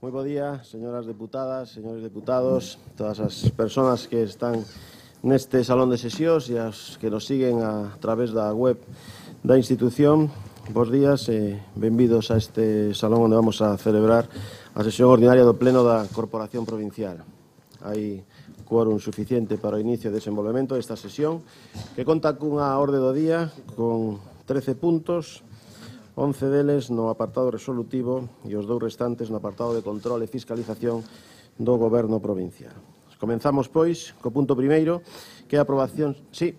Moi bo día, señoras deputadas, señores deputados, todas as persoas que están neste salón de sesións e as que nos siguen a través da web da institución. Bos días e benvidos a este salón onde vamos a celebrar a sesión ordinaria do Pleno da Corporación Provincial. Hai quórum suficiente para o inicio e desenvolvemento desta sesión, que conta cunha orde do día con 13 puntos, 11 deles no apartado resolutivo e os 2 restantes no apartado de control e fiscalización do Goberno provincial. Comenzamos, pois, co punto primeiro, que é a aprobación... Sí.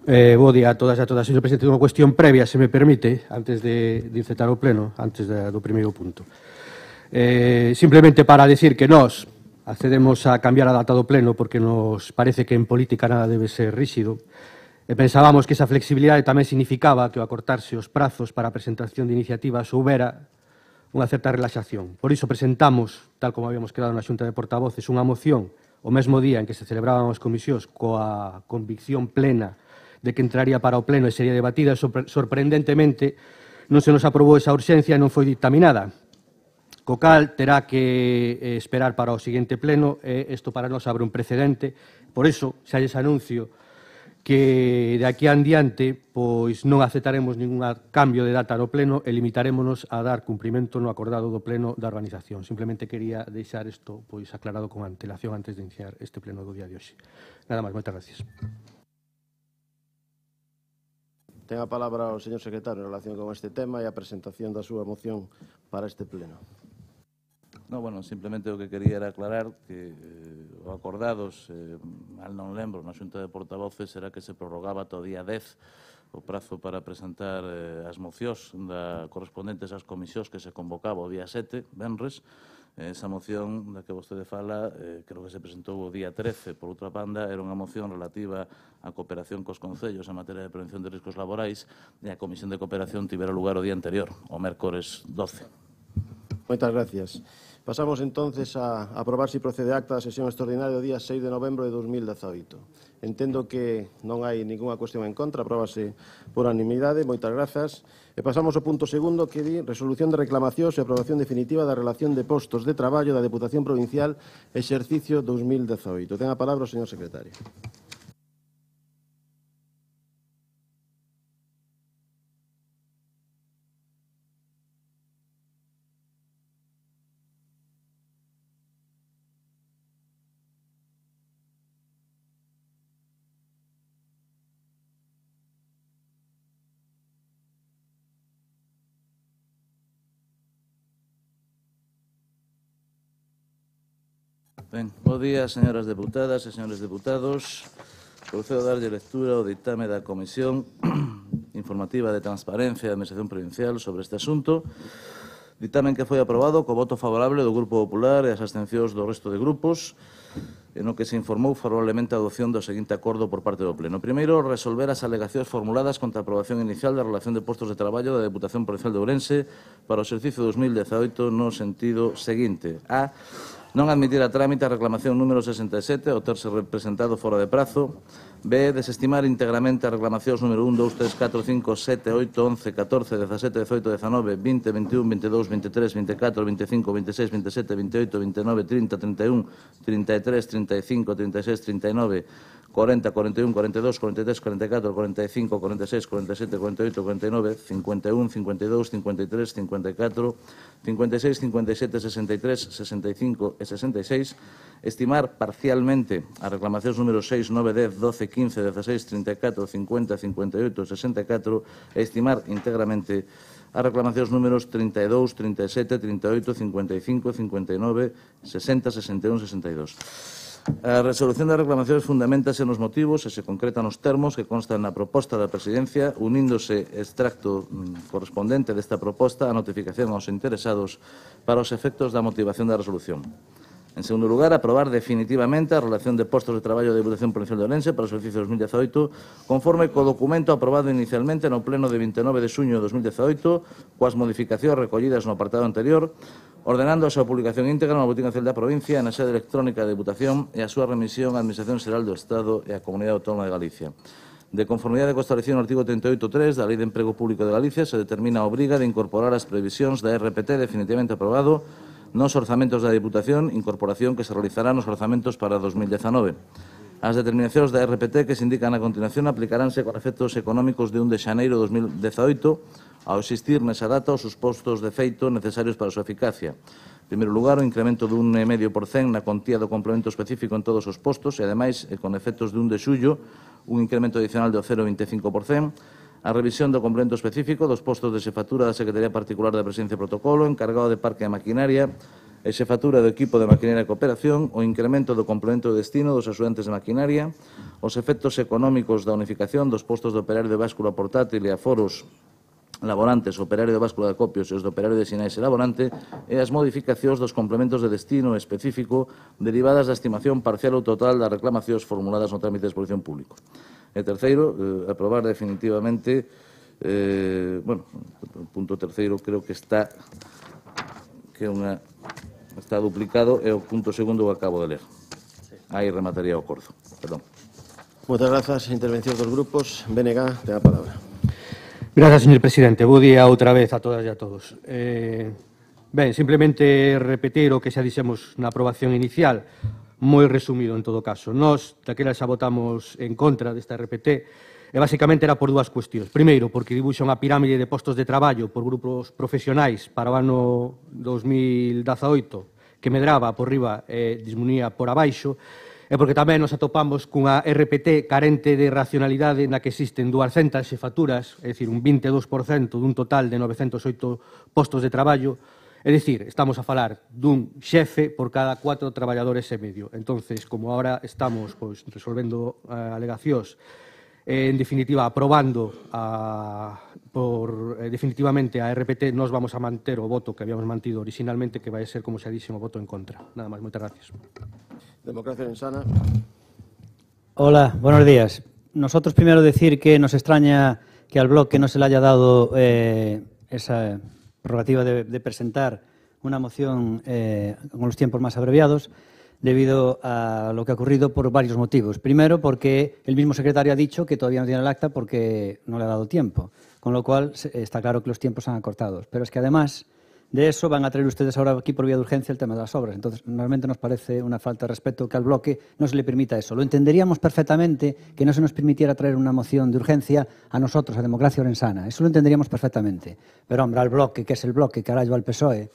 Bo día a todas e a todas. Señor Presidente, unha cuestión previa, se me permite, antes de incetar o pleno, antes do primeiro punto. Simplemente para decir que nós accedemos a cambiar a data do pleno porque nos parece que en política nada debe ser ríxido. E pensábamos que esa flexibilidade tamén significaba que ao acortarse os prazos para a presentación de iniciativas houbera unha certa relaxación. Por iso presentamos, tal como habíamos quedado na Xunta de Portavoces, unha moción o mesmo día en que se celebraban as comisións coa convicción plena de que entraría para o pleno e sería debatida. Sorprendentemente, non se nos aprobou esa urxencia e non foi dictaminada. Co cal terá que esperar para o seguinte pleno e isto para nós abre un precedente. Por iso, xa lles anuncio que de aquí en diante pois non aceptaremos ningún cambio de data no pleno e limitarémonos a dar cumprimento no acordado do pleno da organización. Simplemente quería deixar isto pois aclarado con antelación antes de iniciar este pleno do día de hoxe. Nada máis, moitas gracias. Ten a palabra o señor secretario en relación con este tema e a presentación da súa moción para este pleno. No, bueno, simplemente o que quería era aclarar que o acordados, mal non lembro, na Xunta de Portavoces era que se prorrogaba ata o día 10 o prazo para presentar as mocións correspondentes ás comisións que se convocaba o día 7, venres. Esa moción da que vostede fala, creo que se presentou o día 13. Por outra banda, era unha moción relativa á cooperación cos concellos en materia de prevención de riscos laborais e a Comisión de Cooperación tivera lugar o día anterior, o mércores 12. Moitas gracias. Pasamos entonces a aprobar si procede acta da sesión extraordinaria do día 6 de novembro de 2018. Entendo que non hai ninguna cuestión en contra, apróbase por unanimidade. Moitas grazas. E pasamos ao punto segundo, que di resolución de reclamacións e aprobación definitiva da relación de postos de traballo da Deputación Provincial exercicio 2018. Ten a palabra o señor secretario. Ben, bo día, señoras deputadas e señores deputados. Procedo a darlle lectura ao ditame da Comisión Informativa de Transparencia da Administración Provincial sobre este asunto. Ditamen que foi aprobado co voto favorable do Grupo Popular e as abstencións do resto de grupos, no que se informou favorablemente a adopción do seguinte acordo por parte do Pleno. Primeiro, resolver as alegacións formuladas contra a aprobación inicial da relación de postos de traballo da Deputación Provincial de Ourense para o exercicio 2018 no sentido seguinte. A. Non admitir a trámite a reclamación número 67 ao terse representado fora de prazo. B. Desestimar íntegramente as reclamacións número 1, 2, 3, 4, 5, 7, 8, 11, 14, 17, 18, 19, 20, 21, 22, 23, 24, 25, 26, 27, 28, 29, 30, 31, 33, 35, 36, 39, 40, 41, 42, 43, 44, 45, 46, 47, 48, 49, 51, 52, 53, 54, 56, 57, 63, 65 e 66, estimar parcialmente as reclamacións número 6, 9, 10, 12, 15, 16, 34, 50, 58, 64 e estimar íntegramente as reclamacións números 32, 37, 38, 55, 59, 60, 61, 62. A resolución das reclamacións fundamentase nos motivos e se concretan os termos que constan na proposta da Presidencia, uníndose extracto correspondente desta proposta á notificación aos interesados para os efectos da motivación da resolución. En segundo lugar, aprobar definitivamente a relación de postos de traballo da Deputación Provincial de Ourense para o exercicio 2018 conforme co documento aprobado inicialmente no pleno de 29 de xuño de 2018 coas modificacións recollidas no apartado anterior, ordenando a súa publicación íntegra no Boletín Oficial da Provincia e na sede electrónica da Deputación e a súa remisión á Administración Xeral do Estado e á Comunidade Autónoma de Galicia. De conformidade coa establecido no artigo 38.3 da Lei de Emprego Público de Galicia, se determina a obriga de incorporar as previsións da RPT definitivamente aprobado nos orzamentos da Diputación, incorporación que se realizará nos orzamentos para 2019. As determinacións da RPT que se indican a continuación aplicaránse con efectos económicos de 1 de xaneiro de 2018 ao existir nesa data os postos de feito necesarios para a súa eficacia. En primeiro lugar, o incremento de 1,5% na contía do complemento específico en todos os postos e, ademais, con efectos de 1 de xullo, un incremento adicional do 0,25%, a revisión do complemento específico dos postos de xefatura da Secretaría Particular da Presidencia e Protocolo, encargado de Parque e Maquinaria e xefatura do equipo de Maquinaria e Cooperación, o incremento do complemento de destino dos axudantes de maquinaria, os efectos económicos da unificación dos postos de operario de báscula portátil e aforos laborantes, operario de báscula de copios e os de operario de sinais e laborante, e as modificacións dos complementos de destino específico derivadas da estimación parcial ou total das reclamacións formuladas no trámite de exposición público. E terceiro, aprobar definitivamente, o punto terceiro creo que está duplicado, e o punto segundo o acabo de ler. Aí remataría o acordo. Perdón. Muchas gracias. Intervención dos grupos. BNG, ten a palabra. Gracias, señor presidente. Bo día outra vez a todas e a todos. Ben, simplemente repetir o que xa dixemos na aprobación inicial, moi resumido en todo caso. Nós, daquela xa votamos en contra desta RPT, e basicamente era por dúas cuestións. Primeiro, porque dibuxa unha pirámide de postos de traballo por grupos profesionais para o ano 2018 que medraba por riba e disminuía por abaixo, e porque tamén nos atopamos cunha RPT carente de racionalidade na que existen 200 xefaturas, é dicir, un 22% dun total de 908 postos de traballo. É dicir, estamos a falar dun xefe por cada 4 traballadores e medio. Entonces, como agora estamos resolvendo alegacións, en definitiva, aprobando definitivamente a RPT, nos vamos a manter o voto que habíamos mantido originalmente, que vai ser, como xa dixen, o voto en contra. Nada máis, moitas gracias. Democracia en Sana. Hola, buenos días. Nosotros primero decir que nos extraña que al bloque no se le haya dado esa prerrogativa de presentar una moción con los tiempos más abreviados, debido a lo que ha ocurrido por varios motivos. Primero, porque el mismo secretario ha dicho que todavía no tiene el acta porque no le ha dado tiempo, con lo cual está claro que los tiempos han acortados. Pero es que además de eso van a traer ustedes ahora aquí por vía de urgencia el tema de las obras. Entonces, realmente nos parece una falta de respeto que al bloque no se le permita eso. Lo entenderíamos perfectamente que no se nos permitiera traer una moción de urgencia a nosotros, a Democracia Orensana. Eso lo entenderíamos perfectamente. Pero, hombre, al bloque, que es el bloque, carajo, al PSOE...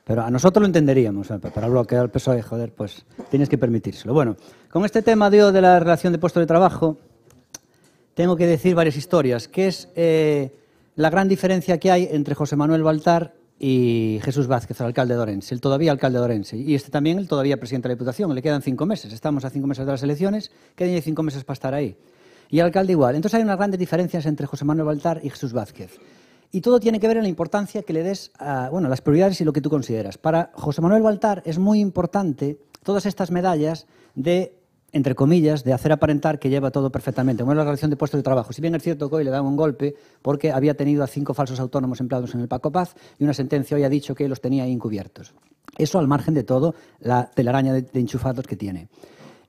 Pero a nosotros lo entenderíamos, para el bloque, al PSOE, joder, pues tienes que permitírselo. Bueno, con este tema de la relación de puestos de trabajo, tengo que decir varias historias, que es la gran diferencia que hay entre José Manuel Baltar y Jesús Vázquez, el alcalde de Orense, el todavía alcalde de Orense, y también el todavía presidente de la Diputación. Le quedan 5 meses, estamos a 5 meses de las elecciones, quedan 5 meses para estar ahí. Y el alcalde igual. Entonces hay unas grandes diferencias entre José Manuel Baltar y Jesús Vázquez. Y todo tiene que ver en la importancia que le des a las prioridades y lo que tú consideras. Para José Manuel Baltar es muy importante todas estas medallas de, entre comillas, de hacer aparentar que lleva todo perfectamente, como es la relación de puestos de trabajo. Si bien es cierto que hoy le dan un golpe porque había tenido a 5 falsos autónomos empleados en el Paco Paz y una sentencia hoy ha dicho que los tenía encubiertos. Eso al margen de todo, la telaraña de enchufados que tiene.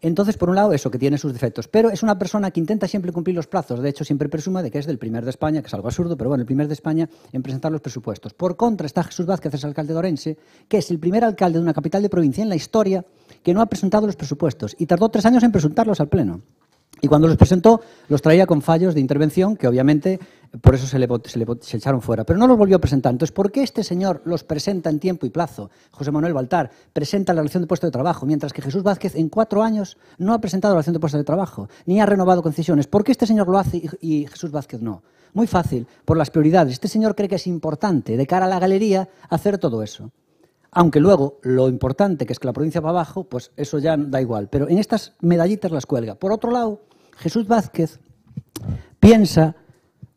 Entonces, por un lado, eso, que tiene sus defectos. Pero es una persona que intenta siempre cumplir los plazos. De hecho, siempre presume de que es del primer de España, que es algo absurdo, pero bueno, el primer de España en presentar los presupuestos. Por contra, está Jesús Vázquez, es alcalde de Orense, que es el primer alcalde de una capital de provincia en la historia que no ha presentado los presupuestos. Y tardó 3 años en presentarlos al Pleno. Y cuando los presentó, los traía con fallos de intervención que obviamente por eso se echaron fuera. Pero no los volvió a presentar. Entonces, ¿por qué este señor los presenta en tiempo y plazo? José Manuel Baltar presenta la relación de puestos de trabajo, mientras que Jesús Vázquez en 4 años no ha presentado la relación de puestos de trabajo, ni ha renovado concesiones. ¿Por qué este señor lo hace y Jesús Vázquez no? Muy fácil, por las prioridades. Este señor cree que es importante, de cara a la galería, hacer todo eso. Aunque luego lo importante, que es que la provincia va abajo, pues eso ya da igual. Pero en estas medallitas las cuelga. Por otro lado, Jesús Vázquez piensa...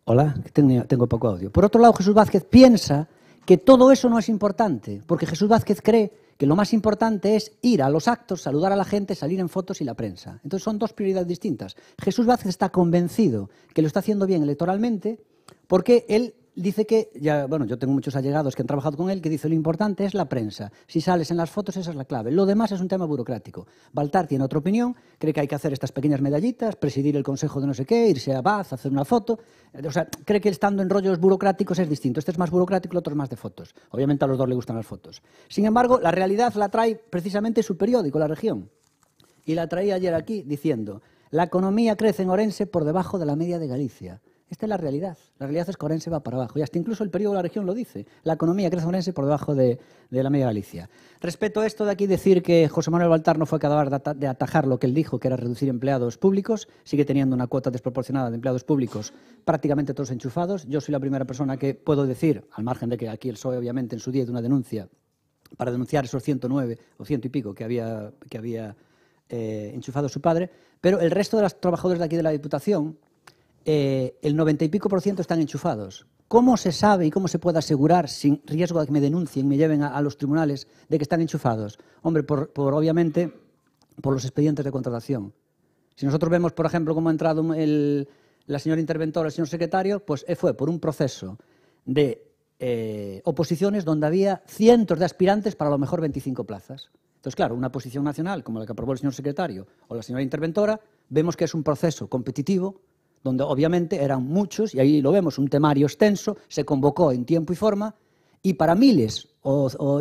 Hola, que tengo poco audio. Por otro lado, Jesús Vázquez piensa que todo eso no es importante, porque Jesús Vázquez cree que lo más importante es ir a los actos, saludar a la gente, salir en fotos y la prensa. Entonces son 2 prioridades distintas. Jesús Vázquez está convencido que lo está haciendo bien electoralmente porque él dice que, yo tengo muchos allegados que han trabajado con él, que dice lo importante es la prensa. Si sales en las fotos, esa es la clave. Lo demás es un tema burocrático. Baltar tiene otra opinión, cree que hay que hacer estas pequeñas medallitas, presidir el consejo de no sé qué, irse a Bath, hacer una foto. O sea, cree que estando en rollos burocráticos es distinto. Este es más burocrático, el otro es más de fotos. Obviamente a los dos le gustan las fotos. Sin embargo, la realidad la trae precisamente su periódico, La Región. Y la traía ayer aquí diciendo: la economía crece en Orense por debajo de la media de Galicia. Esta es la realidad. La realidad es que Orense va para abajo. Y hasta incluso el periódico de La Región lo dice. La economía crece en Orense por debajo de la media de Galicia. Respecto a esto de aquí decir que José Manuel Baltar no fue capaz de atajar lo que él dijo, que era reducir empleados públicos, sigue teniendo una cuota desproporcionada de empleados públicos, prácticamente todos enchufados. Yo soy la primera persona que puedo decir, al margen de que aquí el PSOE obviamente en su día hizo una denuncia para denunciar esos 109 o 100 y pico que había enchufado su padre, pero el resto de los trabajadores de aquí de la Diputación, el 90 y pico % están enchufados. ¿Cómo se sabe y cómo se puede asegurar, sin riesgo de que me denuncien, me lleven a los tribunales, de que están enchufados? Hombre, obviamente, por los expedientes de contratación. Si nosotros vemos, por ejemplo, cómo ha entrado la señora interventora, el señor secretario, pues fue por un proceso de oposiciones donde había cientos de aspirantes para a lo mejor 25 plazas. Entonces, claro, una posición nacional como la que aprobó el señor secretario o la señora interventora, vemos que es un proceso competitivo donde obviamente eran muchos, y ahí lo vemos, un temario extenso, se convocó en tiempo y forma, y para miles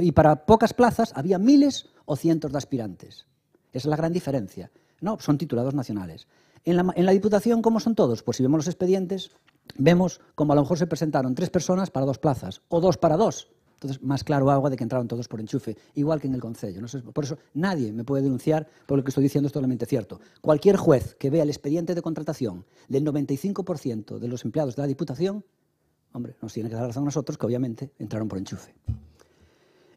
y para pocas plazas había miles o cientos de aspirantes. Esa es la gran diferencia. No, son titulados nacionales. En la Diputación, ¿cómo son todos? Pues si vemos los expedientes, vemos como a lo mejor se presentaron 3 personas para 2 plazas, o 2 para 2. Entonces, más claro agua de que entraron todos por enchufe, igual que en el Concello. ¿No? Por eso nadie me puede denunciar por lo que estoy diciendo es totalmente cierto. Cualquier juez que vea el expediente de contratación del 95% de los empleados de la Diputación, hombre, nos tiene que dar razón a nosotros que obviamente entraron por enchufe.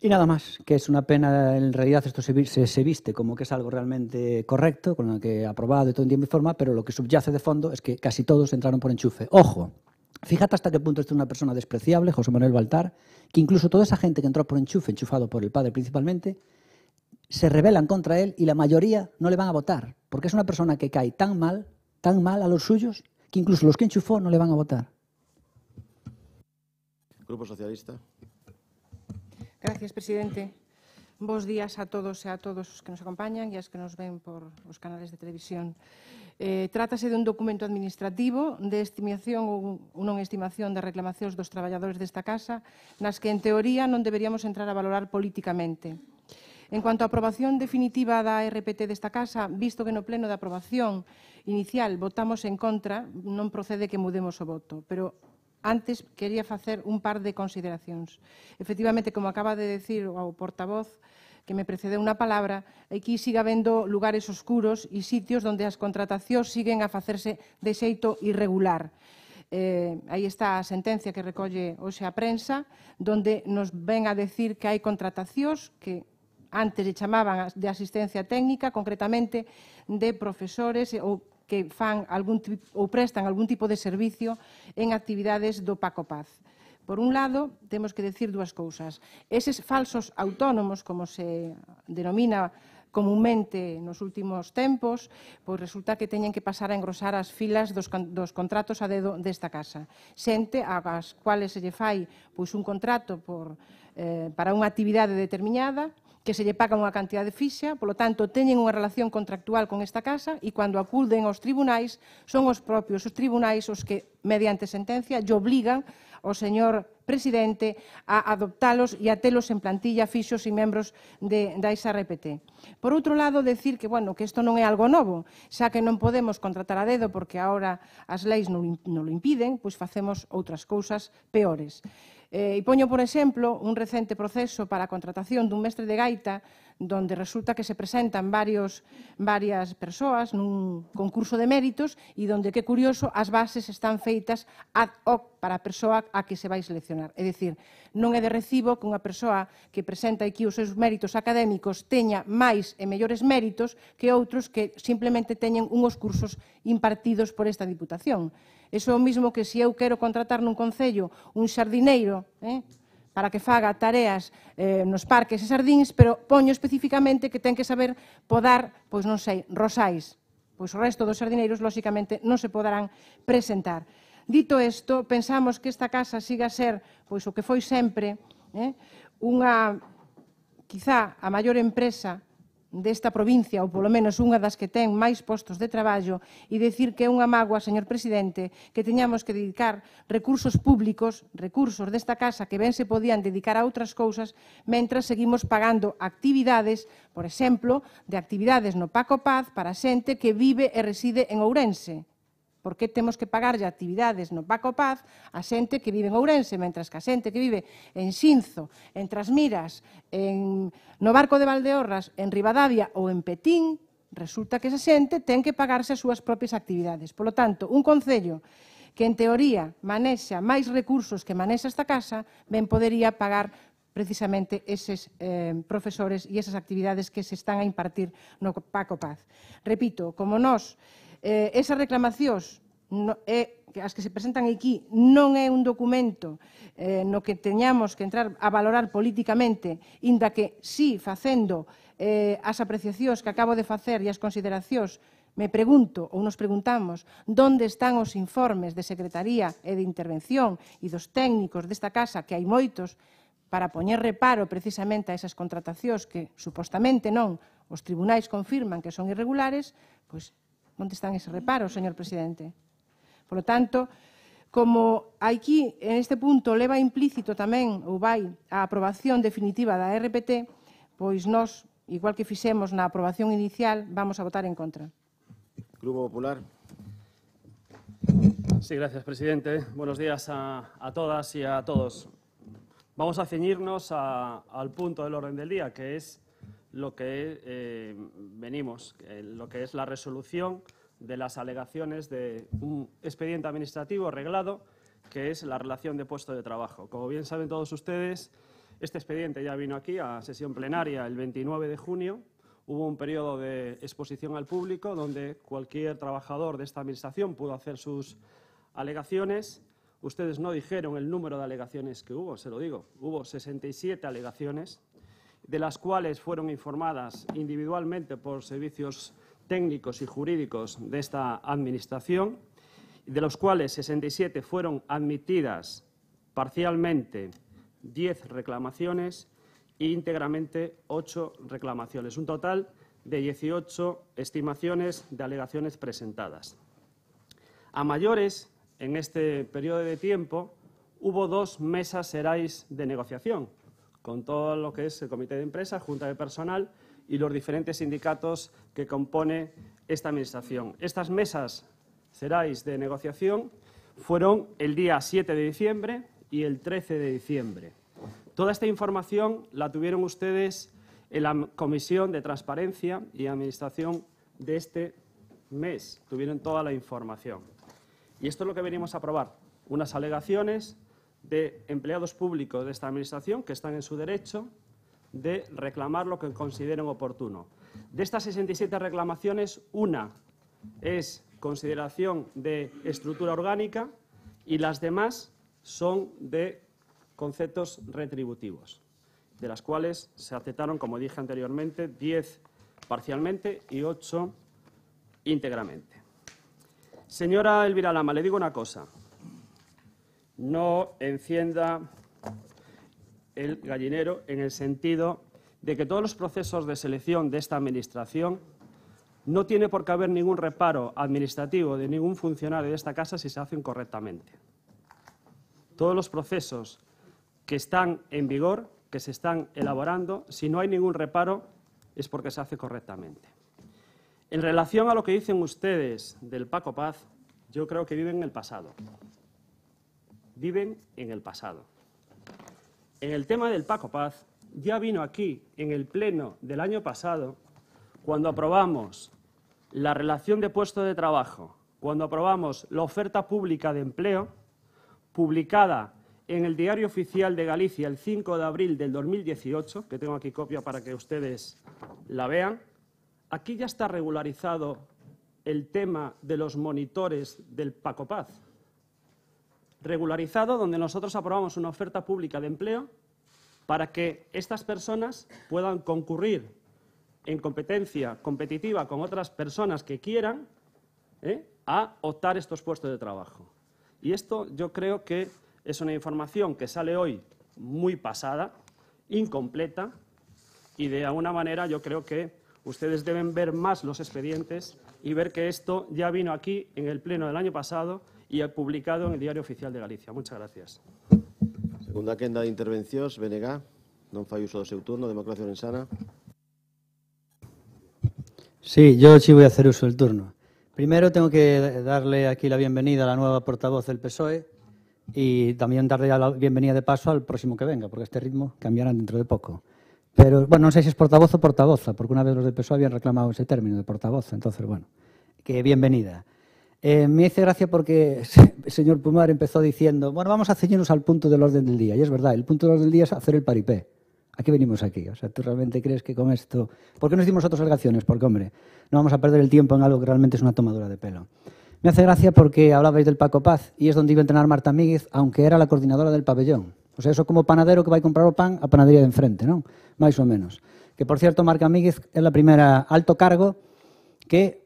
Y nada más, que es una pena, en realidad esto se viste como que es algo realmente correcto, con lo que aprobado y todo en tiempo y forma, pero lo que subyace de fondo es que casi todos entraron por enchufe. ¡Ojo! Fíjate hasta qué punto es una persona despreciable, José Manuel Baltar, que incluso toda esa gente que entró por enchufe, enchufado por el padre principalmente, se rebelan contra él y la mayoría no le van a votar, porque es una persona que cae tan mal a los suyos, que incluso los que enchufó no le van a votar. Grupo Socialista. Gracias, presidente. Bos días a todos e a todos os que nos acompañan e as que nos ven por os canales de televisión. Trátase de un documento administrativo de estimación ou non estimación de reclamacións dos traballadores desta casa, nas que, en teoría, non deberíamos entrar a valorar políticamente. En cuanto á aprobación definitiva da RPT desta casa, visto que no pleno de aprobación inicial votamos en contra, non procede que mudemos o voto, pero antes quería facer un par de consideracións. Efectivamente, como acaba de decir o portavoz que me precedeu unha palabra, aquí siga habendo lugares oscuros e sitios onde as contratacións siguen a facerse de xeito irregular. Aí está a sentencia que recolle hoxe a prensa, onde nos ven a decir que hai contratacións que antes se chamaban de asistencia técnica, concretamente de profesores ou que fan ou prestan algún tipo de servicio en actividades do Paco Paz. Por un lado, temos que decir dúas cousas. Eses falsos autónomos, como se denomina comúnmente nos últimos tempos, pois resulta que teñen que pasar a engrosar as filas dos contratos a dedo desta casa. Xente ás cuales se lle fai pois un contrato para unha actividade determinada, que se lle paga unha cantidade fixa, polo tanto, teñen unha relación contractual con esta casa e, cando acuden aos tribunais, son os propios os tribunais os que, mediante sentencia, lle obligan ao señor presidente a adoptalos e a telos en plantilla fixos e membros da RPT. Por outro lado, decir que isto non é algo novo, xa que non podemos contratar a dedo porque agora as leis non lo impiden, pois facemos outras cousas peores. E poño, por exemplo, un recente proceso para a contratación dun mestre de gaita donde resulta que se presentan varias persoas nun concurso de méritos e donde, que curioso, as bases están feitas ad hoc para a persoa a que se vai seleccionar. É dicir, non é de recibo que unha persoa que presenta aquí os seus méritos académicos teña máis e mellores méritos que outros que simplemente teñen unhos cursos impartidos por esta Diputación. Iso é o mismo que se eu quero contratar nun concello un xardineiro para que faga tareas nos parques e xardíns, pero poño especificamente que ten que saber podar, pois non sei, rosais. Pois o resto dos xardineiros, lóxicamente, non se poderán presentar. Dito isto, pensamos que esta casa siga a ser, pois o que foi sempre, unha, quizá, a maior empresa desta provincia, ou polo menos unha das que ten máis postos de traballo, e dicir que é unha mágoa, señor presidente, que teñamos que dedicar recursos públicos, recursos desta casa que ben se podían dedicar a outras cousas, mentras seguimos pagando actividades, por exemplo, de actividades no Paco Paz para xente que vive e reside en Ourense. Por que temos que pagarlle actividades no Paco Paz a xente que vive en Ourense, mentras que a xente que vive en Xinzo, en Trasmiras, no Barco de Valdeorras, en Ribadavia ou en Petín, resulta que esa xente ten que pagarse as súas propias actividades. Por lo tanto, un concello que en teoría manexa máis recursos que manexa esta casa, ben podería pagar precisamente eses profesores e esas actividades que se están a impartir no Paco Paz. Repito, como nós, esas reclamacións, as que se presentan aquí, non é un documento no que teñamos que entrar a valorar políticamente, inda que sí facendo as apreciacións que acabo de facer e as consideracións, me pregunto, ou nos preguntamos, onde están os informes de Secretaría e de Intervención e dos técnicos desta casa, que hai moitos, para poñer reparo precisamente a esas contratacións que, supostamente non, os tribunais confirman que son irregulares, pois, onde están ese reparo, señor presidente? Por lo tanto, como aquí, en este punto, leva implícito tamén, ou vai, a aprobación definitiva da RPT, pois nós, igual que fixemos na aprobación inicial, vamos a votar en contra. Grupo Popular. Sí, gracias, presidente. Buenos días a todas y a todos. Vamos a ceñirnos al punto del orden del día, que es lo que venimos, lo que es la resolución de las alegaciones de un expediente administrativo reglado, que es la relación de puesto de trabajo. Como bien saben todos ustedes, este expediente ya vino aquí a sesión plenaria el 29 de junio. Hubo un periodo de exposición al público donde cualquier trabajador de esta administración pudo hacer sus alegaciones. Ustedes no dijeron el número de alegaciones que hubo, se lo digo. Hubo 67 alegaciones, de las cuales fueron informadas individualmente por servicios técnicos y jurídicos de esta administración, de los cuales 67 fueron admitidas parcialmente 10 reclamaciones e íntegramente 8 reclamaciones, un total de 18 estimaciones de alegaciones presentadas. A mayores, en este periodo de tiempo, hubo 2 mesas serais de negociación, con todo lo que es el comité de empresa, junta de personal y los diferentes sindicatos que compone esta administración. Estas mesas serais de negociación fueron el día 7 de diciembre y el 13 de diciembre. Toda esta información la tuvieron ustedes en la Comisión de Transparencia y Administración de este mes. Tuvieron toda la información. Y esto es lo que venimos a aprobar, unas alegaciones de empleados públicos de esta administración que están en su derecho de reclamar lo que consideren oportuno. De estas 67 reclamaciones, una es consideración de estructura orgánica y las demás son de conceptos retributivos, de las cuales se aceptaron, como dije anteriormente, 10 parcialmente y 8 íntegramente. Señora Elvira Lama, le digo una cosa. No encienda el gallinero en el sentido de que todos los procesos de selección de esta administración no tiene por qué haber ningún reparo administrativo de ningún funcionario de esta casa si se hacen correctamente. Todos los procesos que están en vigor, que se están elaborando, si no hay ningún reparo, es porque se hace correctamente. En relación a lo que dicen ustedes del Paco Paz, yo creo que viven en el pasado. Viven en el pasado. En el tema del Paco Paz, ya vino aquí, en el pleno del año pasado, cuando aprobamos la relación de puesto de trabajo, cuando aprobamos la oferta pública de empleo, publicada en el Diario Oficial de Galicia el 5 de abril del 2018, que tengo aquí copia para que ustedes la vean, aquí ya está regularizado el tema de los monitores del Paco Paz. Regularizado, donde nosotros aprobamos una oferta pública de empleo para que estas personas puedan concurrir en competencia competitiva con otras personas que quieran a optar estos puestos de trabajo. Y esto yo creo que es una información que sale hoy muy pasada, incompleta, y de alguna manera yo creo que ustedes deben ver más los expedientes y ver que esto ya vino aquí en el pleno del año pasado y publicado en el Diario Oficial de Galicia. Muchas gracias. Segunda quenda de intervencións, BNG. Non fai uso do seu turno, Democracia Orensana. Sí, yo sí voy a hacer uso del turno. Primero tengo que darle aquí la bienvenida a la nueva portavoz del PSOE y también darle la bienvenida de paso al próximo que venga, porque este ritmo cambiará dentro de poco. Pero, bueno, no sé si es portavoz o portavoza, porque una vez los del PSOE habían reclamado ese término de portavoz, entonces, bueno, que bienvenida. Me hace gracia porque el señor Pumar empezó diciendo, bueno, vamos a ceñirnos al punto del orden del día, y es verdad, el punto del orden del día es hacer el paripé. ¿A qué venimos aquí? O sea, ¿tú realmente crees que con esto...? ¿Por qué nos dimos otras alegaciones? Porque, hombre, no vamos a perder el tiempo en algo que realmente es una tomadura de pelo. Me hace gracia porque hablabais del Paco Paz y es donde iba a entrenar Marta Míguez, aunque era la coordinadora del pabellón. O sea, eso como panadero que va a comprar o pan a panadería de enfrente, ¿no? Más o menos. Que, por cierto, Marta Míguez es la primera alto cargo que,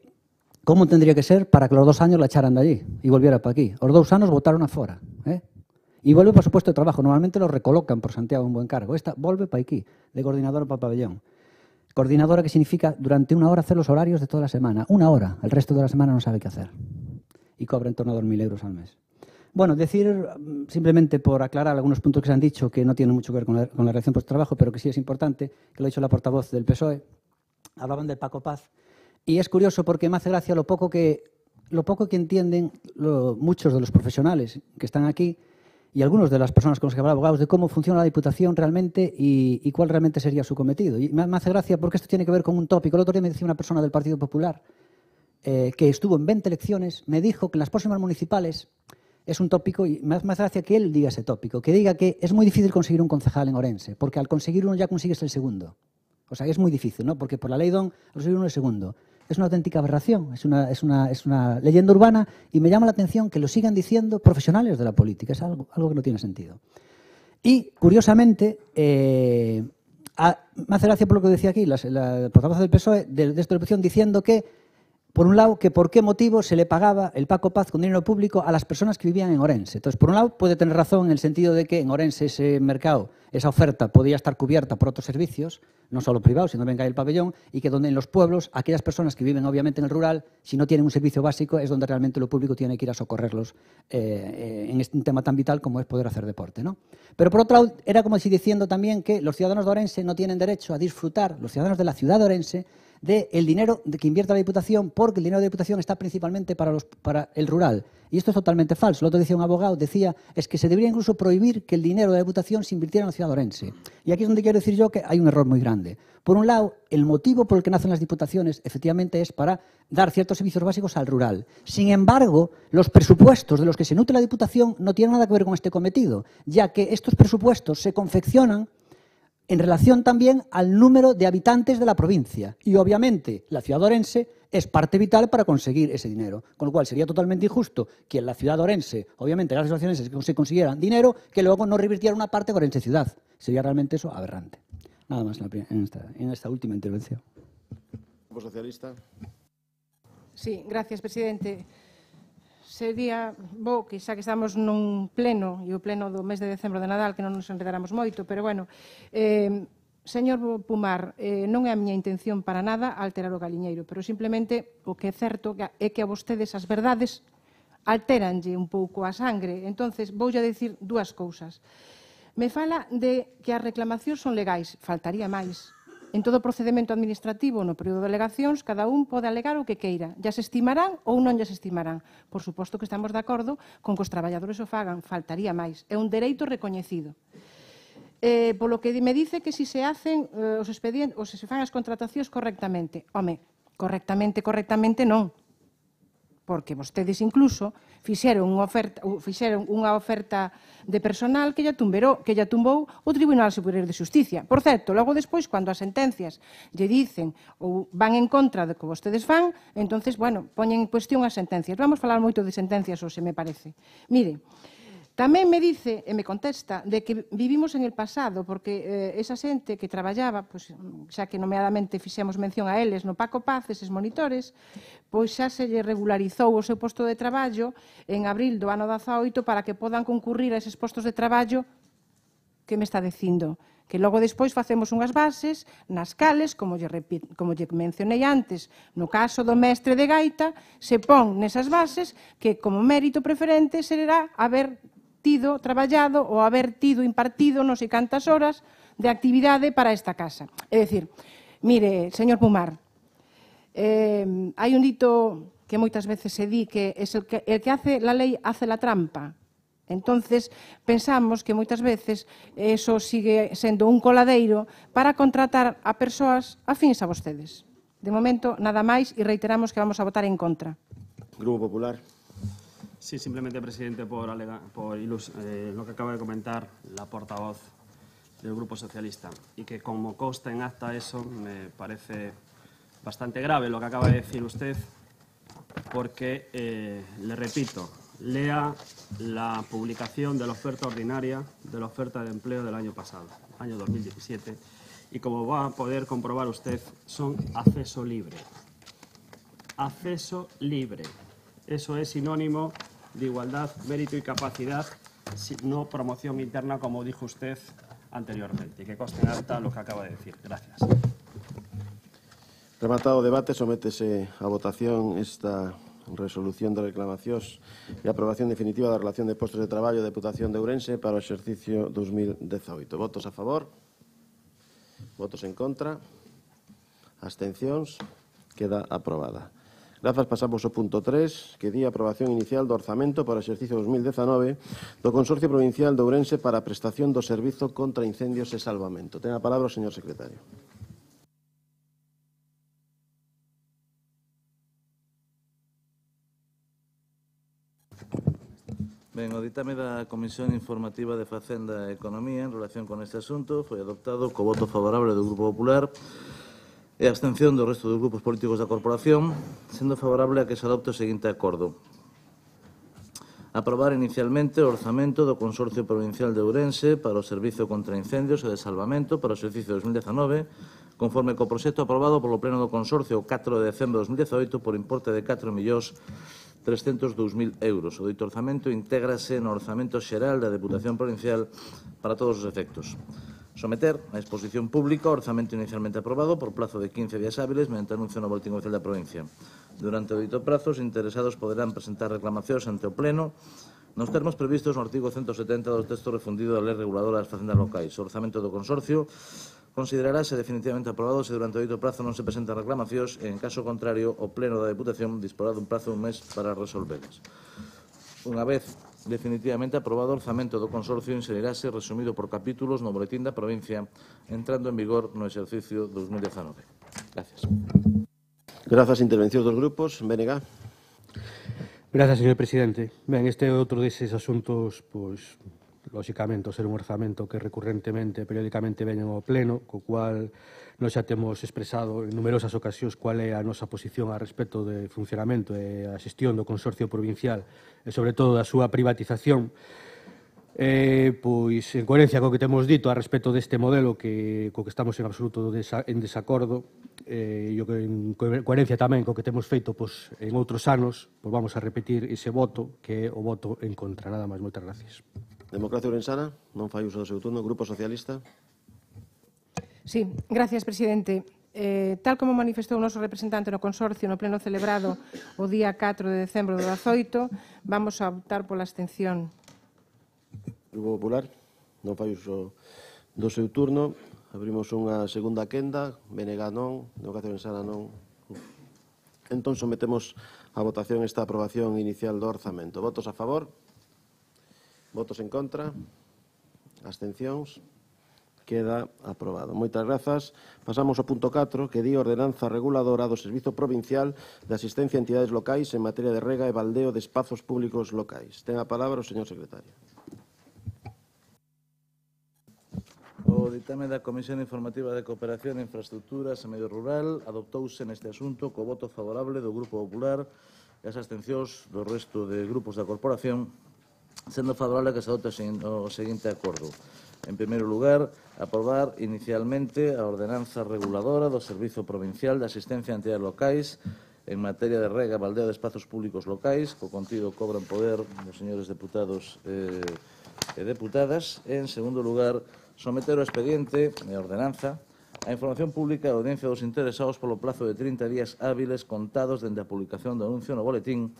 ¿cómo tendría que ser para que los 2 años la echaran de allí y volviera para aquí? Os 2 anos votaron afora, Y vuelve por supuesto de trabajo. Normalmente lo recolocan por Santiago en buen cargo. Esta vuelve para aquí, de coordinadora para pabellón. Coordinadora que significa durante 1 hora hacer los horarios de toda la semana. 1 hora. El resto de la semana no sabe qué hacer. Y cobra en torno a 2.000 euros al mes. Bueno, decir simplemente por aclarar algunos puntos que se han dicho que no tienen mucho que ver con la relación post-trabajo, pero que sí es importante, que lo ha dicho la portavoz del PSOE. Hablaban del Paco Paz. Y es curioso porque me hace gracia lo poco que entienden muchos de los profesionales que están aquí y algunos de las personas con las que hablaba, abogados, de cómo funciona la Diputación realmente y cuál realmente sería su cometido. Y me hace gracia porque esto tiene que ver con un tópico. El otro día me decía una persona del Partido Popular que estuvo en 20 elecciones, me dijo que en las próximas municipales es un tópico, y me hace gracia que él diga ese tópico, que diga que es muy difícil conseguir un concejal en Orense, porque al conseguir uno ya consigues el segundo. O sea, es muy difícil, ¿no? Porque por la ley DON, al conseguir uno el segundo. Es una auténtica aberración, es una leyenda urbana y me llama la atención que lo sigan diciendo profesionales de la política. Es algo que no tiene sentido. Y, curiosamente, me hace gracia por lo que decía aquí la portavoz del PSOE de esta oposición diciendo que, por un lado, que por qué motivo se le pagaba el Paco Paz con dinero público a las personas que vivían en Orense. Entonces, por un lado, puede tener razón en el sentido de que en Orense ese mercado, esa oferta podía estar cubierta por otros servicios, no solo privados, sino también el pabellón, y que donde en los pueblos, aquellas personas que viven obviamente en el rural, si no tienen un servicio básico, es donde realmente lo público tiene que ir a socorrerlos en un tema tan vital como es poder hacer deporte, ¿no? Pero por otro lado, era como si diciendo también que los ciudadanos de Orense no tienen derecho a disfrutar, los ciudadanos de la ciudad de Orense, del dinero que invierte la Diputación, porque el dinero de la Diputación está principalmente para el rural. Y esto es totalmente falso. Lo otro decía un abogado, es que se debería incluso prohibir que el dinero de la Diputación se invirtiera en la ciudad de Orense. Y aquí es donde quiero decir yo que hay un error muy grande. Por un lado, el motivo por el que nacen las Diputaciones efectivamente es para dar ciertos servicios básicos al rural. Sin embargo, los presupuestos de los que se nutre la Diputación no tienen nada que ver con este cometido, ya que estos presupuestos se confeccionan en relación también al número de habitantes de la provincia. Y obviamente la ciudad de Orense es parte vital para conseguir ese dinero. Con lo cual sería totalmente injusto que en la ciudad de Orense, obviamente gracias a los orenses se consiguieran dinero, que luego no revirtiera una parte de Orense ciudad. Sería realmente eso aberrante. Nada más en esta última intervención. Grupo Socialista. Sí, gracias, presidente. Sería bo que xa que estamos nun pleno, e o pleno do mes de decembro de Nadal, que non nos enredáramos moito, pero bueno, señor Pumar, non é a miña intención para nada alterar o galiñeiro, pero simplemente o que é certo é que a vostedes as verdades alteranlle un pouco a sangre. Entonces, voulle a decir 2 cousas. Me fala de que as reclamacións son legais, faltaría máis. En todo procedemento administrativo, no período de alegacións, cada un pode alegar o que queira. Ya se estimarán ou non ya se estimarán. Por suposto que estamos de acordo con que os traballadores o fagan. Faltaría máis. É un dereito recoñecido. Polo que me dice que si se hacen os expedientes, ou se fan as contratacións correctamente. Home, correctamente non. Porque vostedes incluso fixeron unha oferta de personal que lla tumbou o Tribunal Superior de Xusticia. Por certo, logo despois, cando as sentencias lle dicen ou van en contra do que vostedes fan, entonces, bueno, poñen en cuestión as sentencias. Vamos falar moito de sentencias hoxe, me parece. Mire, Tamén me dice, e me contesta, de que vivimos en el pasado, porque esa xente que traballaba, pois, xa que nomeadamente fixemos mención a eles no Paco Paz, eses monitores, pois xa se lle regularizou o seu posto de traballo en abril do ano 18 para que podan concurrir a eses postos de traballo que me está dicindo. Que logo despois facemos unhas bases nas cales, como lle mencionei antes, no caso do mestre de gaita, se pon nesas bases que como mérito preferente será haber tido traballado ou haber tido impartido non sei cantas horas de actividade para esta casa. É dicir, mire, señor Pumar, hai un dito que moitas veces se di que el que hace la lei hace la trampa. Entonces, pensamos que moitas veces eso sigue sendo un coladeiro para contratar a persoas afíns a vostedes. De momento, nada máis e reiteramos que vamos a votar en contra. Grupo Popular. Sí, simplemente, presidente, por lo que acaba de comentar la portavoz del Grupo Socialista y que como consta en acta eso, me parece bastante grave lo que acaba de decir usted porque, le repito, lea la publicación de la oferta ordinaria de la oferta de empleo del año pasado, año 2017, y como va a poder comprobar usted, son acceso libre. Acceso libre. Eso es sinónimo de igualdad, mérito y capacidad, no promoción interna, como dijo usted anteriormente. Y que conste en acta lo que acaba de decir. Gracias. Rematado o debate, sométese a votación esta resolución de reclamacións e aprobación definitiva da relación de postos de traballo da Deputación de Ourense para o exercicio 2018. Votos a favor? Votos en contra? Abstencións? Queda aprobada. Grazas, pasamos ao punto 3, que di a aprobación inicial do orzamento para o exercicio 2019 do Consorcio Provincial de Ourense para a prestación do servizo contra incendios e salvamento. Ten a palabra o señor secretario. Ben, o ditame da Comisión Informativa de Facenda e Economía en relación con este asunto foi adoptado co voto favorable do Grupo Popular e a abstención do resto dos grupos políticos da corporación, sendo favorable a que se adopte o seguinte acordo. Aprobar inicialmente o orzamento do Consorcio Provincial de Ourense para o Servizo contra Incendios e de Salvamento para o exercicio 2019, conforme co proxecto aprobado polo Pleno do Consorcio o 4 de decembro de 2018 por importe de 4.302.000 euros. O dito orzamento intégrase no orzamento xeral da Deputación Provincial para todos os efectos. Someter a exposición pública o orzamento inicialmente aprobado por plazo de 15 días hábiles mediante anuncio no Boletín Oficial da Provincia. Durante o dito prazo, os interesados poderán presentar reclamacións ante o Pleno nos termos previstos no artigo 170 do texto refundido da Lei Reguladora das Facendas Locais. O orzamento do Consorcio considerarase definitivamente aprobado se durante o dito prazo non se presentan reclamacións e, en caso contrario, o Pleno da Deputación disporá dun prazo de un mes para resolvelas. Unha vez definitivamente aprobado o orzamento do Consorcio, inserirase resumido por capítulos no Boletín da Provincia, entrando en vigor no exercicio 2019. Gracias. Grazas, intervencións dos grupos. BNG. Gracias, señor presidente. Ben, este é outro deses asuntos, pois, lóxicamente, o ser un orzamento que recurrentemente, periódicamente veñen ao pleno, co cual nós xa temos expresado en numerosas ocasións cual é a nosa posición a respecto de funcionamento e a xestión do Consorcio Provincial e, sobre todo, da súa privatización. Pois, en coherencia co que temos dito a respecto deste modelo co que estamos en absoluto en desacordo, e en coherencia tamén co que temos feito en outros anos, vamos a repetir ese voto, que é o voto en contra. Nada máis, moitas gracias. Democracia Ourensana, non fai uso do seu turno. Grupo Socialista. Sí, gracias, presidente. Tal como manifestou o noso representante no consorcio no pleno celebrado o día 4 de decembro do 18, vamos a optar pola abstención. Grupo Popular, non fai uso do seu turno. Abrimos unha segunda quenda. BNG non, Democracia Ourensana non. Entón, sometemos a votación esta aprobación inicial do orzamento. Votos a favor? Votos en contra? Abstencións? Queda aprobado. Moitas grazas. Pasamos ao punto 4, que di ordenanza reguladora do Servizo Provincial de Asistencia a Entidades Locais en materia de rega e baldeo de espazos públicos locais. Ten a palabra o señor secretario. O ditame da Comisión Informativa de Cooperación, Infraestructuras e Medio Rural adoptouse neste asunto co voto favorable do Grupo Popular e as abstencións do resto de grupos da corporación, sendo favorable que se adopte o seguinte acordo. En primeiro lugar, aprobar inicialmente a ordenanza reguladora do Servizo Provincial de Asistencia a Entidades Locais en materia de rega e baldeo de espazos públicos locais, co contido cobra en poder dos señores deputados e deputadas. En segundo lugar, someter o expediente e a ordenanza a información pública e a audiencia dos interesados polo plazo de 30 días hábiles contados dende a publicación do anuncio no boletín,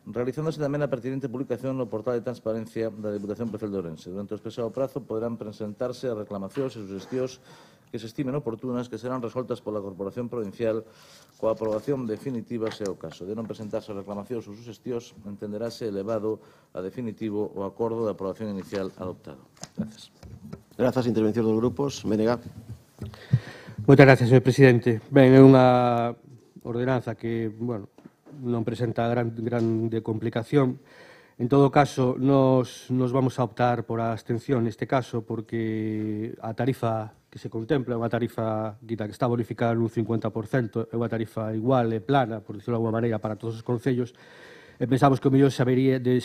realizándose tamén a pertinente publicación no portal de transparencia da Deputación Provincial de Ourense. Durante o expresado prazo poderán presentarse as reclamacións e suxestións que se estimen oportunas, que serán resoltas pola Corporación Provincial coa aprobación definitiva se é o caso. De non presentarse as reclamacións ou suxestións, entenderase elevado a definitivo o acordo de aprobación inicial adoptado. Gracias. Grazas. Intervención dos grupos. Menega. Moitas gracias, señor presidente. Ben, é unha ordenanza que, bueno, non presenta grande complicación. En todo caso, nos vamos a optar por a abstención neste caso, porque a tarifa que se contempla é unha tarifa que está bonificada nun 50%, é unha tarifa igual e plana, por dicirlo de alguma maneira, para todos os concellos, e pensamos que o mellor se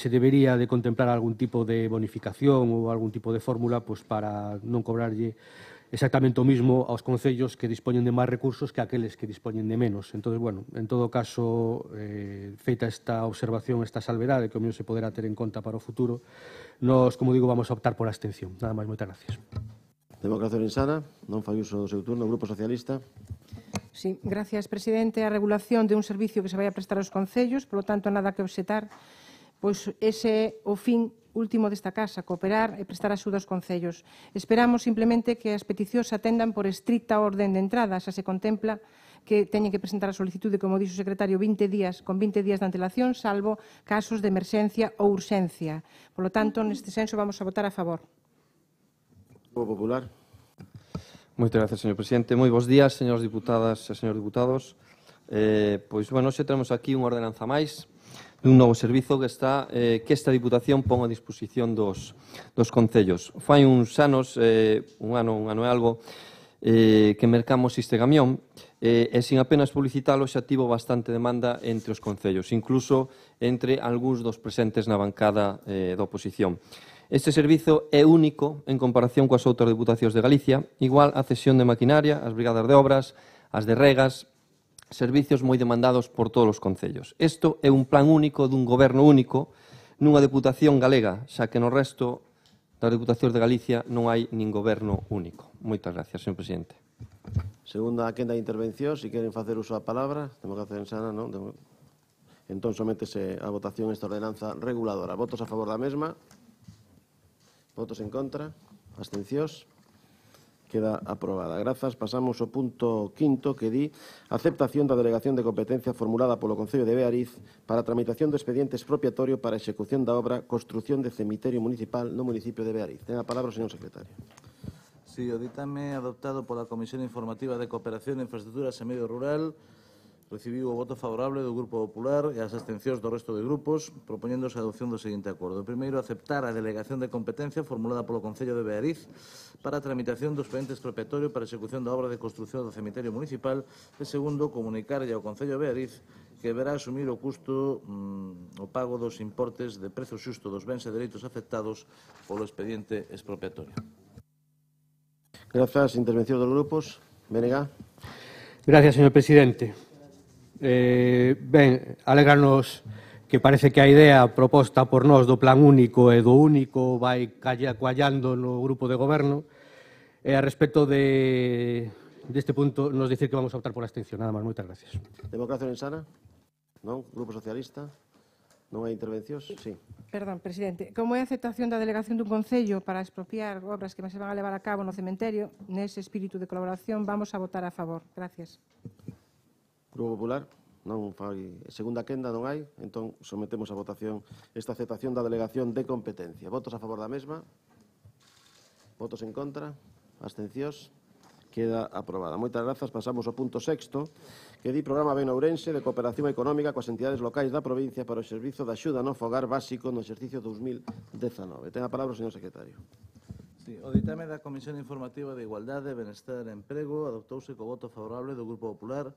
debería de contemplar algún tipo de bonificación ou algún tipo de fórmula para non cobrarlle exactamente o mismo aos concellos que dispoñen de máis recursos que aqueles que dispoñen de menos. Entón, bueno, en todo caso, feita esta observación, esta salvedade, que o mellor se poderá ter en conta para o futuro, nos, como digo, vamos a optar por a abstención. Nada máis, moitas gracias. Democracia Orensana, non fai uso do seu turno. Grupo Socialista. Sí, gracias, presidente. A regulación de un servicio que se vai a prestar aos concellos, polo tanto, nada que obxetar, pois ese é o fin último desta casa, cooperar e prestar axuda aos concellos. Esperamos simplemente que as peticións se atendan por estricta orden de entrada, xa se contempla que teñen que presentar a solicitude, como dixo o secretario, 20 días, con 20 días de antelación, salvo casos de emerxencia ou urxencia. Por lo tanto, neste senso, vamos a votar a favor. Grupo Popular. Moitas gracias, señor presidente. Moi bons días, señores diputadas e señores diputados. Pois, bueno, xe temos aquí unha ordenanza máis dun novo servizo que esta Diputación pon a disposición dos concellos. Fai uns anos, un ano e algo, que mercamos este camión e sin apenas publicitalo xa tivo bastante demanda entre os concellos, incluso entre algúns dos presentes na bancada da oposición. Este servizo é único en comparación coas outras Diputacións de Galicia, igual a cesión de maquinaria, as brigadas de obras, as de regas, servicios moi demandados por todos os concellos. Isto é un plan único dun goberno único nunha Deputación galega, xa que no resto das Diputacións de Galicia non hai nin goberno único. Moitas gracias, señor presidente. Segunda quenda de intervención, se queren facer uso da palabra. Democracia Orensana, non? Entón, sométese a votación esta ordenanza reguladora. Votos a favor da mesma. Votos en contra. Abstencións. Queda aprobada. Grazas. Pasamos ao punto quinto que di aceptación da delegación de competencia formulada polo Concello de Beariz para a tramitación do expediente expropiatorio para a execución da obra construción de cemiterio municipal no municipio de Beariz. Ten a palabra o señor secretario. Sí, o ditame adoptado pola Comisión Informativa de Cooperación, Infraestructuras e Medio Rural recibiu o voto favorable do Grupo Popular e as abstencións do resto de grupos, propoñéndose a adopción do seguinte acordo. Primeiro, aceptar a delegación de competencia formulada polo Concello de Beariz para a tramitación do expediente expropiatorio para a execución da obra de construción do cemiterio municipal. E segundo, comunicarlle ao Concello de Beariz que deberá asumir o custo o pago dos importes de prezo xusto dos bens e dereitos afectados polo expediente expropiatorio. Grazas. Intervención dos grupos. Menega. Gracias, señor presidente. Ben, alegranos que parece que a idea proposta por nós do plan único e do único vai coallando no grupo de goberno. E a respecto deste punto, nos dicir que vamos a optar por a abstención. Nada máis, moitas gracias. Democracia Orensana. Non? Grupo Socialista. Non hai intervencións? Sí. Perdón, presidente. Como é a aceptación da delegación dun concello para expropiar obras que se van a levar a cabo no cementerio, nese espírito de colaboración, vamos a votar a favor. Gracias. Grupo Popular. Non fai segunda quenda, non hai. Entón, sometemos a votación esta aceptación da delegación de competencia. Votos a favor da mesma. Votos en contra. Abstencións. Queda aprobada. Moitas grazas. Pasamos ao punto sexto, que di Programa Ben Ourense de Cooperación Económica coas entidades locais da provincia para o servizo de axuda no fogar básico no exercicio 2019. Ten a palabra o señor secretario. Sí, o ditame da Comisión Informativa de Igualdade, Benestar e Emprego adoptouse co voto favorable do Grupo Popular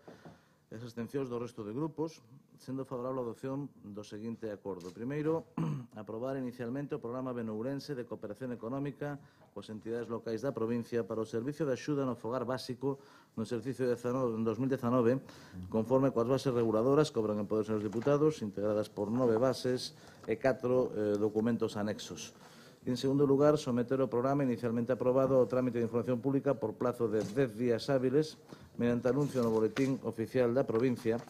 e as abstencións do resto de grupos, sendo favorable a adopción do seguinte acordo. Primeiro, aprobar inicialmente o programa benourense de cooperación económica coas entidades locais da provincia para o servicio de axuda no fogar básico no exercicio de 2019, conforme coas bases reguladoras que obran en poder dos diputados, integradas por 9 bases e 4 documentos anexos. E, en segundo lugar, someter o programa inicialmente aprobado ao trámite de información pública por plazo de 10 días hábiles mediante anuncio no boletín oficial da provincia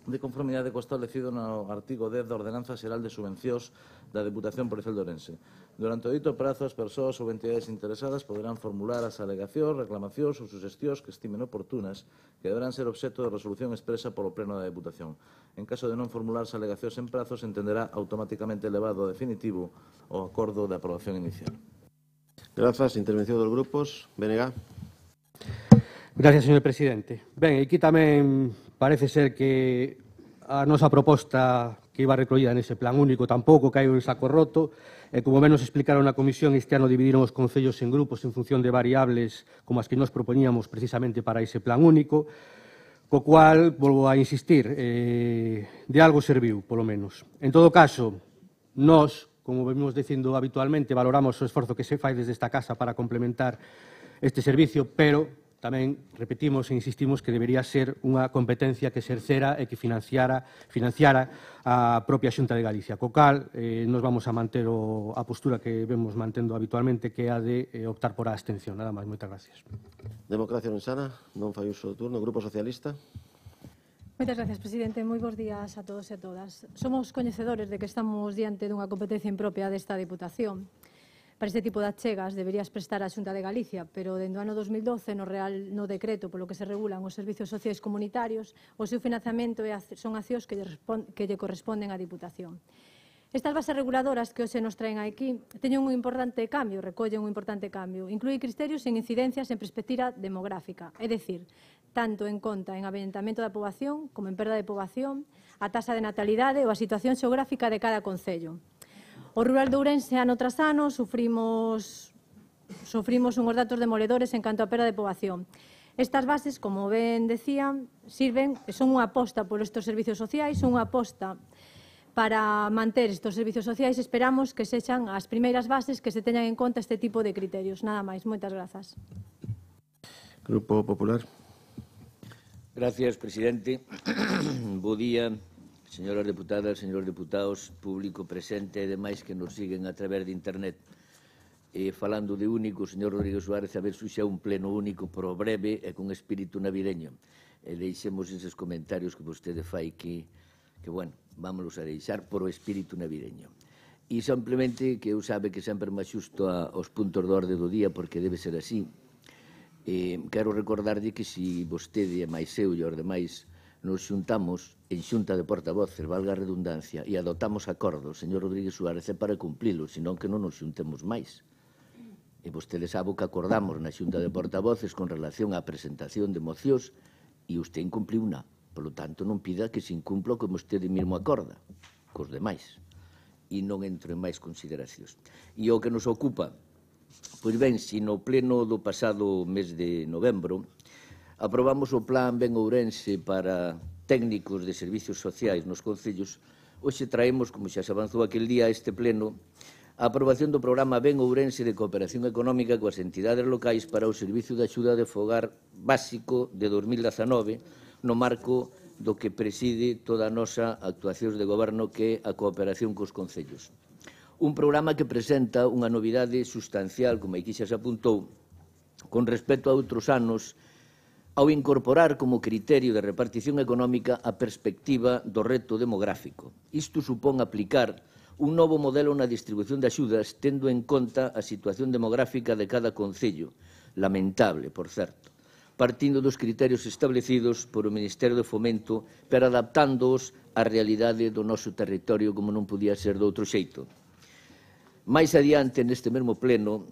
de conformidade co establecido no artigo 10 da Ordenanza Xeral de Subvencións da Deputación Provincial de Ourense. Durante o dito prazo, as persoas ou entidades interesadas poderán formular as alegacións, reclamacións ou suxestións que estimen oportunas que deberán ser obxecto de resolución expresa polo Pleno da Deputación. En caso de non formularse alegacións en prazo, se entenderá automáticamente elevado a definitivo o acordo de aprobación inicial. Grazas. Intervención dos grupos. BNG. Gracias, señor presidente. Ben, aquí tamén parece ser que a nosa proposta que iba recollida nese plan único tampouco caeu en saco roto, e como ben nos explicaron na comisión, este ano dividiron os concellos en grupos en función de variables como as que nos propoñíamos precisamente para ese plan único, co cual, volvo a insistir, de algo serviu, polo menos. En todo caso, nós, como vemos dicindo habitualmente, valoramos o esforzo que se fai desde esta casa para complementar este servicio, pero tamén repetimos e insistimos que debería ser unha competencia que exercera e que financiara a propia Xunta de Galicia. Co cal, nos vamos a manter a postura que vemos mantendo habitualmente, que é a de optar por a abstención. Nada máis, moitas gracias. Democracia Orensana, non fai uso do turno. Grupo Socialista. Moitas gracias, presidente. Moi bons días a todos e a todas. Somos coñecedores de que estamos diante dunha competencia impropia desta Deputación. Para este tipo de achegas deberías prestar a Xunta de Galicia, pero dende o ano 2012, no decreto polo que se regulan os servicios sociais comunitarios, o seu financiamento son accións que lle corresponden á Diputación. Estas bases reguladoras que hoxe nos traen aquí teñen un importante cambio, recollen un importante cambio. Inclúe criterios en incidencias en perspectiva demográfica, é dicir, tanto en conta en avellentamento da poboación como en perda de poboación, a tasa de natalidade ou a situación xeográfica de cada concello. O rural de Ourense, ano tras ano, sufrimos unhos datos demoledores en canto a perda de poboación. Estas bases, como ben decían, son unha aposta por estes servicios sociais, son unha aposta para manter estes servicios sociais. Esperamos que sexan as primeiras bases que se teñan en conta este tipo de criterios. Nada máis. Moitas grazas. Grupo Popular. Gracias, presidente. Bo día, señoras deputadas, señores deputados, público presente e demais que nos siguen a través de internet. Falando de único, señor Rodríguez Suárez, a ver se xa un pleno único, pero breve e con espírito navideño. E deixemos eses comentarios que vostede fai que bueno, vámonos a deixar por o espírito navideño. E simplemente que eu sabe que sempre me axusto aos puntos de orde do día, porque debe ser así. Quero recordarlle que se vostede e máis eu e os demais nos xuntamos en xunta de portavoces, valga a redundancia, e adoptamos acordos, señor Rodríguez Suárez, é para cumplilo, senón que non nos xuntemos máis. E vostede sabe que acordamos na xunta de portavoces con relación á presentación de mocións e usted incumpliu unha. Polo tanto, non pida que se incumpla como vostede mesmo acorda, cos demais. E non entro en máis consideracións. E o que nos ocupa, pois ben, se no pleno do pasado mes de novembro aprobamos o plan Ben Ourense para técnicos de servicios sociais nos concellos, hoxe traemos, como xa se avanzou aquel día, a este pleno, a aprobación do programa Ben Ourense de cooperación económica coas entidades locais para o servicio de axuda de fogar básico de 2019, no marco do que preside toda a nosa actuacións de goberno, que é a cooperación cos concellos. Un programa que presenta unha novidade sustancial, como aquí xa se apuntou, con respecto a outros anos, ao incorporar como criterio de repartición económica a perspectiva do reto demográfico. Isto supón aplicar un novo modelo na distribución de axudas tendo en conta a situación demográfica de cada concello, lamentable, por certo, partindo dos criterios establecidos por o Ministerio de Fomento, pero adaptándoos á realidade do noso territorio como non podía ser de outro xeito. Mais adiante, neste mesmo pleno,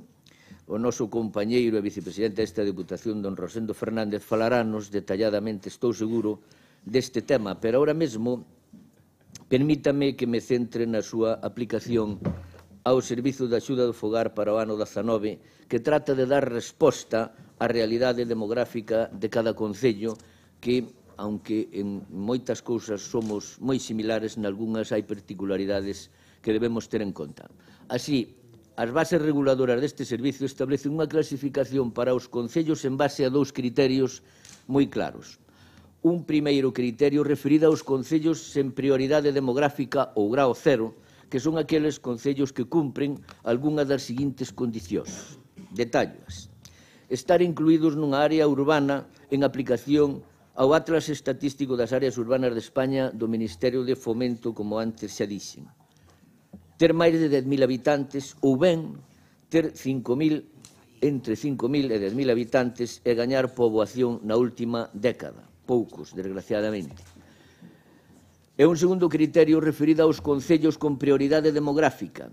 o noso compañeiro e vicepresidente desta Deputación, don Rosendo Fernández, falarános detalladamente, estou seguro, deste tema, pero ahora mesmo permítame que me centre na súa aplicación ao Servizo de Axuda do Fogar para o ano 19, que trata de dar resposta á realidade demográfica de cada concello, que aunque en moitas cousas somos moi similares, nalgúnas hai particularidades que debemos ter en conta. Así, as bases reguladoras deste servicio establecen unha clasificación para os concellos en base a 2 criterios moi claros. Un primeiro criterio referido aos concellos sen prioridade demográfica ou grao cero, que son aqueles concellos que cumpren algunha das seguintes condicións. Detallas. Estar incluídos nunha área urbana en aplicación ao Atlas Estatístico das Áreas Urbanas de España do Ministerio de Fomento, como antes xa dixen. Ter máis de 10.000 habitantes ou ben ter entre 5.000 e 10.000 habitantes e gañar poboación na última década. Poucos, desgraciadamente. E un segundo criterio referido aos concellos con prioridade demográfica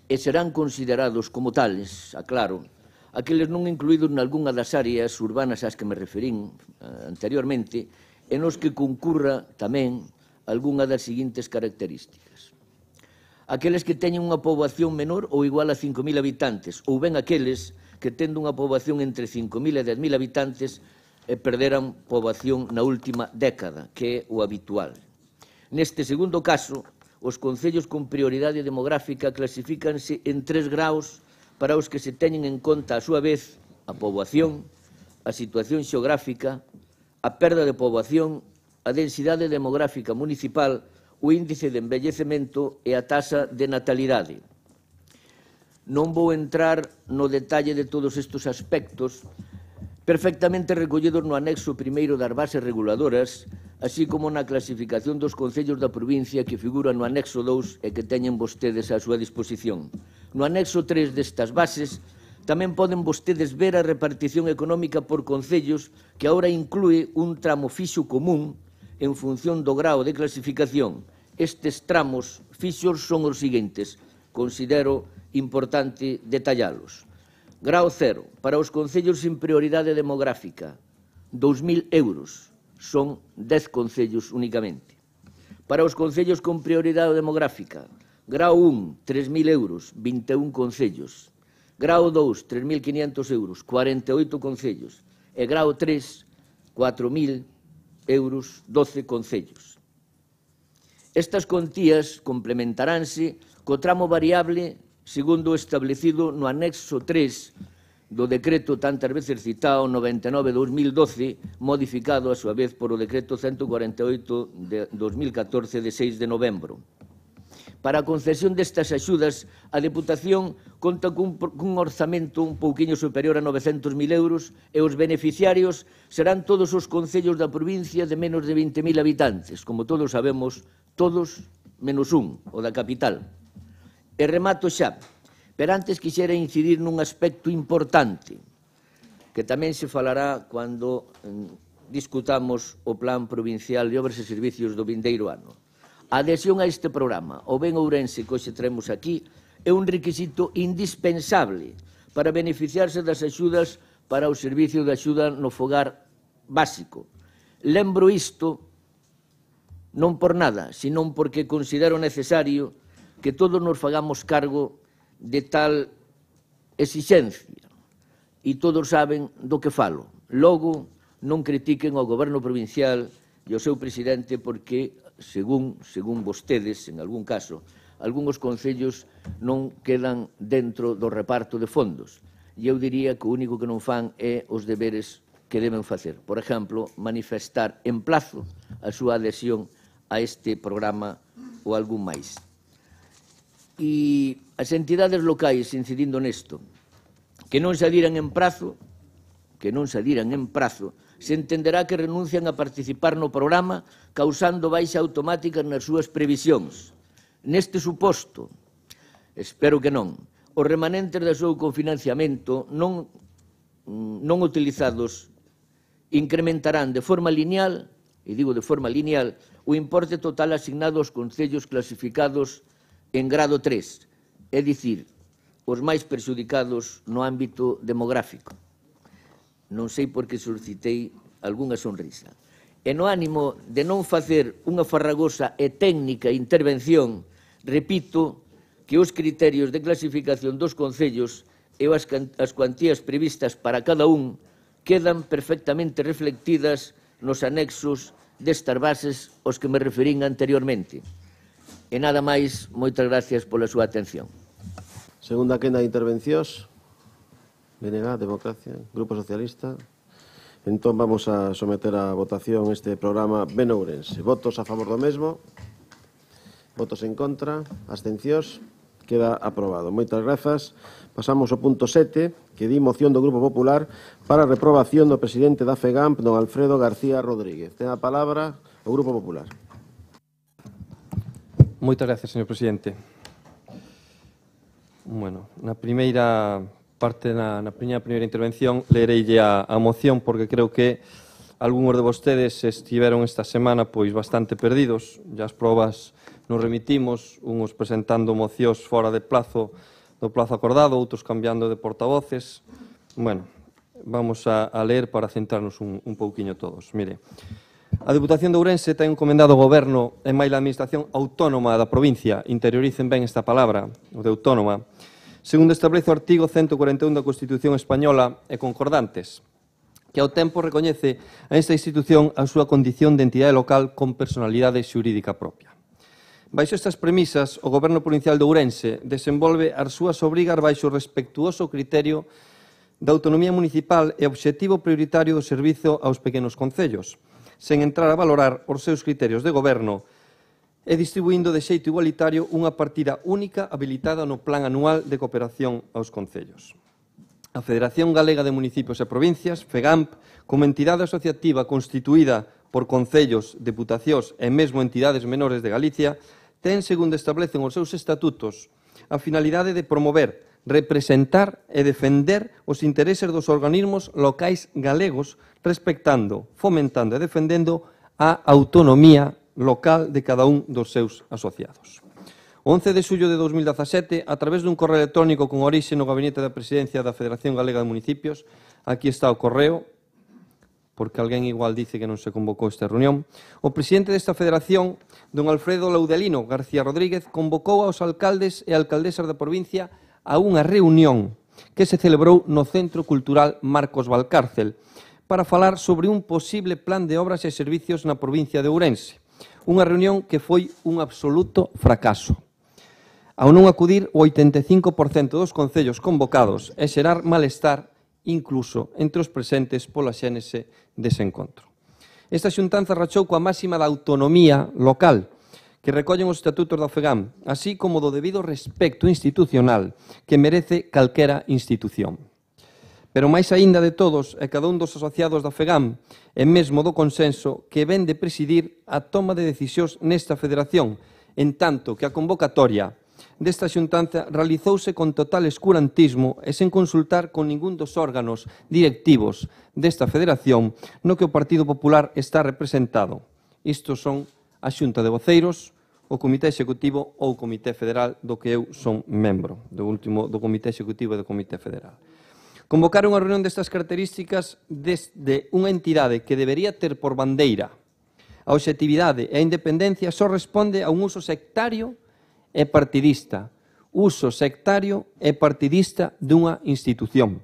e serán considerados como tales, aclaro, aqueles non incluídos nalgúna das áreas urbanas ás que me referín anteriormente e nos que concurra tamén algunha das seguintes características. Aqueles que teñen unha poboación menor ou igual a 5.000 habitantes ou ben aqueles que tendo unha poboación entre 5.000 e 10.000 habitantes perderan poboación na última década, que é o habitual. Neste segundo caso, os concellos con prioridade demográfica clasifícanse en 3 graus para os que se teñen en conta, a súa vez, a poboación, a situación xeográfica, a perda de poboación, a densidade demográfica municipal, o índice de envellecemento e a taxa de natalidade. Non vou entrar no detalle de todos estes aspectos, perfectamente recollidos no anexo primeiro das bases reguladoras, así como na clasificación dos concellos da provincia que figura no anexo 2 e que teñen vostedes á súa disposición. No anexo 3 destas bases tamén poden vostedes ver a repartición económica por concellos que agora inclúe un tramo fixo común en función do grao de clasificación. Estes tramos fixos son os seguintes, considero importante detallalos. Grao cero, para os concellos sin prioridade demográfica, 2.000 euros, son 10 concellos únicamente. Para os concellos con prioridade demográfica, grao 1, 3.000 euros, 21 concellos. Grao 2, 3.500 euros, 48 concellos. E grao 3, 4.000 euros, 12 concellos. Estas contías complementaránse co tramo variable segundo o establecido no anexo 3 do decreto tantas veces citado 99-2012, modificado a súa vez por o decreto 148 de 2014 de 6 de novembro. Para a concesión destas axudas, a Deputación conta cun orzamento un pouquiño superior a 900.000 euros e os beneficiarios serán todos os concellos da provincia de menos de 20.000 habitantes, como todos sabemos, todos menos un, o da capital. E remato xa, pero antes quixera incidir nun aspecto importante, que tamén se falará cando discutamos o Plan Provincial de Obras e Servicios do vindeiro ano. A adhesión a este programa, o ben Ourense que hoxe traemos aquí, é un requisito indispensable para beneficiarse das axudas para o servicio de axuda no fogar básico. Lembro isto non por nada, senón porque considero necesario que todos nos fagamos cargo de tal exixencia. E todos saben do que falo. Logo, non critiquen ao Goberno provincial e ao seu presidente porque, según vostedes, en algún caso, algúns concellos non quedan dentro do reparto de fondos. E eu diría que o único que non fan é os deberes que deben facer. Por exemplo, manifestar en plazo a súa adhesión a este programa ou algún máis. E as entidades locais, incidindo nesto, que non se adiran en prazo, se entenderá que renuncian a participar no programa causando baixa automática nas súas previsións. Neste suposto, espero que non, os remanentes do seu cofinanciamento non utilizados incrementarán de forma lineal, e digo de forma lineal, o importe total asignado aos concellos clasificados en grado 3, é dicir, os máis perxudicados no ámbito demográfico. Non sei por que suscitei algunha sonrisa. E no ánimo de non facer unha farragosa e técnica intervención, repito que os criterios de clasificación dos concellos e as cuantías previstas para cada un quedan perfectamente reflectidas nos anexos destas bases aos que me referín anteriormente. E nada máis, moitas gracias pola súa atención. Segunda quenda de intervencións. BNG, Democracia, Grupo Socialista. Entón vamos a someter a votación este programa Ben Ourense. Votos a favor do mesmo. Votos en contra. Abstencións. Queda aprobado. Moitas grazas. Pasamos ao punto 7, que di moción do Grupo Popular para a reprobación do presidente da FEGAMP, don Alfredo García Rodríguez. Ten a palabra o Grupo Popular. Moitas gracias, señor presidente. Bueno, na primeira parte, na primeira intervención, leereille a moción, porque creo que algúns de vostedes estiveron esta semana pois bastante perdidos. Ya as probas nos remitimos, uns presentando mocións fora de plazo, do plazo acordado, outros cambiando de portavoces. Bueno, vamos a ler para centrarnos un pouquiño todos. Mire, a Deputación de Ourense ten encomendado ao Goberno e máis a Administración Autónoma da provincia, interioricen ben esta palabra, o de autónoma, segundo establece o artigo 141 da Constitución Española e concordantes, que ao tempo recoñece a esta institución a súa condición de entidade local con personalidade xurídica propia. Baixo estas premisas, o Goberno Provincial de Ourense desenvolve as súas obrigas baixo o respectuoso criterio da autonomía municipal e obxectivo prioritario do servizo aos pequenos concellos, sen entrar a valorar os seus criterios de goberno e distribuindo de xeito igualitario unha partida única habilitada no Plan Anual de Cooperación aos Concellos. A Federación Galega de Municipios e Provincias, FEGAMP, como entidade asociativa constituída por concellos, deputacións e mesmo entidades menores de Galicia, ten, segundo establecen os seus estatutos, a finalidade de promover, representar e defender os intereses dos organismos locais galegos, respectando, fomentando e defendendo a autonomía local de cada un dos seus asociados. O 11 de xullo de 2017, a través dun correo electrónico con orixe no Gabinete da Presidencia da Federación Galega de Municipios, aquí está o correo, porque alguén igual dice que non se convocou esta reunión, o presidente desta federación, don Alfredo Laudelino García Rodríguez, convocou aos alcaldes e alcaldesas da provincia a unha reunión que se celebrou no Centro Cultural Marcos Valcárcel para falar sobre un posible plan de obras e servicios na provincia de Ourense. Unha reunión que foi un absoluto fracaso. Ao non acudir o 85% dos concellos convocados e xerar malestar incluso entre os presentes pola xénese dese encontro. Esta xuntanza rachou coa máxima da autonomía local que recollen os estatutos da FEGAM, así como do debido respecto institucional que merece calquera institución. Pero máis aínda de todos é cada un dos asociados da FEGAM e mesmo do consenso que ven de presidir a toma de decisións nesta federación, en tanto que a convocatoria desta xuntanza realizouse con total escurantismo e sen consultar con ningún dos órganos directivos desta federación no que o Partido Popular está representado. Isto son a Xunta de Voceiros, o Comité Executivo ou o Comité Federal do que eu son membro, do Comité Executivo e do Comité Federal. Convocar unha reunión destas características desde unha entidade que debería ter por bandeira a obxectividade e a independencia só responde a un uso sectario e partidista. Uso sectario e partidista dunha institución.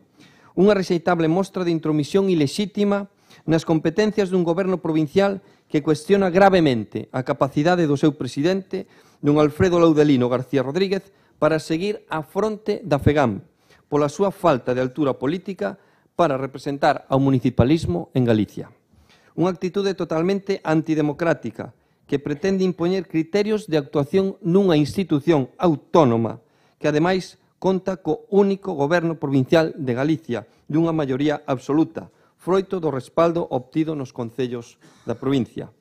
Unha rexeitable mostra de intromisión ilexítima nas competencias dun goberno provincial que cuestiona gravemente a capacidade do seu presidente, don Alfredo Laudelino García Rodríguez, para seguir á fronte da FEGAM, pola súa falta de altura política para representar ao municipalismo en Galicia. Unha actitude totalmente antidemocrática que pretende impoñer criterios de actuación nunha institución autónoma que, ademais, conta co único goberno provincial de Galicia dunha maioría absoluta, froito do respaldo obtido nos concellos da provincia.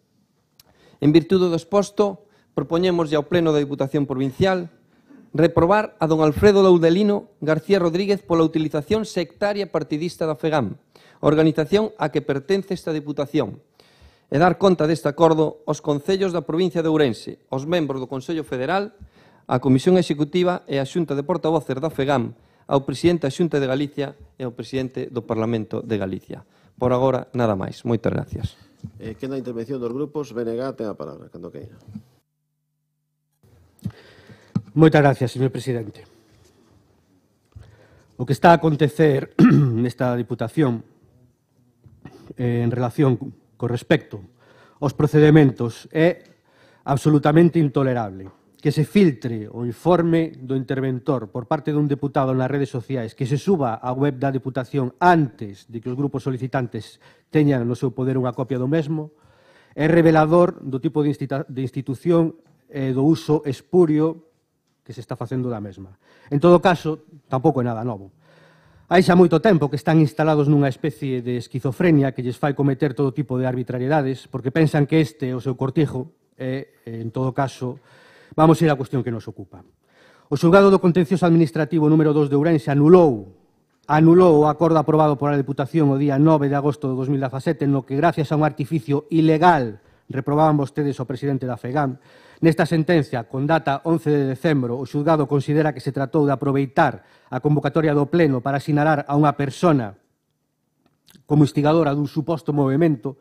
En virtude do exposto, propoñémoslle ao Pleno da Diputación Provincial reprobar a don Alfredo Laudelino García Rodríguez pola utilización sectaria partidista da FEGAM, organización a que pertence esta Diputación, e dar conta deste acordo aos concellos da provincia de Ourense, aos membros do Consello Federal, á Comisión Executiva e á Xunta de Portavoces da FEGAM, ao presidente da Xunta de Galicia e ao presidente do Parlamento de Galicia. Por agora, nada máis. Moitas gracias. Que na intervención dos grupos, BNG ten a palabra, cando queira. Moitas gracias, señor presidente. O que está a acontecer nesta Diputación en relación con respecto aos procedementos é absolutamente intolerable. Que se filtre o informe do interventor por parte dun deputado nas redes sociais, que se suba á web da Deputación antes de que os grupos solicitantes teñan no seu poder unha copia do mesmo, é revelador do tipo de institución e do uso espurio que se está facendo da mesma. En todo caso, tampouco é nada novo. Hai xa moito tempo que están instalados nunha especie de esquizofrenia que lles fai cometer todo tipo de arbitrariedades porque pensan que este é o seu cortijo e, en todo caso, vamos ir á cuestión que nos ocupa. O xulgado do contencioso administrativo número 2 de Ourense anulou o acordo aprobado por a Deputación o día 9 de agosto de 2017 no que, gracias a un artificio ilegal, reprobaban vostedes o presidente da FEGAM. Nesta sentencia, con data 11 de decembro, o xulgado considera que se tratou de aproveitar a convocatoria do Pleno para sinalar a unha persona como instigadora dun suposto movimento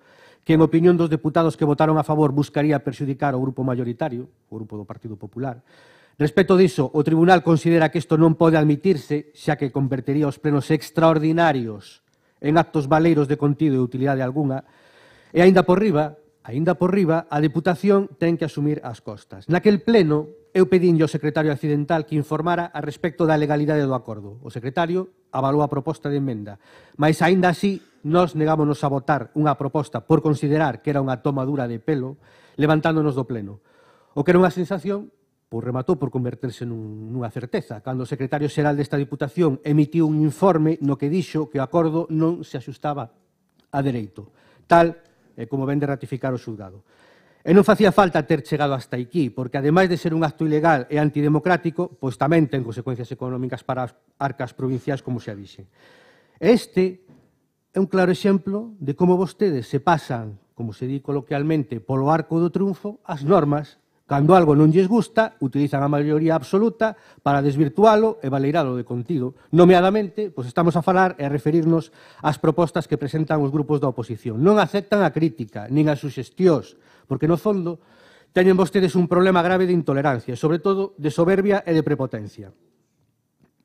que, en opinión dos deputados que votaron a favor, buscaría perxudicar o grupo mayoritario, o grupo do Partido Popular. Respecto diso, o Tribunal considera que isto non pode admitirse, xa que convertería os plenos extraordinarios en actos valeiros de contido e utilidade algunha, e aínda por riba, a Deputación ten que asumir as costas. Naquel pleno, eu pedinlle ao secretario accidental que informara a respecto da legalidade do acordo. O secretario avalou a proposta de emenda, mas aínda así nós negámonos a votar unha proposta por considerar que era unha tomadura de pelo, levantándonos do pleno. O que era unha sensación, pois rematou por converterse nunha certeza, cando o secretario xeral desta Diputación emitiu un informe no que dixo que o acordo non se axustaba a dereito, tal como ven de ratificar o xulgado. E non facía falta ter chegado hasta aquí, porque ademais de ser un acto ilegal e antidemocrático, pois tamén ten consecuencias económicas para as arcas provinciais, como xa dixen. Este é un claro exemplo de como vostedes se pasan, como se di coloquialmente, polo arco do triunfo, as normas. Cando algo non lles gusta, utilizan a maioría absoluta para desvirtualo e baleiralo de contido. Nomeadamente, pois estamos a falar e a referirnos ás propostas que presentan os grupos da oposición. Non aceptan a crítica, nin as suxestións, porque no fondo teñen vostedes un problema grave de intolerancia, sobre todo de soberbia e de prepotencia.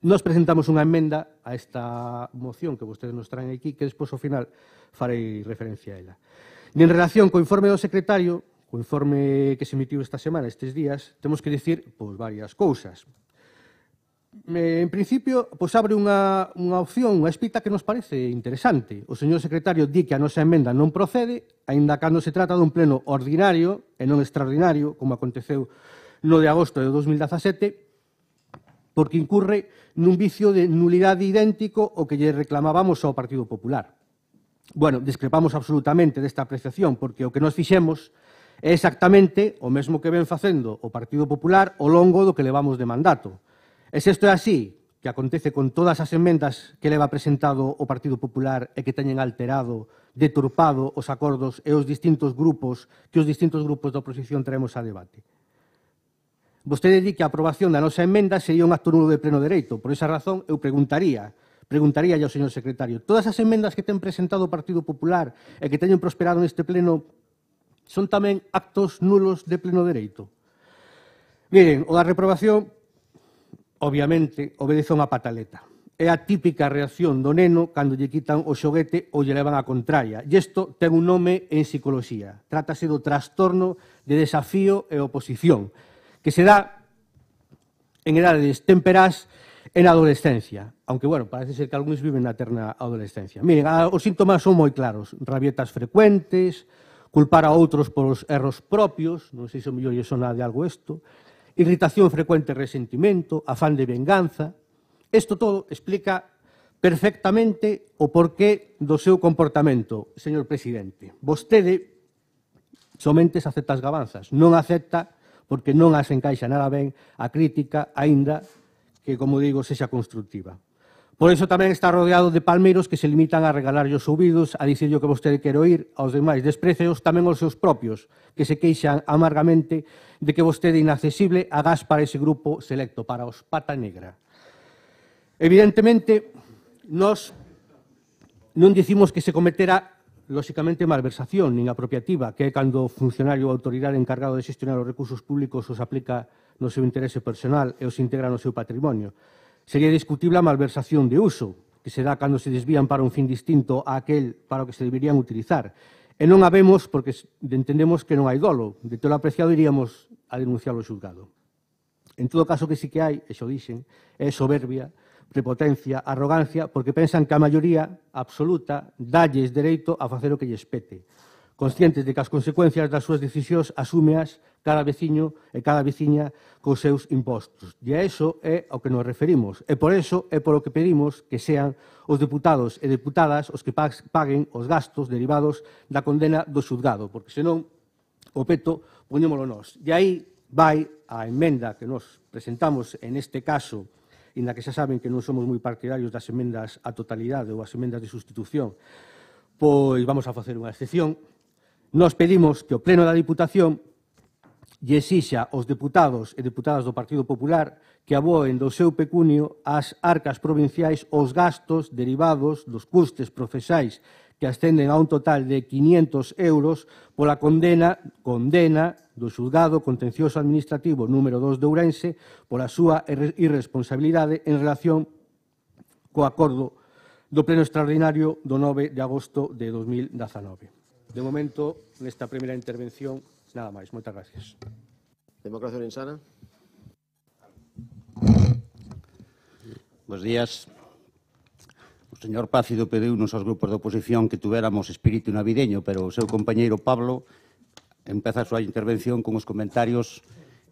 Nos presentamos unha emenda a esta moción que vostedes nos traen aquí, que despois ao final farei referencia a ela. E en relación co informe do secretario, o informe que se emitiu esta semana, estes días, temos que dicir pois, varias cousas. En principio, pois abre unha opción, unha espita que nos parece interesante. O señor secretario di que a nosa emenda non procede, aínda cando se trata dun pleno ordinario e non extraordinario, como aconteceu no de agosto de 2017, porque incurre nun vicio de nulidade idéntico ao que lle reclamábamos ao Partido Popular. Bueno, discrepamos absolutamente desta apreciación, porque o que nos fixemos é exactamente o mesmo que ven facendo o Partido Popular ao longo do que levamos de mandato. E se isto é así, que acontece con todas as emendas que leva presentado o Partido Popular e que teñen alterado, deturpado os acordos e os distintos grupos da oposición traemos a debate. Vostede di que a aprobación da nosa emenda sería un acto nulo de pleno dereito. Por esa razón, eu preguntaría ao señor secretario, todas as emendas que ten presentado o Partido Popular e que teñen prosperado neste pleno son tamén actos nulos de pleno dereito? Miren, o da reprobación, obviamente, obedece a unha pataleta. É a típica reacción do neno cando lle quitan o xoguete ou lle levan a contraria. E isto ten un nome en psicología. Trátase do trastorno de desafío e oposición, que se dá en edades temperás e na adolescencia. Aunque, bueno, parece ser que algúns viven na eterna adolescencia. Miren, os síntomas son moi claros. Rabietas frecuentes, culpar a outros polos erros propios, non sei se o mellor lle sona de algo isto, irritación frecuente e resentimento, afán de venganza. Isto todo explica perfectamente o porqué do seu comportamento, señor presidente. Vostede somente se acepta as gabanzas, non acepta porque non as encaixa nada ben a crítica, aínda que, como digo, sexa constructiva. Por iso tamén está rodeado de palmeiros que se limitan a regalarlle os ouvidos, a dicirlle o que vostede quere oír, aos demais despreceos, tamén aos seus propios, que se queixan amargamente de que vostede é inaccesible agás para ese grupo selecto, para os pata negra. Evidentemente, nós non dicimos que se cometera, lóxicamente, malversación nin apropiativa, que é cando o funcionario ou autoridade encargado de xestionar os recursos públicos os aplica no seu interese personal e os integra no seu patrimonio. Sería discutible a malversación de uso, que se dá cando se desvían para un fin distinto a aquel para o que se deberían utilizar. E non a vemos porque entendemos que non hai dolo. De telo apreciado iríamos a denunciar o xulgado. En todo caso que sí que hai, e xo dixen, é soberbia, prepotencia, arrogancia, porque pensan que a maioría absoluta dalles dereito a facer o que lles pete, conscientes de que as consecuencias das súas decisións asúmeas cada veciño e cada veciña cos seus impostos. E a iso é ao que nos referimos. E por iso é por o que pedimos que sean os deputados e deputadas os que paguen os gastos derivados da condena do xulgado, porque senón o peto poñémolo nós. E aí vai a emenda que nos presentamos en este caso, inda que xa saben que non somos moi partidarios das emendas á totalidade ou as emendas de sustitución, pois vamos a facer unha excepción. Nos pedimos que o Pleno da Diputación lle exixa aos deputados e deputadas do Partido Popular que aboen do seu pecunio ás arcas provinciais os gastos derivados dos custes procesais que ascenden a un total de 500 euros pola condena do xulgado contencioso administrativo número 2 de Ourense pola súa irresponsabilidade en relación co acordo do Pleno Extraordinario do 9 de agosto de 2019. De momento, nesta primeira intervención, nada máis. Moitas gracias. Democracia Insana. Bos días. O señor Pácido pediu-nos aos grupos de oposición que tuviéramos espírito navideño, pero o seu compañeiro Pablo empeza a súa intervención con os comentarios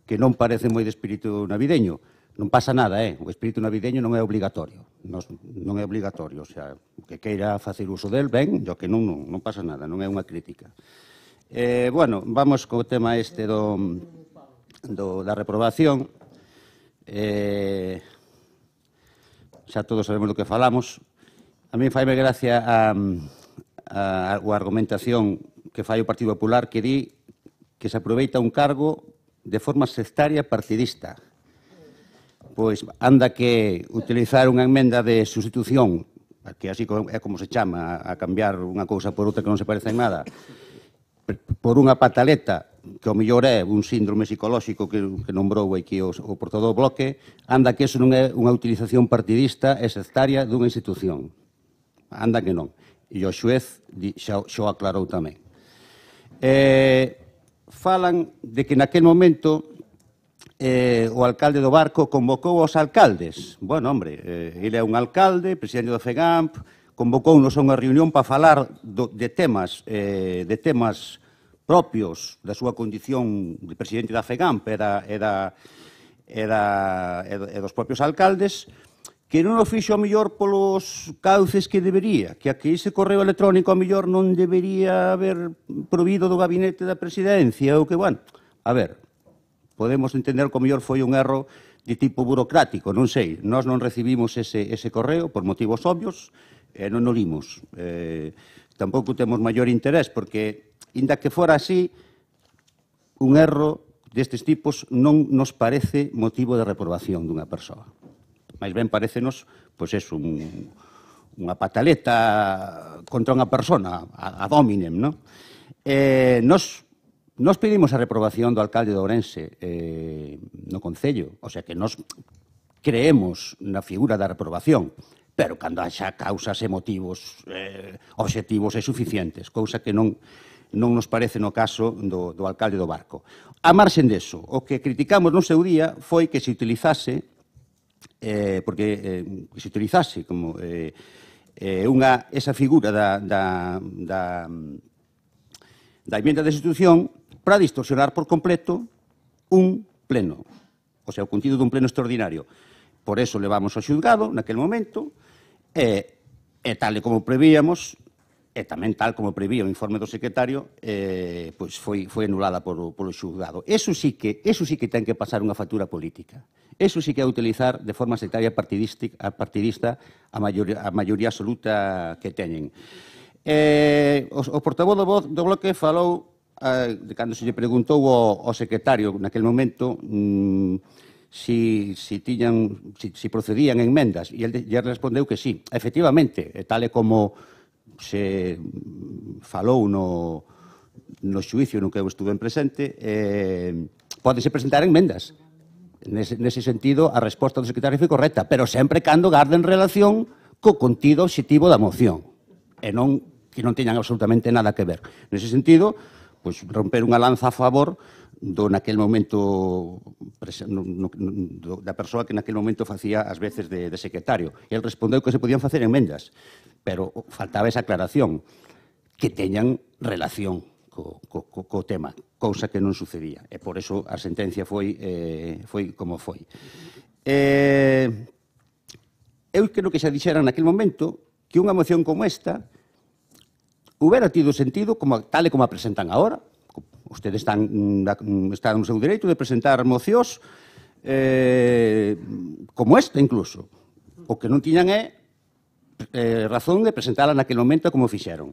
que non parecen moi de espírito navideño. Non pasa nada, o espírito navideño non é obligatorio. Non é obligatorio, o sea, que queira facer uso del, ben, e o que non pasa nada, non é unha crítica. Bueno, vamos co tema este da reprobación. Xa todos sabemos do que falamos. A mí faime gracia a argumentación que fai o Partido Popular que di que se aproveita un cargo de forma sectaria partidista. Pois anda que utilizar unha emenda de sustitución, que así é como se chama, a cambiar unha cousa por outra que non se parece en nada, por unha pataleta, que ao mellor é un síndrome psicolóxico que nombrou aquí o portador do bloque, anda que eso non é unha utilización partidista e sectaria dunha institución. Anda que non. E o xuez xa o aclarou tamén. Falan de que naquel momento o alcalde do Barco convocou aos alcaldes. Bueno, hombre, ele é un alcalde, presidente do FEGAMP, convocounos a unha reunión para falar de temas propios da súa condición de presidente da FEGAMP e dos propios alcaldes, que non o fixo a mellor polos cauces que debería, que ese correo electrónico a mellor non debería haber provido do gabinete da presidencia, ou que, bueno, a ver, podemos entender que o mellor foi un erro de tipo burocrático, non sei, nós non recibimos ese correo por motivos obvios e non o limos. Tampouco temos maior interés, porque, inda que fora así, un erro destes tipos non nos parece motivo de reprobación dunha persoa. Mais ben parecenos, pois é unha pataleta contra unha persona, ad hominem, non? Nos pedimos a reprobación do alcalde de Ourense no Concello, o sea que nos creemos na figura da reprobación, pero cando haxa causas e motivos obxectivos e suficientes, cousa que non nos parece no caso do alcalde do Barco. A marxen deso, o que criticamos no seu día foi que se utilizase como esa figura da emenda de sustitución para distorsionar por completo un pleno, o sea, o contido dun pleno extraordinario. Por eso levamos ao xulgado naquel momento e tal e como prevíamos, e tamén tal como prevía o informe do secretario, pois foi anulada polo xulgado. Eso sí que ten que pasar unha factura política. Eso sí que é utilizar de forma sectaria partidista a maioría absoluta que teñen. O portavoz do bloque falou, cando se lle preguntou ao secretario naquel momento si procedían enmendas, e ele respondeu que sí. Efectivamente, tal e como se falou no xuicio no que eu estuve presente, pódense presentar enmendas. Nese sentido, a resposta do secretario foi correcta, pero sempre cando garden relación co contido obxectivo da moción, e non que non teñan absolutamente nada que ver. Nese sentido, pois, romper unha lanza a favor do naquel momento da persoa que naquel momento facía as veces de secretario. E el respondeu que se podían facer enmendas, pero faltaba esa aclaración, que teñan relación co tema, cousa que non sucedía. E por eso a sentencia foi como foi. Eu creo que xa dixeran naquel momento que unha moción como esta houbera tido sentido tal e como a presentan agora. Ustedes están no seu dereito de presentar mocións como esta, incluso. O que non tiñan é razón de presentala naquel momento como fixeron.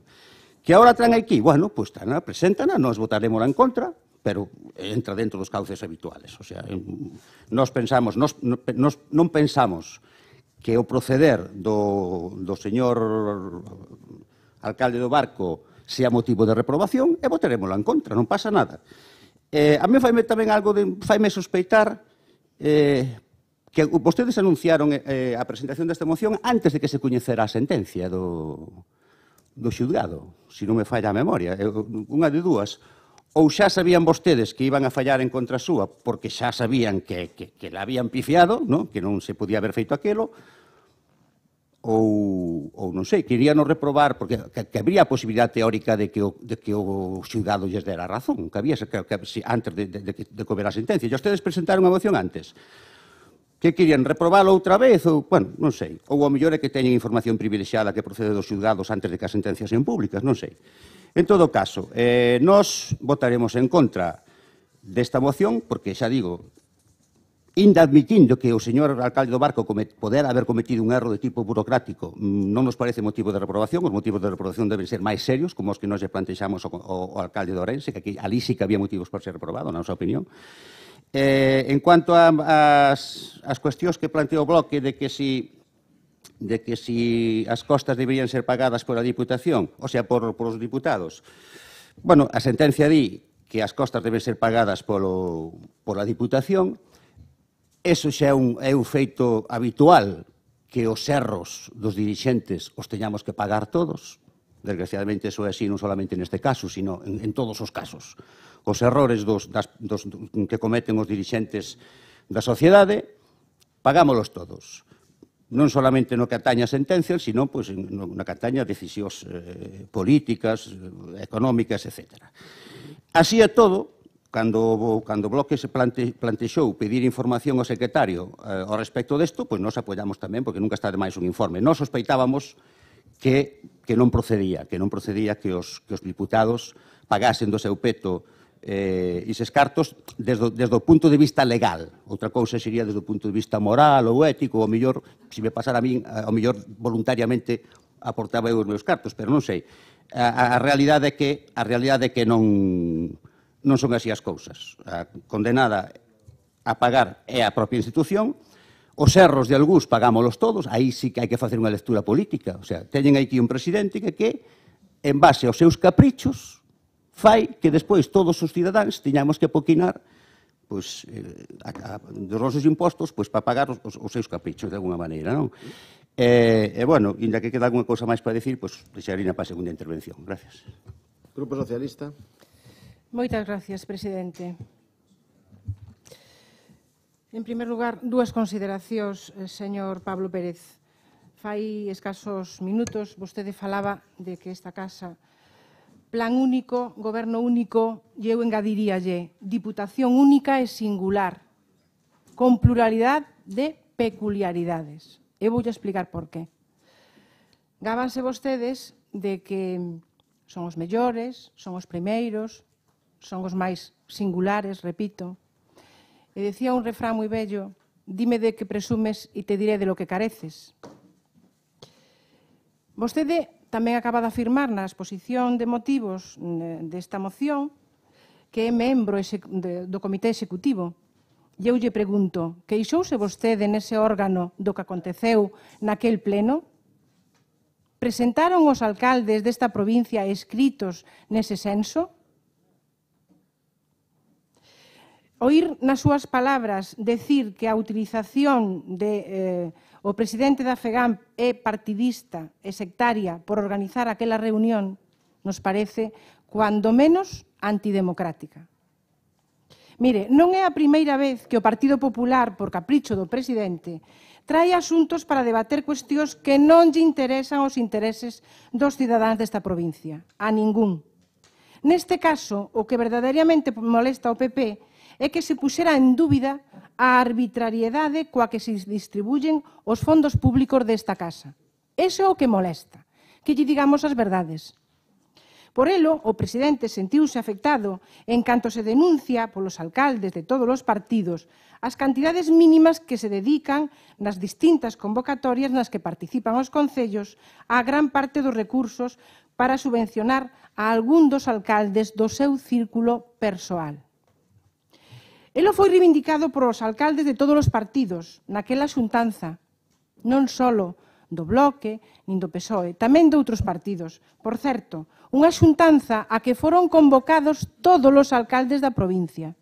Que agora traen aquí, bueno, pois preséntana, nós votaremos en contra, pero entra dentro dos cauces habituales. O sea, non pensamos que o proceder do señor alcalde do Barco sea motivo de reprobación e votarémosla en contra, non pasa nada. A mí faime tamén algo faime sospeitar que vostedes anunciaron a presentación desta moción antes de que se coñecera a sentencia do xulgado, se non me falla a memoria. Unha de dúas, ou xa sabían vostedes que iban a fallar en contra súa porque xa sabían que la habían pifiado, que non se podía haber feito aquilo, ou non sei, queríanos reprobar, porque que habría a posibilidad teórica de que o xulgado lles dera razón, que había antes de que houbera a sentencia. E ustedes presentaron a moción antes. Que querían, reprobalo outra vez? Ou, bueno, non sei. Ou ao mellor é que teñen información privilexiada que procede dos xulgados antes de que as sentencias sean públicas, non sei. En todo caso, nós votaremos en contra desta moción, porque, xa digo, inda admitindo que o señor alcalde do Barco podera haber cometido un erro de tipo burocrático, non nos parece motivo de reprobación. Os motivos de reprobación deben ser máis serios, como os que nos plantexamos ao alcalde de Ourense, que aquí ali sí que había motivos para ser reprobado, na nosa opinión. En cuanto ás cuestións que planteou o Bloque de que si as costas deberían ser pagadas pola Diputación, o sea, por os diputados, bueno, a sentencia di que as costas deben ser pagadas pola Diputación. Eso xa é un feito habitual, que os erros dos dirixentes os teñamos que pagar todos. Desgraciadamente, eso é así non solamente neste caso, sino en todos os casos. Os errores que cometen os dirixentes da sociedade, pagámolos todos. Non solamente no que ataña a sentencias, sino na que ataña a decisións políticas, económicas, etc. Así é todo. Cando o Bloque se plantexou pedir información ao secretario ao respecto desto, pois nós apoiamos tamén, porque nunca está de máis un informe. Nós sospeitábamos que non procedía que os diputados pagasen do seu peto eses cartos desde o punto de vista legal. Outra cousa sería desde o punto de vista moral ou ético, ou mellor, se me pasara a min, ao mellor voluntariamente aportaba eu os meus cartos, pero non sei. A realidade é que non son así as cousas. A condenada a pagar é a propia institución. Os erros de algúns pagámolos todos. Aí sí que hai que facer unha lectura política. O sea, teñen aquí un presidente que en base aos seus caprichos, fai que despois todos os cidadáns tiñamos que apoquinar dos nosos impostos para pagar os seus caprichos, de alguna maneira, non? Bueno, ainda que queda alguna cousa máis para dicir, deixarina para a segunda intervención. Gracias. Grupo Socialista. Moitas gracias, presidente. En primer lugar, dúas consideracións, señor Pablo Pérez. Fai escasos minutos vostede falaba de que esta casa, plan único, goberno único, e eu engadiríalle diputación única e singular, con pluralidade de peculiaridades. Eu voulle explicar por qué. Gábanse vostedes de que son os mellores, son os primeiros, son os máis singulares, repito. E decía un refrán moi bello, dime de que presumes e te diré de lo que careces. Vostede tamén acaba de afirmar na exposición de motivos desta moción que é membro do Comité Executivo. E eu lle pregunto, queixouse vostede nese órgano do que aconteceu naquel pleno? Presentaron os alcaldes desta provincia escritos nese senso? oír nas súas palabras decir que a utilización o presidente da FEGAMP é partidista e sectaria por organizar aquela reunión nos parece, cuando menos, antidemocrática. Mire, non é a primeira vez que o Partido Popular, por capricho do presidente, trae asuntos para debater cuestións que non lle interesan os intereses dos cidadáns desta provincia. A ningún. Neste caso, o que verdadeiramente molesta ao PP é que se puxera en dúbida a arbitrariedade coa que se distribuyen os fondos públicos desta casa. Eso é o que molesta, que lle digamos as verdades. Por elo, o presidente sentiuse afectado en canto se denuncia polos alcaldes de todos os partidos as cantidades mínimas que se dedican nas distintas convocatorias nas que participan os concellos a gran parte dos recursos para subvencionar a algún dos alcaldes do seu círculo persoal. Elo foi reivindicado por os alcaldes de todos os partidos naquela xuntanza, non só do Bloque nin do PSOE, tamén de outros partidos. Por certo, unha xuntanza a que foron convocados todos os alcaldes da provincia.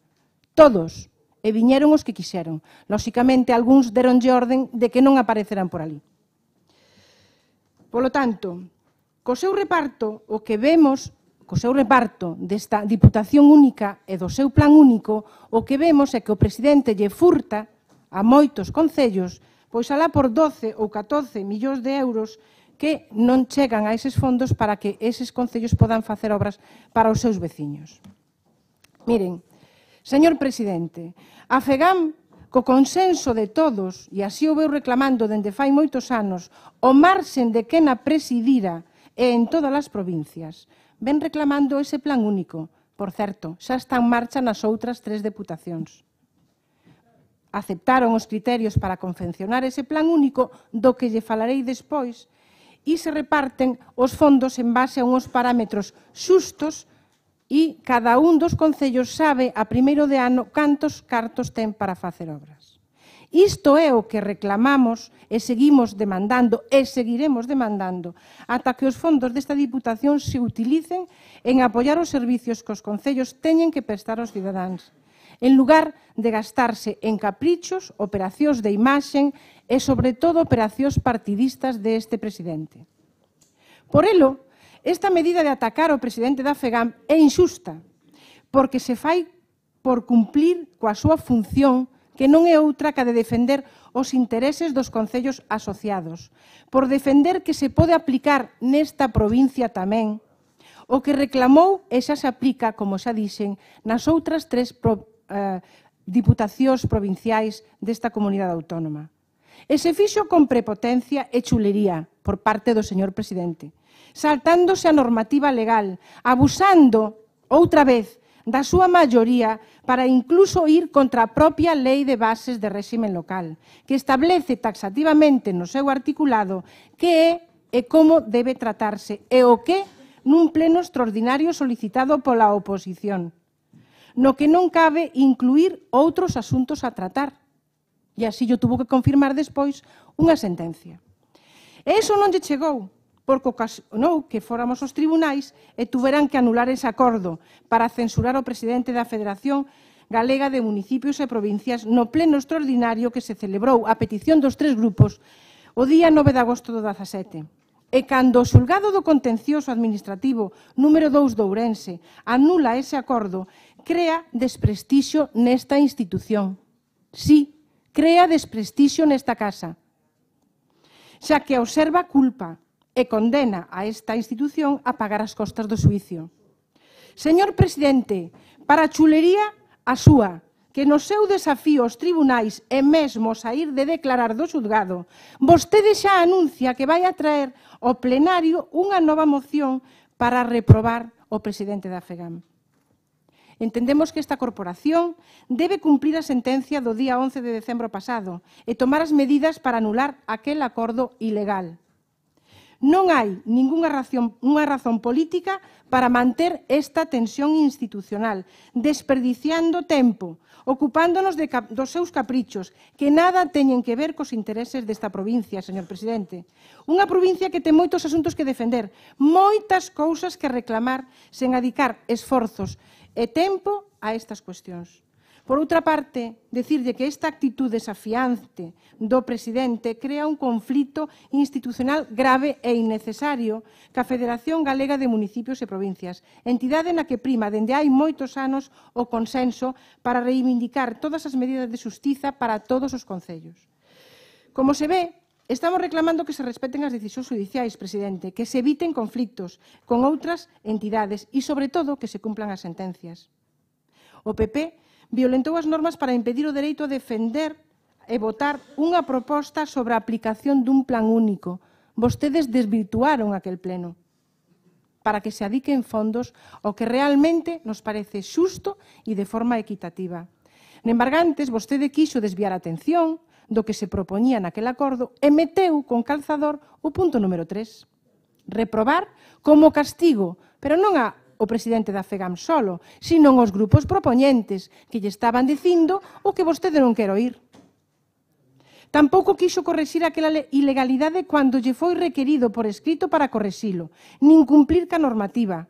Todos. E viñeron os que quixeron. Lóxicamente, algúns deronlle orden de que non apareceran por ali. Polo tanto, co seu reparto, o que vemos, co seu reparto desta Diputación Única e do seu plan único, o que vemos é que o presidente lle furta a moitos concellos, pois alá por 12 ou 14 millóns de euros que non chegan a eses fondos para que eses concellos podan facer obras para os seus veciños. Miren, señor presidente, a FEGAM, co consenso de todos, e así o veu reclamando dende fai moitos anos, o marxen de quen a presidira e en todas as provincias, ven reclamando ese plan único. Por certo, xa está en marcha nas outras 3 deputacións. Aceptaron os criterios para confeccionar ese plan único, do que lle falarei despois, e se reparten os fondos en base a uns parámetros xustos e cada un dos concellos sabe a primeiro de ano cantos cartos ten para facer obras. Isto é o que reclamamos e seguimos demandando e seguiremos demandando ata que os fondos desta Diputación se utilicen en apoiar os servicios que os concellos teñen que prestar aos cidadáns, en lugar de gastarse en caprichos, operacións de imaxen e, sobre todo, operacións partidistas deste presidente. Por elo, esta medida de atacar ao presidente da FEGAM é injusta, porque se fai por cumplir coa súa función, que non é outra que a de defender os intereses dos concellos asociados, por defender que se pode aplicar nesta provincia tamén o que reclamou e xa se aplica, como xa dixen, nas outras 3 diputacións provinciais desta comunidade autónoma. E se fixo con prepotencia e chulería por parte do señor presidente, saltándose a normativa legal, abusando, outra vez, da súa maioría para incluso ir contra a propia Lei de Bases de Réxime Local, que establece taxativamente no seu articulado que é e como debe tratarse e o que nun pleno extraordinario solicitado pola oposición, no que non cabe incluir outros asuntos a tratar. E así yo tuvo que confirmar despois unha sentencia. E iso non lle chegou, porque ocasionou que fóramos os tribunais e tuveran que anular ese acordo para censurar o presidente da Federación Galega de Municipios e Provincias no pleno extraordinario que se celebrou a petición dos 3 grupos o día 9 de agosto do 17. E cando o xulgado do contencioso administrativo número 2 de Ourense anula ese acordo, crea desprestixio nesta institución. Sí, crea desprestixio nesta casa, xa que observa culpa e condena a esta institución a pagar as costas do xuicio. Señor presidente, para a chulería a súa, que no seu desafío aos tribunais e mesmo saír de declarar do xulgado, vostede xa anuncia que vai a traer ao plenario unha nova moción para reprobar o presidente da FEGAM. Entendemos que esta corporación debe cumplir a sentencia do día 11 de decembro pasado e tomar as medidas para anular aquel acordo ilegal. Non hai ningunha razón política para manter esta tensión institucional, desperdiciando tempo, ocupándonos dos seus caprichos, que nada teñen que ver cos intereses desta provincia, señor presidente. Unha provincia que ten moitos asuntos que defender, moitas cousas que reclamar sen adicar esforzos e tempo a estas cuestións. Por outra parte, decirlle que esta actitud desafiante do presidente crea un conflito institucional grave e innecesario ca Federación Galega de Municipios e Provincias, entidade na que prima dende hai moitos anos o consenso para reivindicar todas as medidas de xustiza para todos os concellos. Como se ve, estamos reclamando que se respeten as decisións judiciais, presidente, que se eviten conflitos con outras entidades e, sobre todo, que se cumplan as sentencias. O PP violentou as normas para impedir o dereito a defender e votar unha proposta sobre a aplicación dun plan único. Vostedes desvirtuaron aquel pleno para que se adiquen fondos ao que realmente nos parece xusto e de forma equitativa. Nembargantes, vostede quixo desviar a atención do que se propoñía naquel acordo e meteu con calzador o punto número 3. Reprobar como castigo, pero non o presidente da FEGAM solo, sino os grupos propoñentes que lle estaban dicindo o que vostede non quere oír. Tampouco quixo correxir aquela ilegalidade cando lle foi requerido por escrito para correxilo, nin cumplir ca normativa.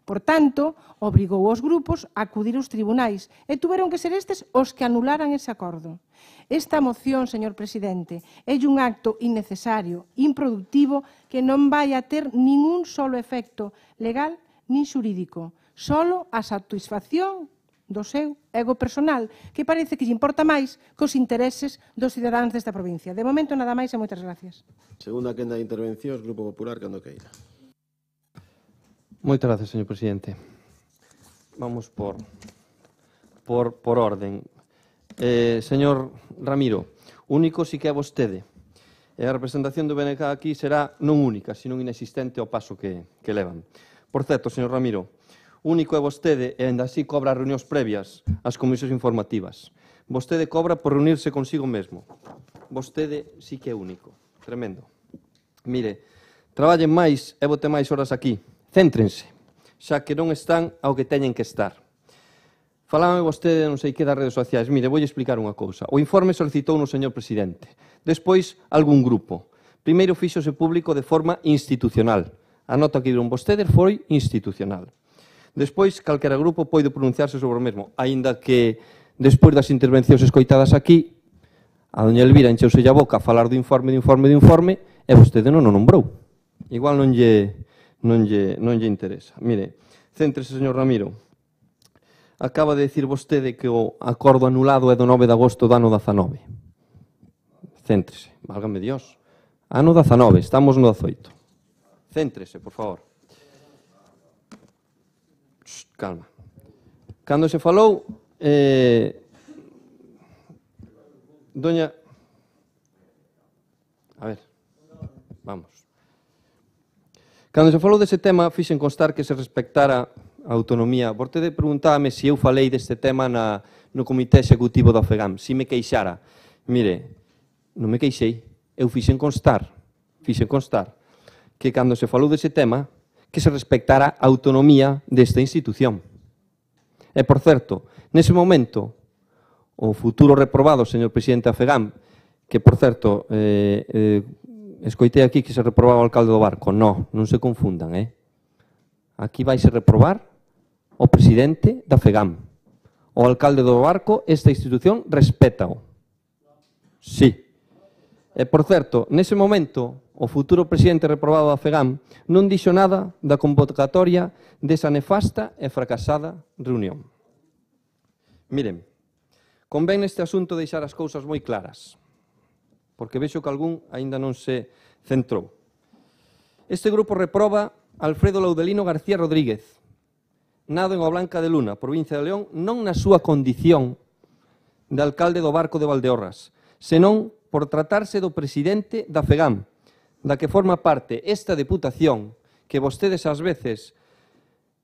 Por tanto, obrigou os grupos a acudir aos tribunais e tuveron que ser estes os que anularan ese acordo. Esta moción, señor presidente, é un acto innecesario, improductivo, que non vai a ter ningún solo efecto legal nin xurídico, solo a satisfacción do seu ego personal, que parece que lle importa máis que os intereses dos cidadáns desta provincia. De momento, nada máis e moitas gracias. Segunda quenda de intervencións, Grupo Popular, cando queira. Moitas gracias, señor presidente. Vamos por orden. Señor Ramiro, único si que é vostede. E a representación do BNG aquí será non única, sino inexistente ao paso que levan. Por certo, señor Ramiro, único é vostede e ainda así cobra as reunións previas ás comisións informativas. Vostede cobra por reunirse consigo mesmo. Vostede sí que é único. Tremendo. Mire, traballen máis e bote máis horas aquí. Céntrense, xa que non están ao que teñen que estar. Falame vostede non sei que das redes sociais. Mire, voulle explicar unha cousa. O informe solicitou no señor presidente. Despois, algún grupo. Primeiro fíxose público de forma institucional. A nota que viron vostedes foi institucional. Despois, calquera grupo pode pronunciarse sobre o mesmo, aínda que, despois das intervencións escoitadas aquí, a doña Elvira encheuselle a boca a falar do informe, e vostede non o nombrou. Igual non lle interesa. Mire, céntrese, señor Ramiro. Acaba de dicir vostede que o acordo anulado é do 9 de agosto do ano 19. Céntrese, válgame Dios. Ano 19, estamos no 18. Céntrese, por favor. Calma. Cando se falou, doña... A ver, vamos. Cando se falou dese tema, fixen constar que se respectara a autonomía. Vostede preguntábame se eu falei deste tema no Comité Executivo da FEGAM, se me queixara. Mire, non me queixei, eu fixen constar que cando se falou dese tema, que se respectara a autonomía desta institución. E, por certo, nese momento, o futuro reprobado, señor presidente da FEGAM, que, por certo, escoitei aquí que se reprobaba o alcalde do Barco. Non se confundan, Aquí vai se reprobar o presidente da FEGAM. O alcalde do Barco, esta institución, respétao. Sí. E, por certo, nese momento, o futuro presidente reprobado da FEGAM non dixo nada da convocatoria desa nefasta e fracasada reunión. Miren, convén neste asunto deixar as cousas moi claras, porque vexo que algún aínda non se centrou. Este grupo reproba Alfredo Laudelino García Rodríguez, nado en Oblanca de Luna, provincia de León, non na súa condición de alcalde do Barco de Valdeorras, senón por tratarse do presidente da FEGAM, da que forma parte esta deputación, que vostedes ás veces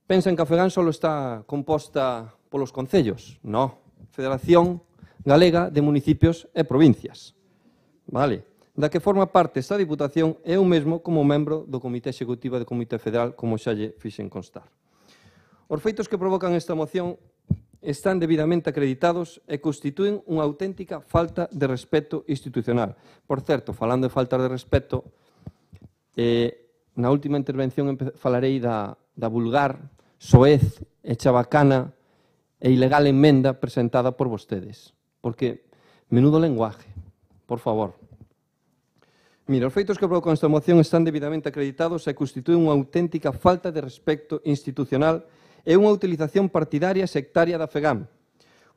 pensan que a FEGAM só está composta polos concellos. Non, Federación Galega de Municipios e Provincias. Vale. Da que forma parte esta deputación é eu mesmo como membro do Comité Executivo e do Comité Federal, como xa lle fixen constar. Os feitos que provocan esta moción están debidamente acreditados e constitúen unha auténtica falta de respeto institucional. Por certo, falando de falta de respeto, na última intervención falarei da vulgar, soez e chabacana e ilegal emenda presentada por vostedes. Porque, menudo lenguaje, por favor. Mira, os feitos que provocan esta moción están debidamente acreditados e constituen unha auténtica falta de respecto institucional e unha utilización partidaria sectaria da FEGAM,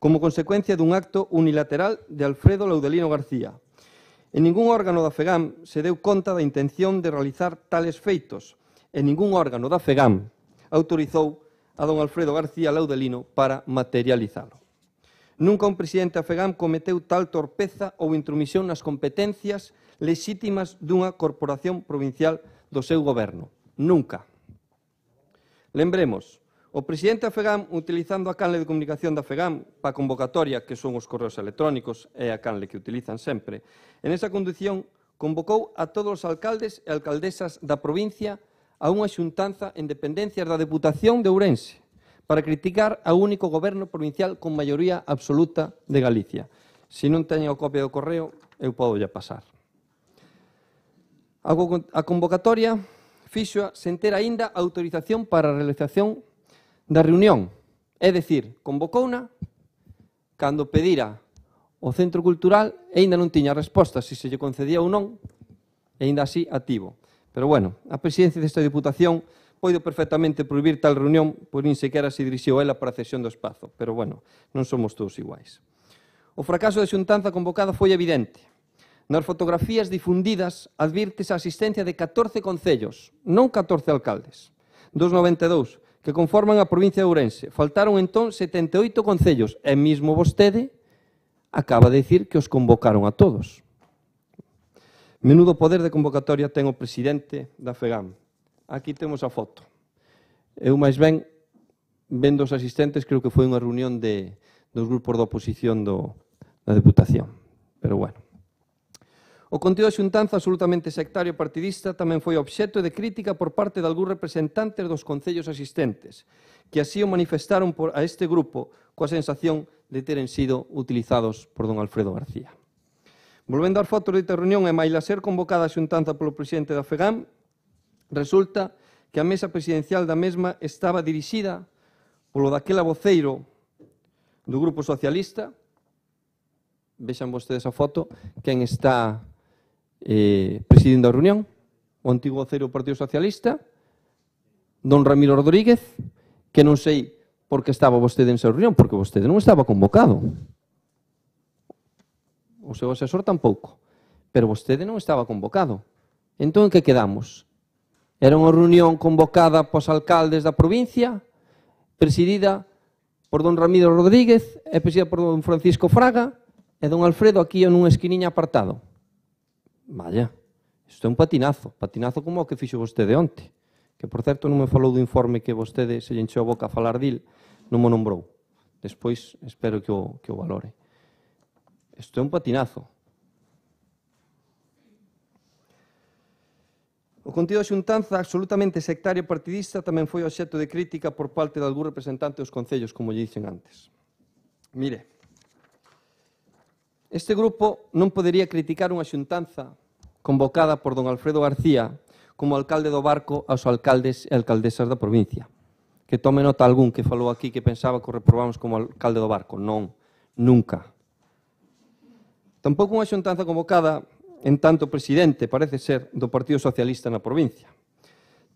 como consecuencia dun acto unilateral de Alfredo Laudelino García. En ningún órgano da FEGAM se deu conta da intención de realizar tales feitos e ningún órgano da FEGAM autorizou a don Alfredo García Laudelino para materializalo. Nunca un presidente da FEGAM cometeu tal torpeza ou intromisión nas competencias lexítimas dunha corporación provincial do seu goberno. Nunca. Lembremos, o presidente da FEGAM, utilizando a canle de comunicación da FEGAM para a convocatoria, que son os correos electrónicos, é a canle que utilizan sempre, en esa condución convocou a todos os alcaldes e alcaldesas da provincia a unha xuntanza en dependencias da Deputación de Ourense para criticar ao único goberno provincial con maioría absoluta de Galicia. Se non teño a copia do correo, eu podo lle pasar. A convocatoria fixoa sen ter aínda autorización para a realización da reunión. É dicir, convocouna cando pedira o Centro Cultural e aínda non tiña resposta se se lle concedía ou non, e aínda así activo. Pero, bueno, a presidencia desta Diputación poido perfectamente prohibir tal reunión, pois nin sequera se dirixiu ela para a cesión do espazo. Pero, bueno, non somos todos iguais. O fracaso da xuntanza convocada foi evidente. Nas fotografías difundidas advírtese a asistencia de 14 concellos, non 14 alcaldes, dos 92, que conforman a provincia de Ourense. Faltaron entón 78 concellos, e mesmo vostede acaba de dicir que os convocaron a todos. Menudo poder de convocatoria ten o presidente da FEGAM. Aquí temos a foto. Eu máis ben, vendo os asistentes, creo que foi unha reunión dos grupos da oposición da Deputación. Pero, bueno. O contido da xuntanza absolutamente sectario e partidista tamén foi obxecto de crítica por parte de algúns representantes dos concellos asistentes, que así o manifestaron a este grupo coa sensación de teren sido utilizados por don Alfredo García. Volvendo ás fotos desta reunión, e maila ser convocada a xuntanza polo presidente da FEGAM, resulta que a mesa presidencial da mesma estaba dirixida polo daquela voceiro do Grupo Socialista. Vexan vostedes a foto, quen está presidindo a reunión, o antigo voceiro do Partido Socialista, don Ramiro Rodríguez, que non sei por que estaba vostede en esa reunión, porque vostede non estaba convocado. O seu asesor tampouco, pero vostede non estaba convocado. Entón, en que quedamos? Era unha reunión convocada pos alcaldes da provincia, presidida por don Ramiro Rodríguez e presidida por don Francisco Fraga, e don Alfredo aquí en unha esquiniña apartado. Vaya, isto é un patinazo como o que fixo vostede onte, que, por certo, non me falou do informe que vostede se lle encheu a boca a falar dil, non me nombrou. Despois, espero que o valore. Isto é un patinazo. O contido da xuntanza absolutamente sectaria e partidista tamén foi obxecto de crítica por parte de algún representante dos concellos, como lle dicen antes. Mire, este grupo non podería criticar unha xuntanza convocada por don Alfredo García como alcalde do Barco aos alcaldes e alcaldesas da provincia. Que tome nota algún que falou aquí que pensaba que o reprobamos como alcalde do Barco. Non, nunca. Tampouco unha xuntanza convocada en tanto presidente, parece ser, do Partido Socialista na provincia.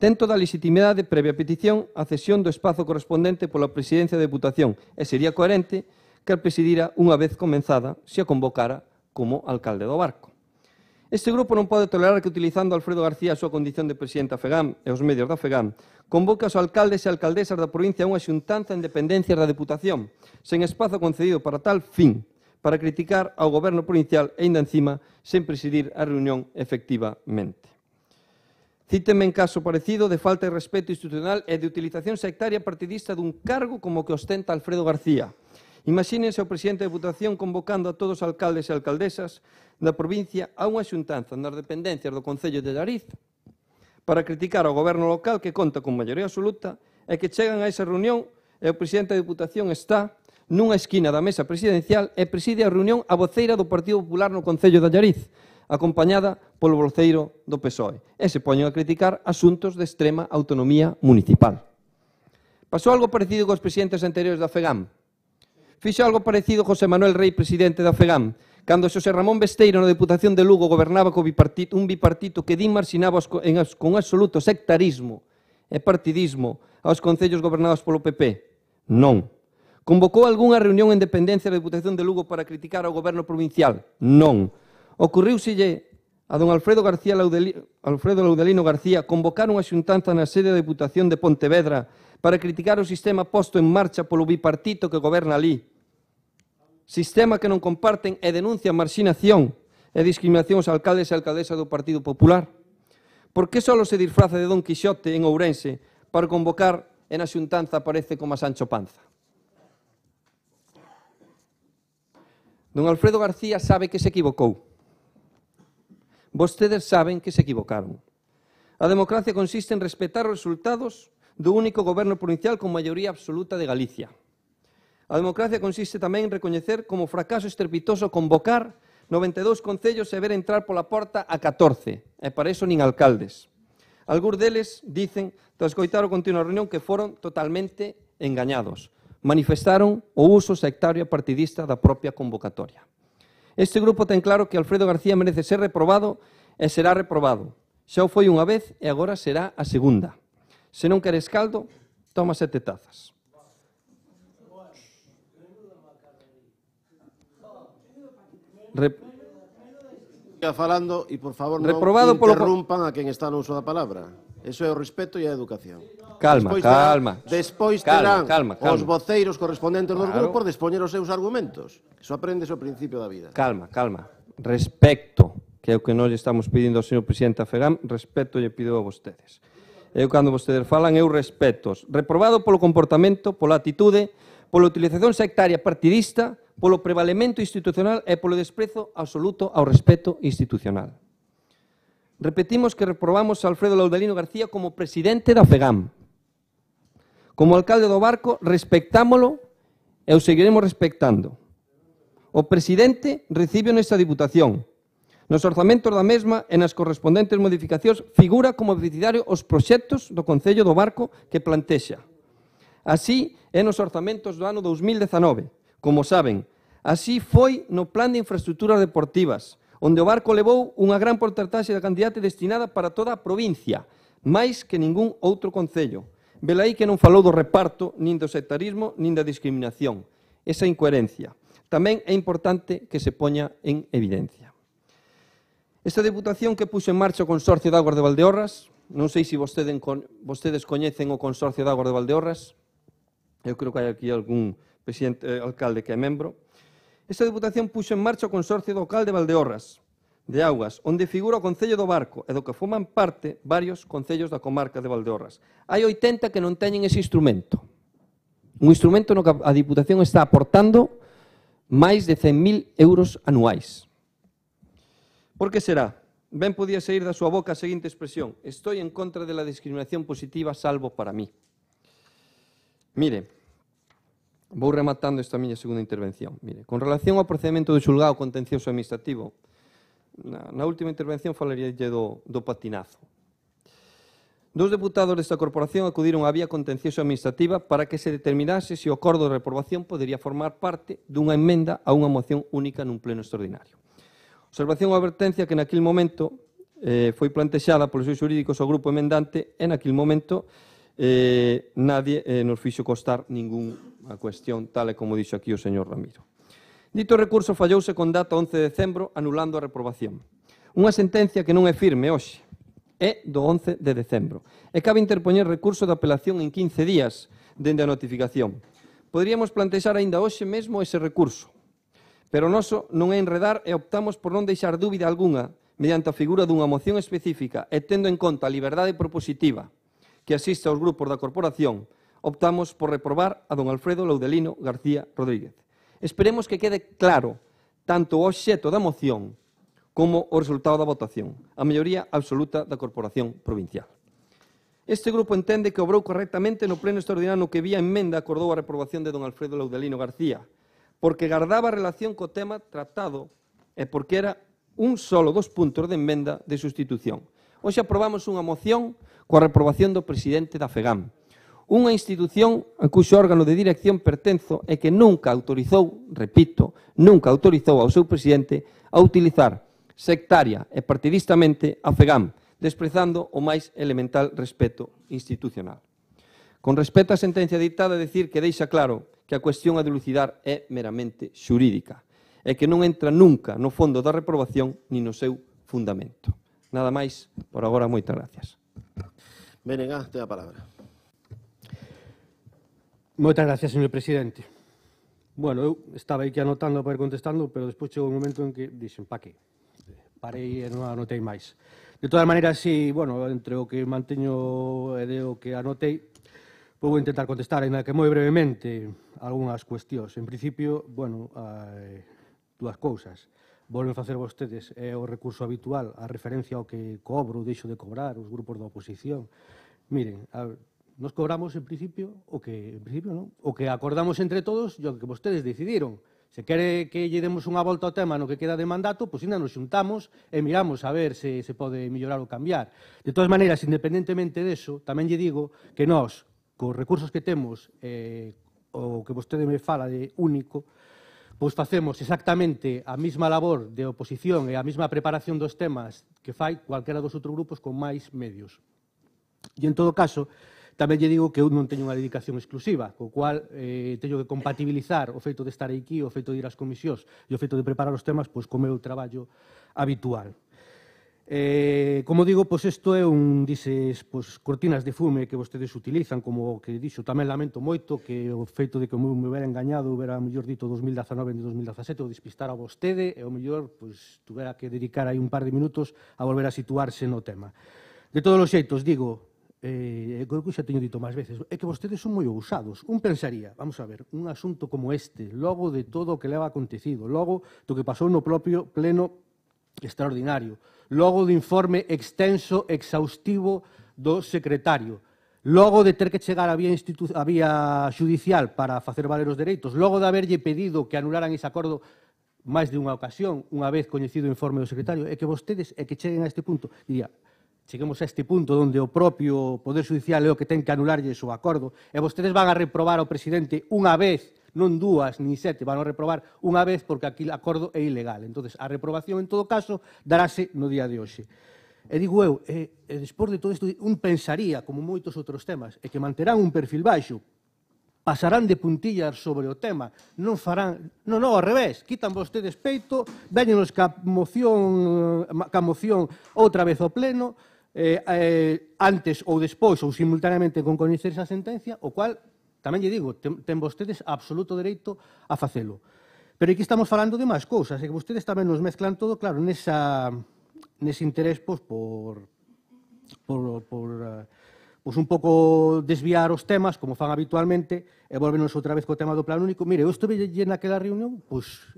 Ten toda a legitimidade previa petición a cesión do espazo correspondente pola presidencia da Deputación e sería coherente que a presidira unha vez comenzada se a convocara como alcalde do Barco. Este grupo non pode tolerar que, utilizando Alfredo García a súa condición de presidente da FEGAM e os medios da FEGAM, convoque aos alcaldes e alcaldesas da provincia a unha xuntanza en dependencias da Deputación, sen espazo concedido para tal fin, para criticar ao goberno provincial e, ainda encima, sen presidir a reunión efectivamente. Cíteme en caso parecido de falta de respeto institucional e de utilización sectaria partidista dun cargo como que ostenta Alfredo García. Imagínense o presidente da Deputación convocando a todos os alcaldes e alcaldesas da provincia a unha xuntanza nas dependencias do Concello de Allariz para criticar ao goberno local que conta con maioría absoluta e que chegan a esa reunión e o presidente da Deputación está nunha esquina da mesa presidencial e preside a reunión a voceira do Partido Popular no Concello de Allariz, acompañada polo voceiro do PSOE, e se poñen a criticar asuntos de extrema autonomía municipal. Pasou algo parecido cos presidentes anteriores da FEGAM. Fixo algo parecido José Manuel Rei, presidente da FEGAM, cando Xosé Ramón Besteiro na Deputación de Lugo gobernaba un bipartito que din marxinaba con absoluto sectarismo e partidismo aos concellos gobernados polo PP. Non. Convocou algunha reunión en dependencia da Deputación de Lugo para criticar ao goberno provincial? Non. Ocurriuselle a don Alfredo Laudelino García convocar unha xuntanza na sede da Deputación de Pontevedra para criticar o sistema posto en marcha polo bipartito que goberna ali. Sistema que non comparten e denuncian marxinación e discriminación aos alcaldes e alcaldesas do Partido Popular. Por que só se disfraza de Don Quixote en Ourense para convocar e na xuntanza aparece como a Sancho Panza? Don Alfredo García sabe que se equivocou. Vostedes saben que se equivocaron. A democracia consiste en respetar os resultados do único goberno provincial con maioría absoluta de Galicia. A democracia consiste tamén en recoñecer como fracaso estrepitoso convocar 92 concellos e ver entrar pola porta a 14, e para iso nin alcaldes. Algúns deles dicen, tras coitar o continuo reunión, que foron totalmente engañados. Manifestaron o uso sectario e partidista da propia convocatoria. Este grupo ten claro que Alfredo García merece ser reprobado e será reprobado. Xa o foi unha vez e agora será a segunda. Se non queres caldo, toma 7 tazas. Falando e, por favor, non interrumpan a quen está no uso da palabra. Eso é o respeto e a educación. Calma. Despois terán os voceiros correspondentes dos grupos de expoñer os seus argumentos. Iso aprendes ao principio da vida. Calma. Respecto, que é o que nós estamos pedindo ao señor presidente da FEGAM, respeto lle pido a vostedes. Eu, cando vostedes falan, eu respetos. Reprobado polo comportamento, pola atitude, pola utilización sectaria partidista, polo prevalemento institucional e polo desprezo absoluto ao respeto institucional. Repetimos que reprobamos a Alfredo Laudelino García como presidente da FEGAM. Como alcalde do Barco, respectámolo e o seguiremos respectando. O presidente recibe nesta Diputación. Nos orzamentos da mesma e nas correspondentes modificacións figura como beneficiario os proxectos do Concello do Barco que plantexa. Así é nos orzamentos do ano 2019. Como saben, así foi no Plan de Infraestructuras Deportivas, onde o Barco levou unha gran porcentaxe da cantidade destinada para toda a provincia, máis que ningún outro concello. Velaí que non falou do reparto, nin do sectarismo, nin da discriminación. Esa incoherencia. Tamén é importante que se poña en evidencia. Esta Deputación que puxo en marcha o Consorcio de Aguas de Valdeorras, non sei se vostedes coñecen o Consorcio de Aguas de Valdeorras, eu creo que hai aquí algún alcalde que é membro. Esta Deputación puxo en marcha o Consorcio do Cal de Valdeorras, de Augas, onde figura o Concello do Barco e do que forman parte varios concellos da comarca de Valdeorras. Hai 80 que non teñen ese instrumento. Un instrumento no que a Diputación está aportando máis de 100.000 euros anuais. Por que será? Ben podía sair da súa boca a seguinte expresión: estoy en contra de la discriminación positiva salvo para mí. Mire, vou rematando esta miña segunda intervención. Mire, con relación ao procedimento do xulgado contencioso administrativo, na última intervención falaríalle do patinazo. Dos deputados desta corporación acudiron á vía contencioso administrativa para que se determinase se o acordo de reprobación podería formar parte dunha emenda a unha moción única nun pleno extraordinario. Observación ou advertencia que naquele momento foi plantexada polos seus xurídicos ao grupo emendante e naquele momento nadie nos fixo constar ninguna cuestión, tal e como dixo aquí o señor Ramiro. Dito recurso fallouse con data 11 de decembro, anulando a reprobación. Unha sentencia que non é firme hoxe, é do 11 de decembro. E cabe interpoñer recurso de apelación en 15 días dende a notificación. Poderíamos plantexar aínda hoxe mesmo ese recurso, pero o noso non é enredar e optamos por non deixar dúbida algunha mediante a figura dunha moción específica e tendo en conta a liberdade propositiva que asiste aos grupos da corporación, optamos por reprobar a don Alfredo Laudelino García Rodríguez. Esperemos que quede claro tanto o obxecto da moción como o resultado da votación, a maioría absoluta da corporación provincial. Este grupo entende que obrou correctamente no pleno extraordinario no que vía emenda acordou a reprobación de don Alfredo Laudelino García, porque gardaba relación co tema tratado e porque era un solo dos puntos de emenda de sustitución. Hoxe aprobamos unha moción coa reprobación do presidente da FEGAM, Unha institución a cuxo órgano de dirección pertenzo e que nunca autorizou, repito, nunca autorizou ao seu presidente a utilizar sectaria e partidistamente a FEGAM, desprezando o máis elemental respeto institucional. Con respecto á sentencia ditada, decir que deixa claro que a cuestión a dilucidar é meramente xurídica e que non entra nunca no fondo da reprobación ni no seu fundamento. Nada máis, por agora, moitas gracias. Benega, ten a palabra. Moitas gracias, señor presidente. Bueno, eu estaba aquí anotando para ir contestando, pero despois chegou un momento en que dixen, pa que? Parei e non anotei máis. De todas maneiras, si, bueno, entre o que manteño e de o que anotei, vou intentar contestar, ainda que moi brevemente, algunhas cuestións. En principio, bueno, dúas cousas. Volven facer vostedes o recurso habitual, a referencia ao que cobro, deixo de cobrar, os grupos da oposición. Miren, nos cobramos, en principio, o que acordamos entre todos e o que vostedes decidiron. Se quere que lle demos unha volta ao tema no que queda de mandato, pois ainda nos xuntamos e miramos a ver se pode mellorar ou cambiar. De todas maneiras, independentemente deso, tamén lle digo que nós, cos recursos que temos, o que vostede me fala de único, pois facemos exactamente a mesma labor de oposición e a mesma preparación dos temas que fai cualquera dos outros grupos con máis medios. E, en todo caso, tamén lle digo que eu non teño unha dedicación exclusiva, co cual teño que compatibilizar o feito de estar aquí, o feito de ir ás comisións e o feito de preparar os temas pois, co meu traballo habitual. Como digo, pois isto é dices, cortinas de fume que vostedes utilizan, como que dixo, tamén lamento moito que o feito de que me hubiera engañado, hubiera mellor dito 2019 e 2017, o despistar a vostede, e o mellor tuvera que dedicar aí un par de minutos a volver a situarse no tema. De todos os xeitos, digo, creo que xa teño dito máis veces, é que vostedes son moi ousados. Un pensaría, vamos a ver, un asunto como este, logo de todo o que leva acontecido, logo do que pasou no propio pleno extraordinario, logo do informe extenso, exhaustivo do secretario, logo de ter que chegar a vía xudicial para facer valer os dereitos, logo de haberlle pedido que anularan ese acordo máis de unha ocasión, unha vez coñecido o informe do secretario, é que vostedes, é que cheguen a este punto, diría, cheguemos a este punto onde o propio Poder Judicial é o que ten que anularlles o acordo e vostedes van a reprobar ao presidente unha vez, non dúas, ni sete, van a reprobar unha vez porque aquí o acordo é ilegal. Entón, a reprobación, en todo caso, darase no día de hoxe. E digo eu, despois de todo isto, un pensaría, como moitos outros temas, e que manterán un perfil baixo, pasarán de puntillas sobre o tema, non farán, non, ao revés, quitan vostedes peito, veñenos ca moción outra vez ao pleno, antes ou despois ou simultaneamente con coñecerse a sentencia, o cual, tamén lle digo, ten vostedes absoluto dereito a facelo. Pero aquí estamos falando de máis cousas, e que vostedes tamén nos mezclan todo, claro, nese interés por un pouco desviar os temas, como fan habitualmente, e volvenos outra vez co tema do plan único. Mire, eu estive naquela reunión,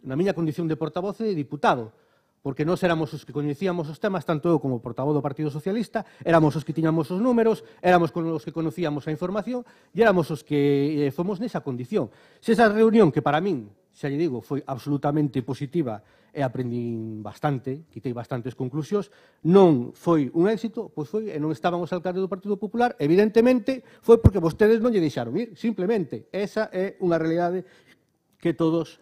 na miña condición de portavoz e de diputado, porque nós éramos os que coñecíamos os temas, tanto eu como portavoz do Partido Socialista, éramos os que tiñamos os números, éramos os que conocíamos a información e éramos os que fomos nesa condición. Se esa reunión, que para min, xa lle digo, foi absolutamente positiva e aprendín bastante, quitei bastantes conclusións, non foi un éxito, pois foi, e non estaban os alcaldes do Partido Popular, evidentemente foi porque vostedes non lle deixaron ir, simplemente. Esa é unha realidade que todos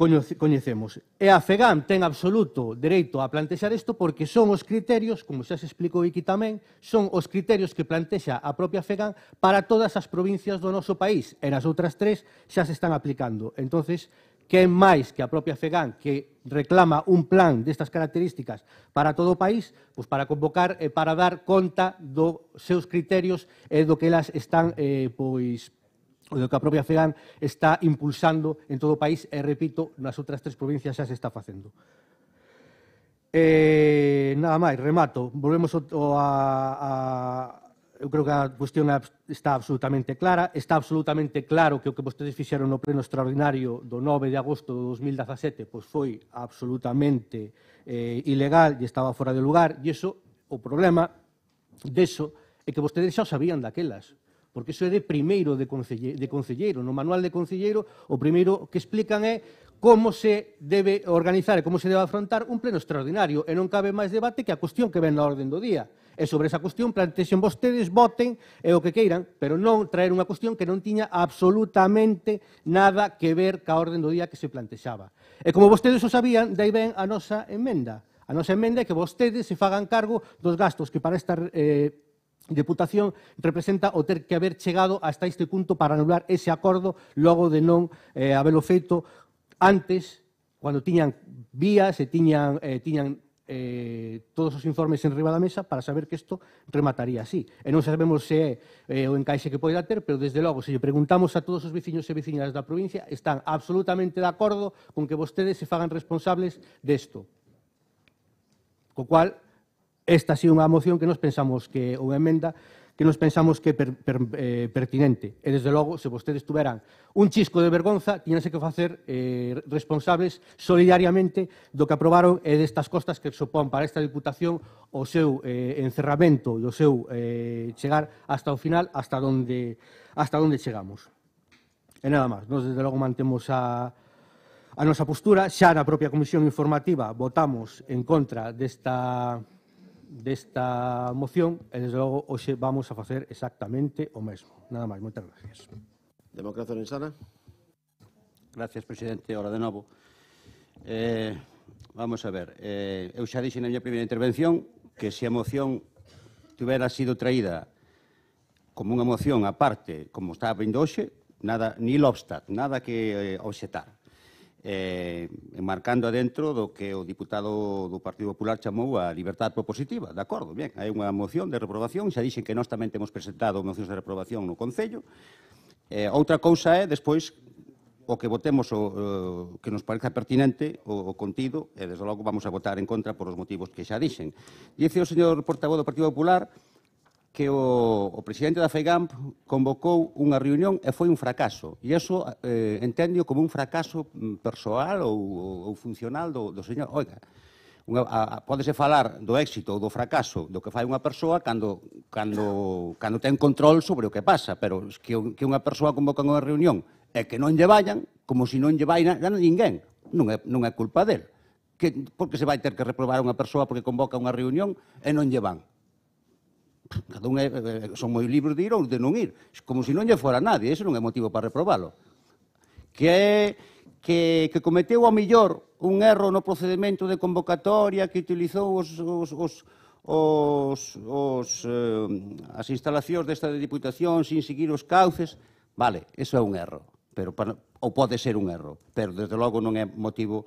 coñecemos. E a FEGAM ten absoluto dereito a plantexar isto porque son os criterios, como xa se explicou aquí tamén, son os criterios que plantexa a propia FEGAM para todas as provincias do noso país, e nas outras tres xa se están aplicando. Entonces, que é máis que a propia FEGAM que reclama un plan destas características para todo o país, pois para convocar e para dar conta dos seus criterios e do que elas están, o do que a propia FEGAM está impulsando en todo o país e, repito, nas outras tres provincias xa se está facendo. Nada máis, remato. Volvemos eu creo que a cuestión está absolutamente clara. Está absolutamente claro que o que vostedes fixeron no pleno extraordinario do 9 de agosto de 2017 pois foi absolutamente ilegal e estaba fora de lugar. E o problema deso é que vostedes xa o sabían daquelas, porque iso é de primeiro de concelleiro. No manual de concelleiro, o primeiro que explican é como se debe organizar e como se debe afrontar un pleno extraordinario, e non cabe máis debate que a cuestión que ven na orden do día. e sobre esa cuestión plantexen vostedes, voten e o que queiran, pero non traer unha cuestión que non tiña absolutamente nada que ver ca orden do día que se plantexaba. E como vostedes o sabían, dai ben a nosa emenda. A nosa emenda é que vostedes se fagan cargo dos gastos que para esta Deputación representa o ter que haber chegado hasta este punto para anular ese acordo logo de non habelo feito antes, cando tiñan vías e tiñan todos os informes en riba da mesa para saber que isto remataría así. E non sabemos se é o encaixe que poida ter, pero desde logo, se lle preguntamos a todos os veciños e veciñas da provincia, están absolutamente de acordo con que vostedes se fagan responsables desto. Co cual, esta sí é unha moción que nos pensamos que unha emenda que nos pensamos que é pertinente. E, desde logo, se vostedes tuveran un chisco de vergonza, tiñanse que facer responsables solidariamente do que aprobaron e destas costas que supón para esta Diputación o seu encerramento e o seu chegar hasta o final, hasta onde chegamos. E nada máis. Nos, desde logo, mantemos a nosa postura. Xa na propia Comisión Informativa votamos en contra desta moción e, desde logo, hoxe vamos a facer exactamente o mesmo. Nada máis, moitas gracias. Democracia Lorenzana. Gracias, presidente. Ora de novo. Vamos a ver. Eu xa dixen na miña primeira intervención que se a moción tivera sido traída como unha moción aparte, como estaba vindo hoxe, nada, ni obstat, nada que obxetar. Marcando adentro do que o diputado do Partido Popular chamou a liberdade propositiva. De acordo, ben, hai unha moción de reprobación, xa dixen que nós tamén temos presentado mocións de reprobación no Concello. Outra cousa é, despois, o que votemos que nos pareza pertinente o contido, e desde logo vamos a votar en contra por os motivos que xa dixen. Dice o señor portavoz do Partido Popular que o presidente da FEIGAMP convocou unha reunión e foi un fracaso. E iso entendio como un fracaso persoal ou funcional do señor. Oiga, pódese falar do éxito ou do fracaso do que fai unha persoa cando ten control sobre o que pasa, pero que unha persoa convoca unha reunión e que non lle vayan, como se non lle vai ninguén, non é culpa del. Porque se vai ter que reprobar unha persoa porque convoca unha reunión e non lle van. Cada un son moi libres de ir ou de non ir, como se non lle fora nadie, ese non é motivo para reprobalo. Que cometeu ao millor un erro no procedimento de convocatoria que utilizou as instalacións desta Diputación sin seguir os cauces, vale, eso é un erro, ou pode ser un erro, pero desde logo non é motivo,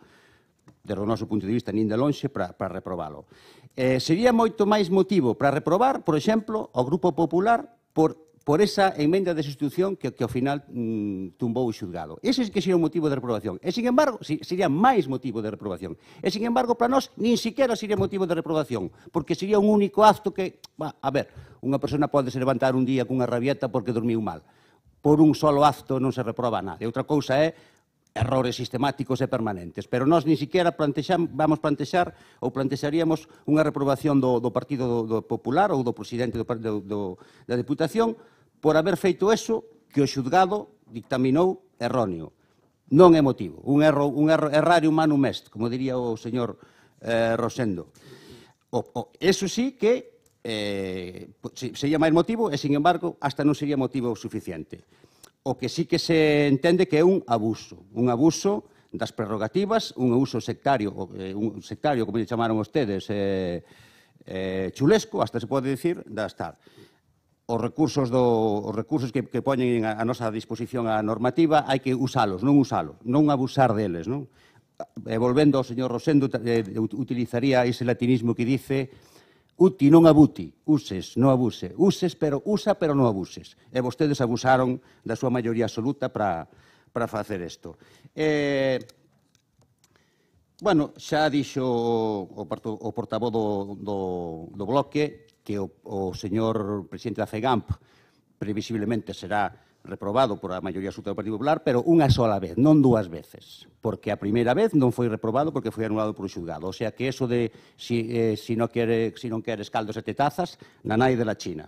desde o noso punto de vista, nin de lonxe, para reprobalo. Sería moito máis motivo para reprobar, por exemplo, ao Grupo Popular por esa emenda de sustitución que ao final tumbou o xulgado. Ese que sería un motivo de reprobación. E, sin embargo, sería máis motivo de reprobación. E, sin embargo, para nós, nin siquiera sería motivo de reprobación, porque sería un único acto que, a ver, unha persona pode se levantar un día cunha rabieta porque dormiu mal. Por un solo acto non se reproba nada. E outra cousa é errores sistemáticos e permanentes. Pero nós ni siquiera vamos plantexar ou plantexaríamos unha reprobación do Partido Popular ou do presidente da Diputación por haber feito eso que o xulgado dictaminou erróneo. Non é motivo. Un erro errare humanum est, como diría o señor Rosendo. Eso sí que sería máis motivo e, sin embargo, hasta non sería motivo suficiente. O que sí que se entende que é un abuso das prerrogativas, un uso sectario, como lle chamaron ustedes, chulesco, hasta se pode dicir, da estar. Os recursos que poñen a nosa disposición a normativa hai que usalos, non abusar deles, non? E volvendo ao señor Rosendo, utilizaría ese latinismo que dice uti non abuti, uses, non abuse. Usa, pero non abuses. E vostedes abusaron da súa maioría absoluta para facer isto. Bueno, xa dixo o portavoz do bloque que o señor presidente da FEIGAMP previsiblemente será reprobado por a maioría absoluta do Partido Popular, pero unha sola vez, non dúas veces, porque a primeira vez non foi reprobado porque foi anulado por o xulgado. O sea que eso de si non queres caldos e te tazas, nanai de la China.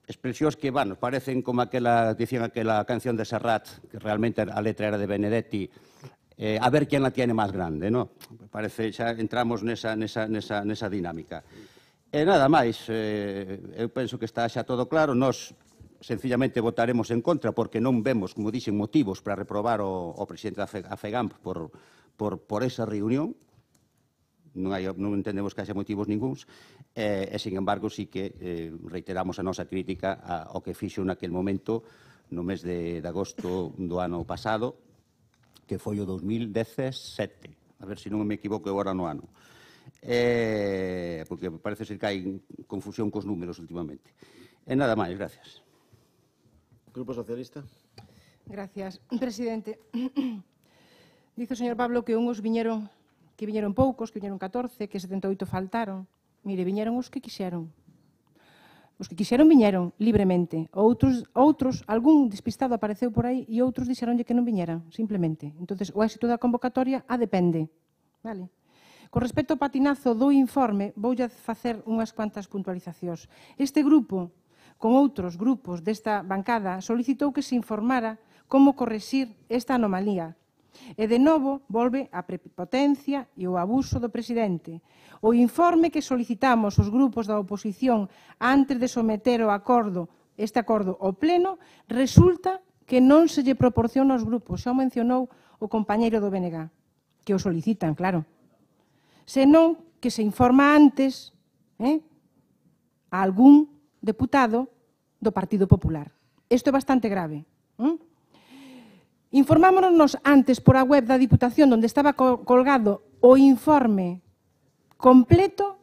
Expresións que, bueno, parecen como dicían aquela canción de Serrat, que realmente a letra era de Benedetti, a ver quen la tiene máis grande, non? Parece, xa entramos nesa dinámica. E nada máis, eu penso que está xa todo claro. Nós sencillamente votaremos en contra porque non vemos, como dixen, motivos para reprobar o presidente da FEGAMP por esa reunión. Non entendemos que haxa motivos ningúns, e, sin embargo, sí que reiteramos a nosa crítica ao que fixo naquel momento, no mes de agosto do ano pasado, que foi o 2017. A ver se non me equivoco agora no ano. Porque parece ser que hai confusión cos números últimamente. E nada máis, gracias. Grupo Socialista. Gracias, presidente. Dice o señor Pablo que uns viñeron poucos, que viñeron 14, que 78 faltaron. Mire, viñeron os que quixeron. Os que quixeron viñeron libremente. Outros, algún despistado apareceu por aí e outros dixeronlle que non viñeran, simplemente. Entonces, o éxito da convocatoria depende. Vale? Con respecto ao patinazo do informe, voulle facer unhas cuantas puntualizacións. Este grupo, con outros grupos desta bancada, solicitou que se informara como correxir esta anomalía. E, de novo, volve a prepotencia e o abuso do presidente. O informe que solicitamos os grupos da oposición antes de someter este acordo ao pleno, resulta que non se lle proporciona aos grupos. Xa o mencionou o compañeiro do BNG, que o solicitan, claro. Senón que se informa antes a algún deputado do Partido Popular. Isto é bastante grave. Informámonos antes por a web da Diputación, onde estaba colgado o informe completo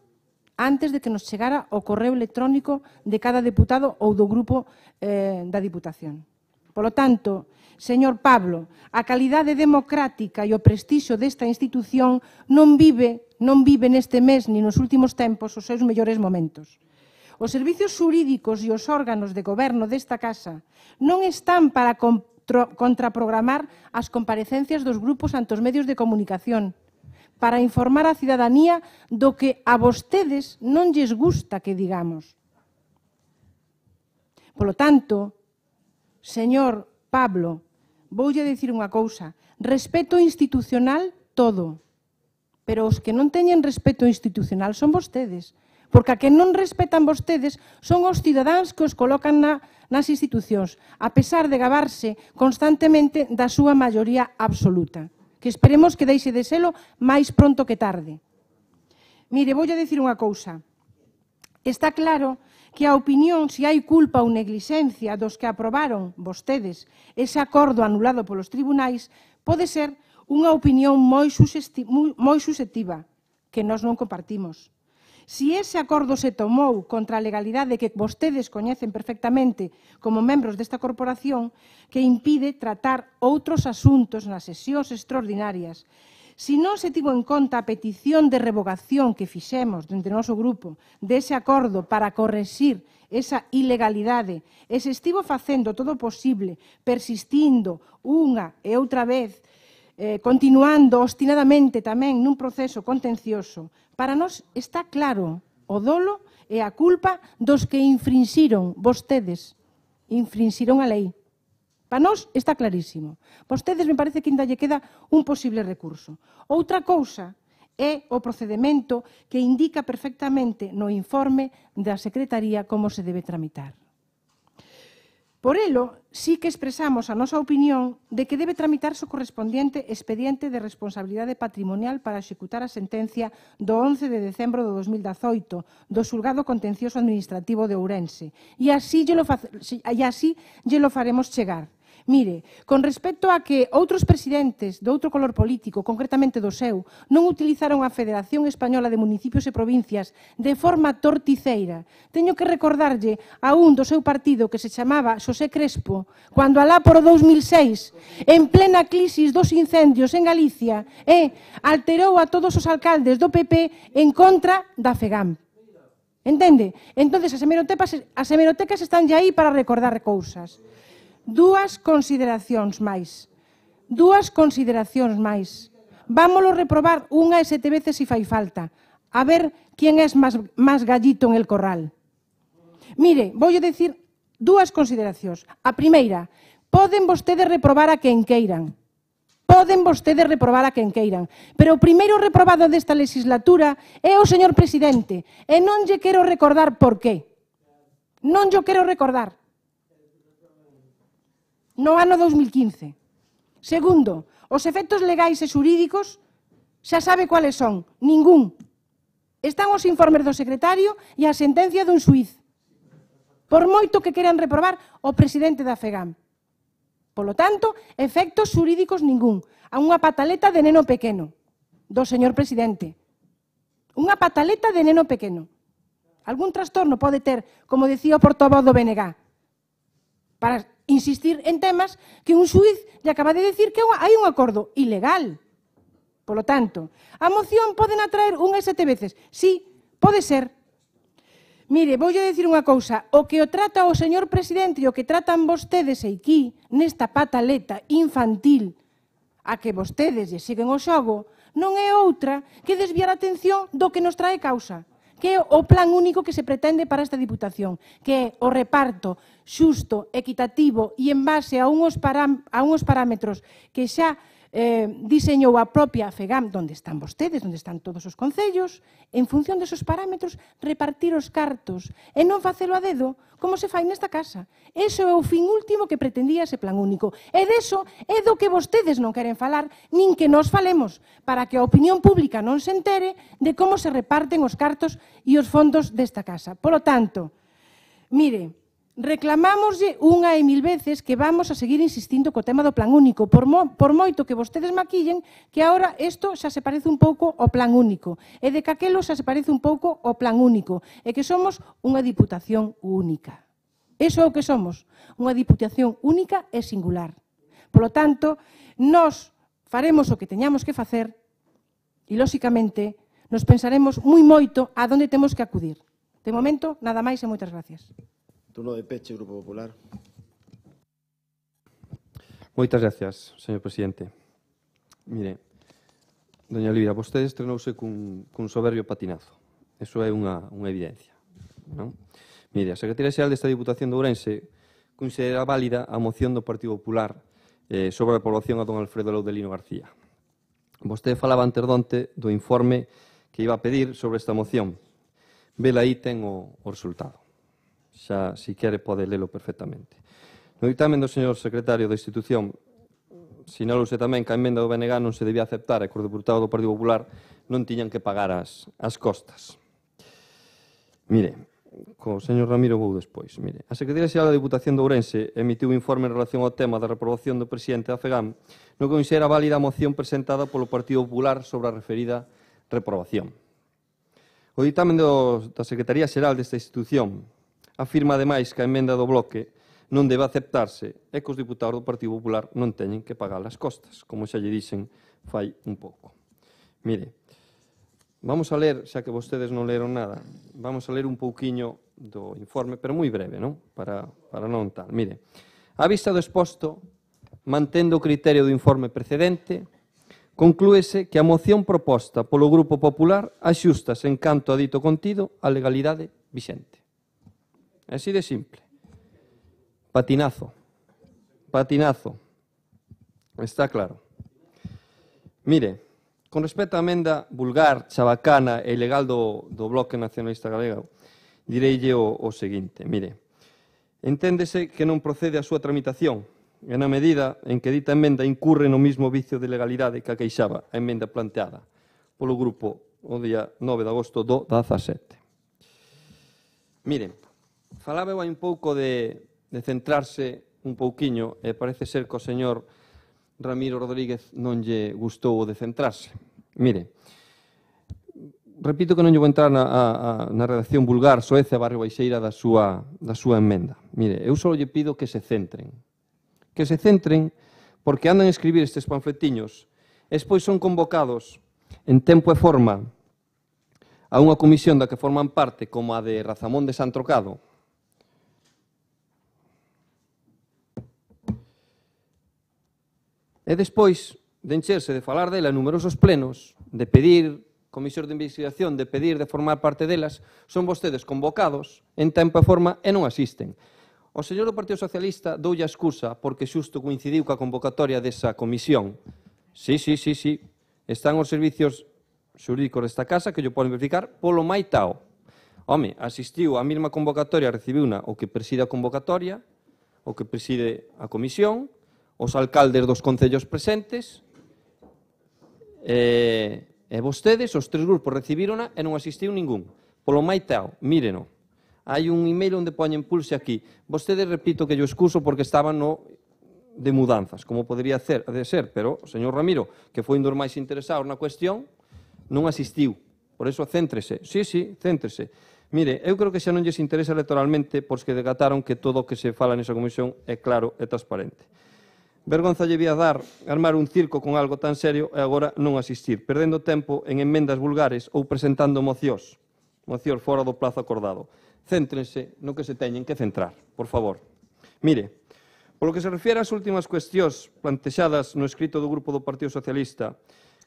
antes de que nos chegara o correo electrónico de cada deputado ou do grupo da Diputación. Polo tanto, señor Pablo, a calidade democrática e o prestixio desta institución non vive neste mes ni nos últimos tempos os seus mellores momentos. Os servicios xurídicos e os órganos de goberno desta casa non están para contraprogramar as comparecencias dos grupos ante os medios de comunicación, para informar a cidadanía do que a vostedes non lles gusta que digamos. Polo tanto, señor Pablo, voulle dicir unha cousa: respeto institucional todo, pero os que non teñen respeto institucional son vostedes, porque a que non respetan vostedes son os cidadáns que os colocan nas institucións, a pesar de gabarse constantemente da súa maioría absoluta, que esperemos que deixe de selo máis pronto que tarde. Mire, voulle dicir unha cousa. Está claro que a opinión, se hai culpa ou neglixencia dos que aprobaron vostedes ese acordo anulado polos tribunais, pode ser unha opinión moi subjetiva, que nós non compartimos. Si ese acordo se tomou contra a legalidade que vostedes coñecen perfectamente como membros desta corporación, que impide tratar outros asuntos nas sesións extraordinarias, si non se tivo en conta a petición de revogación que fixemos dentro do noso grupo dese acordo para correxir esa ilegalidade, e se estivo facendo todo o posible, persistindo unha e outra vez, continuando obstinadamente tamén nun proceso contencioso, para nós está claro o dolo e a culpa dos que infrinxiron vostedes, infrinxiron a lei. Para nós está clarísimo. Vostedes me parece que ainda lle queda un posible recurso. Outra cousa é o procedimento que indica perfectamente no informe da Secretaría como se debe tramitar. Por elo, sí que expresamos a nosa opinión de que debe tramitarse o correspondiente expediente de responsabilidade patrimonial para executar a sentencia do 11 de decembro de 2018 do Xulgado Contencioso Administrativo de Ourense, e así lle lo faremos chegar. Mire, con respecto a que outros presidentes de outro color político, concretamente do seu, non utilizaron a Federación Española de Municipios e Provincias de forma torticeira, teño que recordarlle a un do seu partido que se chamaba Xosé Crespo, cando alá por o 2006, en plena crisis dos incendios en Galicia, alterou a todos os alcaldes do PP en contra da FEGAMP. Entende? Entón, as hemerotecas están aí para recordar cousas. Dúas consideracións máis. Vámolo reprobar unha e 7 veces se fai falta. A ver quién é máis gallito en el corral. Mire, voulle dicir dúas consideracións. A primeira, poden vostedes reprobar a quen queiran. Poden vostedes reprobar a quen queiran, pero o primeiro reprobado desta legislatura é o señor presidente, e non lle quero recordar por qué. Non lle quero recordar. No ano 2015. Segundo, os efectos legais e xurídicos xa sabe cuáles son. Ningún. Están os informes do secretario e a sentencia dun xuiz. Por moito que queran reprobar o presidente da FEGAM. Polo tanto, efectos xurídicos ningún. A unha pataleta de neno pequeno do señor presidente. Unha pataleta de neno pequeno. Algún trastorno pode ter, como decía o portavoz do BNG, para insistir en temas que un xuiz lle acaba de decir que hai un acordo ilegal. Polo tanto, a moción poden atraer unha e 7 veces. Sí, pode ser. Mire, voulle dicir unha cousa. O que o trata o señor presidente e o que tratan vostedes aquí, nesta pataleta infantil, a que vostedes lle siguen o xogo, non é outra que desviar a atención do que nos trae causa, que é o plan único que se pretende para esta Diputación, que é o reparto xusto, equitativo e en base a unhos parámetros que xa diseñou a propia FEGAM, onde están vostedes, onde están todos os concellos, en función desos parámetros, repartir os cartos e non facelo a dedo, como se fai nesta casa. Eso é o fin último que pretendía ese plan único. E deso é do que vostedes non queren falar, nin que nos falemos, para que a opinión pública non se entere de como se reparten os cartos e os fondos desta casa. Polo tanto, mire, reclamámoslle unha e 1000 veces que vamos a seguir insistindo co tema do plan único, por moito que vostedes maquillen que agora isto xa se parece un pouco ao plan único, e de que aquelo xa se parece un pouco ao plan único, e que somos unha diputación única. Eso é o que somos, unha diputación única e singular. Por lo tanto, nós faremos o que teñamos que facer e, lóxicamente, nos pensaremos moi moito a onde temos que acudir. De momento, nada máis e moitas gracias. Turno de peche, Grupo Popular. Moitas gracias, señor presidente. Mire, doña Olivia, vostede estrenouse cun soberbio patinazo. Eso é unha evidencia, non? Mire, a Secretaría Xeral desta Diputación de Ourense considera válida a moción do Partido Popular sobre a aprobación a don Alfredo Laudelino García. Vostede falaba antes donte do informe que iba a pedir sobre esta moción. Vela aí ten o resultado. Xa, si quere, pode lelo perfectamente. No dictamen do señor secretario da institución, sinalouse tamén que a emenda do BNG non se debía aceptar e que os deputados do Partido Popular non tiñan que pagar as costas. Mire, co señor Ramiro vou despois. Mire, a Secretaría Xeral da Diputación de Ourense emitiu un informe en relación ao tema da reprobación do presidente da FEGAM no que considera válida a moción presentada polo Partido Popular sobre a referida reprobación. O dictamen da Secretaría Xeral desta institución afirma, ademais, que a emenda do bloque non debe aceptarse e que os diputados do Partido Popular non teñen que pagar as costas, como xa lle dixen fai un pouco. Mire, vamos a ler, xa que vostedes non leron nada, vamos a ler un pouquiño do informe, pero moi breve, non? Para non tal. Mire, a vista do exposto, mantendo o criterio do informe precedente, conclúese que a moción proposta polo Grupo Popular axustas en canto a dito contido a legalidade vixente. Así de simple. Patinazo. Patinazo. Está claro. Mire, con respecto á emenda vulgar, chabacana e ilegal do Bloque Nacionalista Galego, direille o seguinte. Mire, enténdese que non procede a súa tramitación e na medida en que dita emenda incurre no mismo vicio de legalidade que a queixaba a emenda planteada polo grupo o día 9 de agosto do 17. Miren, falaba un pouco de centrarse un pouquiño e parece ser que o señor Ramiro Rodríguez non lle gustou o de centrarse. Mire, repito que non lle vou entrar na redacción vulgar, soece a barrio baixeira da súa emenda. Mire, eu só lle pido que se centren. Que se centren porque andan a escribir estes panfletiños e despois son convocados en tempo e forma a unha comisión da que forman parte como a de Razamón de San Trocado, e despois de encherse de falar dela en numerosos plenos, de pedir comisións de investigación, de pedir de formar parte delas, son vostedes convocados en tempo e forma e non asisten. O señor do Partido Socialista doulle a excusa porque xusto coincidiu ca convocatoria desa comisión Sí. Están os servicios xurídicos desta casa que llo poden verificar polo maitao. Home, asistiu á mesma convocatoria, recibiuna o que preside a convocatoria, o que preside a comisión, os alcaldes dos concellos presentes, e vostedes, os tres grupos, recibírona e non asistiu ningún. Polo maitao, míreno. Hai un email onde poñen pulse aquí. Vostedes, repito, que yo excuso porque estaban no de mudanzas, como podría ser, pero o señor Ramiro, que foi un dos máis interesados na cuestión, non asistiu. Por eso, céntrese. Sí, céntrese. Mire, eu creo que xa non lles interesa electoralmente pois que decataron que todo o que se fala nesa comisión é claro e transparente. Vergonza lle vía dar armar un circo con algo tan serio e agora non asistir, perdendo tempo en enmendas vulgares ou presentando mocións fora do plazo acordado. Céntrense no que se teñen que centrar, por favor. Mire, polo que se refiere ás últimas cuestións plantexadas no escrito do Grupo do Partido Socialista,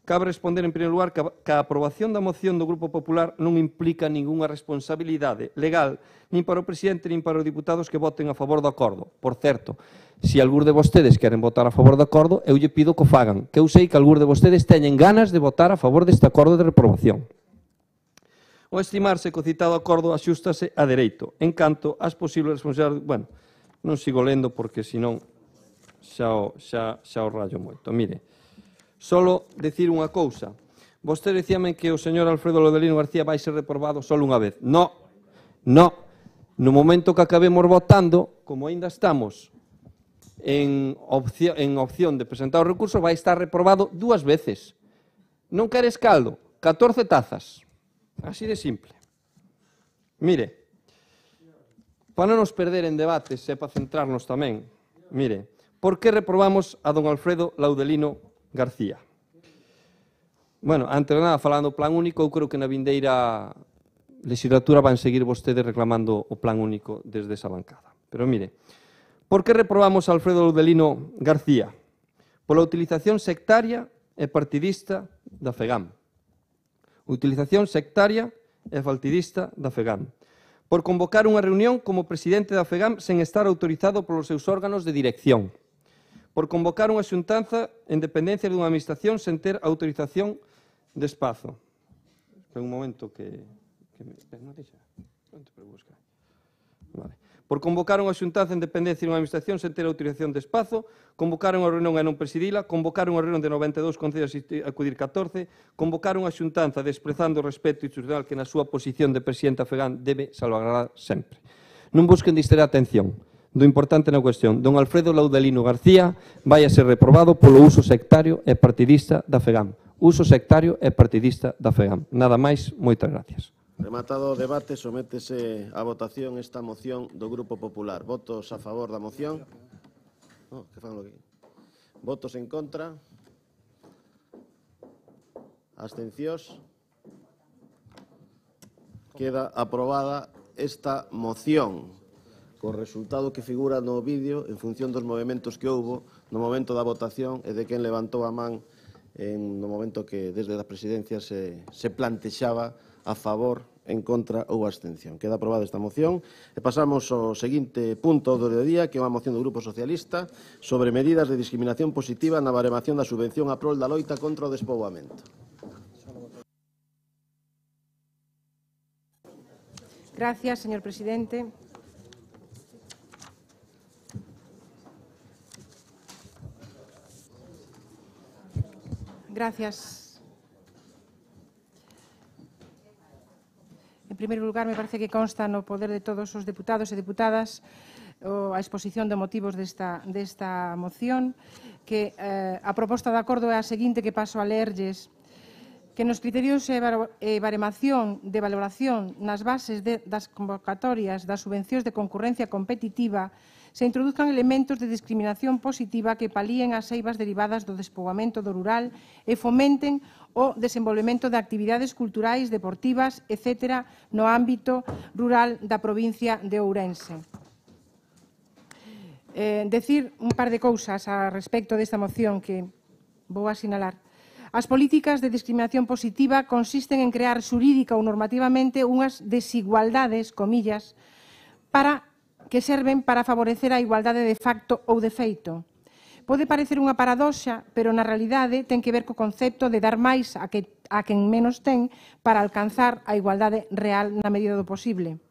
cabe responder, en primeiro lugar, que a aprobación da moción do Grupo Popular non implica ningunha responsabilidade legal nin para o presidente nin para os diputados que voten a favor do acordo. Por certo, se algúns de vostedes queren votar a favor do acordo, eu lle pido que o fagan, que eu sei que algúns de vostedes teñen ganas de votar a favor deste acordo de reprobación. O estimarse que o citado acordo axústase a dereito, en canto ás posibles responsabilidades... Bueno, non sigo lendo porque, senón, xa o rallo moito. Mire, solo decir unha cousa. Vostede dicíame que o señor Alfredo Laudelino García vai ser reprobado só unha vez. No. No momento que acabemos votando, como ainda estamos en opción de presentar o recurso, vai estar reprobado 2 veces. Non queres caldo? 14 tazas. Así de simple. Mire, para non nos perder en debates e para centrarnos tamén, mire, por que reprobamos a don Alfredo Laudelino García? Bueno, antes de nada, falando do plan único, eu creo que na vindeira legislatura van seguir vostedes reclamando o plan único desde esa bancada. Pero mire, por que reprobamos a Alfredo Laudelino García? Pola utilización sectaria e partidista da FEGAM. Utilización sectaria e partidista da FEGAM. Por convocar unha reunión como presidente da FEGAM sen estar autorizado polos seus órganos de dirección. Por convocar unha xuntanza en dependencia dunha administración sen ter autorización de espazo. Espera un momento que non deixa. Non te buscar. Vale. Por convocar unha xuntanza en dependencia dunha administración sen ter autorización de espazo, convocar unha reunión e non presidila, convocar unha reunión de 92 concellos e acudir 14, convocar unha xuntanza desprezando o respeto institucional que na súa posición de presidente da FEGAM debe salvaguardar sempre. Non busquen distraer a atención do importante na cuestión. Don Alfredo Laudelino García vai a ser reprobado polo uso sectario e partidista da FEGAM. Uso sectario e partidista da FEGAM. Nada máis, moitas gracias. Rematado o debate, sométese a votación esta moción do Grupo Popular. Votos a favor da moción? Que fan aquí? Votos en contra? Abstencións? Queda aprobada esta moción, co resultado que figura no vídeo en función dos movimentos que houbo no momento da votación e de quen levantou a man no momento que desde a presidencia se plantexaba a favor, en contra ou abstención. Queda aprobada esta moción e pasamos ao seguinte punto do día, que é unha moción do Grupo Socialista sobre medidas de discriminación positiva na baremación da subvención a prol da loita contra o despoboamento. Gracias, señor presidente. Gracias. En primeiro lugar, me parece que consta no poder de todos os deputados e deputadas a exposición de motivos desta moción, que a proposta de acordo é a seguinte que paso a leerlles, que nos criterios e baremación de valoración nas bases das convocatorias das subvencións de concurrencia competitiva se introduzcan elementos de discriminación positiva que palíen as eivas derivadas do despoboamento do rural e fomenten o desenvolvemento de actividades culturais, deportivas, etc., no ámbito rural da provincia de Ourense. Decir un par de cousas a respecto desta moción que vou a sinalar. As políticas de discriminación positiva consisten en crear xurídica ou normativamente unhas desigualdades, comillas, que serven para favorecer a igualdade de facto ou de feito. pode parecer unha paradoxa, pero na realidade ten que ver co concepto de dar máis a quen menos ten para alcanzar a igualdade real na medida do posible.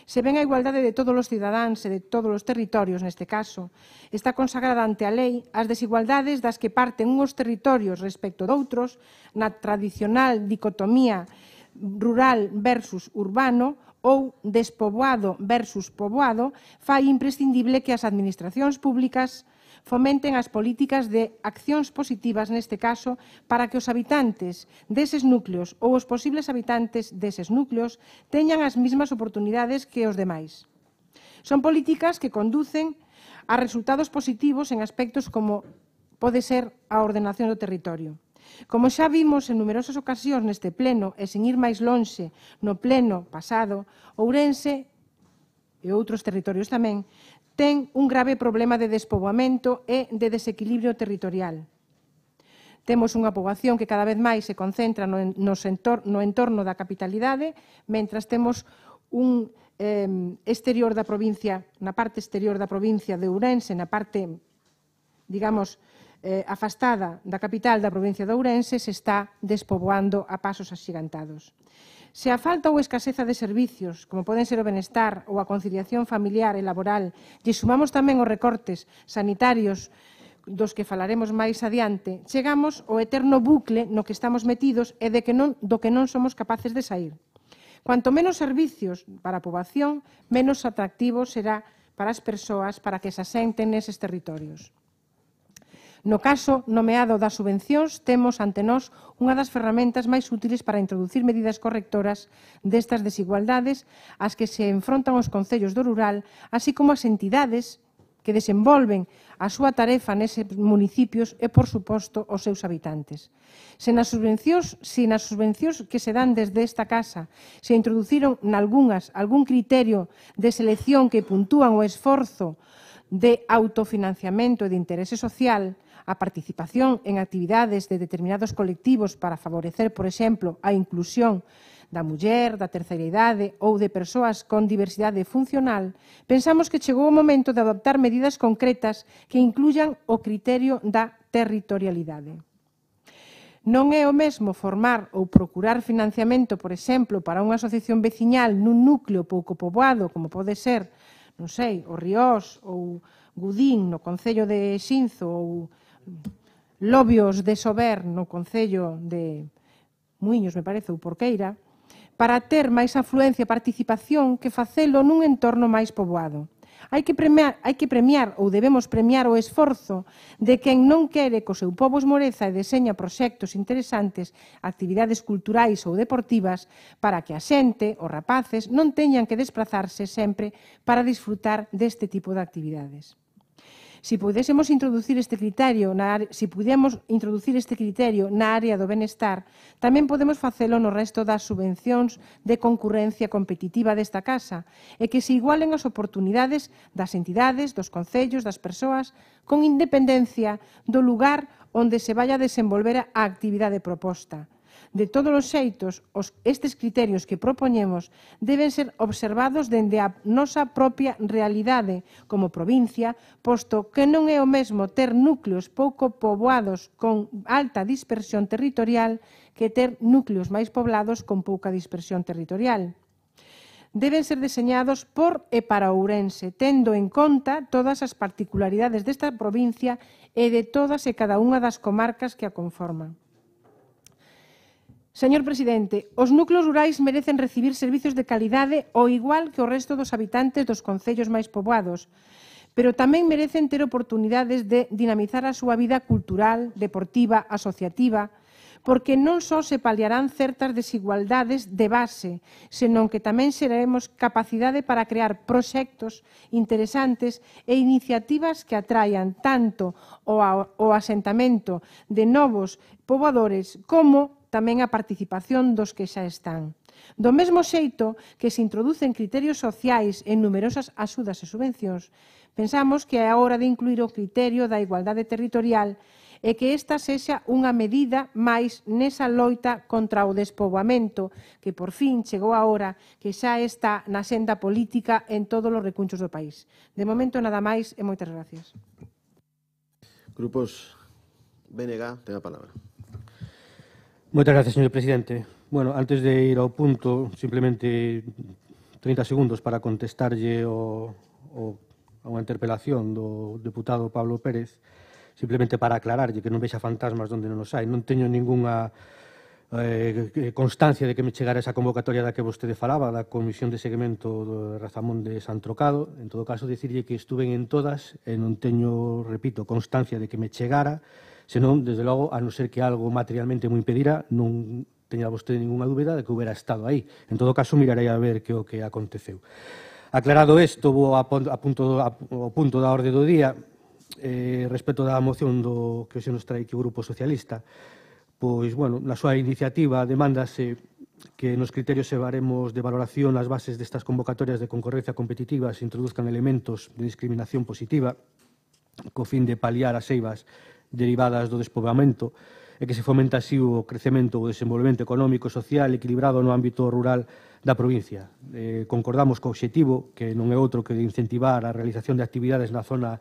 Se ven a igualdade de todos os cidadáns e de todos os territorios, neste caso, está consagrada ante a lei as desigualdades das que parten unhos territorios respecto doutros na tradicional dicotomía rural versus urbano ou despoboado versus poboado, fai imprescindible que as administracións públicas fomenten as políticas de accións positivas neste caso para que os habitantes deses núcleos ou os posibles habitantes deses núcleos teñan as mesmas oportunidades que os demais. Son políticas que conducen a resultados positivos en aspectos como pode ser a ordenación do territorio. Como xa vimos en numerosas ocasións neste pleno e sen ir máis lonxe no pleno pasado, Ourense e outros territorios tamén ten un grave problema de despoboamento e de desequilibrio territorial. Temos unha poboación que cada vez máis se concentra no entorno da capitalidade, mentras temos un exterior da provincia, na parte exterior da provincia de Ourense, na parte, digamos, afastada da capital da provincia de Ourense, se está despoboando a pasos axigantados. Se a falta ou escaseza de servicios, como poden ser o benestar ou a conciliación familiar e laboral, lle sumamos tamén os recortes sanitarios dos que falaremos máis adiante, chegamos ao eterno bucle no que estamos metidos e do que non somos capaces de sair. Cuanto menos servicios para a poboación, menos atractivo será para as persoas para que se asenten neses territorios. No caso nomeado das subvencións, temos ante nós unha das ferramentas máis útiles para introducir medidas correctoras destas desigualdades ás que se enfrontan os concellos do rural, así como as entidades que desenvolven a súa tarefa neses municipios e, por suposto, os seus habitantes. Se nas subvencións que se dan desde esta casa se introduciron nalgúnas algún criterio de selección que puntúan o esforzo de autofinanciamento e de interese social, a participación en actividades de determinados colectivos para favorecer, por exemplo, a inclusión da muller, da terceira idade ou de persoas con diversidade funcional, pensamos que chegou o momento de adoptar medidas concretas que incluyan o criterio da territorialidade. Non é o mesmo formar ou procurar financiamento, por exemplo, para unha asociación veciñal nun núcleo pouco poboado, como pode ser, non sei, o Riós ou Gudín no concello de Xinzo ou Lobios de Sober no concello de Muiños, me parece, ou Porqueira, para ter máis afluencia e participación que facelo nun entorno máis poboado. Hai que premiar ou debemos premiar o esforzo de quen non quere que o seu pobo esmoreza e deseña proxectos interesantes, actividades culturais ou deportivas para que a xente, os rapaces, non teñan que desplazarse sempre para disfrutar deste tipo de actividades. Se pudésemos introducir este criterio na área do benestar, tamén podemos facelo no resto das subvencións de concurrencia competitiva desta casa e que se igualen as oportunidades das entidades, dos concellos, das persoas, con independencia do lugar onde se vaya a desenvolver a actividade proposta. De todos os xeitos, estes criterios que propoñemos deben ser observados dende a nosa propia realidade como provincia, posto que non é o mesmo ter núcleos pouco poboados con alta dispersión territorial que ter núcleos máis poblados con pouca dispersión territorial. Deben ser deseñados por e para Ourense, tendo en conta todas as particularidades desta provincia e de todas e cada unha das comarcas que a conforman. Señor presidente, os núcleos rurais merecen recibir servizos de calidade ao igual que o resto dos habitantes dos concellos máis poboados, pero tamén merecen ter oportunidades de dinamizar a súa vida cultural, deportiva, asociativa, porque non só se paliarán certas desigualdades de base, senón que tamén xeraremos capacidade para crear proxectos interesantes e iniciativas que atraian tanto o asentamento de novos poboadores como tamén a participación dos que xa están. Do mesmo xeito que se introducen criterios sociais en numerosas axudas e subvencións, pensamos que é a hora de incluir o criterio da igualdade territorial e que esta sexa unha medida máis nesa loita contra o despoboamento que por fin chegou a hora que xa está na senda política en todos os recunchos do país. De momento nada máis e moitas gracias. Grupos BNG, ten a palabra. Moitas gracias, señor presidente. Bueno, antes de ir ao punto, simplemente 30 segundos para contestarlle a unha interpelación do deputado Pablo Pérez, simplemente para aclararlle que non vexa fantasmas onde non os hai. Non teño ningunha constancia de que me chegara esa convocatoria da que vostede falaba, da Comisión de Seguimento do Razamón de San Trocado. En todo caso, dicirlle que estuven en todas e non teño, repito, constancia de que me chegara, senón, desde logo, a non ser que algo materialmente mo impedira, non teña vostede ninguna dúbida de que hubiera estado aí. En todo caso, mirarei a ver que o que aconteceu. Aclarado isto, vou ao punto da orde do día, respecto da moción que hoxe nos trae aquí o Grupo Socialista. Pois, bueno, na súa iniciativa demándase que nos criterios e baremos de valoración as bases destas convocatorias de concorrencia competitiva se introduzcan elementos de discriminación positiva co fin de paliar as eivas derivadas do despoboamento e que se fomenta así o crecemento ou desenvolvemento económico e social equilibrado no ámbito rural da provincia. Concordamos co obxectivo, que non é outro que de incentivar a realización de actividades na zona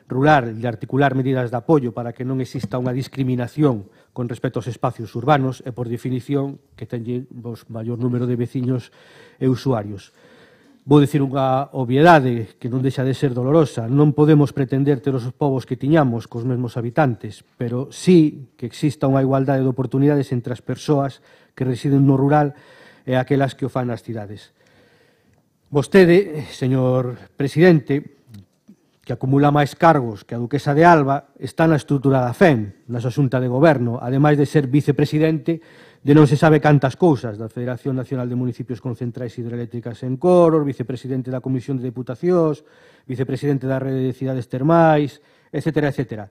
rural e de articular medidas de apoio para que non exista unha discriminación con respecto aos espacios urbanos e, por definición, que teñen o maior número de veciños e usuarios. Vou dicir unha obviedade que non deixa de ser dolorosa. Non podemos pretender ter os povos que tiñamos cos mesmos habitantes, pero sí que exista unha igualdade de oportunidades entre as persoas que residen no rural e aquelas que o fan nas cidades. Vostede, señor presidente, que acumula máis cargos que a duquesa de Alba, está na estrutura da FEM, na súa xunta de goberno, ademais de ser vicepresidente de non se sabe cantas cousas, da Federación Nacional de Municipios con Centrais Hidroeléctricas en Coros, vicepresidente da Comisión de Deputacións, vicepresidente da Rede de Cidades Termais, etcétera, etcétera.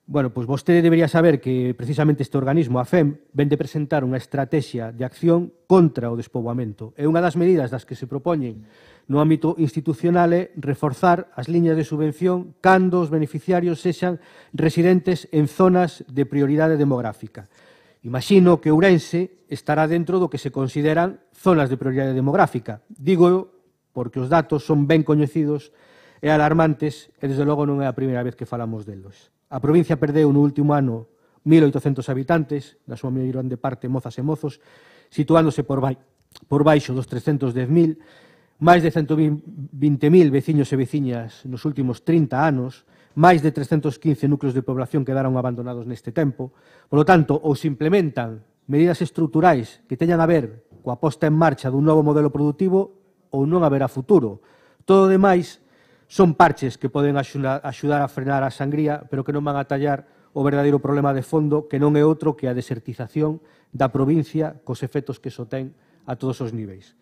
Bueno, pois vostede debería saber que precisamente este organismo, a FEM, vén de presentar unha estrategia de acción contra o despoboamento. E unha das medidas das que se propoñen no ámbito institucional é reforzar as liñas de subvención cando os beneficiarios sexan residentes en zonas de prioridade demográfica. Imagino que Ourense estará dentro do que se consideran zonas de prioridade demográfica. Digo porque os datos son ben coñecidos e alarmantes e, desde logo, non é a primeira vez que falamos delos. A provincia perdeu no último ano 1.800 habitantes, na súa maior grande parte mozas e mozos, situándose por baixo dos 310.000, máis de 120.000 veciños e veciñas nos últimos 30 anos, máis de 315 núcleos de población quedaron abandonados neste tempo. Por lo tanto, ou se implementan medidas estruturais que teñan a ver coa posta en marcha dun novo modelo productivo ou non haberá futuro. Todo o demais son parches que poden axudar a frenar a sangría, pero que non van a tallar o verdadeiro problema de fondo, que non é outro que a desertización da provincia cos efectos que iso ten a todos os niveis.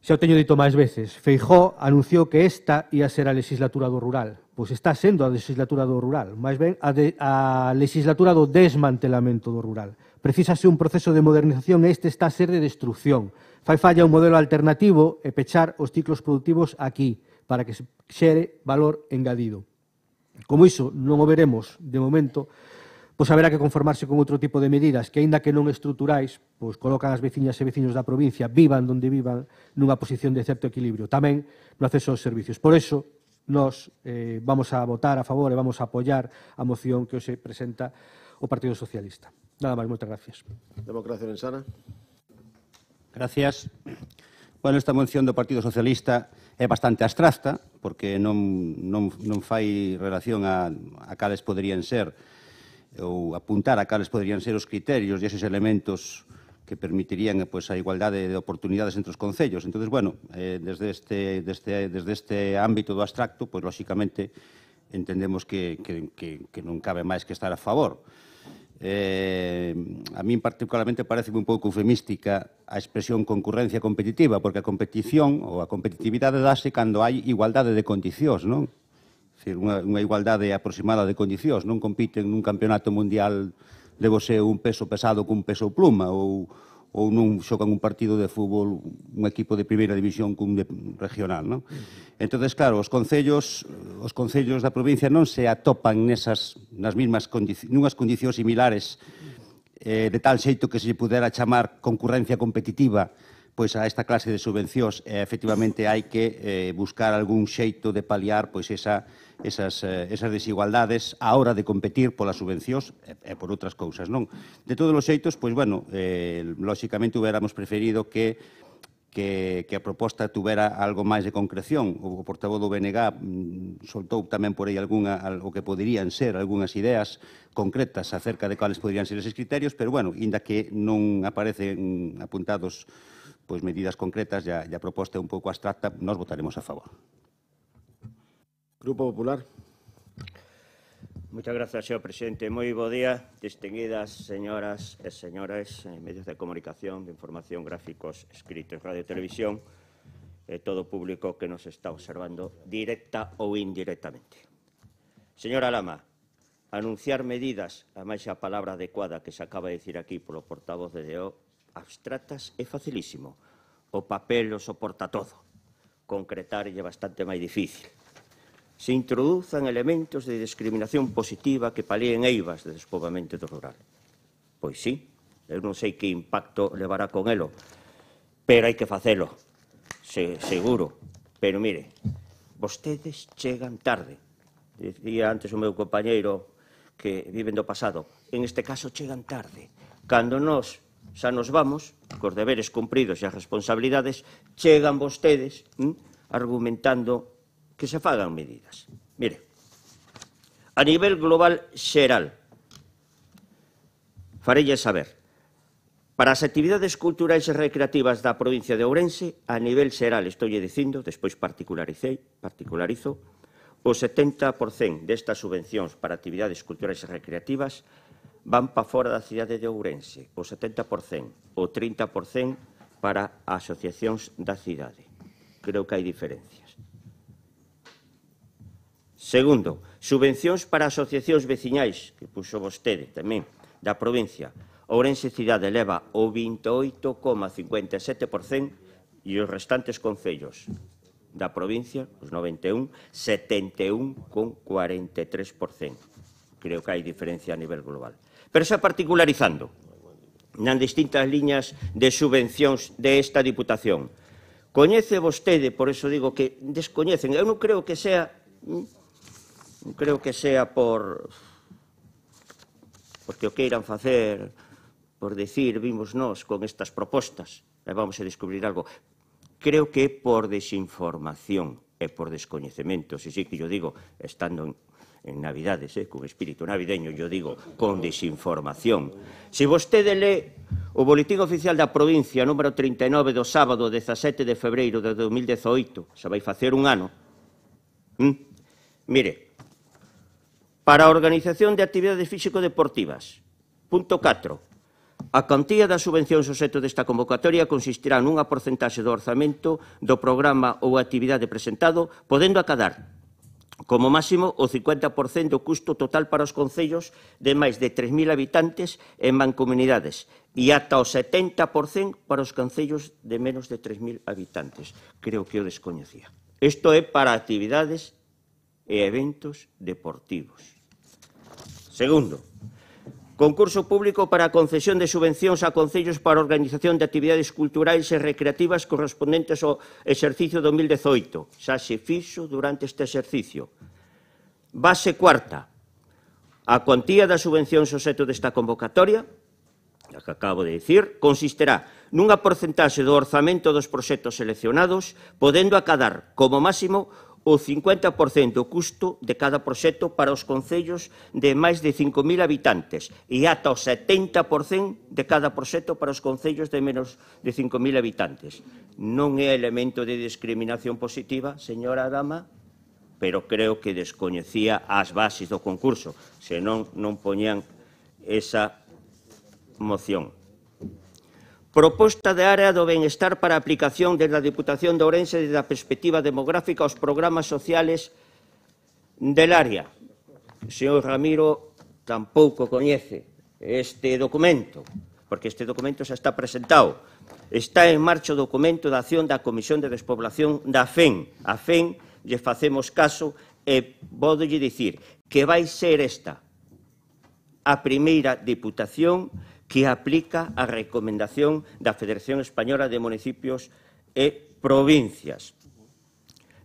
Xa o teño dito máis veces, Feijóo anunciou que esta ia ser a legislatura do rural. Pois está sendo a legislatura do rural, máis ben a legislatura do desmantelamento do rural. Precísase un proceso de modernización e este está a ser de destrucción. Fai falla un modelo alternativo e pechar os ciclos productivos aquí, para que se xere valor engadido. Como iso non o veremos de momento, pois haberá que conformarse con outro tipo de medidas que, aínda que non estruturais, pois colocan as veciñas e veciños da provincia, vivan donde vivan, nunha posición de certo equilibrio, tamén no acceso aos servicios. Por iso, nós vamos a votar a favor e vamos a apoiar a moción que hoxe presenta o Partido Socialista. Nada máis, moitas gracias. Democracia Lensana. Gracias. Bueno, esta moción do Partido Socialista é bastante abstracta, porque non fai relación a cales poderían ser, ou apuntar a cales poderían ser os criterios e esos elementos que permitirían a igualdade de oportunidades entre os concellos. Entón, bueno, desde este ámbito do abstracto, pois, lóxicamente, entendemos que non cabe máis que estar a favor. A min particularmente parece un pouco eufemística a expresión concurrencia competitiva, porque a competición ou a competitividade dase cando hai igualdade de condicións, non? É dicir, unha igualdade aproximada de condicións. Non compiten nun campeonato mundial de boxeo un peso pesado cun peso pluma ou non xocan un partido de fútbol un equipo de primeira división cun regional, non? Entón, claro, os concellos da provincia non se atopan nunhas condicións similares de tal xeito que se pudera chamar concurrencia competitiva pois a esta clase de subvencións efectivamente hai que buscar algún xeito de paliar pois esas desigualdades á hora de competir polas subvencións e por outras cousas, non? De todos os xeitos, pois, bueno, lóxicamente hubiéramos preferido que a proposta tuvera algo máis de concreción. O portavoz do BNG soltou tamén por aí o que poderían ser algunhas ideas concretas acerca de cales poderían ser eses criterios, pero, bueno, inda que non aparecen apuntados pois medidas concretas e a proposta é un pouco abstracta, nós votaremos a favor. Grupo Popular. Moitas grazas, señor presidente. Moi bo día, distinguidas señoras e señores, medios de comunicación, de información, gráficos, escritos, radio e televisión, e todo o público que nos está observando directa ou indirectamente. Señora Lama, anunciar medidas, a máis a palabra adecuada que se acaba de dicir aquí polo portavoz de DO, abstractas é facilísimo. O papel o soporta todo. Concretar é bastante máis difícil. Se introduzan elementos de discriminación positiva que palíen eivas de despoboamento do rural. Pois sí, eu non sei que impacto levará con elo, pero hai que facelo, seguro. Pero mire, vostedes chegan tarde. Dicía antes o meu compañeiro que viven do pasado. En este caso chegan tarde. Cando nós xa nos vamos, cos deberes cumpridos e as responsabilidades, chegan vostedes argumentando que se fagan medidas. Mire, a nivel global xeral, farelle saber, para as actividades culturais e recreativas da provincia de Ourense, a nivel xeral, estoulle dicindo, despois particularizo, o 70% destas subvencións para actividades culturais e recreativas van para fora da cidade de Ourense, o 70%, o 30% para asociacións da cidade. Creo que hai diferencias. Segundo, subvencións para asociacións veciñais, que puxo vostede tamén, da provincia. Ourense Cidade leva o 28,57% e os restantes concellos da provincia, os 91, 71,43%. Creo que hai diferencia a nivel global. Pero xa particularizando, nas distintas liñas de subvencións desta Diputación. Coñece vostede, por iso digo que descoñecen, eu non creo que sea porque o queiran facer, por decir, vimos nós con estas propostas, e vamos a descubrir algo. Creo que é por desinformación e por descoñecemento, se sí que yo digo, estando en Navidades, con espírito navideño, yo digo, con desinformación. Se vostede lee o Boletín Oficial da Provincia, número 39 do sábado 17 de febreiro de 2018, se vai facer un ano, mire, para a organización de actividades físico-deportivas, punto 4, a cantía das subvencións obxecto desta convocatoria consistirá nunha porcentaxe do orzamento do programa ou actividade presentado, podendo acadar como máximo o 50% do custo total para os concellos de máis de 3.000 habitantes en mancomunidades e ata o 70% para os concellos de menos de 3.000 habitantes. Creo que o descoñecía. Isto é para actividades e eventos deportivos. Segundo, concurso público para a concesión de subvencións a concellos para a organización de actividades culturais e recreativas correspondentes ao exercicio 2018. Xa se fixo durante este exercicio. Base cuarta, a cuantía das subvencións obxecto desta convocatoria, a que acabo de dicir, consistirá nunha porcentaxe do orzamento dos proxectos seleccionados, podendo acadar como máximo o 50% do custo de cada proxecto para os concellos de máis de 5.000 habitantes e ata o 70% de cada proxecto para os concellos de menos de 5.000 habitantes. Non é elemento de discriminación positiva, señora Dama, pero creo que descoñecía as bases do concurso, senón non poñían esa moción. Proposta de área do benestar para a aplicación desde a Diputación de Ourense desde a perspectiva demográfica aos programas sociales del área. O señor Ramiro tampouco coñece este documento, porque este documento xa está presentado. Está en marcha o documento de acción da Comisión de Despoblación da FEN. A FEN lle facemos caso e podolle dicir que vai ser esta a primeira Diputación que aplica a recomendación da Federación Española de Municipios e Provincias.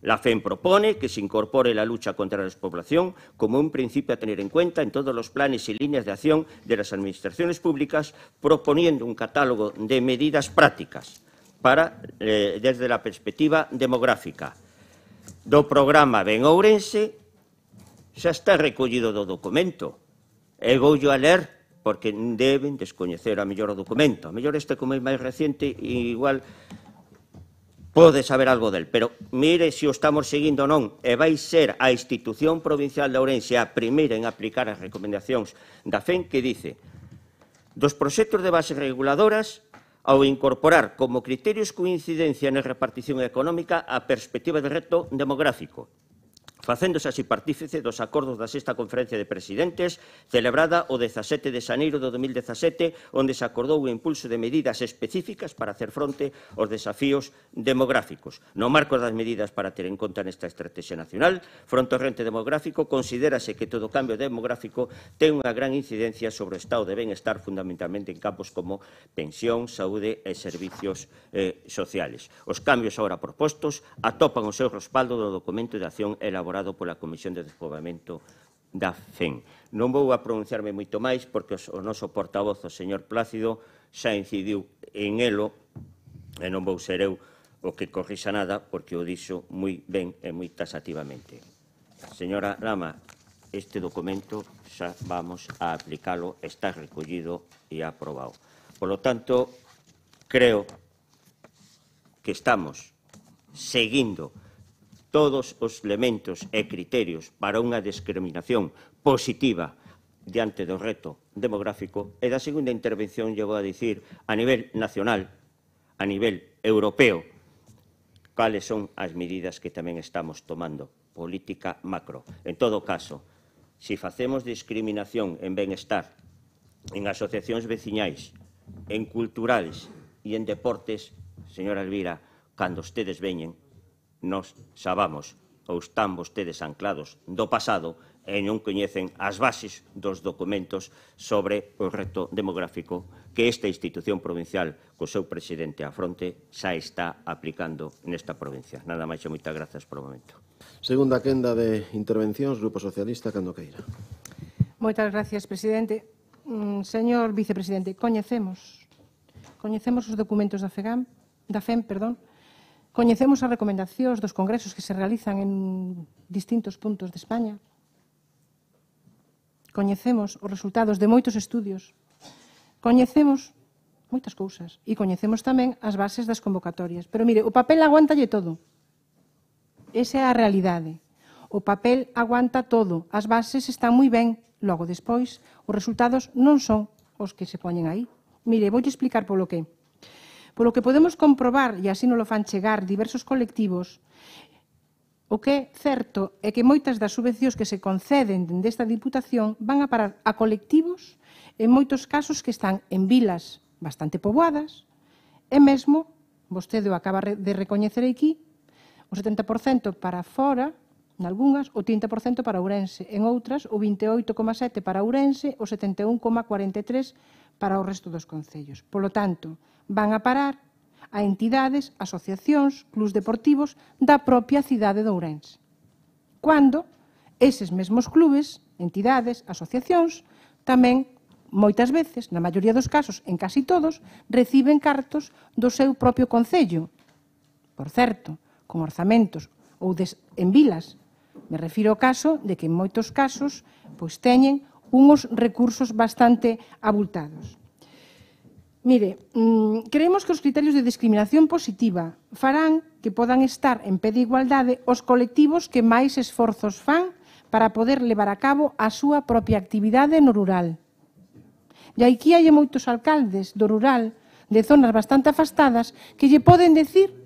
La FEM propone que se incorpore la lucha contra la despoblación como un principio a tener en cuenta en todos los planes y líneas de acción de las administraciones públicas, proponiendo un catálogo de medidas prácticas desde la perspectiva demográfica. Do programa Ben Ourense xa está recollido do documento. E voullo a ler porque deben descoñecer a mellor o documento. A mellor este como é máis reciente e igual pode saber algo del, pero mire se o estamos seguindo ou non, e vai ser a institución provincial de Ourense a primeira en aplicar as recomendacións da FEM que dice dos proxectos de bases reguladoras ao incorporar como criterios coincidencia na repartición económica a perspectiva de reto demográfico, facéndose así partícipe dos acordos da sexta conferencia de presidentes celebrada o 17 de xaneiro de 2017, onde se acordou o impulso de medidas específicas para hacer fronte aos desafíos demográficos. No marco das medidas para ter en conta nesta estrategia nacional, fronte ao rente demográfico, considérase que todo cambio demográfico ten unha gran incidencia sobre o estado de benestar, fundamentalmente en campos como pensión, saúde e servicios sociales. Os cambios agora propostos atopan o seu respaldo no documento de acción elaborado pola Comisión de Despoboamento da FEM. Non vou a pronunciarme moito máis porque o noso portavoz, o señor Plácido, xa incidiu en elo e non vou ser eu o que corrixa nada porque o dixo moi ben e moi taxativamente. Señora Lama, este documento xa vamos a aplicalo, está recollido e aprobado. Por lo tanto, creo que estamos seguindo todos os elementos e criterios para unha discriminación positiva diante do reto demográfico e da segunda intervención llevo a dicir a nivel nacional, a nivel europeo, cales son as medidas que tamén estamos tomando, política macro. En todo caso, se facemos discriminación en benestar, en asociacións veciñais, en culturales e en deportes, señora Elvira, cando ustedes veñen, nos sabamos ou están vostedes anclados do pasado e non coñecen as bases dos documentos sobre o reto demográfico que esta institución provincial, co seu presidente á fronte, xa está aplicando nesta provincia. Nada máis e moitas grazas por o momento. Segunda quenda de intervencións, Grupo Socialista, cando queira. Moitas gracias, presidente. Señor vicepresidente, coñecemos os documentos da FEM, coñecemos as recomendacións dos congresos que se realizan en distintos puntos de España. Coñecemos os resultados de moitos estudios. Coñecemos moitas cousas e coñecemos tamén as bases das convocatorias. Pero mire, o papel aguántalle todo. Esa é a realidade. O papel aguanta todo. As bases están moi ben. Logo, despois, os resultados non son os que se poñen aí. Mire, voulle explicar polo que. Polo que podemos comprobar, e así nos lo fan chegar diversos colectivos, o que é certo é que moitas das subvencións que se conceden desta Diputación van a parar a colectivos, en moitos casos que están en vilas bastante poboadas, e mesmo, vostede o acaba de recoñecer aquí, o 70% para fora, nalgunhas, o 30% para Ourense, en outras, o 28,7% para Ourense, o 71,43% para o resto dos concellos. Polo tanto, van a parar a entidades, asociacións, clubs deportivos da propia cidade de Ourense. Cando eses mesmos clubes, entidades, asociacións, tamén, moitas veces, na maioría dos casos, en casi todos, reciben cartos do seu propio concello. Por certo, con orzamentos ou en vilas. Me refiro ao caso de que en moitos casos pois teñen uns recursos bastante abultados. Mire, creemos que os criterios de discriminación positiva farán que podan estar en pé de igualdade os colectivos que máis esforzos fan para poder levar a cabo a súa propia actividade no rural. E aquí hai moitos alcaldes do rural, de zonas bastante afastadas, que lle poden decir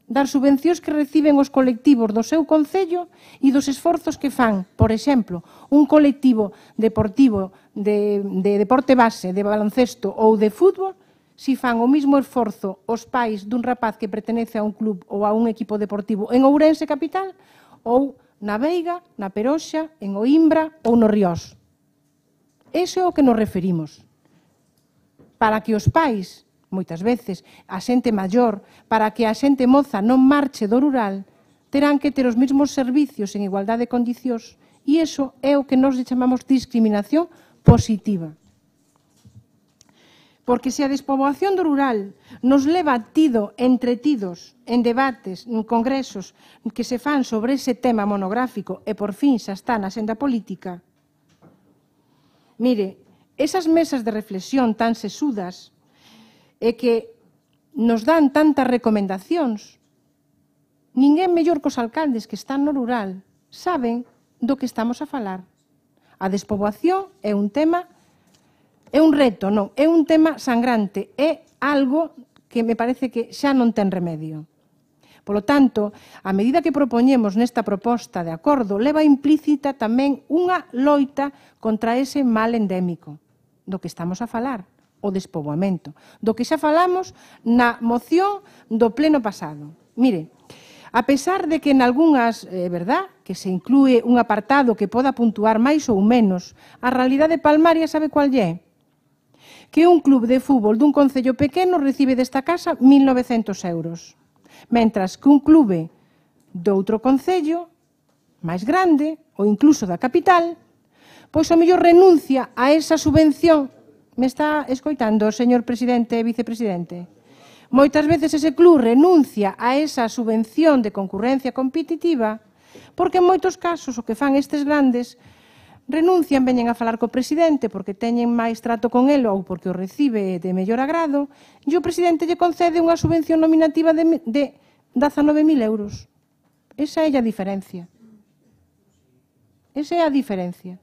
das subvencións que reciben os colectivos do seu concello e dos esforzos que fan, por exemplo, un colectivo deportivo de deporte base, de baloncesto ou de fútbol, si fan o mismo esforzo os pais dun rapaz que pertenece a un club ou a un equipo deportivo en Ourense capital ou na Veiga, na Peroxa, en Oimbra ou no Riós. Ese é o que nos referimos. para que os pais, moitas veces, a xente maior, para que a xente moza non marche do rural, terán que ter os mesmos servicios en igualdade de condicións, e iso é o que nós chamamos discriminación positiva. Porque se a despoboación do rural nos leva entretidos en debates, en congresos que se fan sobre ese tema monográfico e por fin xa está na senda política, mire, esas mesas de reflexión tan sesudas e que nos dan tantas recomendacións, ninguén mellor que os alcaldes que están no rural saben do que estamos a falar. A despoboación é un tema, é un reto, non, é un tema sangrante, é algo que me parece que xa non ten remedio. Polo tanto, a medida que propoñemos nesta proposta de acordo leva implícita tamén unha loita contra ese mal endémico do que estamos a falar, o despoboamento, do que xa falamos na moción do pleno pasado. Mire, a pesar de que en algunhas, é verdad, que se inclúe un apartado que poda puntuar máis ou menos, a realidade palmaria sabe cual é? Que un club de fútbol dun concello pequeno recibe desta casa 1.900 euros, mentras que un clube doutro concello, máis grande, ou incluso da capital, pois o mellor renuncia a esa subvención. Me está escoitando, señor presidente e vicepresidente? Moitas veces ese club renuncia a esa subvención de concurrencia competitiva porque en moitos casos o que fan estes grandes renuncian, veñen a falar co presidente porque teñen máis trato con el ou porque o recibe de mellor agrado e o presidente lle concede unha subvención nominativa de 19.000 euros. Esa é a diferencia. Esa é a diferencia.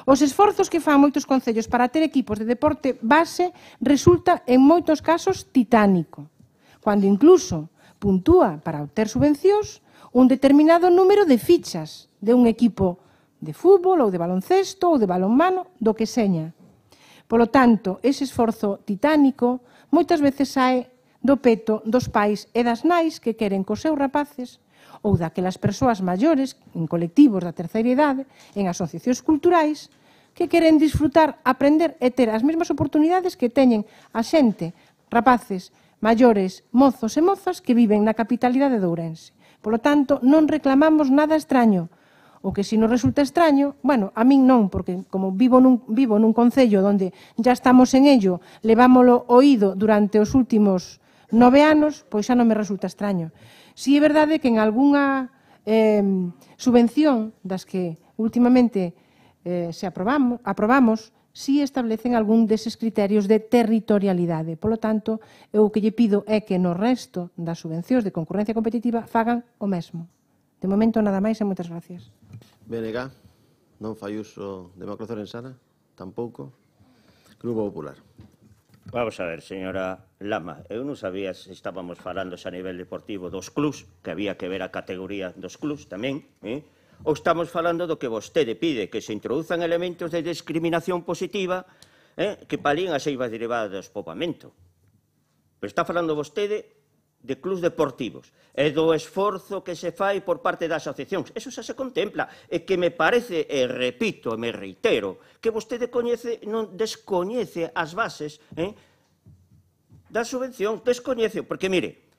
Os esforzos que fan moitos concellos para ter equipos de deporte base resulta en moitos casos titánico, cando incluso puntúa para obter subvencións un determinado número de fichas de un equipo de fútbol ou de baloncesto ou de balonmano, do que seña. Polo tanto, ese esforzo titánico moitas veces sae do peto dos pais e das nais que queren cos seus rapaces ou daquelas persoas maiores en colectivos da terceira idade, en asociacións culturais, que queren disfrutar, aprender e ter as mesmas oportunidades que teñen a xente, rapaces, maiores, mozos e mozas que viven na capitalidade de Ourense. Polo tanto, non reclamamos nada extraño. O que si nos resulta extraño, bueno, a min non, porque como vivo nun concello onde já estamos en ello, levámolo oído durante os últimos 9 anos, pois xa non me resulta extraño. Si é verdade que en algunha subvención das que últimamente se aprobamos, si establecen algún deses criterios de territorialidade. Polo tanto, eu o que lle pido é que no resto das subvencións de concurrencia competitiva fagan o mesmo. De momento, nada máis e moitas gracias. BNG, non fai uso de Macrozor en Sana? Tampouco. Grupo Popular. Vamos a ver, señora Lama, eu non sabía se estábamos falando a nivel deportivo dos clubs, que había que ver a categoría dos clubs tamén, ou estamos falando do que vostede pide, que se introduzan elementos de discriminación positiva que palían as eivas derivadas do despoboamento. Pero está falando vostede de clubs deportivos e do esforzo que se fai por parte das asociacións. Eso xa se contempla. E que me parece, e repito, e me reitero, que vostede descoñece as bases da subvención. Descoñece, porque, mire,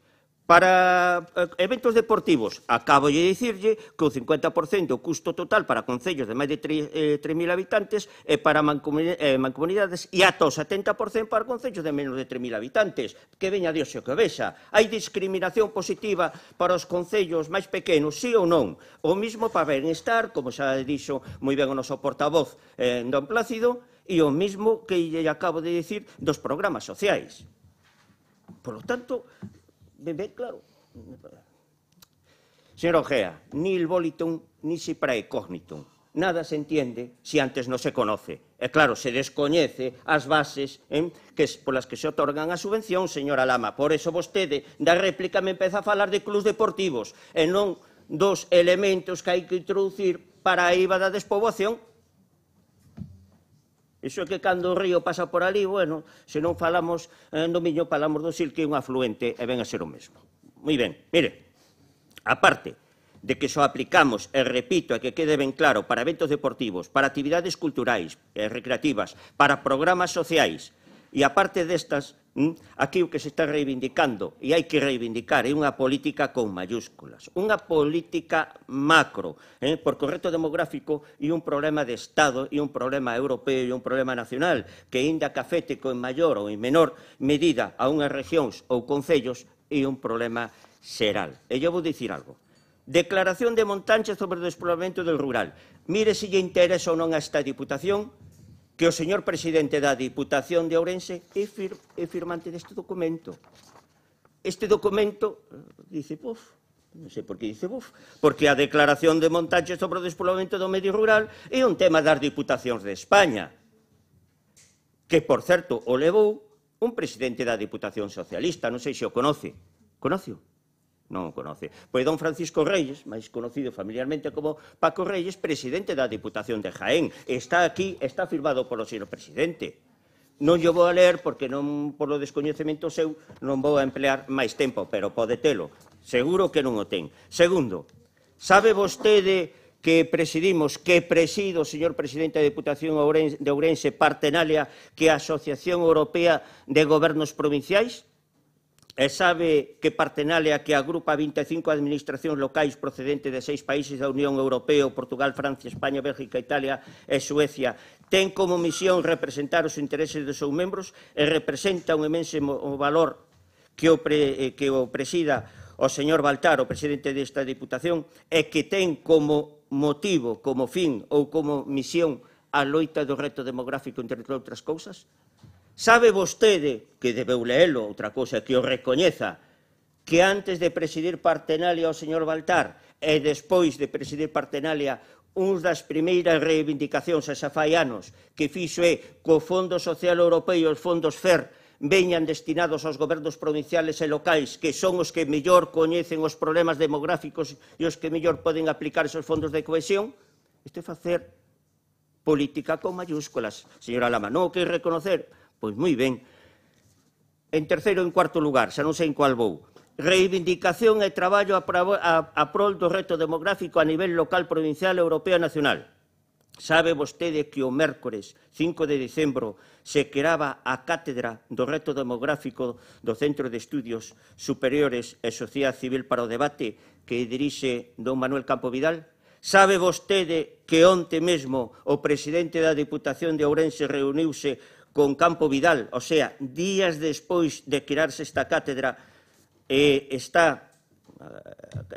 para eventos deportivos, acabo de dicirlle que o 50% o custo total para concellos de máis de 3.000 habitantes e para mancomunidades e ata o 70% para concellos de menos de 3.000 habitantes. Que veña Dios e o que vexa. Hai discriminación positiva para os concellos máis pequenos, sí ou non? O mismo para Benestar, como xa dixo moi ben o noso portavoz don Plácido, e o mismo que lle acabo de dicir dos programas sociais. Por lo tanto, ben claro. Señor Ojea, ni il volitum ni si praecognitum. Nada se entiende si antes non se conoce. E claro, se descoñece as bases polas que se otorgan a subvención, señora Lama. Por eso vostede, da réplica, me empeza a falar de clubs deportivos e non dos elementos que hai que introducir para a eiva da despoboación. Iso é que cando o río pasa por ali, bueno, se non falamos do Miño, falamos do Sil, que é un afluente, e ven a ser o mesmo. Moi ben, mire, aparte, de que só aplicamos, e repito, e que quede ben claro, para eventos deportivos, para actividades culturais e recreativas, para programas sociais, e aparte destas, aquí o que se está reivindicando, e hai que reivindicar, é unha política con mayúsculas, unha política macro, porque o reto demográfico é un problema de Estado, e un problema europeo e un problema nacional, que ainda que afecte con maior ou en menor medida a unhas regións ou concellos, é un problema xeral. E eu vou dicir algo. Declaración de Montánchez sobre o despoboamento del rural. Mire se lle interesa ou non a esta Diputación que o señor presidente da Diputación de Ourense é firmante deste documento. Este documento dice, non sei por que dice porque a declaración de Montánchez sobre o despoboamento do medio rural é un tema das Diputacións de España, que, por certo, o levou un presidente da Diputación Socialista, non sei se o conoce. Conoce-o? Non o conoce. Pois don Francisco Reyes, máis conocido familiarmente como Paco Reyes, presidente da Diputación de Jaén. Está aquí, está firmado polo señor presidente. Non yo vou a ler porque non, polo descoñecemento seu, non vou a emplear máis tempo, pero pode telo. Seguro que non o ten. Segundo, sabe vostede que presidimos, que presido, señor presidente da Diputación de Ourense, Partenalia, que é a Asociación Europea de Gobernos Provinciais? E sabe que Partenalia, que agrupa 25 administracións locais procedentes de 6 países da Unión Europea, Portugal, Francia, España, Bélgica, Italia e Suecia, ten como misión representar os intereses dos seus membros e representa un imenso valor que o presida o señor Baltar, o presidente desta Diputación, e que ten como motivo, como fin ou como misión a loita do reto demográfico, entre outras cousas? Sabe vostede, que debeu leelo, outra cousa que o recoñeza, que antes de presidir Partenalia o señor Baltar e despois de presidir Partenalia, uns das primeiras reivindicacións xa fai anos que fixo é que o Fondo Social Europeo e os fondos FER veñan destinados aos gobernos provinciales e locais, que son os que mellor coñecen os problemas demográficos e os que mellor poden aplicar esos fondos de cohesión? Isto é facer política con mayúsculas, señora Lama. Non o que reconocer? Pois moi ben. En terceiro e en cuarto lugar, xa non sei en cual vou. Reivindicación e traballo a prol do reto demográfico a nivel local, provincial, europeo e nacional. Sabe vostede que o mércores 5 de dezembro se creaba a cátedra do reto demográfico do Centro de Estudios Superiores e Sociedade Civil para o debate que dirixe don Manuel Campo Vidal? Sabe vostede que onte mesmo o presidente da Diputación de Ourense reuniuse con Campo Vidal, o sea, días despois de crearse esta cátedra, está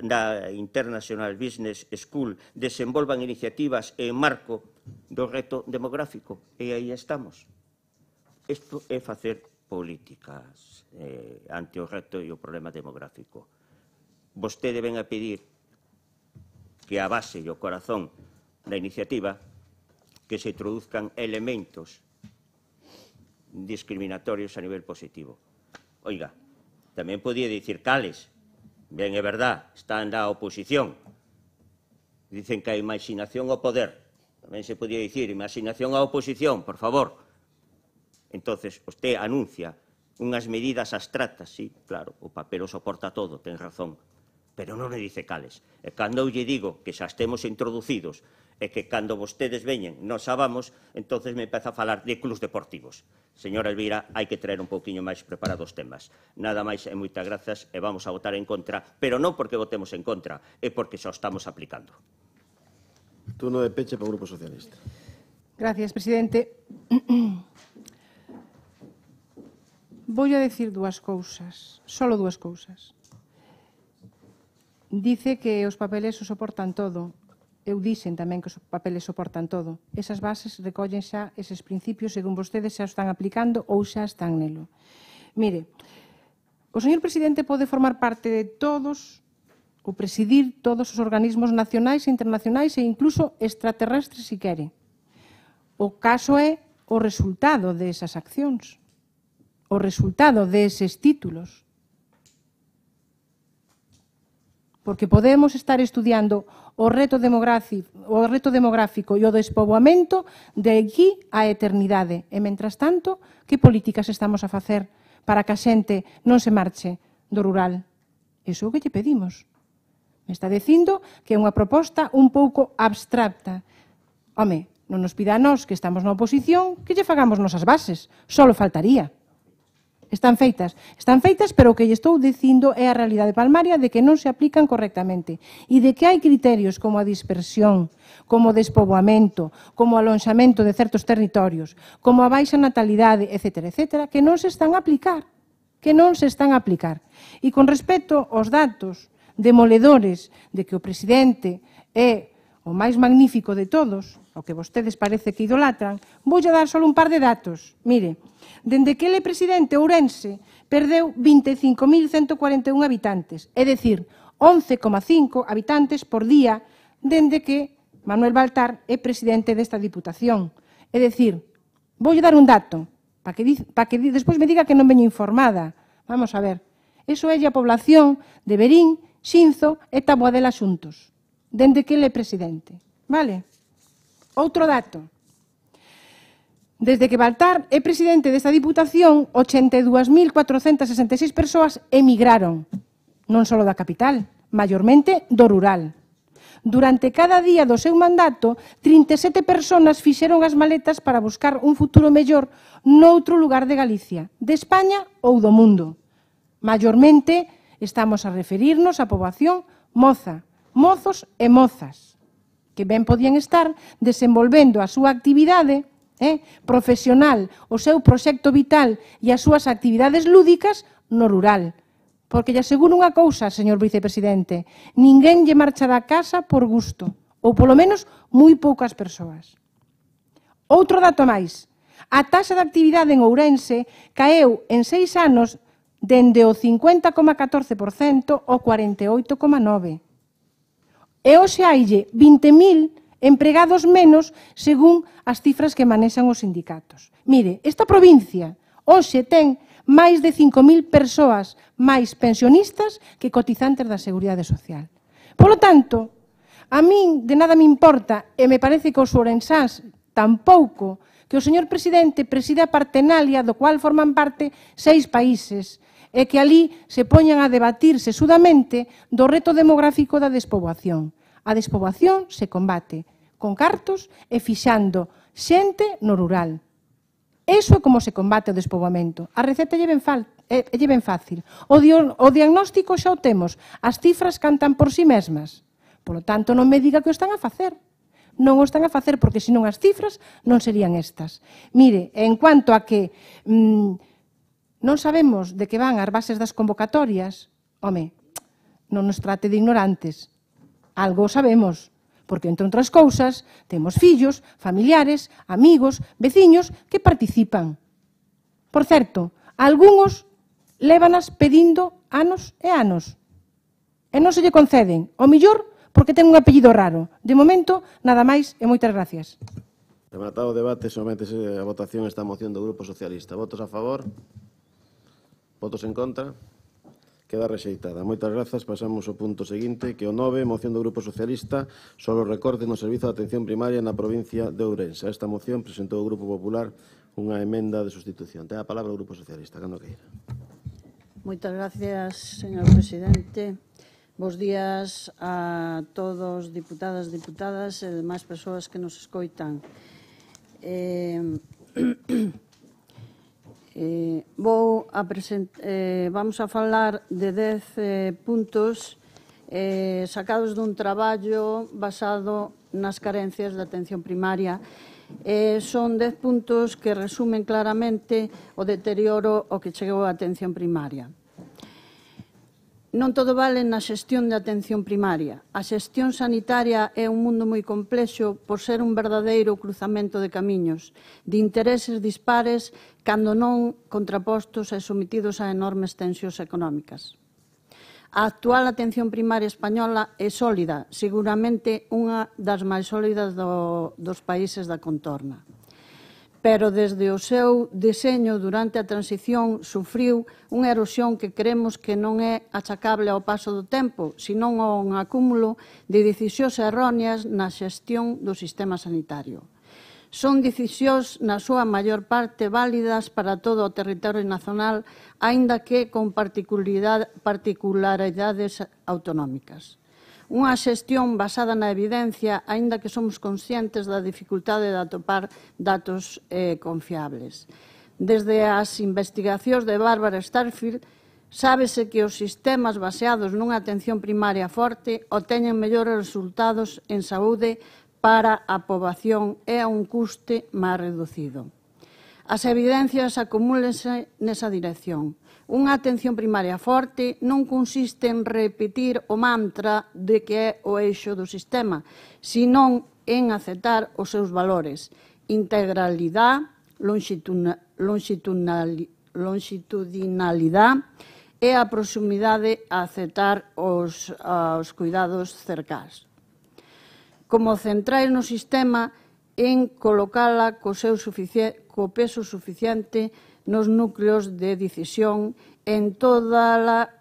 na International Business School, desenvolvan iniciativas en marco do reto demográfico, e aí estamos. Isto é facer políticas ante o reto e o problema demográfico. Vostede ven a pedir que a base e o corazón da iniciativa que se introduzcan elementos discriminatorios a nivel positivo. Oiga, tamén podía dicir cales. Ben, é verdad, están na oposición. Dicen que a imaginación ao poder. Tamén se podía dicir imaginación á oposición, por favor. Entonces, usted anuncia unhas medidas abstractas, sí, claro, o papel o soporta todo, ten razón, pero non le dice cales. E cando eu lle digo que xa estemos introducidos e que cando vostedes veñen non sabamos, entonces me empeza a falar de clubs deportivos. Señora Elvira, hai que traer un pouquiño máis preparados temas. Nada máis e moitas grazas e vamos a votar en contra, pero non porque votemos en contra, é porque xa o estamos aplicando. Turno de peche para o Grupo Socialista. Gracias, presidente. Vou a decir dúas cousas, solo dúas cousas. Dice que os papeles o soportan todo. Eu dixen tamén que os papeles soportan todo. Esas bases recollen xa eses principios según vostedes xa están aplicando ou xa están nelo. Mire, o señor presidente pode formar parte de todos ou presidir todos os organismos nacionais e internacionais e incluso extraterrestres se quere. O caso é o resultado desas accións, o resultado deses títulos. Porque podemos estar estudiando o reto demográfico e o despoboamento de aquí á eternidade. E, mentras tanto, que políticas estamos a facer para que a xente non se marche do rural? Iso é o que lle pedimos. Me está dicindo que é unha proposta un pouco abstracta. Home, non nos pida a nós que estamos na oposición que lle fagamos nosas bases. Solo faltaría. Están feitas, pero o que lle estou dicindo é a realidade palmaria de que non se aplican correctamente e de que hai criterios como a dispersión, como o despoboamento, como o alonxamento de certos territorios, como a baixa natalidade, etc., que non se están a aplicar. E con respecto aos datos demoledores de que o presidente é o máis magnífico de todos, o que vostedes parece que idolatran, voulle dar só un par de datos. Mire, dende que ele é presidente, Ourense perdeu 25.141 habitantes, é dicir, 11,5 habitantes por día dende que Manuel Baltar é presidente desta Diputación. É dicir, voulle dar un dato, para que despois me diga que non veño informada. Vamos a ver, iso é a población de Verín, Xinzo e Taboadela xuntos, dende que ele é presidente. Vale? Outro dato. Desde que Baltar é presidente desta Diputación, 82.466 persoas emigraron, non só da capital, maiormente do rural. Durante cada día do seu mandato, 37 persoas fixeron as maletas para buscar un futuro mellor noutro lugar de Galicia, de España ou do mundo. Maiormente, estamos a referirnos á poboación moza, mozos e mozas, que ben podían estar desenvolvendo a súa actividade profesional, o seu proxecto vital e as súas actividades lúdicas no rural. Porque lle aseguro unha cousa, señor vicepresidente, ninguén lle marcha da casa por gusto, ou polo menos moi poucas persoas. Outro dato máis, a taxa de actividade en Ourense caeu en 6 anos dende o 50,14% ao 48,9%. E hoxe haille 20.000 empregados menos según as cifras que manexan os sindicatos. Mire, esta provincia hoxe ten máis de 5.000 persoas máis pensionistas que cotizantes da Seguridade Social. Polo tanto, a min de nada me importa, e me parece que os ourensáns tampouco, que o señor presidente presida a Partenalia, do cual forman parte 6 países, e que ali se poñan a debatir sesudamente do reto demográfico da despoboación. A despoboación se combate con cartos e fixando xente no rural. Iso é como se combate o despoboamento. A receta lle ben fácil. O diagnóstico xa o temos. As cifras cantan por si mesmas. Polo tanto, non me diga que o están a facer. Non o están a facer porque senón as cifras non serían estas. Mire, en cuanto a que non sabemos de que van as bases das convocatorias, home, non nos trate de ignorantes. Algo sabemos, porque, entre outras cousas, temos fillos, familiares, amigos, veciños que participan. Por certo, algúns lévanas pedindo anos e anos. E non se lle conceden, o millor porque ten un apellido raro. De momento, nada máis e moitas gracias. Rematado o debate, sométese a votación esta moción do Grupo Socialista. Votos a favor? Votos en contra? Queda rexeitada. Moitas grazas. Pasamos ao punto seguinte, que é o 9, moción do Grupo Socialista sobre o recorte no servizo de atención primaria na provincia de Ourense. A esta moción presentou o Grupo Popular unha emenda de sustitución. Ten a palabra o Grupo Socialista, cando queira. Moitas gracias, señor presidente. Bos días a todos, diputadas, diputadas e demais persoas que nos escoitan. Vamos a falar de 10 puntos sacados dun traballo basado nas carencias da atención primaria. Son 10 puntos que resumen claramente o deterioro ao que chegou a atención primaria. Non todo vale na xestión de atención primaria. A xestión sanitaria é un mundo moi complexo por ser un verdadeiro cruzamento de camiños, de intereses dispares, cando non contrapostos e sometidos a enormes tensións económicas. A actual atención primaria española é sólida, seguramente unha das máis sólidas dos países da contorna. Pero desde o seu deseño durante a transición sufriu unha erosión que creemos que non é achacable ao paso do tempo, senón a un acúmulo de decisións erróneas na xestión do sistema sanitario. Son decisións, na súa maior parte, válidas para todo o territorio nacional, aínda que con particularidades autonómicas. unha xestión basada na evidencia, aínda que somos conscientes da dificultade de atopar datos confiables. Desde as investigacións de Barbara Starfield, sábese que os sistemas baseados nunha atención primaria forte obteñen mellores resultados en saúde para a poboación e a un custe máis reducido. As evidencias acumúlense nesa dirección. Unha atención primaria forte non consiste en repetir o mantra de que é o eixo do sistema, senón en aceptar os seus valores: integralidade, longitudinalidade e a proximidade a aceptar os cuidados cercás. Como centrais no sistema, en colocala co peso suficiente nos núcleos de decisión en toda a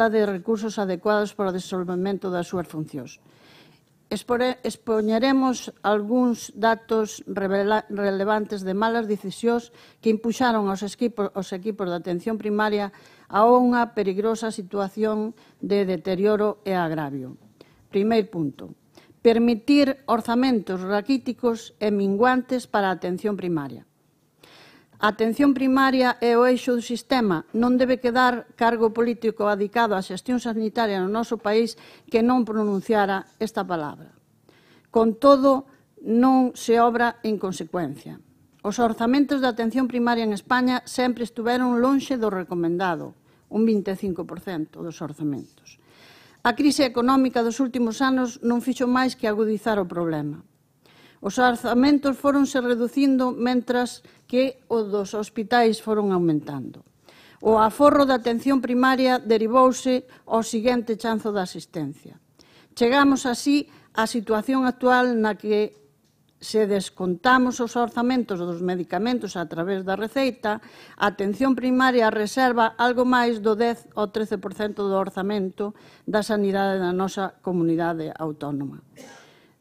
de recursos adecuados para o desenvolvemento das súas funcións. Expoñeremos algúns datos relevantes de malas decisións que impuxaron aos equipos de atención primaria a unha perigosa situación de deterioro e agravio. Primeiro punto. Permitir orzamentos raquíticos e minguantes para a atención primaria. A atención primaria é o eixo do sistema. Non debe quedar cargo político adicado á xestión sanitaria no noso país que non pronunciara esta palabra. Con todo, non se obra en consecuencia. Os orzamentos de atención primaria en España sempre estuveron lonxe do recomendado, un 25% dos orzamentos. A crise económica dos últimos anos non fixo máis que agudizar o problema. Os orzamentos fóronse reducindo mentras que os dos hospitais foron aumentando. O aforro da atención primaria derivouse ao seguinte chanzo da asistencia. Chegamos así á situación actual na que, se descontamos os orzamentos dos medicamentos a través da receita, a atención primaria reserva algo máis do 10 ao 13% do orzamento da sanidade da nosa comunidade autónoma.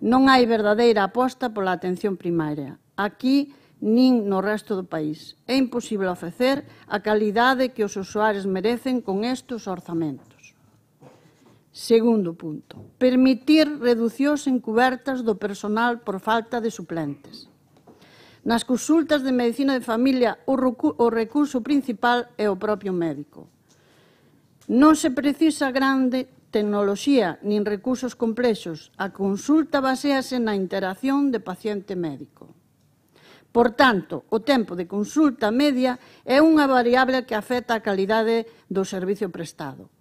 Non hai verdadeira aposta pola atención primaria, aquí nin no resto do país. É imposible ofrecer a calidade que os usuarios merecen con estes orzamentos. Segundo punto. Permitir reducións encubertas do personal por falta de suplentes. Nas consultas de medicina de familia, o recurso principal é o propio médico. Non se precisa grande tecnoloxía nin recursos complexos. A consulta baséase na interacción de paciente-médico. Por tanto, o tempo de consulta media é unha variable que afecta a calidade do servicio prestado.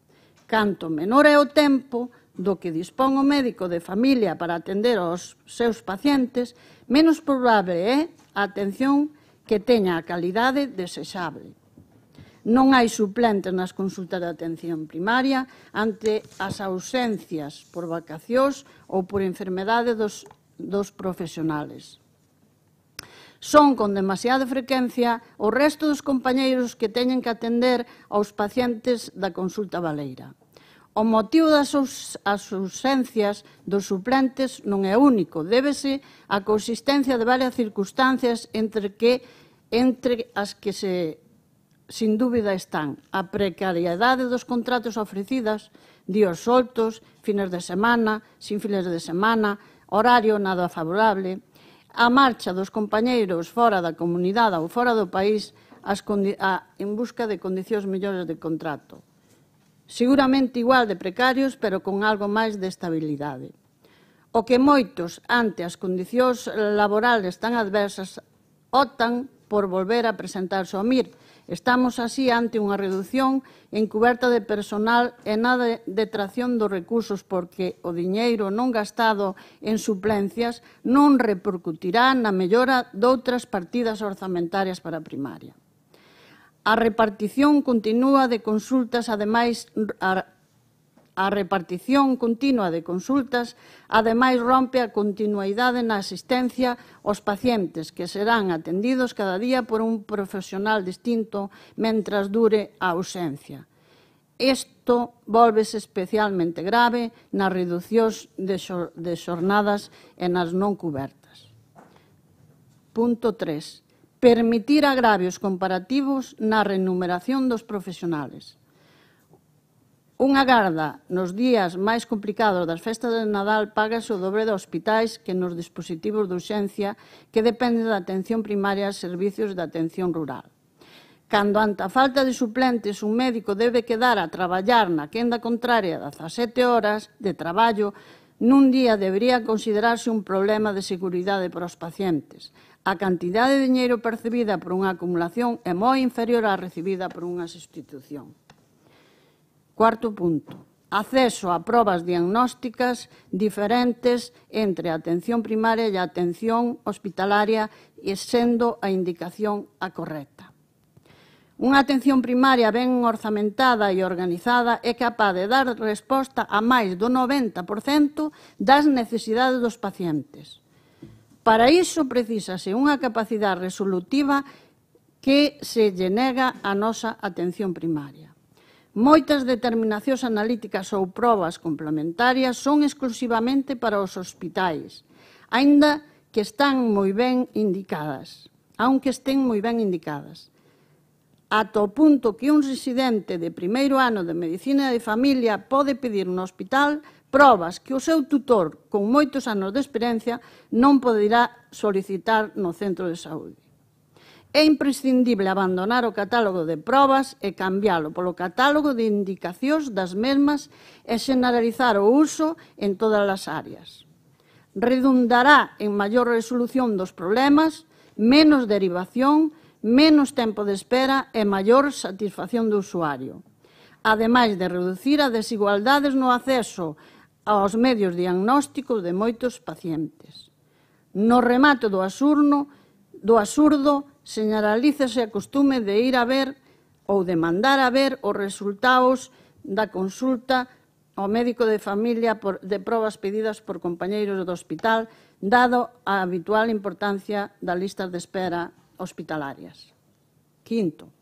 Canto menor é o tempo do que dispón o médico de familia para atender aos seus pacientes, menos probable é a atención que teña a calidade desexable. Non hai suplentes nas consultas de atención primaria ante as ausencias por vacacións ou por enfermedade dos profesionales. Son con demasiada frecuencia o resto dos compañeiros que teñen que atender aos pacientes da consulta baleira. O motivo das ausencias dos suplentes non é único, débese á consistencia de varias circunstancias entre as que sin dúbida están a precariedade dos contratos ofrecidas, días soltos, fines de semana, sin fines de semana, horario nada favorable, a marcha dos compañeiros fora da comunidade ou fora do país en busca de condicións mellores de contrato. Seguramente igual de precarios, pero con algo máis de estabilidade. O que moitos, ante as condicións laborales tan adversas, optan por volver a presentarse ao MIR. Estamos así ante unha reducción encuberta de personal e na detracción dos recursos porque o diñeiro non gastado en suplencias non repercutirá na mellora doutras partidas orzamentarias para a primaria. A repartición continua de consultas, ademais, rompe a continuidade na asistencia aos pacientes que serán atendidos cada día por un profesional distinto mentras dure a ausencia. Isto volvese especialmente grave nas reducións de xornadas e nas non cubertas. Punto 3. Permitir agravios comparativos na remuneración dos profesionales. Unha garda nos días máis complicados das festas de Nadal págase o dobre de hospitais que nos dispositivos de urxencia que dependen da atención primaria e servicios de atención rural. Cando, ante a falta de suplentes, un médico debe quedar a traballar na quenda contraria 17 horas de traballo, nun día debería considerarse un problema de seguridade para os pacientes. A cantidade de diñeiro percibida por unha acumulación é moi inferior á recibida por unha institución. Cuarto punto. Acceso a probas diagnósticas diferentes entre a atención primaria e a atención hospitalaria e sendo a indicación a correcta. Unha atención primaria ben orzamentada e organizada é capaz de dar resposta a máis do 90% das necesidades dos pacientes. Para iso precisase unha capacidade resolutiva que se lle nega a nosa atención primaria. Moitas determinacións analíticas ou probas complementarias son exclusivamente para os hospitais, aínda que estén moi ben indicadas. Ata o punto que un residente de primeiro ano de Medicina de Familia pode pedir no hospital probas que o seu tutor, con moitos anos de experiencia, non poderá solicitar no centro de saúde. É imprescindible abandonar o catálogo de probas e cambiálo polo catálogo de indicacións das mesmas e xeneralizar o uso en todas as áreas. Redundará en maior resolución dos problemas, menos derivación, menos tempo de espera e maior satisfacción do usuario, ademais de reducir as desigualdades no acceso aos medios diagnósticos de moitos pacientes. No remate do absurdo, señalízase a costume de ir a ver ou de mandar a ver os resultados da consulta ao médico de familia de probas pedidas por compañeiros do hospital, dado a habitual importancia das listas de espera hospitalarias. Quinto,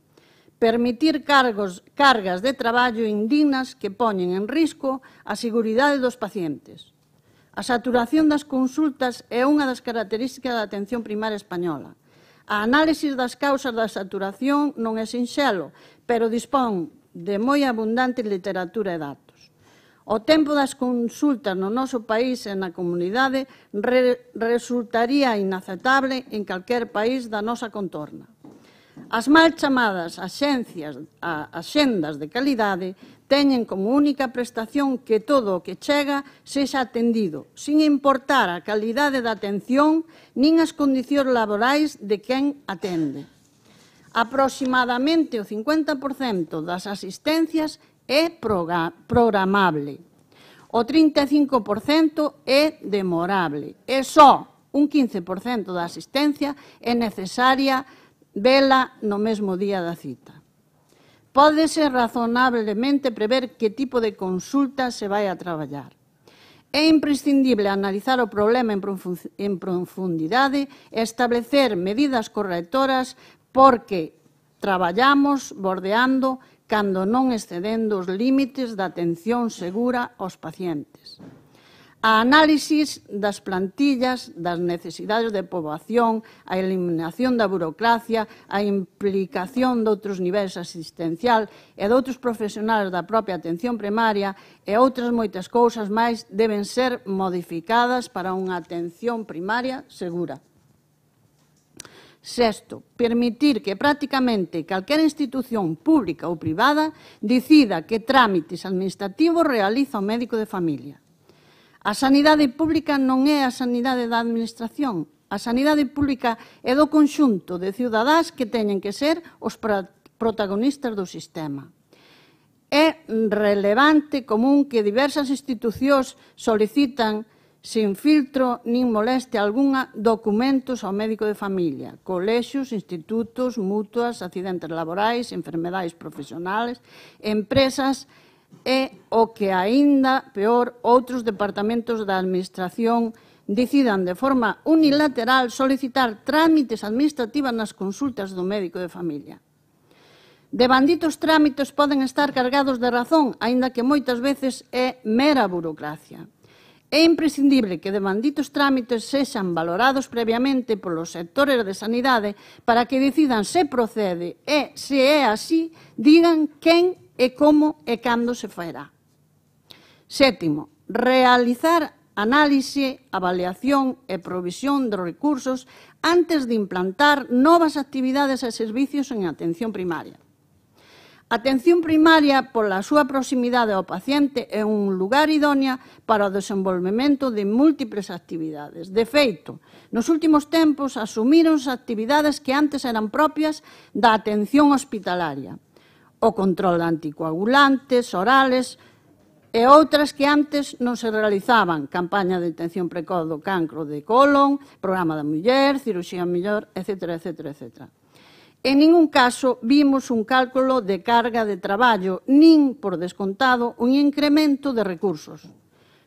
permitir cargas de traballo indignas que poñen en risco a seguridade dos pacientes. A saturación das consultas é unha das características da atención primaria española. A análisis das causas da saturación non é sinxelo, pero dispón de moi abundante literatura e datos. O tempo das consultas no noso país e na comunidade resultaría inaceptable en calquer país da nosa contorna. As mal chamadas axendas de calidade teñen como única prestación que todo o que chega sexa atendido, sin importar a calidade da atención nin as condicións laborais de quen atende. Aproximadamente o 50% das asistencias é programable, o 35% é demorable e só un 15% da asistencia é necesaria vela no mesmo día da cita. Pódese razonablemente prever que tipo de consulta se vai a traballar. É imprescindible analizar o problema en profundidade e establecer medidas correctoras porque traballamos bordeando cando non excedendo os límites da atención segura aos pacientes. A análisis das plantillas, das necesidades de poboación, a eliminación da burocracia, a implicación de outros niveis asistencial e de outros profesionales da propia atención primaria e outras moitas cousas máis deben ser modificadas para unha atención primaria segura. Sexto, permitir que prácticamente calquera institución pública ou privada decida que trámites administrativos realiza o médico de familia. A sanidade pública non é a sanidade da administración. A sanidade pública é do conxunto de ciudadás que teñen que ser os protagonistas do sistema. É relevante común que diversas institucións solicitan sin filtro nin moleste algunha documentos ao médico de familia, colexios, institutos, mutuas, accidentes laborais, enfermedades profesionales, empresas e o que aínda peor outros departamentos da administración decidan de forma unilateral solicitar trámites administrativas nas consultas do médico de familia. Devanditos trámites poden estar cargados de razón, aínda que moitas veces é mera burocracia. É imprescindible que devanditos trámites sexan valorados previamente polos sectores de sanidade para que decidan se procede e, se é así, digan quen e como e cando se fará. Sétimo, realizar análise, avaliación e provisión de recursos antes de implantar novas actividades e servicios en atención primaria. A atención primaria, pola súa proximidade ao paciente, é un lugar idónea para o desenvolvemento de múltiples actividades. De feito, nos últimos tempos asumíronse actividades que antes eran propias da atención hospitalaria. O control de anticoagulantes, orales e outras que antes non se realizaban. Campaña de detención precoz do cancro de colon, programa da muller, cirurxía mellor, etc. En ningún caso vimos un cálculo de carga de traballo, nin, por descontado, un incremento de recursos.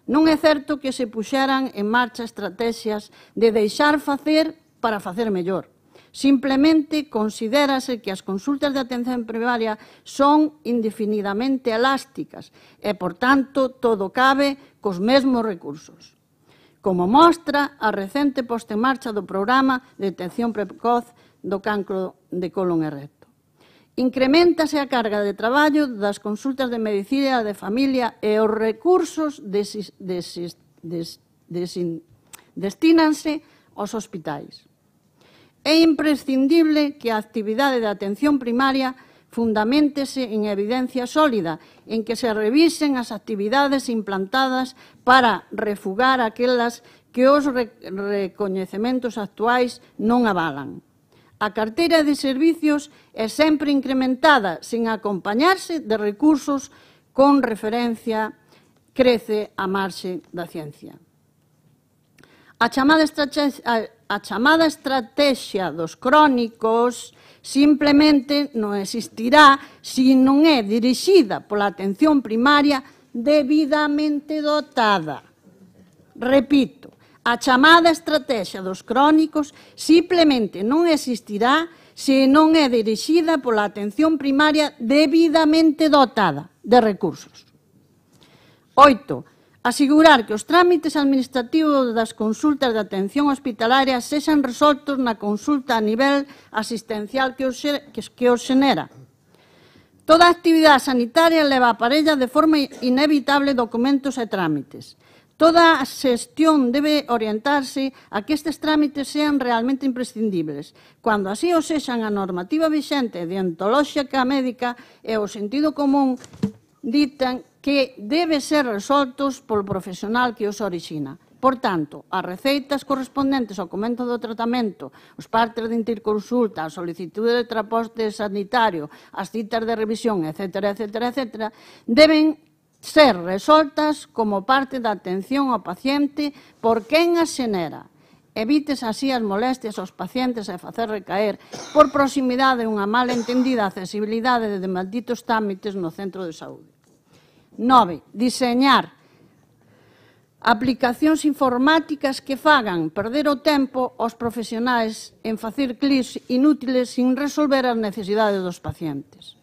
Non é certo que se puxeran en marcha estrategias de deixar facer para facer mellor. Simplemente considérase que as consultas de atención primaria son indefinidamente elásticas e, por tanto, todo cabe cos mesmos recursos. Como mostra a recente posta en marcha do programa de detención precoz do cancro de colon e recto. Increméntase a carga de traballo das consultas de medicina de familia e os recursos destínanse aos hospitais. É imprescindible que a actividade de atención primaria fundaméntese en evidencia sólida, en que se revisen as actividades implantadas para refugar aquelas que os recoñecementos actuais non avalan. A carteira de servicios é sempre incrementada, sen acompañarse de recursos con referencia crece a marxe da ciencia. A chamada estrategia dos crónicos simplemente non existirá se non é dirixida pola atención primaria debidamente dotada. Repito, a chamada estrategia dos crónicos simplemente non existirá se non é dirixida pola atención primaria debidamente dotada de recursos. 8. Asegurar que os trámites administrativos das consultas de atención hospitalaria sexan resoltos na consulta a nivel asistencial que os xenera. Toda actividade sanitaria leva a parella de forma inevitable documentos e trámites. Toda a xestión debe orientarse a que estes trámites sean realmente imprescindibles. Cando así o sexan, a normativa vixente deontolóxica médica e o sentido común ditan que debe ser resoltos polo profesional que os orixina. Por tanto, as receitas correspondentes ao comento do tratamento, os partes de interconsulta, a solicitude de transporte sanitario, as citas de revisión, etc., deben ser resoltas como parte da atención ao paciente por quen as xenera. Evites así as molestias aos pacientes e facer recaer por proximidade unha mal entendida accesibilidade de malditos trámites no centro de saúde. 9. Diseñar aplicacións informáticas que fagan perder o tempo aos profesionais en facer clics inútiles sin resolver as necesidades dos pacientes.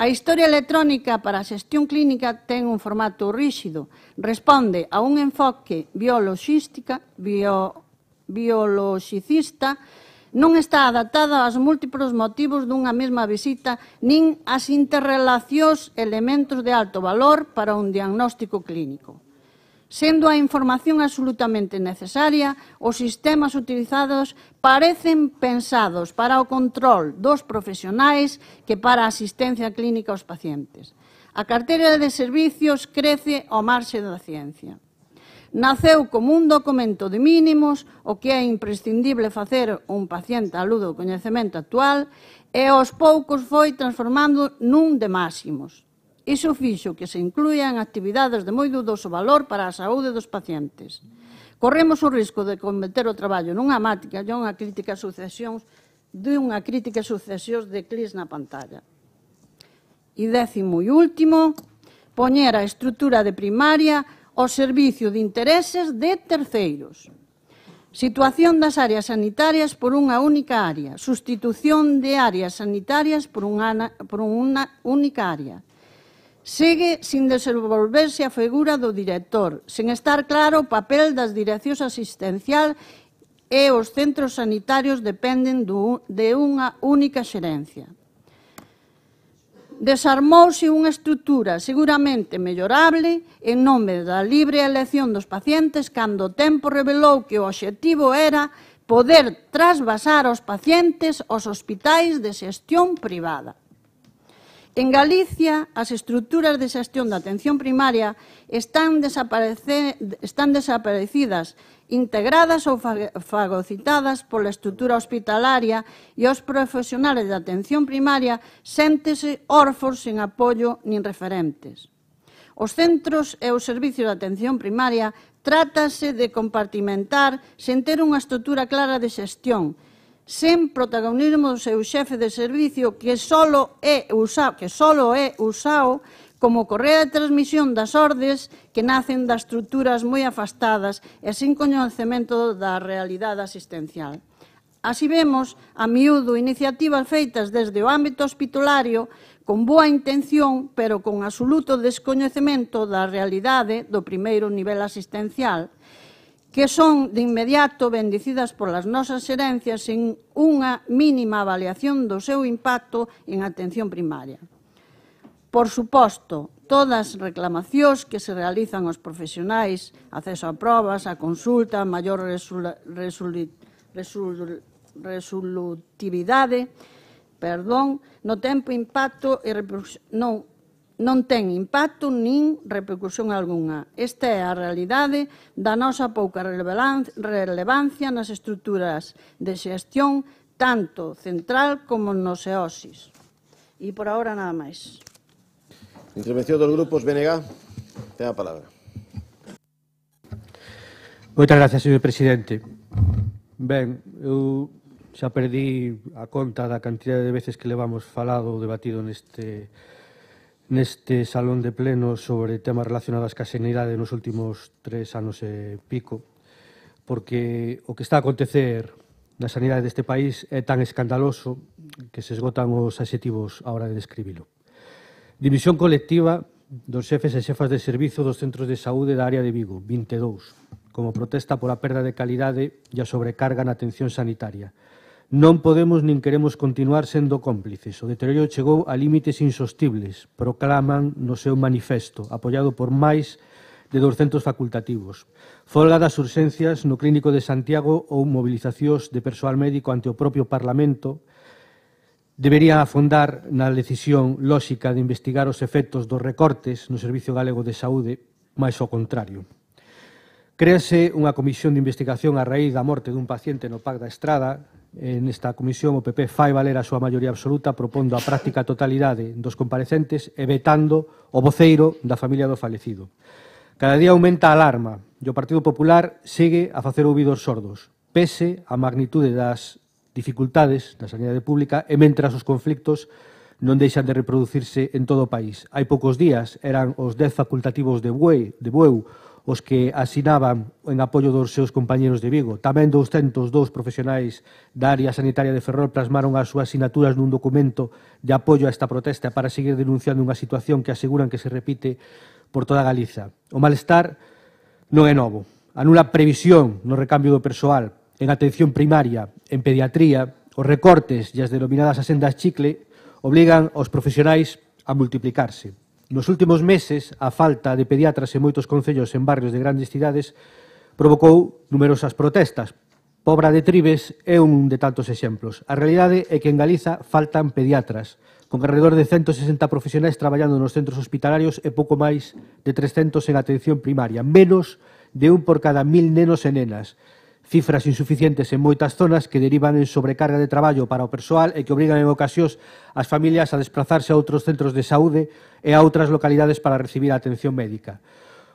A historia electrónica para a xestión clínica ten un formato ríxido, responde a un enfoque biologicista, non está adaptada aos múltiplos motivos dunha mesma visita nin ás interrelacións elementos de alto valor para un diagnóstico clínico. Sendo a información absolutamente necesaria, os sistemas utilizados parecen pensados para o control dos profesionais que para a asistencia clínica aos pacientes. A carteira de servicios crece ao marxe da ciencia. Naceu como un documento de mínimos, o que é imprescindible facer un paciente á luz do coñecemento actual, e aos poucos foi transformando nun de máximos. Iso fixo que se incluían actividades de moi dudoso valor para a saúde dos pacientes. Corremos o risco de converter o traballo nunha máquina e unha crítica sucesións de clics na pantalla. E 10º e último, poñer a estrutura de primaria ao servicio de intereses de terceiros. Situación das áreas sanitarias por unha única área. Sustitución de áreas sanitarias por unha única área. Segue sin desenvolverse a figura do director, sen estar claro o papel das direccións asistencial e os centros sanitarios dependen de unha única xerencia. Desarmouse unha estrutura seguramente mellorable en nome da libre elección dos pacientes cando o tempo revelou que o obxectivo era poder trasvasar os pacientes aos hospitais de xestión privada. En Galicia, as estruturas de xestión da atención primaria están desaparecidas, integradas ou fagocitadas pola estrutura hospitalaria e os profesionales de atención primaria séntese órfos sen apoio nin referentes. Os centros e os servicios de atención primaria trátase de compartimentar sen ter unha estrutura clara de xestión, sen protagonismo do seu xefe de servicio que solo é usado como correa de transmisión das ordes que nacen das estruturas moi afastadas e sin coñecemento da realidade asistencial. Así vemos, a miúdo, iniciativas feitas desde o ámbito hospitalario con boa intención, pero con absoluto descoñecemento da realidade do primeiro nivel asistencial, que son de inmediato bendicidas polas nosas xerencias sen unha mínima avaliación do seu impacto en atención primaria. Por suposto, todas as reclamacións que se realizan aos profesionais, acceso a probas, a consulta, maior resolutividade, non ten impacto nin repercusión algunha. Esta é a realidade da nosa pouca relevancia nas estruturas de xestión tanto central como nos EOSIS. E por agora nada máis. Intervención dos grupos. BNG, ten a palabra. Moitas gracias, señor presidente. Ben, eu xa perdí a conta da cantidad de veces que levamos falado ou debatido neste salón de pleno sobre temas relacionados ca sanidade nos últimos 3 anos e pico, porque o que está a acontecer na sanidade deste país é tan escandaloso que se esgotan os adxetivos á hora de describilo. Dimisión colectiva dos xefes e xefas de servizo dos centros de saúde da área de Vigo, 22, como protesta pola perda de calidade e a sobrecarga na atención sanitaria. Non podemos nin queremos continuar sendo cómplices. O deterioro chegou a límites insostibles, proclaman no seu manifesto, apoiado por máis de 200 facultativos. Folga das urxencias no Clínico de Santiago ou movilizacións de persoal médico ante o propio Parlamento debería afondar na decisión lóxica de investigar os efectos dos recortes no Servicio Galego de Saúde, máis ao contrario. Créase unha comisión de investigación a raíz da morte dun paciente no PAC da Estrada. Nesta comisión o PP fai valer a súa maioría absoluta propondo a práctica totalidade dos comparecentes e vetando o voceiro da familia do falecido. Cada día aumenta a alarma e o Partido Popular segue a facer ouvidos sordos, pese a magnitude das dificultades da sanidade pública e mentras os conflictos non deixan de reproducirse en todo o país. Hai poucos días eran os 10 facultativos de Bueu os que asinaban en apoio dos seus compañeros de Vigo. Tamén 202 profesionais da área sanitaria de Ferrol plasmaron as súas asinaturas nun documento de apoio a esta protesta para seguir denunciando unha situación que aseguran que se repite por toda Galiza. O malestar non é novo. A nula previsión no recambio do persoal en atención primaria, en pediatría, os recortes e as denominadas asendas chicle obligan aos profesionais a multiplicarse. Nos últimos meses, a falta de pediatras en moitos concellos en barrios de grandes cidades provocou numerosas protestas. Pobra de Tribes é un de tantos exemplos. A realidade é que en Galiza faltan pediatras, con alrededor de 160 profesionais traballando nos centros hospitalarios e pouco máis de 300 en atención primaria, menos de un por cada 1000 nenos e nenas. Cifras insuficientes en moitas zonas que derivan en sobrecarga de traballo para o persoal e que obrigan en ocasións as familias a desplazarse a outros centros de saúde e a outras localidades para recibir a atención médica.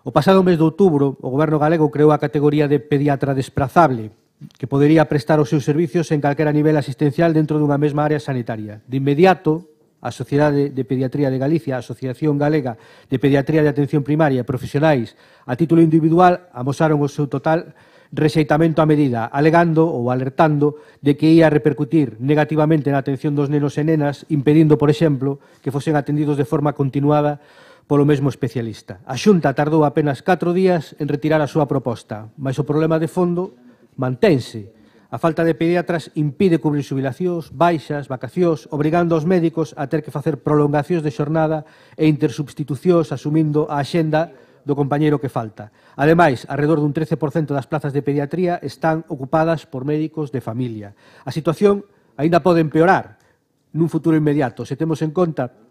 O pasado mes de outubro, o Goberno galego creou a categoría de pediatra desprazable, que podería prestar os seus servicios en calquera nivel asistencial dentro dunha mesma área sanitaria. De inmediato, a Sociedade de Pediatría de Galicia, a Asociación Galega de Pediatría de Atención Primaria e profesionais a título individual amosaron o seu total rexeitamento á medida, alegando ou alertando de que ia repercutir negativamente na atención dos nenos e nenas, impedindo, por exemplo, que fosen atendidos de forma continuada polo mesmo especialista. A Xunta tardou apenas 4 días en retirar a súa proposta, mas o problema de fondo mantense. A falta de pediatras impide cubrir xubilacións, baixas, vacacións, obrigando aos médicos a ter que facer prolongacións de xornada e intersubstitucións asumindo a axenda do compañeiro que falta. Ademais, alrededor dun 13% das plazas de pediatría están ocupadas por médicos de familia. A situación aínda pode empeorar nun futuro inmediato, se temos en conta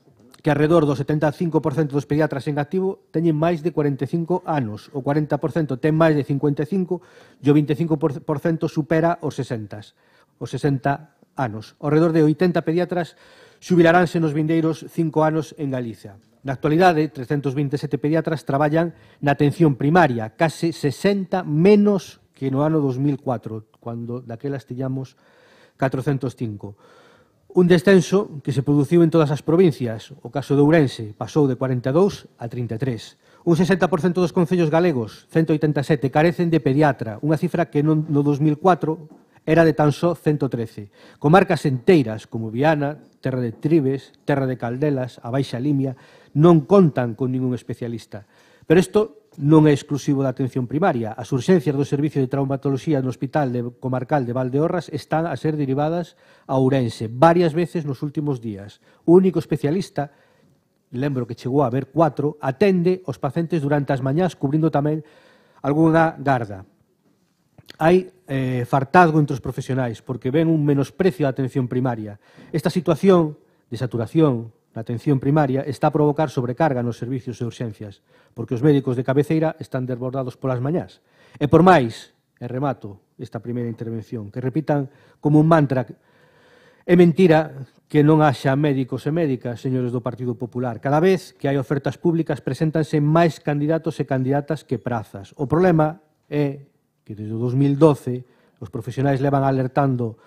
que alrededor do 75% dos pediatras en activo teñen máis de 45 anos, o 40% ten máis de 55 e o 25% supera os 60 anos. Alrededor de 80 pediatras xubilaránse nos vindeiros 5 anos en Galicia. Na actualidade, 327 pediatras traballan na atención primaria, case 60 menos que no ano 2004, cando daquelas tiñamos 405. Un descenso que se produciu en todas as provincias. O caso de Ourense pasou de 42 a 33. Un 60% dos concellos galegos, 187, carecen de pediatra, unha cifra que no 2004 era de tan só 113. Comarcas enteiras como Viana, Terra de Tribes, Terra de Caldelas, a Baixa Limia, non contan con ningún especialista. Pero isto non é exclusivo da atención primaria. As urxencias do Servicio de Traumatoloxía no Hospital Comarcal de Valdeorras están a ser derivadas a Ourense varias veces nos últimos días. O único especialista, lembro que chegou a haber 4, atende os pacientes durante as mañás, cubrindo tamén algunha garda. Hai fartazgo entre os profesionais porque ven un menosprecio da atención primaria. Esta situación de saturación na atención primaria está a provocar sobrecarga nos servicios de urxencias, porque os médicos de cabeceira están desbordados polas mañás. E por máis, e remato esta primeira intervención, que repitan como un mantra, é mentira que non haxa médicos e médicas, señores do Partido Popular. Cada vez que hai ofertas públicas preséntanse máis candidatos e candidatas que prazas. O problema é que desde o 2012 os profesionais levan alertando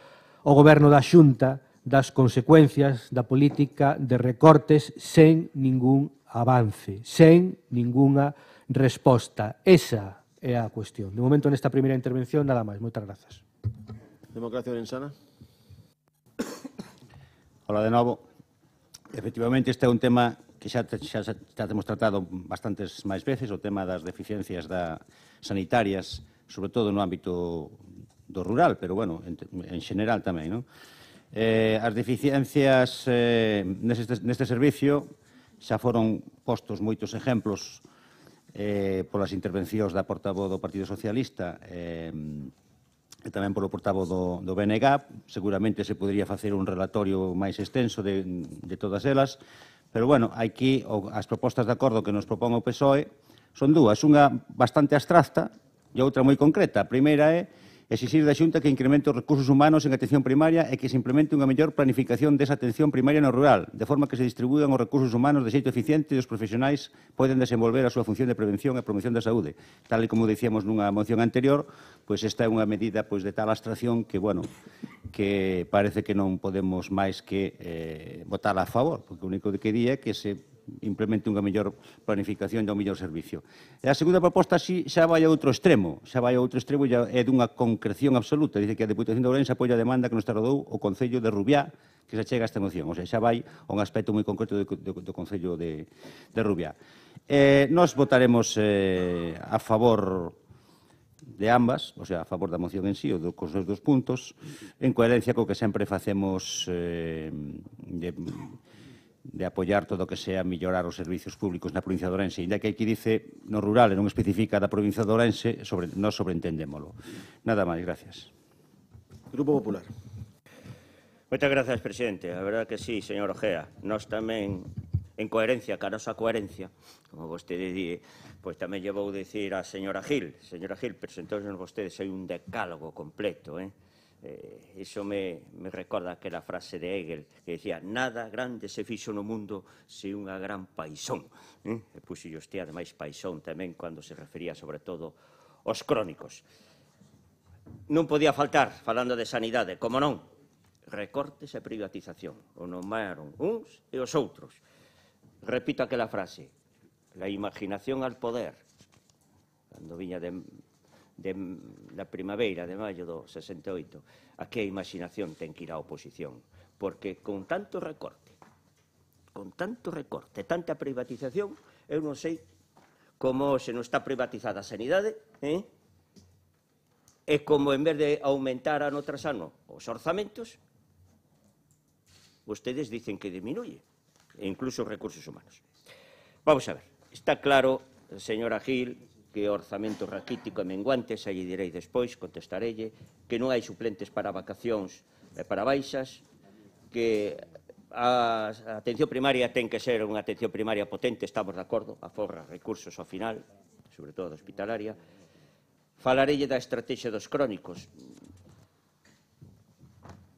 o goberno da Xunta das consecuencias da política de recortes sen ningún avance, sen ningunha resposta. Esa é a cuestión. De momento, nesta primeira intervención, nada máis. Moitas grazas. Democracia Orensana. Hola de novo. Efectivamente, este é un tema que xa temos tratado bastantes máis veces, o tema das deficiencias sanitarias, sobre todo no ámbito do rural, pero, bueno, en xeneral tamén, non? As deficiencias neste servicio xa foron postos moitos exemplos polas intervencións da portavoz do Partido Socialista e tamén polo portavoz do BNG. Seguramente se podría facer un relatorio máis extenso de todas elas, pero, bueno, aquí as propostas de acordo que nos propón o PSOE son dúas, unha bastante abstracta e outra moi concreta. A primeira é exixir da Xunta que incremente os recursos humanos en atención primaria e que se implemente unha mellor planificación desa atención primaria no rural, de forma que se distribuían os recursos humanos de xeito eficiente e os profesionais poden desenvolver a súa función de prevención e promoción da saúde. Tal e como dicíamos nunha moción anterior, pois esta é unha medida de tal abstracción que, bueno, que parece que non podemos máis que votala a favor, porque o único que di é que se implemente unha mellor planificación e un mellor servicio. E a segunda proposta xa vai a outro extremo, e é dunha concreción absoluta. Dice que a Deputación de Ourense apoia a demanda que nos trasladou o Concello de Rubiá que se chega a esta moción. O sea, xa vai a un aspecto moi concreto do Concello de Rubiá. Nós votaremos a favor de ambas, o sea, a favor da moción en sí, ou cos seus dos puntos, en coherencia co que sempre facemos de apoiar todo o que sea mellorar os servicios públicos na provincia de Ourense. Ainda que aquí dice no rural e non especifica da provincia de Ourense, nós sobreentendémolo. Nada máis, gracias. Grupo Popular. Moitas grazas, presidente. A verdade que sí, señor Ojea. Nós tamén, en coherencia, ca nosa coherencia, como vostede di, pois tamén lle vou dicir a señora Gil. Señora Gil, presentónos vostedes hai un decálogo completo, Iso me recorda aquela frase de Hegel que decía nada grande se fixo no mundo se unha gran paixón. E puxo usted ademais paixón tamén cando se refería sobre todo aos crónicos. Non podía faltar, falando de sanidade, como non, recortes e privatización. O nomearon uns e os outros. Repito aquela frase, la imaginación al poder, cando viña da primavera de maio do 68, aquí a imaginación ten que ir á oposición, porque con tanto recorte, tanta privatización, eu non sei como se non está privatizada a sanidade, E como en vez de aumentar ano tras ano os orzamentos, vostedes dicen que diminuye, e incluso os recursos humanos. Vamos a ver, está claro, señora Gil, que o orzamento raquítico e menguante, xa lle direi despois, contestarelle, que non hai suplentes para vacacións e para baixas, que a atención primaria ten que ser unha atención primaria potente, estamos de acordo, aforra recursos ao final, sobre todo da hospitalaria. Falarelle da estrategia dos crónicos.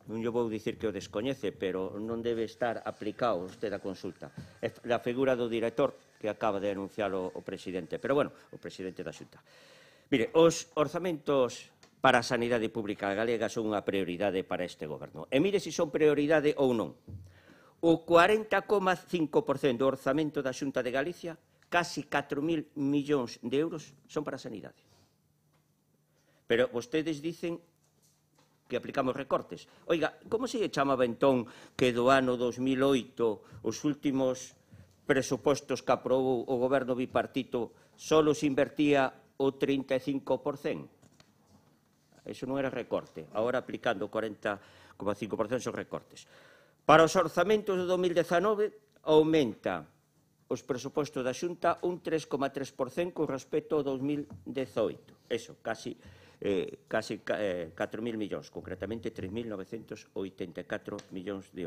Non lle vou dicir que o descoñece, pero non debe estar aplicado usted a consulta. É a figura do director que acaba de anunciar o presidente, pero, bueno, o presidente da Xunta. Mire, os orzamentos para a sanidade pública galega son unha prioridade para este goberno. E mire se son prioridade ou non. O 40,5% do orzamento da Xunta de Galicia, casi 4.000 millóns de euros, son para a sanidade. Pero vostedes dicen que aplicamos recortes. Oiga, como se chamaba entón que do ano 2008 os últimos presupostos que aprobou o goberno bipartito solo se invertía o 35%? Eso non era recorte. Agora, aplicando o 40,5% son recortes. Para os orzamentos do 2019, aumenta os presupostos da Xunta un 3,3% con respecto ao 2018. Eso, casi 4.000 millóns, concretamente 3.984 millóns de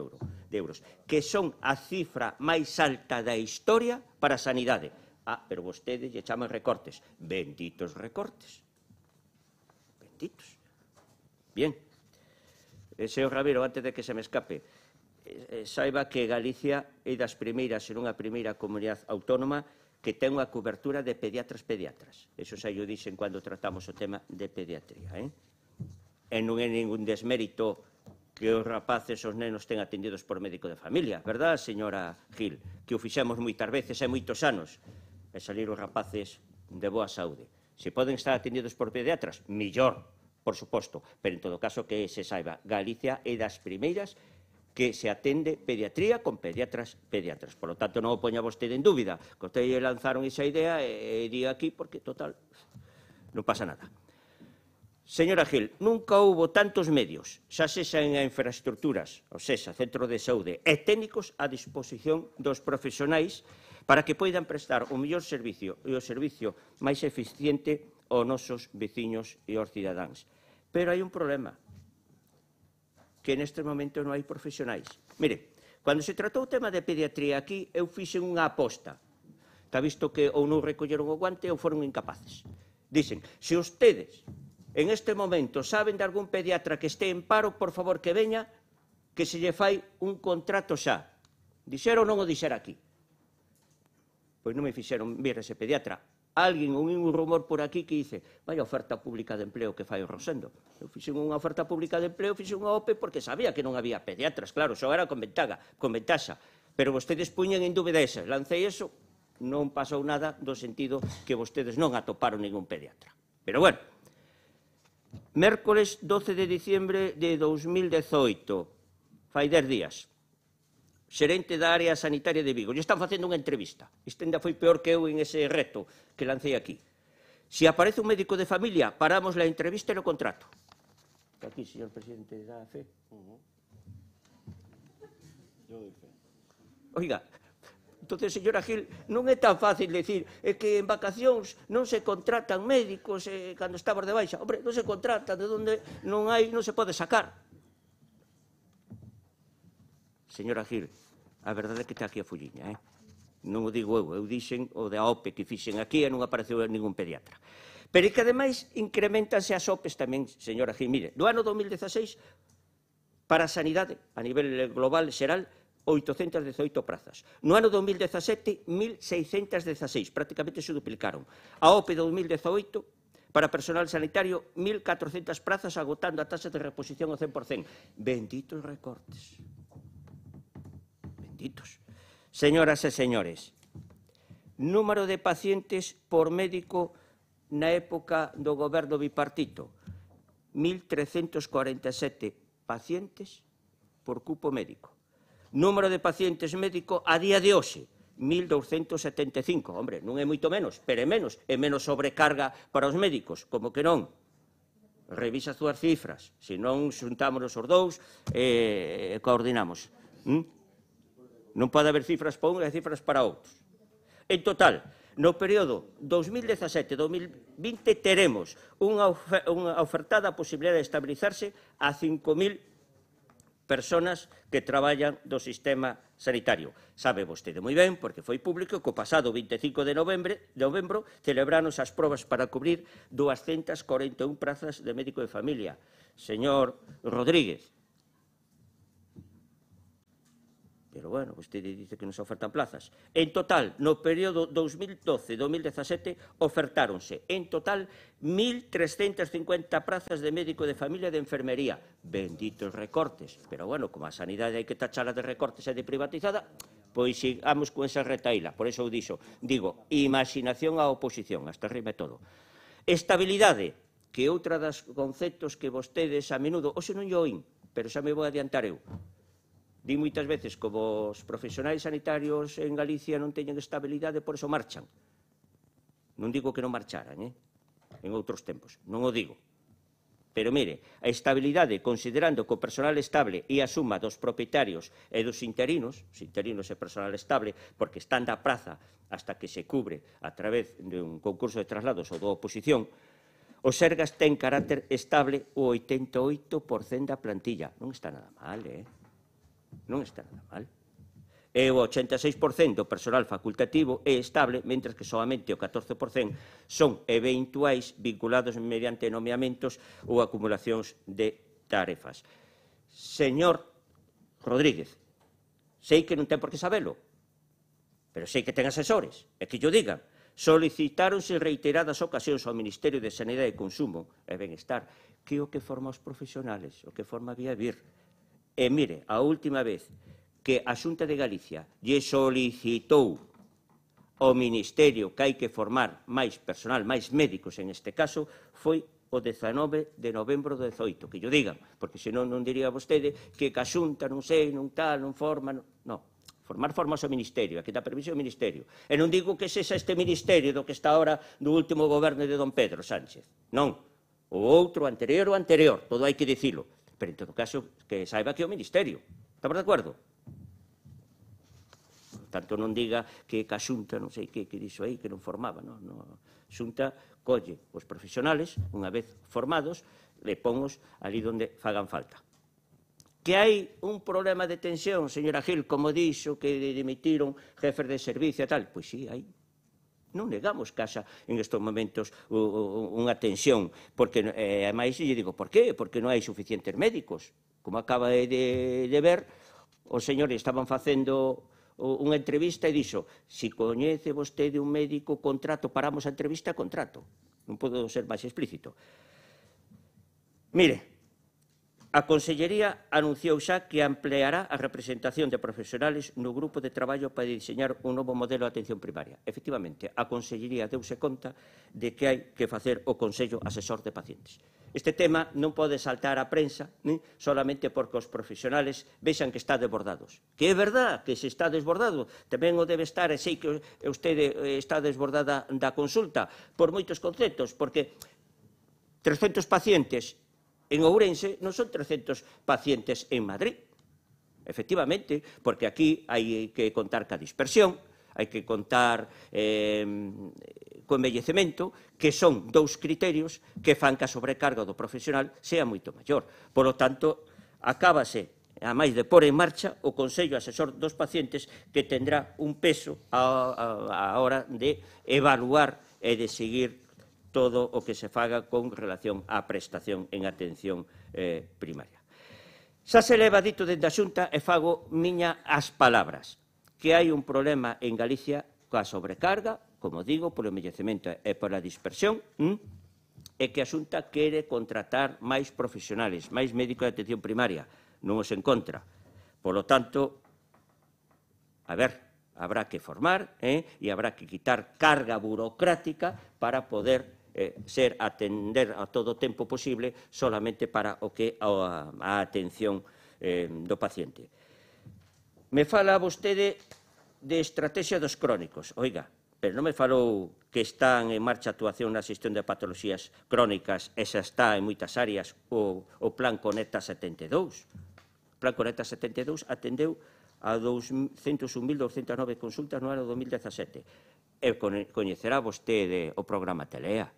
euros, que son a cifra máis alta da historia para a sanidade. Ah, pero vostedes lle chaman recortes. Benditos recortes. Benditos. Bien. Señor Ramiro, antes de que se me escape, saiba que Galicia é das primeiras, en unha primeira comunidade autónoma, que ten unha cobertura de pediatras. Eso xa yo dixen cando tratamos o tema de pediatría. E non é ningún desmérito que os rapaces, os nenos, ten atendidos por médico de familia, verdad, señora Gil? Que o fixemos moitas veces e moitos anos, e salir os rapaces de boa saúde. Se poden estar atendidos por pediatras, millor, por suposto, pero en todo caso que se saiba, Galicia é das primeiras que se atende pediatría con pediatras. Por lo tanto, non o poña vostede en dúbida. Que ustedes lanzaron esa idea e di aquí porque, total, non pasa nada. Señora Gil, nunca houbo tantos medios, xa sexa en infraestructuras, ou sexa, centro de saúde, e técnicos a disposición dos profesionais para que poidan prestar o mellor servicio e o servicio máis eficiente aos nosos veciños e aos cidadáns. Pero hai un problema, que neste momento non hai profesionais. Mire, cando se tratou o tema de pediatría aquí, eu fixen unha aposta. Está visto que ou non recolleron o guante ou foron incapaces. Dicen, se ustedes en este momento saben de algún pediatra que este en paro, por favor que veña, que se lle fai un contrato xa. Dixeron ou non o dixera aquí? Pois non me fixeron vir ese pediatra. Alguén, un rumor por aquí que dice, vaya oferta pública de empleo que fai o Rosendo. Eu fixen unha oferta pública de empleo, fixen unha OPE porque sabía que non había pediatras, claro, xo era con ventaxa. Pero vostedes puñen en dúbida esa. Lancei eso, non pasou nada do sentido que vostedes non atoparon ningún pediatra. Pero bueno, mércoles 12 de diciembre de 2018, fai 10 días, xerente da área sanitaria de Vigo. Lle están facendo unha entrevista. Este ainda foi peor que eu en ese reto que lancei aquí. Se aparece un médico de familia, paramos la entrevista e o contrato. Aquí, señor presidente, da fe. Yo doy fe. Oiga, entonces, señora Gil, non é tan fácil decir que en vacacións non se contratan médicos cando estamos de baixa. Hombre, non se contratan, de onde non hai, non se pode sacar. Señora Gil, a verdade é que está aquí a folliña, non o digo eu dixen o da OPE que fixen aquí e non apareceu ningún pediatra. Pero é que, ademais, incrementanse as OPEs tamén, señora Gil. Mire, do ano 2016, para a sanidade, a nivel global, xeral, 818 prazas. No ano 2017, 1.616, prácticamente se duplicaron. A OPE de 2018, para personal sanitario, 1.400 prazas, agotando a taxa de reposición ao 100%. Benditos recortes. Señoras e señores, número de pacientes por médico na época do goberno bipartito, 1.347 pacientes por cupo médico. Número de pacientes médico a día de hoxe, 1.275. Hombre, non é moito menos, pero é menos. É menos sobrecarga para os médicos, como que non. revisa as túas cifras, se non xuntámonos os dous e coordinamos. Non pode haber cifras para un e cifras para outros. En total, no período 2017-2020 teremos unha ofertada posibilidade de estabilizarse a 5.000 personas que traballan do sistema sanitario. Sabe vostede moi ben, porque foi público, que o pasado 25 de novembro celebranos as probas para cubrir 241 prazas de médico de familia. Señor Rodríguez, pero bueno, vostede dice que non se ofertan plazas. En total, no período 2012-2017, ofertáronse en total 1.350 prazas de médico de familia e de enfermería. Benditos recortes. Pero bueno, como a sanidade hai que tachala de recortes e de privatizada, pois sigamos con esa retaíla. Por eso eu digo, imaginación á oposición, hasta rime todo. Estabilidade, que outra das conceptos que vostedes a menudo, hoxe non lle oín, pero xa me vou adiantar eu, di moitas veces como os profesionais sanitarios en Galicia non teñen estabilidade, por eso marchan. Non digo que non marcharan, en outros tempos, non o digo. Pero mire, a estabilidade, considerando que o personal estable e a suma dos propietarios e dos interinos, os interinos e personal estable, porque están da praza hasta que se cubre a través de un concurso de traslados ou da oposición, o Sergas ten carácter estable o 88% da plantilla. Non está nada mal, Non está nada mal. E o 86% do personal facultativo é estable, mentre que solamente o 14% son eventuais vinculados mediante nomeamentos ou acumulacións de tarefas. Señor Rodríguez, sei que non ten por que sabelo, pero sei que ten asesores, e que yo digan. Solicitáronse reiteradas ocasións ao Ministerio de Sanidade e Consumo e Benestar, que é o que forma os profesionales, o que forma Vía Vir. E mire, a última vez que a Xunta de Galicia lle solicitou ao Ministerio que hai que formar máis personal, máis médicos en este caso, foi o 19 de novembro do 18, que yo digan, porque senón non diría vostede que a Xunta non sei, non tal, non forma, non. Formar formas ao Ministerio, aquí dá permiso ao Ministerio. E non digo que sexa este Ministerio do que está ahora do último goberno de don Pedro Sánchez. Non. O outro, anterior, todo hai que dicilo. Pero, en todo caso, que saiba que é o Ministerio. Estamos de acordo? Por tanto, non diga que a Xunta, non sei que dixo aí, que non formaba. Xunta colle os profesionales, unha vez formados, le ponnos ali onde fagan falta. Que hai un problema de tensión, señora Gil, como dixo, que dimitiron jefes de servicio e tal. Pois sí, hai. Non negamos que haxa en estes momentos unha tensión, porque, ademais, lle digo, por qué? Porque non hai suficientes médicos. Como acaba de ver, os señores estaban facendo unha entrevista e dixo, se coñece vostede un médico, contrato, paramos a entrevista, contrato. Non podo ser máis explícito. Mire, a Consellería anunciou xa que ampliará a representación de profesionales no grupo de traballo para diseñar un novo modelo de atención primaria. Efectivamente, a Consellería deuse conta de que hai que facer o Consello Asesor de Pacientes. Este tema non pode saltar á prensa solamente porque os profesionales vexan que está desbordados. Que é verdad que se está desbordado, tamén o debe estar, e sei que vostede está desbordada da consulta por moitos conceptos, porque 300 pacientes en Ourense non son 300 pacientes en Madrid. Efectivamente, porque aquí hai que contar ca dispersión, hai que contar co envellecemento, que son dous criterios que fan que a sobrecarga do profesional sea moito maior. Por lo tanto, acábase, a máis de pôr en marcha, o Consello Asesor dos Pacientes, que tendrá un peso a hora de evaluar e de seguir todo o que se faga con relación á prestación en atención primaria. Xa se leva dito dende a Xunta e fago miña as palabras, que hai un problema en Galicia coa sobrecarga, como digo, polo envellecemento e pola dispersión, e que a Xunta quere contratar máis profesionales, máis médicos de atención primaria, non os encontra. Por lo tanto, a ver, habrá que formar e habrá que quitar carga burocrática para poder atender a todo o tempo posible solamente para o que a atención do paciente. Me fala vostede de estrategia dos crónicos. Oiga, pero non me falou que están en marcha actuación na xestión de patoloxías crónicas e xa está en moitas áreas o Plan Conecta 72. O Plan Conecta 72 atendeu a 101.209 consultas no ano 2017. E coñecerá vostede o programa Telea.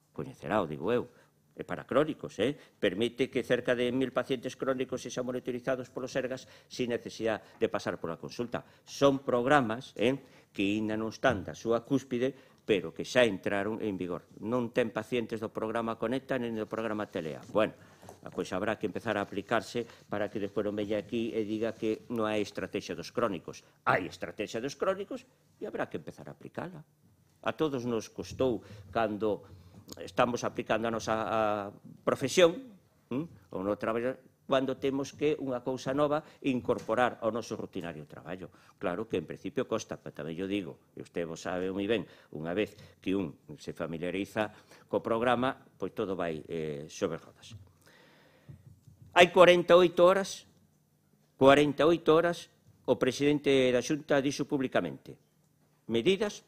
Coñecerá, o digo eu. E para crónicos, permite que cerca de 1.000 pacientes crónicos sexan monitorizados polos Sergas sin necesidade de pasar pola consulta. Son programas que ainda non están da súa cúspide, pero que xa entraron en vigor. Non ten pacientes do programa Conecta nin do programa Telea. Bueno, pois habrá que empezar a aplicarse para que despois non veña aquí e diga que non hai estrategia dos crónicos. Hai estrategia dos crónicos e habrá que empezar a aplicala. A todos nos costou cando estamos aplicando a nosa profesión, ou no traballo, cando temos que unha cousa nova incorporar ao noso rutinario traballo. Claro que en principio costa, pero tamén yo digo, e usted vos sabe moi ben, unha vez que un se familiariza co programa, pois todo vai sobre rodas. Hai 48 horas, o presidente da Xunta dixo públicamente medidas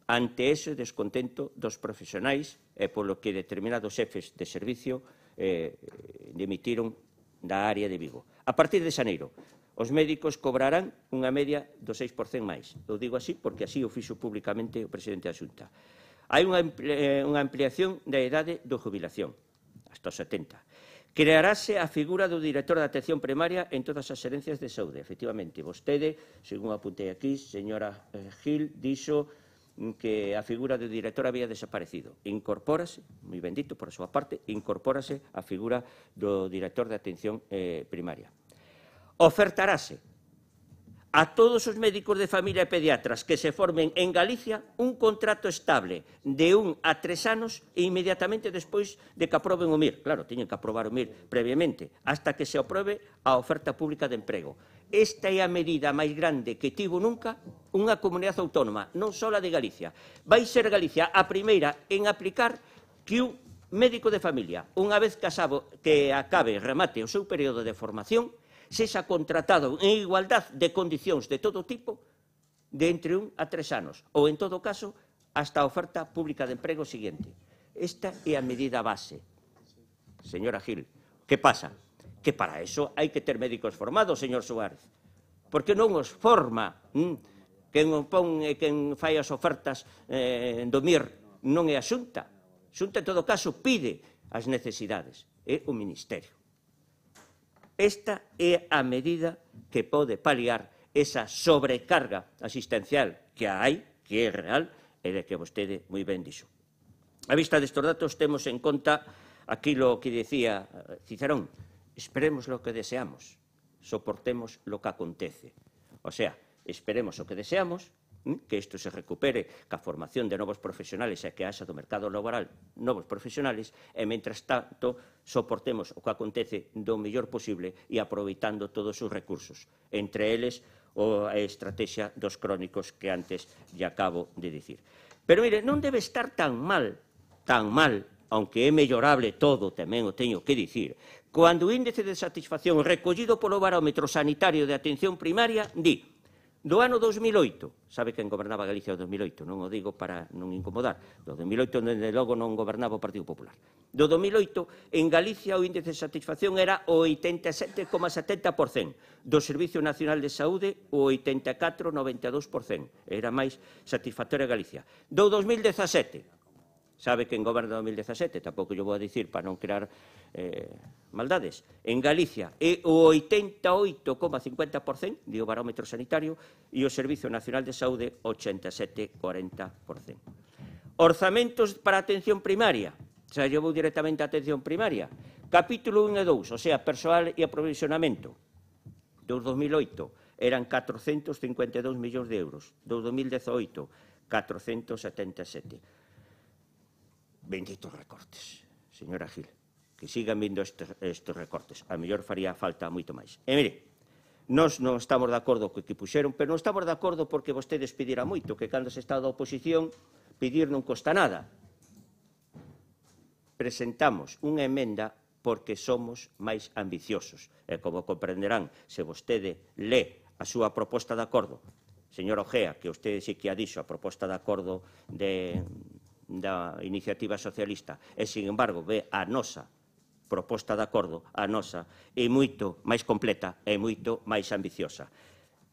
ante ese descontento dos profesionais e polo que determinados xefes de servicio dimitiron da área de Vigo. A partir de xaneiro, os médicos cobrarán unha media do 6% máis. Eu digo así porque así o fixo públicamente o presidente da Xunta. Hai unha ampliación da idade de jubilación, hasta os 70. Crearase a figura do director de atención primaria en todas as xerencias de saúde. Efectivamente, vostede, según apuntei aquí, señora Gil, dixo que a figura do director había desaparecido. Incorpórase, moi bendito por a súa parte, incorpórase a figura do director de atención primaria. Ofertarase a todos os médicos de familia e pediatras que se formen en Galicia un contrato estable de 1 a 3 anos e inmediatamente despois de que aproben o MIR. Claro, teñen que aprobar o MIR previamente, hasta que se aprobe a oferta pública de emprego. Esta é a medida máis grande que tivo nunca unha comunidade autónoma, non só a de Galicia. Vai ser Galicia a primeira en aplicar que un médico de familia, unha vez que acabe, remate o seu período de formación, sexa contratado en igualdad de condicións de todo tipo de entre 1 a 3 anos, ou, en todo caso, hasta a oferta pública de emprego seguinte. Esta é a medida base. Señora Gil, que pasa? Que para eso hai que ter médicos formados, señor Suárez. Porque non os forma quen o pon e quen fai as ofertas do MIR non é a Xunta. A Xunta, en todo caso, pide as necesidades. É o Ministerio. Esta é a medida que pode paliar esa sobrecarga asistencial que hai, que é real, e de que vostede moi ben dixo. A vista destes datos temos en conta aquilo que decía Cicerón: esperemos lo que deseamos, soportemos lo que acontece. O sea, esperemos o que deseamos, que isto se recupere ca formación de novos profesionales e que haxa do mercado laboral novos profesionales, e, mentras tanto, soportemos o que acontece do mellor posible e aproveitando todos os recursos, entre eles a estrategia dos crónicos que antes lle acabo de dicir. Pero, mire, non debe estar tan mal, aunque é mellorable todo, tamén o teño que dicir, cando o índice de satisfacción recollido polo barómetro sanitario de atención primaria di: do ano 2008, sabe quen gobernaba Galicia o 2008, non o digo para non incomodar, do 2008, dende logo, non gobernaba o Partido Popular. Do 2008, en Galicia, o índice de satisfacción era o 87,70%, do Servicio Nacional de Saúde o 84,92%, era máis satisfactoria Galicia. Do 2017, sabe quen goberna o 2017, tampouco yo vou a dicir para non crear maldades. En Galicia é o 88,50%, di o barómetro sanitario, e o Servicio Nacional de Saúde 87,40%. Orzamentos para a atención primaria, xa llevou directamente a atención primaria. Capítulo 1 e 2, o sea, persoal e aprovisionamento. Do 2008 eran 452 millóns de euros. Do 2018, 477. Benditos recortes, señora Gil, que sigan vindo estes recortes. A mellor faría falta moito máis. E mire, nós non estamos de acordo co que puxeron, pero non estamos de acordo porque vostedes pedirá moito, que cando se está da oposición pedir non costa nada. Presentamos unha emenda porque somos máis ambiciosos. E como comprenderán, se vostede lé a súa proposta de acordo, señor Ojea, que vostede sí que a dixo a proposta de acordo da iniciativa socialista, e, sin embargo, ve a nosa proposta de acordo, a nosa, é moito máis completa e moito máis ambiciosa.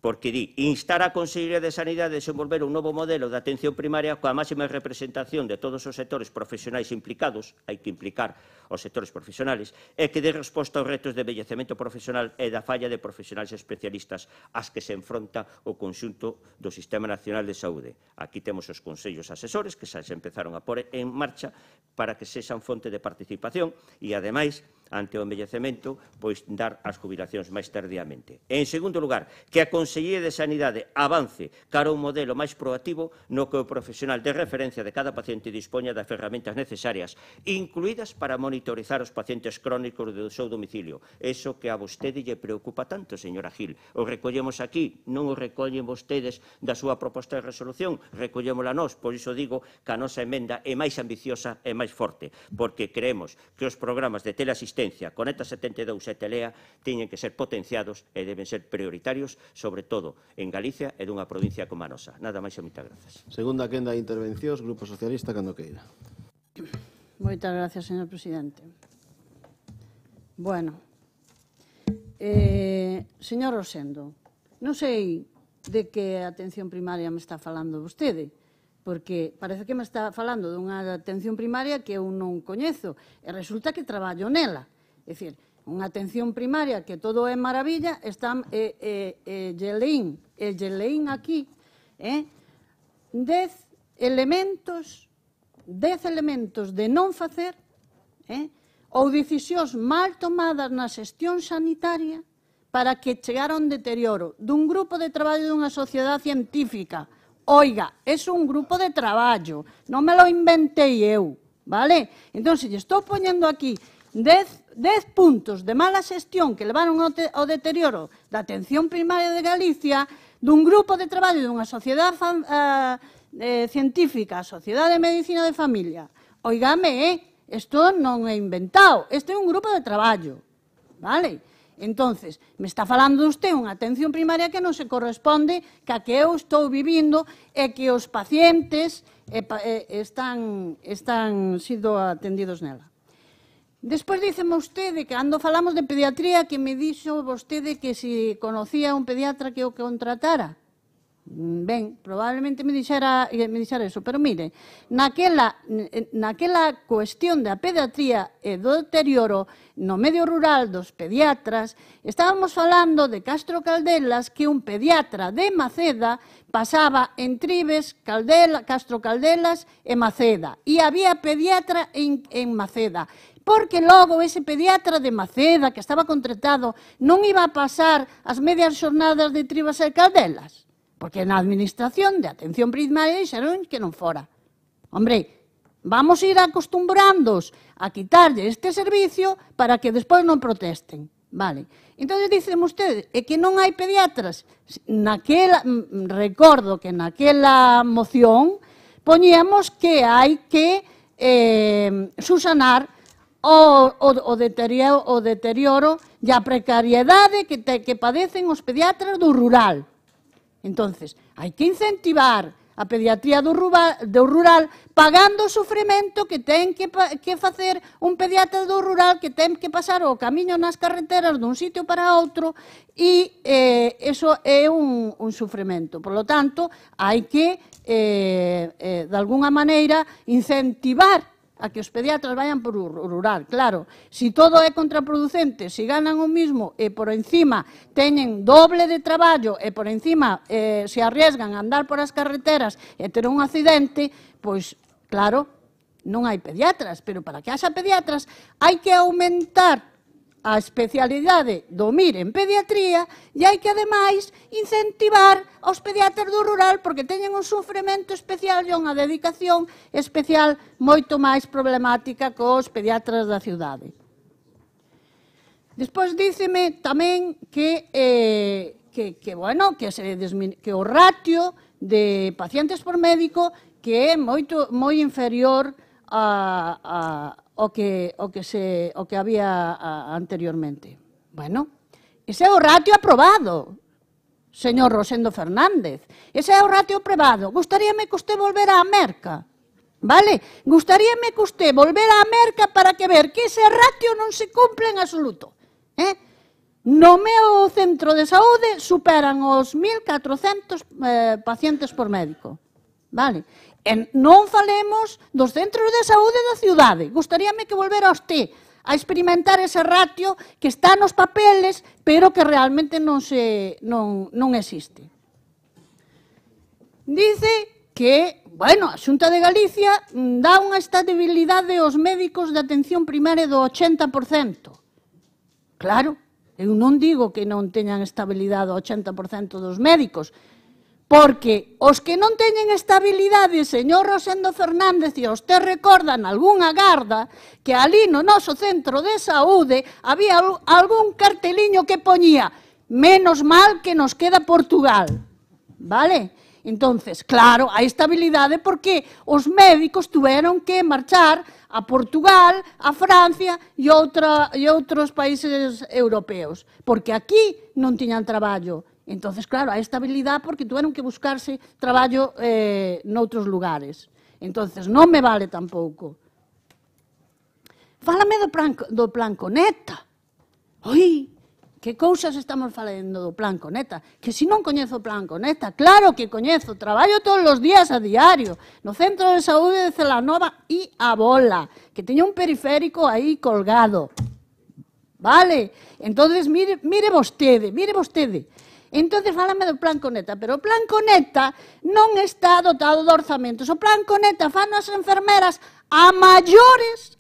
Porque di, instar a Consellería de Sanidade a desenvolver un novo modelo de atención primaria coa máxima representación de todos os sectores profesionais implicados, hai que implicar os sectores profesionales, e que dé resposta aos retos de envellecemento profesional e da falla de profesionais especialistas ás que se enfronta o conxunto do Sistema Nacional de Saúde. Aquí temos os consellos asesores que xa se empezaron a pôr en marcha para que sexan fonte de participación e, ademais, ante o envellecemento, pois dar as jubilacións máis tardíamente. En segundo lugar, que a Consellería de Sanidade avance cara a un modelo máis proactivo no que o profesional de referencia de cada paciente dispoña das ferramentas necesarias, incluídas para monitorizar os pacientes crónicos do seu domicilio. Eso que a vostede lle preocupa tanto, señora Gil. O recollemos aquí, non o recollen vostedes da súa proposta de resolución, recollémola nós, por iso digo que a nosa emenda é máis ambiciosa e máis forte, porque creemos que os programas de teleasistencia Conecta 72 e Telea teñen que ser potenciados e deben ser prioritarios, sobre todo en Galicia e dunha provincia como a nosa. Nada máis e moitas grazas. Segunda quenda de intervencións, Grupo Socialista, cando queira. Moitas gracias, señor presidente. Bueno, señor Rosendo, non sei de que atención primaria me está falando vostede, porque parece que me está falando dunha atención primaria que eu non coñezo, e resulta que traballo nela. É dicir, unha atención primaria que todo é maravilla, están leín aquí 10 elementos de non facer ou decisións mal tomadas na xestión sanitaria para que chegara un deterioro dun grupo de traballo dunha sociedade científica. Oiga, é un grupo de traballo, non me lo inventei eu, vale? Entón, se lle estou poñendo aquí 10 puntos de mala xestión que levaron ao deterioro da atención primaria de Galicia, dun grupo de traballo dunha sociedade científica, a Sociedade de Medicina de Familia. Oigame, isto non é inventado, isto é un grupo de traballo, vale? Entonces, me está falando usted unha atención primaria que non se corresponde ca que eu estou vivindo e que os pacientes están sido atendidos nela. Despois díceme vostede que cando falamos de pediatría que me dixo vostede que se conocía un pediatra que o contratara. Ben, probablemente me dixera eso, pero mire, naquela cuestión da pediatría e do deterioro no medio rural dos pediatras, estábamos falando de Castro Caldelas, que un pediatra de Maceda pasaba en Tribes, Castro Caldelas e Maceda, e había pediatra en Maceda, porque logo ese pediatra de Maceda, que estaba contratado, non iba a pasar as medias xornadas de Tribes e Caldelas. Porque na administración de atención primaria dixeron que non fora. Hombre, vamos ir acostumbrándoos a quitarlle este servicio para que despois non protesten. Vale. Entón, dicen ustedes, é que non hai pediatras. Recordo que naquela moción poñíamos que hai que susanar o deterioro e a precariedade que padecen os pediatras do rural. Entonces, hai que incentivar a pediatría do rural pagando o sufrimento que ten que facer un pediatra do rural que ten que pasar o camiño nas carreteras dun sitio para outro e eso é un sufrimento. Por lo tanto, hai que, de alguna maneira, incentivar a que os pediatras vayan por o rural. Claro, se todo é contraproducente, se ganan o mismo e por encima teñen doble de traballo e por encima se arriesgan a andar por as carreteras e ter un accidente, pois, claro, non hai pediatras, pero para que haxa pediatras hai que aumentar a especialidade do MIR en pediatría e hai que, ademais, incentivar aos pediatras do rural porque teñen un sufrimento especial e unha dedicación especial moito máis problemática cos pediatras da cidade. Despois díceme tamén que o ratio de pacientes por médico que é moi inferior o que había anteriormente. Bueno, ese é o ratio aprobado. señor Rosendo Fernández. Ese é o ratio privado. Gustaríame que usted volvera á merca. Vale? Gustaríame que usted volvera á merca para que ver que ese ratio non se cumple en absoluto. No meu centro de saúde superan os 1.400 pacientes por médico. Vale? E non falemos dos centros de saúde da cidade. Gustaríame que volvera usted a experimentar ese ratio que está nos papeles, pero que realmente non existe. Dice que, bueno, a Xunta de Galicia dá unha estabilidade aos médicos de atención primaria do 80%. Claro, eu non digo que non teñan estabilidade ao 80% dos médicos, porque os que non teñen estabilidade, señor Rosendo Fernández, e os te recordan algunha garda, que ali no noso centro de saúde había algún carteliño que poñía menos mal que nos queda Portugal. Vale? Entonces, claro, hai estabilidade porque os médicos tuveron que marchar a Portugal, a Francia e outros países europeos, porque aquí non tiñan traballo. Entonces, claro, hai estabilidade porque tuveron que buscarse traballo noutros lugares. Entonces, non me vale tampouco. Fálame do plan Conecta. Oi, que cousas estamos falando do plan Conecta? Que se non coñezo o plan Conecta, claro que coñezo, traballo todos os días a diario, no Centro de Saúde de Celanova e a Bola, que teña un periférico aí colgado. Vale? Entonces, mire vostede. Entonces, fálame do plan Conecta, pero o plan Conecta non está dotado de orzamentos. O plan Conecta fan as enfermeras a maiores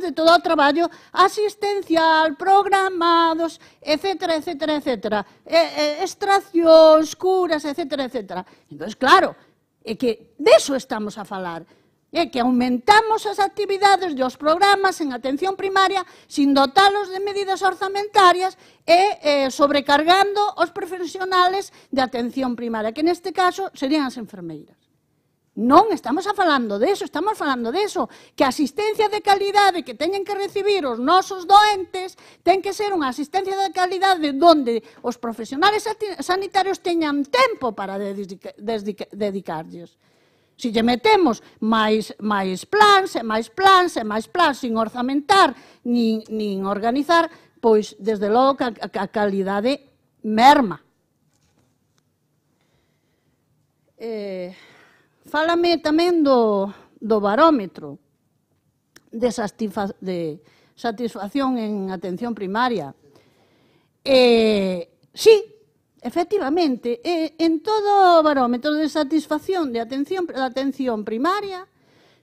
de todo o traballo asistencial, programados, etcétera, extraccións, curas, etcétera. Entón, claro, é que deso estamos a falar. É que aumentamos as actividades dos programas en atención primaria sin dotalos de medidas orzamentarias e sobrecargando os profesionales de atención primaria, que neste caso serían as enfermeiras. Non estamos falando deso, estamos falando deso, que a asistencia de calidade que teñen que recibir os nosos doentes ten que ser unha asistencia de calidade onde os profesionales sanitarios teñan tempo para dedicarlles. Se lle metemos máis plans sin orzamentar nin organizar, pois, desde logo, que a calidade merma. Fálame tamén do barómetro de satisfacción en atención primaria. Sí, efectivamente, en todo o barómetro de satisfacción de atención primaria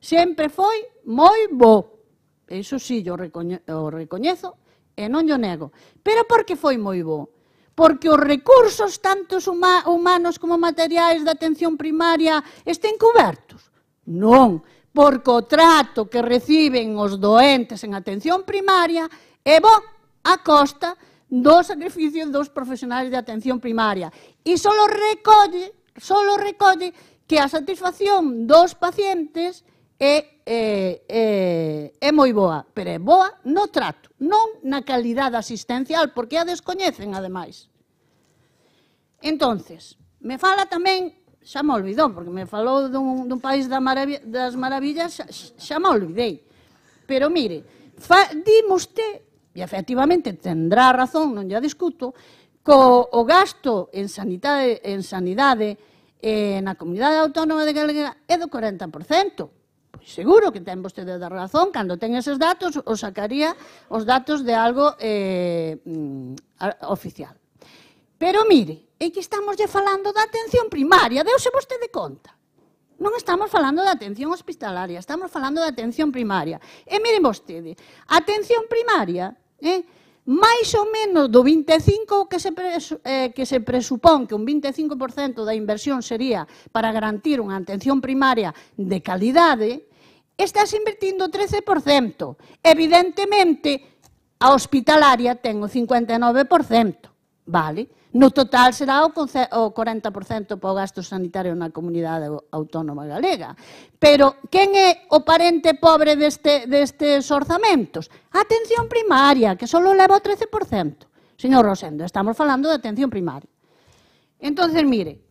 sempre foi moi bo. Iso sí, o recoñezo e non o nego. Pero por que foi moi bo? Porque os recursos, tanto humanos como materiais de atención primaria, estén cubertos? Non, porque o trato que reciben os doentes en atención primaria é bo a costa do sacrificio dos profesionais de atención primaria. E só recolle que a satisfacción dos pacientes é moi boa, pero é boa no trato, non na calidade asistencial, porque a descoñecen, ademais. Entonces, me fala tamén, xa me olvidou, porque me falou dun país das maravillas, xa me olvidei. Pero mire, dime usted, e efectivamente tendrá razón, non lle discuto, que o gasto en sanidade na Comunidade Autónoma de Galicia é do 40%. Pois seguro que ten vostede razón, cando ten eses datos, os sacaría os datos de algo oficial. Pero mire, é que estamos falando da atención primaria, deuse vostede conta. Non estamos falando de atención hospitalaria, estamos falando de atención primaria. E miren vostede, a atención primaria, máis ou menos do 25% que se presupón que un 25% da inversión sería para garantir unha atención primaria de calidade, estás invertindo 13%. Evidentemente, a hospitalaria ten o 59%, vale? No total será o 40% para o gasto sanitario na Comunidade Autónoma Galega. Pero quen é o parente pobre destes orzamentos? A atención primaria, que só leva o 13%. Señor Rosendo, estamos falando de atención primaria. Entonces, mire,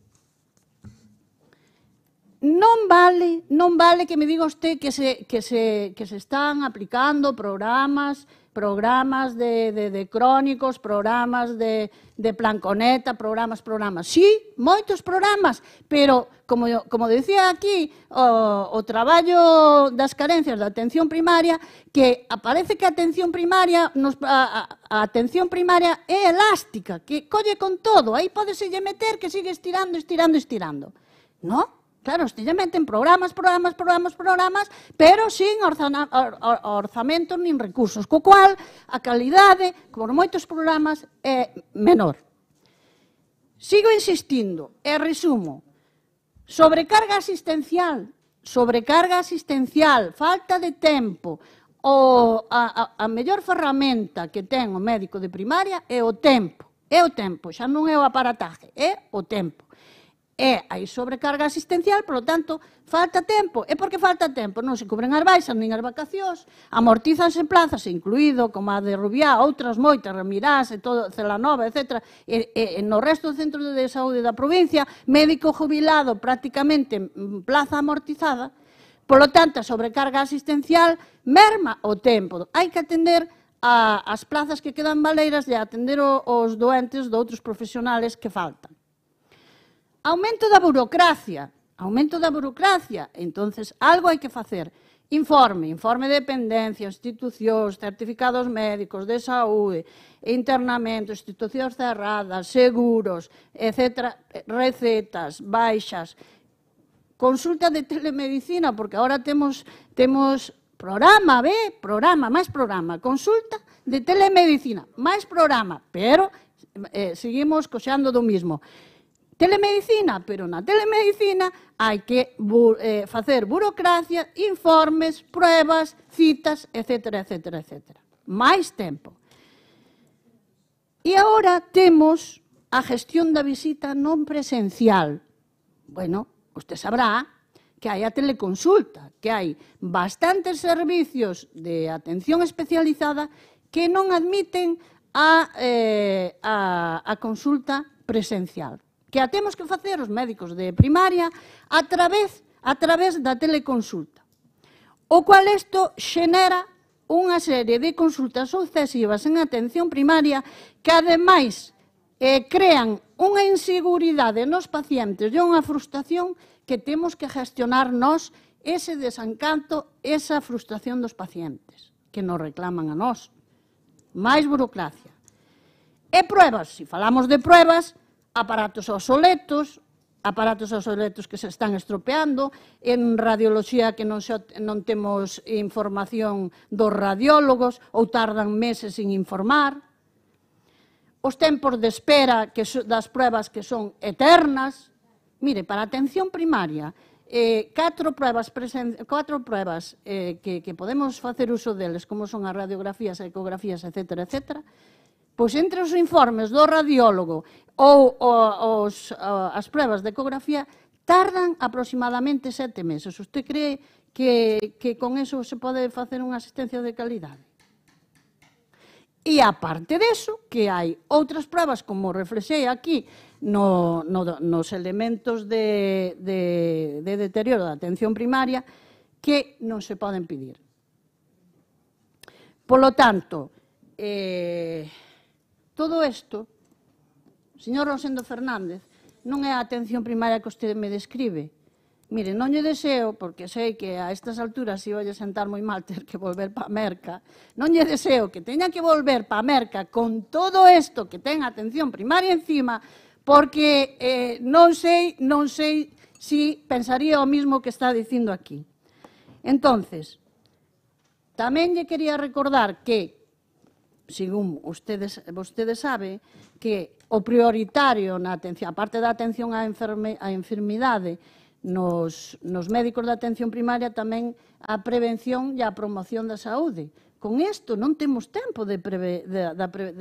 non vale que me diga usted que se están aplicando programas de crónicos, programas de Planconeta, programas. Sí, moitos programas, pero, como decía aquí, o traballo das carencias da atención primaria, que aparece que a atención primaria é elástica, que colle con todo, aí pódeselle meter que sigue estirando. Non? Claro, lle meten programas, pero sin orzamentos nin recursos, co cual a calidade, por moitos programas, é menor. Sigo insistindo e resumo. Sobrecarga asistencial, falta de tempo. A mellor ferramenta que ten o médico de primaria é o tempo. Xa non é o aparataje, é o tempo. Hai sobrecarga asistencial, por lo tanto, falta tempo. E por que falta tempo? Non se cubren as baixas nin as vacacións, amortízanse plazas, incluído, como a de Rubiá, outras moitas, Remirás, Celanova, etc. E no resto do centro de saúde da provincia, médico jubilado, prácticamente plaza amortizada. Por lo tanto, a sobrecarga asistencial merma o tempo. Hai que atender as plazas que quedan baleiras e atender os doentes de outros profesionales que faltan. Aumento da burocracia. Entonces, algo hai que facer. Informe de dependencia, institucións, certificados médicos de saúde, internamento, institucións cerradas, seguros, etc., recetas, baixas, consulta de telemedicina, porque agora temos máis programa, consulta de telemedicina, máis programa, pero seguimos coxeando do mismo. Telemedicina, pero na telemedicina hai que facer burocracia, informes, pruebas, citas, etc. Máis tempo. E agora temos a gestión da visita non presencial. Bueno, usted sabrá que hai a teleconsulta, que hai bastantes servicios de atención especializada que non admiten a consulta presencial, que a temos que facer os médicos de primaria a través da teleconsulta. O cual isto xenera unha serie de consultas sucesivas en atención primaria que, ademais, crean unha inseguridade nos pacientes e unha frustración que temos que gestionar nós, ese desencanto, esa frustración dos pacientes que nos reclaman a nós. Máis burocracia. E pruebas, se falamos de pruebas, aparatos obsoletos que se están estropeando, en radioloxía que non temos información dos radiólogos ou tardan meses en informar, os tempos de espera das pruebas que son eternas. Mire, para a atención primaria, 4 pruebas que podemos facer uso deles, como son as radiografías, ecografías, etc., pois entre os informes do radiólogo ou as pruebas de ecografía tardan aproximadamente 7 meses. Usted cree que con eso se pode facer unha asistencia de calidade? E aparte deso, que hai outras pruebas, como reflexei aquí, nos elementos de deterioro da atención primaria, que non se poden pedir. Polo tanto, todo isto, señor Rosendo Fernández, non é a atención primaria que vostede me describe. Mire, non lle deseo, porque sei que a estas alturas se vai sentar moi mal ter que volver pa Merca, non lle deseo que teña que volver pa Merca con todo isto que ten atención primaria encima, porque non sei si pensaría o mismo que está dicindo aquí. Entonces, tamén lle quería recordar que, según vostede sabe, que o prioritario na atención, aparte da atención á enfermidade, nos médicos de atención primaria tamén a prevención e a promoción da saúde. Con isto non temos tempo de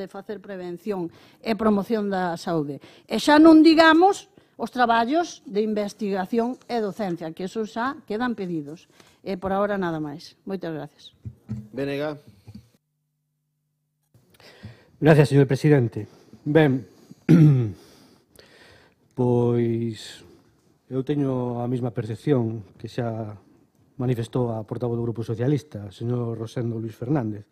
facer prevención e promoción da saúde. E xa non digamos os traballos de investigación e docencia, que esos xa quedan pedidos. E por agora nada máis. Moitas gracias. Vénega. Gracias, señor presidente. Ben, Pois eu teño a mesma percepción que xa manifestou a portavoz do Grupo Socialista, o señor Rosendo Luís Fernández.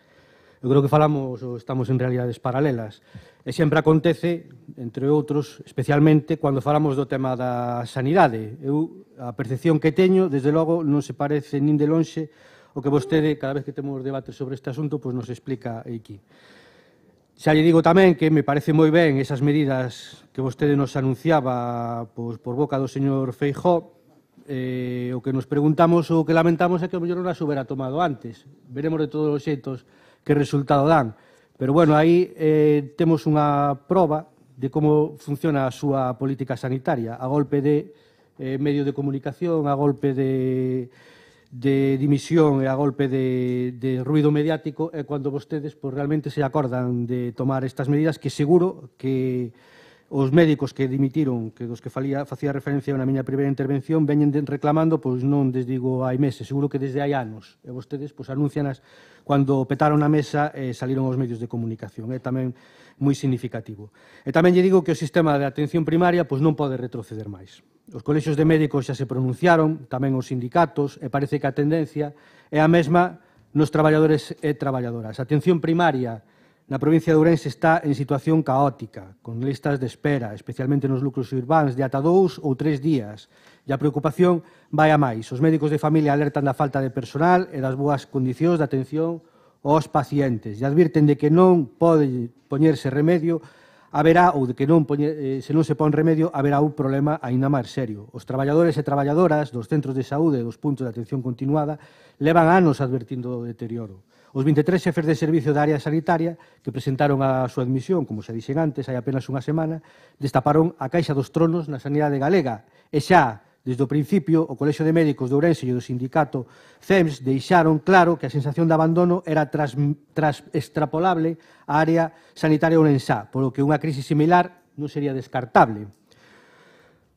Eu creo que falamos ou estamos en realidades paralelas. E sempre acontece, entre outros, especialmente cando falamos do tema da sanidade. Eu, a percepción que teño, desde logo, non se parece nin de lonxe o que vostede, cada vez que temos debates sobre este asunto, pois nos explica aquí. Xa lle digo tamén que me parece moi ben esas medidas que vostede nos anunciaba pois, por boca do señor Feijóo. O que nos preguntamos ou que lamentamos é que o mellor non as hubiera tomado antes. Veremos de todos os xeitos que resultado dan. Pero, bueno, aí temos unha proba de como funciona a súa política sanitaria, a golpe de medio de comunicación, a golpe de dimisión e a golpe de ruido mediático, é cando vostedes realmente se acordan de tomar estas medidas que seguro que os médicos que dimitiron, que dos que facía referencia na miña primeira intervención, veñen reclamando, pois non des digo hai meses, seguro que desde hai anos. E vostedes anuncianas cando petaron a mesa e saliron aos medios de comunicación. É tamén moi significativo. E tamén lle digo que o sistema de atención primaria non pode retroceder máis. Os colexios de médicos xa se pronunciaron, tamén os sindicatos, e parece que a tendencia é a mesma nos traballadores e traballadoras. A atención primaria na provincia de Ourense está en situación caótica, con listas de espera, especialmente nos núcleos urbáns, de ata 2 ou 3 días. E a preocupación vai a máis. Os médicos de familia alertan da falta de personal e das boas condicións de atención aos pacientes e advirten de que non pode poñerse remedio haberá, ou de que se non se pon remedio, haberá un problema aínda máis serio. Os traballadores e traballadoras dos centros de saúde e dos puntos de atención continuada levan anos advertindo do deterioro. Os 23 xefes de servicio da área sanitaria que presentaron a súa admisión, como xa dixen antes, hai apenas unha semana, destaparon a caixa dos tronos na sanidade galega e xa, desde o principio, o Colexio de Médicos de Ourense e o sindicato CEMS deixaron claro que a sensación de abandono era extrapolable á área sanitaria ourensá, polo que unha crise similar non sería descartable.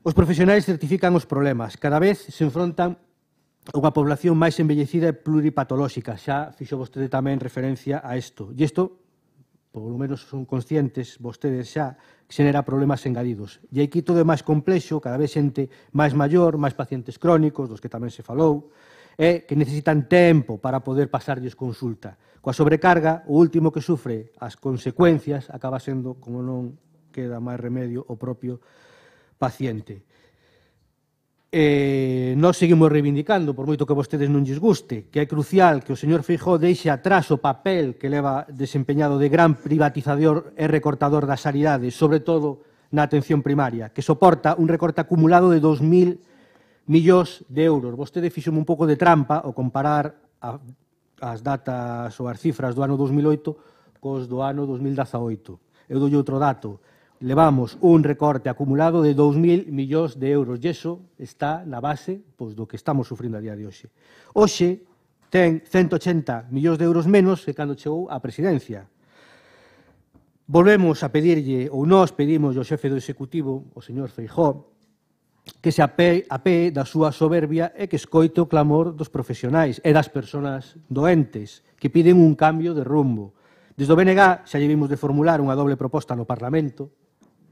Os profesionais certifican os problemas. Cada vez se enfrontan unha población máis envellecida e pluripatolóxica. Xa fixo vostede tamén referencia a isto. E isto, polo menos son conscientes vostedes xa, xenera problemas engadidos. E aquí todo é máis complexo, cada vez xente máis maior, máis pacientes crónicos, dos que tamén se falou, e que necesitan tempo para poder pasarlles consulta. Coa sobrecarga, o último que sufre as consecuencias acaba sendo, como non queda máis remedio, o propio paciente. Nós seguimos reivindicando, por moito que a vostedes non lles guste, que é crucial que o señor Feijóo deixe atrás o papel que leva desempeñado de gran privatizador e recortador da sanidade, sobre todo na atención primaria, que soporta un recorte acumulado de 2.000 millóns de euros. Vostede fixome un pouco de trampa ao comparar as datas ou as cifras do ano 2008 cos do ano 2018. Eu doulle outro dato. Levamos un recorte acumulado de 2.000 millóns de euros e iso está na base do que estamos sufrindo a día de hoxe. Hoxe ten 180 millóns de euros menos que cando chegou á presidencia. Volvemos a pedirlle, ou nós pedimos ao xefe do Executivo, o señor Feijóo, que se apee da súa soberbia e que escoite o clamor dos profesionais e das persoas doentes que piden un cambio de rumbo. Desde o BNG xa lle vimos de formular unha doble proposta no Parlamento,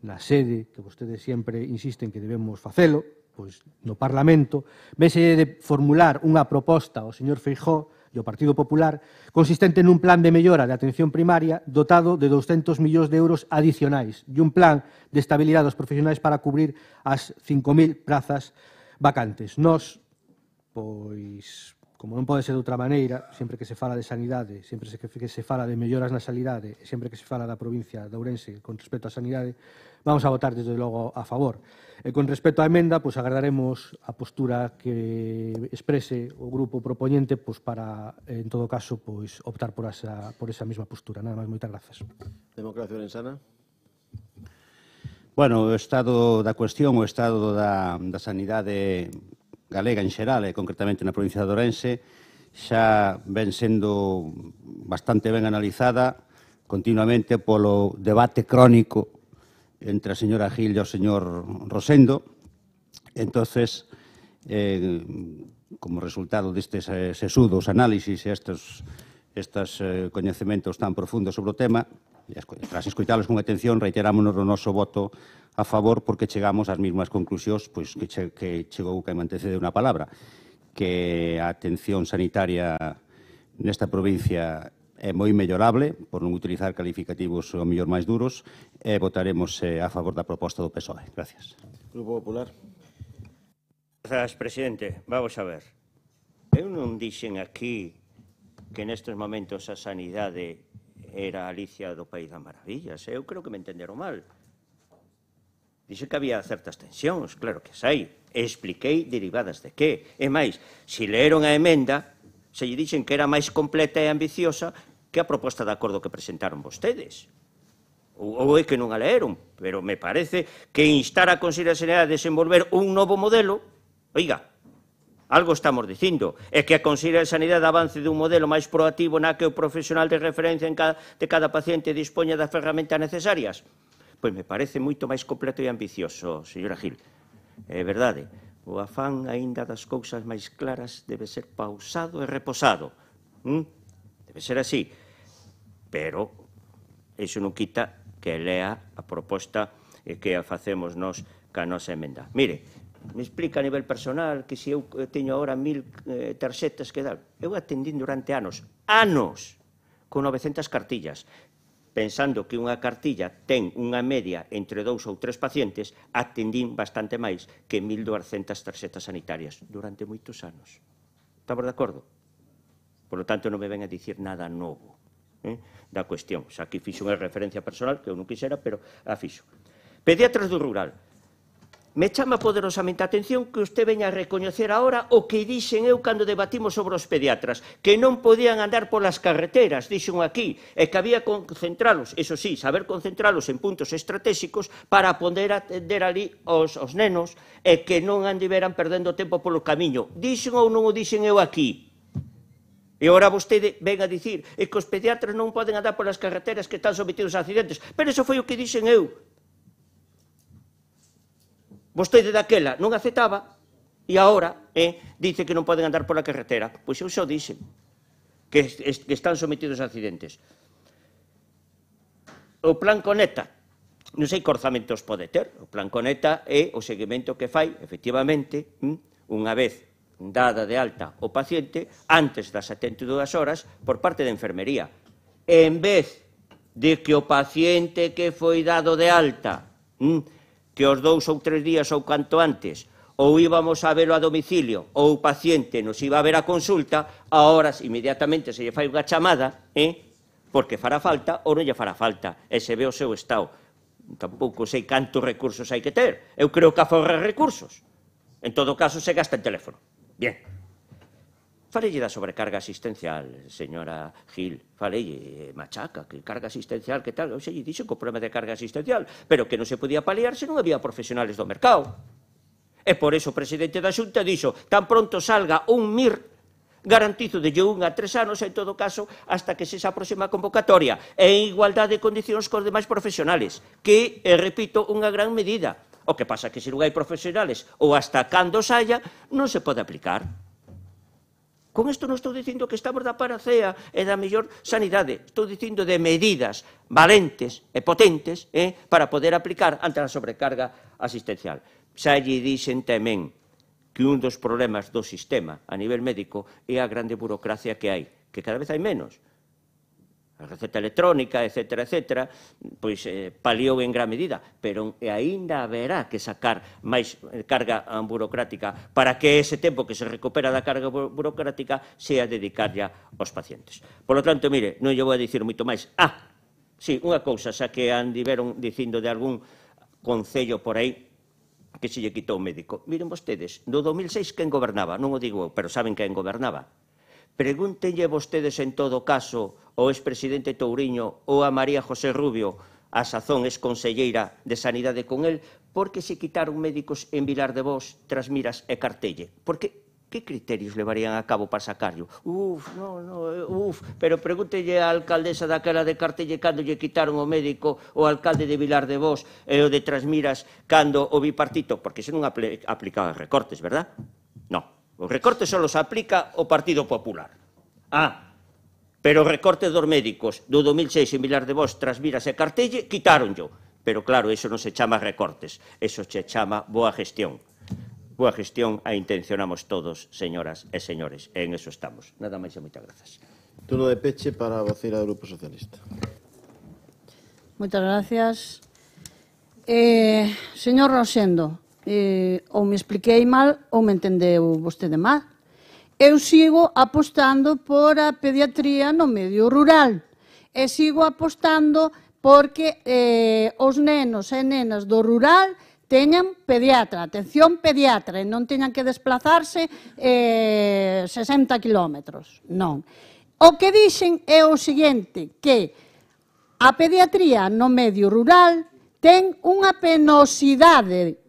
na sede que vostedes sempre insisten que debemos facelo, pois no Parlamento, vese de formular unha proposta ao señor Feijóo e ao Partido Popular consistente nun plan de mellora de atención primaria dotado de 200 millóns de euros adicionais e un plan de estabilidade dos profesionais para cubrir as 5.000 prazas vacantes. Nós, pois, como non pode ser de outra maneira, sempre que se fala de sanidade, sempre que se fala de melloras na sanidade, sempre que se fala da provincia de Ourense con respecto á sanidade, vamos a votar desde logo a favor. E con respecto á emenda, pois agardaremos a postura que exprese o grupo propoñente pois para, en todo caso, pois optar por esa mesma postura. Nada máis, moitas grazas. Democracia Orensana. Bueno, o estado da cuestión, o estado da sanidade galega en xeral e concretamente na provincia de Ourense xa ven sendo bastante ben analizada continuamente polo debate crónico entre a señora Gil e o señor Rosendo. Entonces, como resultado destes sesudos análisis e estes coñecementos tan profundos sobre o tema, tras escoitalos con atención, reiterámonos o noso voto a favor porque chegamos ás mesmas conclusións que chegou que me antecede unha palabra, que a atención sanitaria nesta provincia é moi mellorable, por non utilizar calificativos o mellor máis duros, e votaremos a favor da proposta do PSOE. Gracias. Grupo Popular. Grazas, presidente. Vamos a ver. Eu non dixen aquí que nestes momentos a sanidade era Alicia do País das Maravillas. Eu creo que me entenderon mal. Dixen que había certas tensións, claro que as hai. Expliquei derivadas de que. E máis, se leeron a emenda, se lle dixen que era máis completa e ambiciosa que a proposta de acordo que presentaron vostedes. Ou é que non a leeron, pero me parece que instar a Consellería de Sanidade a desenvolver un novo modelo, oiga, algo estamos dicindo, é que a Consellería de Sanidade avance de un modelo máis proactivo na que o profesional de referencia de cada paciente dispoña das ferramentas necesarias. Pois me parece moito máis completo e ambicioso, señora Gil. É verdade, o afán aínda das cousas máis claras debe ser pausado e reposado. Debe ser así. Pero iso non quita que lea a proposta que a facemos nós ca nosa emenda. Mire, me explica a nivel personal que se eu teño agora 1000 tarxetas que dar. Eu atendín durante anos, con 900 cartillas. Pensando que unha cartilla ten unha media entre 2 ou 3 pacientes, atendín bastante máis que 1200 tarxetas sanitarias durante moitos anos. Estamos de acordo? Por lo tanto, non me ven a dicir nada novo da cuestión. Xa aquí fixo unha referencia personal, que eu non quixera, pero a fixo. Pediatras do rural. Me chama poderosamente a atención que usted veña a recoñecer agora o que dixen eu cando debatimos sobre os pediatras, que non podían andar polas carreteras, dixen aquí, e que había que concentralos, eso sí, saber concentralos en puntos estratégicos para poder atender ali os nenos e que non andiveran perdendo tempo polo camiño. Dixen ou non o dixen eu aquí? E agora vostede ven a dicir que os pediatras non poden andar polas carreteras que están sometidos a accidentes, pero iso foi o que dixen eu. Vostede daquela non aceptaba e agora dice que non poden andar pola carretera. Pois eu só dixen que están sometidos a accidentes. O Plan Conecta, non sei que orzamentos pode ter. O Plan Conecta é o seguimento que fai, efectivamente, unha vez dada de alta o paciente, antes das 72 horas, por parte da enfermería. En vez de que o paciente que foi dado de alta que os 2 ou 3 días ou canto antes ou íbamos a velo a domicilio ou o paciente nos iba a ver a consulta, a horas inmediatamente se lle fai unha chamada, porque fará falta ou non lle fará falta, e se ve o seu estado. Tampouco sei cantos recursos hai que ter. Eu creo que aforra recursos. En todo caso, se gasta en teléfono. Bien. Falelle da sobrecarga asistencial, señora Gil. Falelle, machaca, que carga asistencial, que tal. Oxe, dixo que o problema de carga asistencial, pero que non se podía paliar se non había profesionales do mercado. E por eso o presidente da Xunta dixo, tan pronto salga un MIR, garantizo de 1 a 3 anos, en todo caso, hasta que se esa próxima convocatoria, en igualdade de condicións cos demais profesionales, que, repito, unha gran medida. O que pasa que se non hai profesionales ou hasta cando saia, non se pode aplicar. Con isto non estou dicindo que estamos da panacea e da mellor sanidade. Estou dicindo de medidas valentes e potentes para poder aplicar ante a sobrecarga asistencial. Xa lle dixen tamén que un dos problemas do sistema a nivel médico é a grande burocracia que hai, que cada vez hai menos. A receta electrónica, etcétera, pois paliou en gran medida, pero aínda haberá que sacar máis carga burocrática para que ese tempo que se recupera da carga burocrática sea dedicarlla aos pacientes. Por lo tanto, mire, non lle vou a dicir moito máis. Sí, unha cousa, xa que andiveron dicindo de algún concello por aí que se lle quitou o médico. Miren vostedes, no 2006 quen gobernaba? Non o digo eu, pero saben quen gobernaba. Pregúntenlle vostedes en todo caso ao expresidente Touriño ou a María José Rubio, a sazón exconselleira de Sanidade con el, por que se quitaron médicos en Vilar de Vos, Trasmiras e Cartelle? Porque que criterios levarían a cabo para sacarlo? Pero pregúntelle á alcaldesa daquela de Cartelle cando lle quitaron o médico, o alcalde de Vilar de Vos e o de Trasmiras cando o bipartito, porque se non aplicaba recortes, verdad? Non. Os recortes só los aplica o Partido Popular. Pero o recorte dos médicos do 2006 en Vilar de Vos tras Viras e Cartelle quitáronllo. Pero claro, eso non se chama recortes, eso se chama boa gestión. Boa gestión a intencionamos todos, señoras e señores, e en eso estamos. Nada máis e moitas grazas. Turno de peche para a vocera do Grupo Socialista. Moitas gracias. Señor Rosendo, ou me expliquei mal ou me entendeu vostede mal. Eu sigo apostando por a pediatría no medio rural e sigo apostando porque os nenos e nenas do rural teñan pediatra, atención pediatra, e non teñan que desplazarse 60 kilómetros. Non. O que dixen é o seguinte, que a pediatría no medio rural ten unha penosidade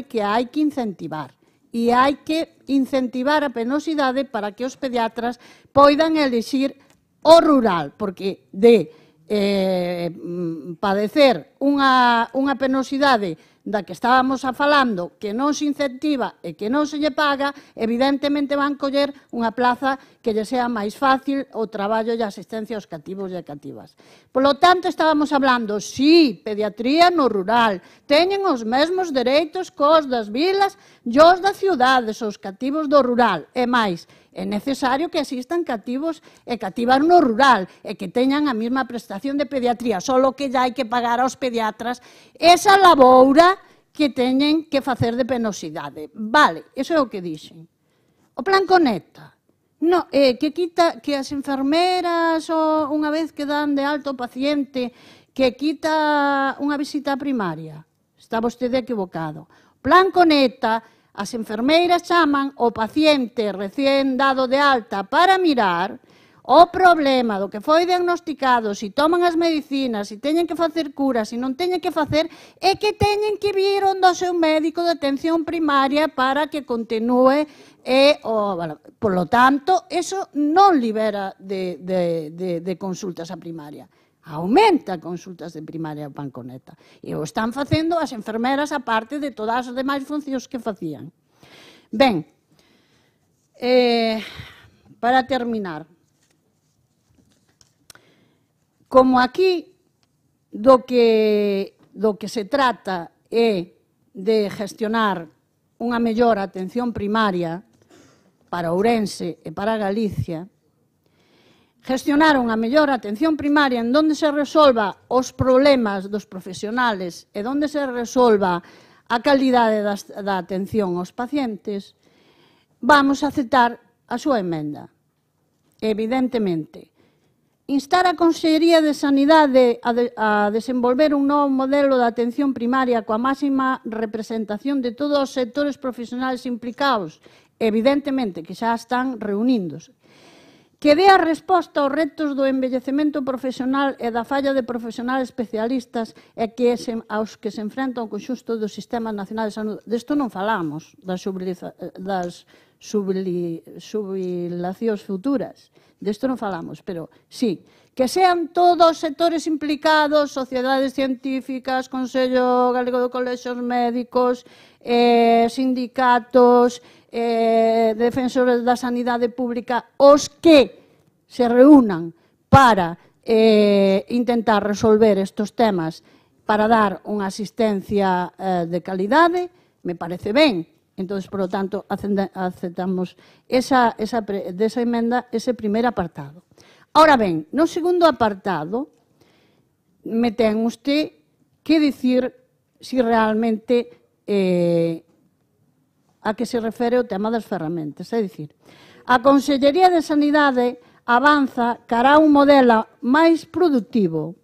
que hai que incentivar. E hai que incentivar a penosidade para que os pediatras poidan elixir o rural, porque de padecer unha penosidade da que estábamos falando, que non se incentiva e que non se lle paga, evidentemente van coller unha plaza que lle sea máis fácil o traballo e a asistencia aos cativos e cativas. Por lo tanto, estábamos hablando, sí, pediatría no rural, teñen os mesmos dereitos cos das vilas e os das ciudades, os cativos do rural, e máis, é necesario que existan cativos e cativas no rural e que teñan a mesma prestación de pediatría, solo que ya hai que pagar aos pediatras esa laboura que teñen que facer de penosidade. Vale, iso é o que dixen. O plan Conecta, no, que quita que as enfermeras unha vez que dan de alto o paciente que quita unha visita primaria. Está vostede equivocado. O plan Conecta, as enfermeiras chaman o paciente recén dado de alta para mirar o problema do que foi diagnosticado, se toman as medicinas, se teñen que facer curas, se non teñen que facer, é que teñen que vir onde o seu médico de atención primaria para que continúe. Por lo tanto, eso non libera de consultas a primaria. Aumenta consultas de primaria ao plan Conecta. E o están facendo as enfermeras a parte de todas as demais funcións que facían. Ben, para terminar, como aquí do que se trata é de gestionar unha mellor atención primaria para Ourense e para Galicia, gestionar unha mellor atención primaria en donde se resolva os problemas dos profesionales e donde se resolva a calidade da atención aos pacientes, vamos a aceptar a súa emenda. Evidentemente, instar a Consellería de Sanidade a desenvolver un novo modelo de atención primaria coa máxima representación de todos os sectores profesionales implicados, evidentemente que xa están reunindo-se, que dé a resposta aos retos do envellecemento profesional e da falla de profesionales especialistas e aos que se enfrenta o conxunto do Sistema Nacional de Saúde. Desto non falamos, das xubilacións futuras. Desto non falamos, pero sí, que sean todos os sectores implicados, sociedades científicas, Consello Galego de Colexios Médicos, sindicatos, defensores da sanidade pública, os que se reúnan para intentar resolver estes temas para dar unha asistencia de calidade, me parece ben. Entón, por lo tanto, aceptamos desa emenda ese primeiro apartado. Ahora ben, no segundo apartado, me ten usted que dicir si realmente a que se refere o tema das ferramentas. É dicir, a Consellería de Sanidade avanza cara a un modelo máis productivo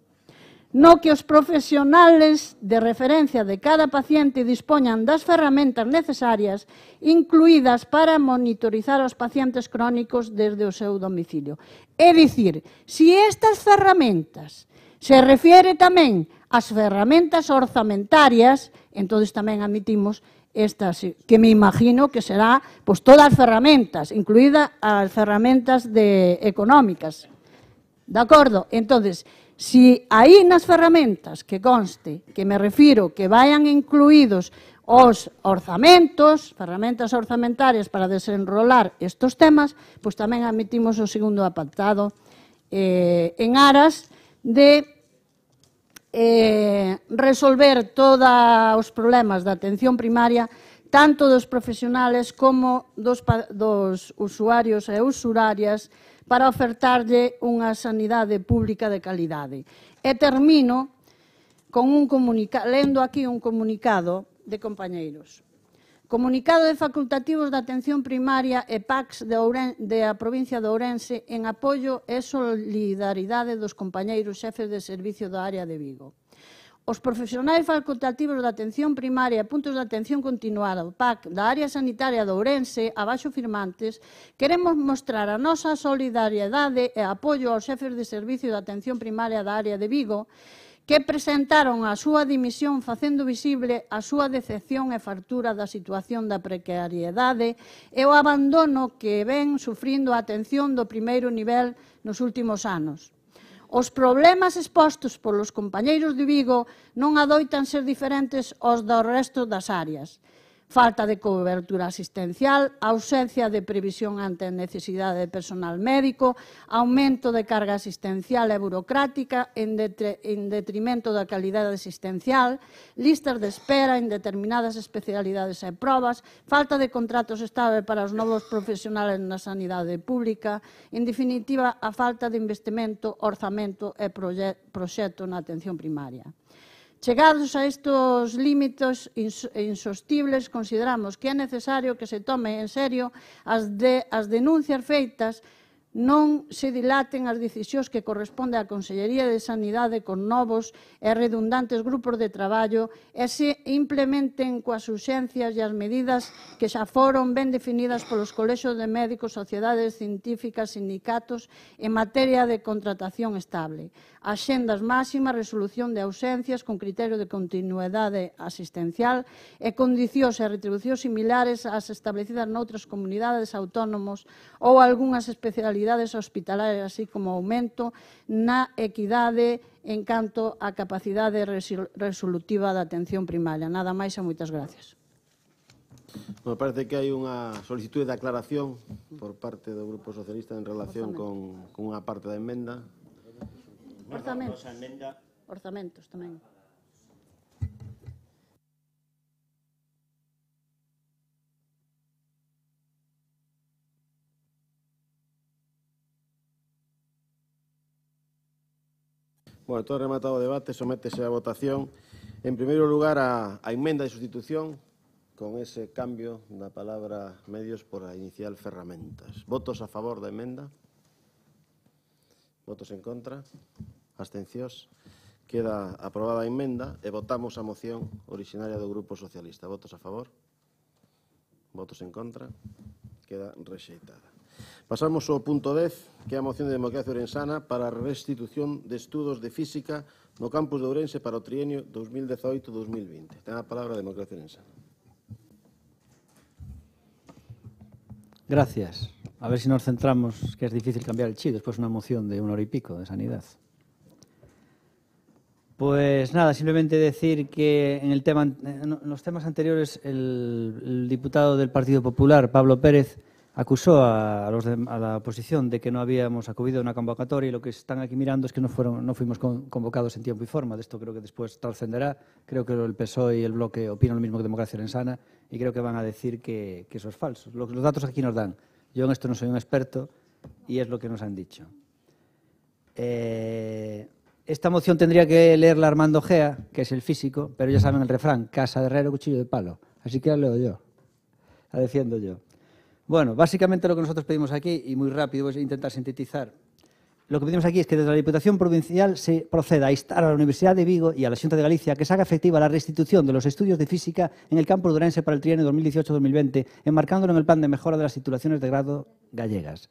no que os profesionales de referencia de cada paciente dispoñan das ferramentas necesarias incluídas para monitorizar os pacientes crónicos desde o seu domicilio. É dicir, se estas ferramentas se refiere tamén ás ferramentas orzamentarias, entón tamén admitimos estas, que me imagino que será pues, todas as ferramentas, incluídas as ferramentas económicas. De acordo? Entonces, Si aí nas ferramentas que conste, que me refiro que vayan incluídos os orzamentos, ferramentas orzamentarias para desenrolar estos temas, pois tamén admitimos o segundo apartado en aras de resolver todos os problemas da atención primaria, tanto dos profesionales como dos usuarios e usurarias, para ofertarlle unha sanidade pública de calidade. E termino con lendo aquí un comunicado de compañeiros. Comunicado de facultativos da atención primaria e PACS da provincia de Ourense en apoio e solidaridade dos compañeiros xefes de servicio da área de Vigo. Os profesionais facultativos da atención primaria e puntos de atención continuada, o PAC, da área sanitaria de Ourense, abaixo firmantes, queremos mostrar a nosa solidariedade e apoio aos xefes de servicio da atención primaria da área de Vigo, que presentaron a súa dimisión facendo visible a súa decepción e fartura da situación da precariedade e o abandono que ven sufrindo a atención do primeiro nivel nos últimos anos. Os problemas expostos polos compañeiros de Vigo non adoitan ser diferentes aos do resto das áreas. Falta de cobertura asistencial, ausencia de previsión ante a necesidade de personal médico, aumento de carga asistencial e burocrática en detrimento da calidade asistencial, listas de espera en determinadas especialidades e probas, falta de contratos estables para os novos profesionales na sanidade pública, en definitiva, a falta de investimento, orzamento e proxecto na atención primaria. Chegados a estes límites insostibles, consideramos que é necesario que se tome en serio as denuncias feitas, non se dilaten as decisións que corresponde á Consellería de Sanidade con novos e redundantes grupos de traballo e se implementen coas urxencias e as medidas que xa foron ben definidas polos colexios de médicos, sociedades científicas, sindicatos en materia de contratación estable. Axendas máximas, resolución de ausencias con criterio de continuidade asistencial e condicións e retribucións similares ás establecidas noutras comunidades autónomos ou algunhas especialidades hospitalarias, así como aumento na equidade en canto á capacidade resolutiva da atención primaria. Nada máis e moitas gracias. Me parece que hai unha solicitud de aclaración por parte do Grupo Socialista en relación con unha parte da emenda. Orzamentos tamén. Bueno, todo rematado o debate, sométese a votación. En primeiro lugar, a emenda de sustitución con ese cambio da palabra medios por a inicial ferramentas. Votos a favor da emenda? Votos en contra? Abstencións? Queda aprobada a emenda e votamos a moción originaria do Grupo Socialista. Votos a favor? Votos en contra? Queda rexeitada. Pasamos ao punto 10, que é a moción de Democracia Ourensana para a restitución de estudos de física no campus de Ourense para o trienio 2018-2020. Ten a palabra a Democracia Ourensana. Gracias. A ver si nos centramos, que es difícil cambiar el chip después de una moción de 1 hora y pico de sanidad. Pues nada, simplemente decir que en los temas anteriores el diputado del Partido Popular, Pablo Pérez, acusó a la oposición de que no habíamos acudido a una convocatoria y lo que están aquí mirando es que no fuimos convocados en tiempo y forma. De esto creo que después trascenderá. Creo que el PSOE y el Bloque opinan lo mismo que Democracia Ourensana y creo que van a decir que eso es falso. Los datos aquí nos dan. Yo en esto no soy un experto y es lo que nos han dicho. Esta moción tendría que leerla Armando Gea, que es el físico, pero ya saben el refrán, casa de herrero, cuchillo de palo. Así que la leo yo, la defiendo yo. Bueno, básicamente lo que nosotros pedimos aquí, y muy rápido voy a intentar sintetizar, lo que pedimos aquí es que desde la Diputación Provincial se proceda a instar a la Universidad de Vigo y a la Xunta de Galicia que se haga efectiva la restitución de los estudios de física en el campus de Ourense para el trienio 2018-2020, enmarcándolo en el plan de mejora de las titulaciones de grado gallegas.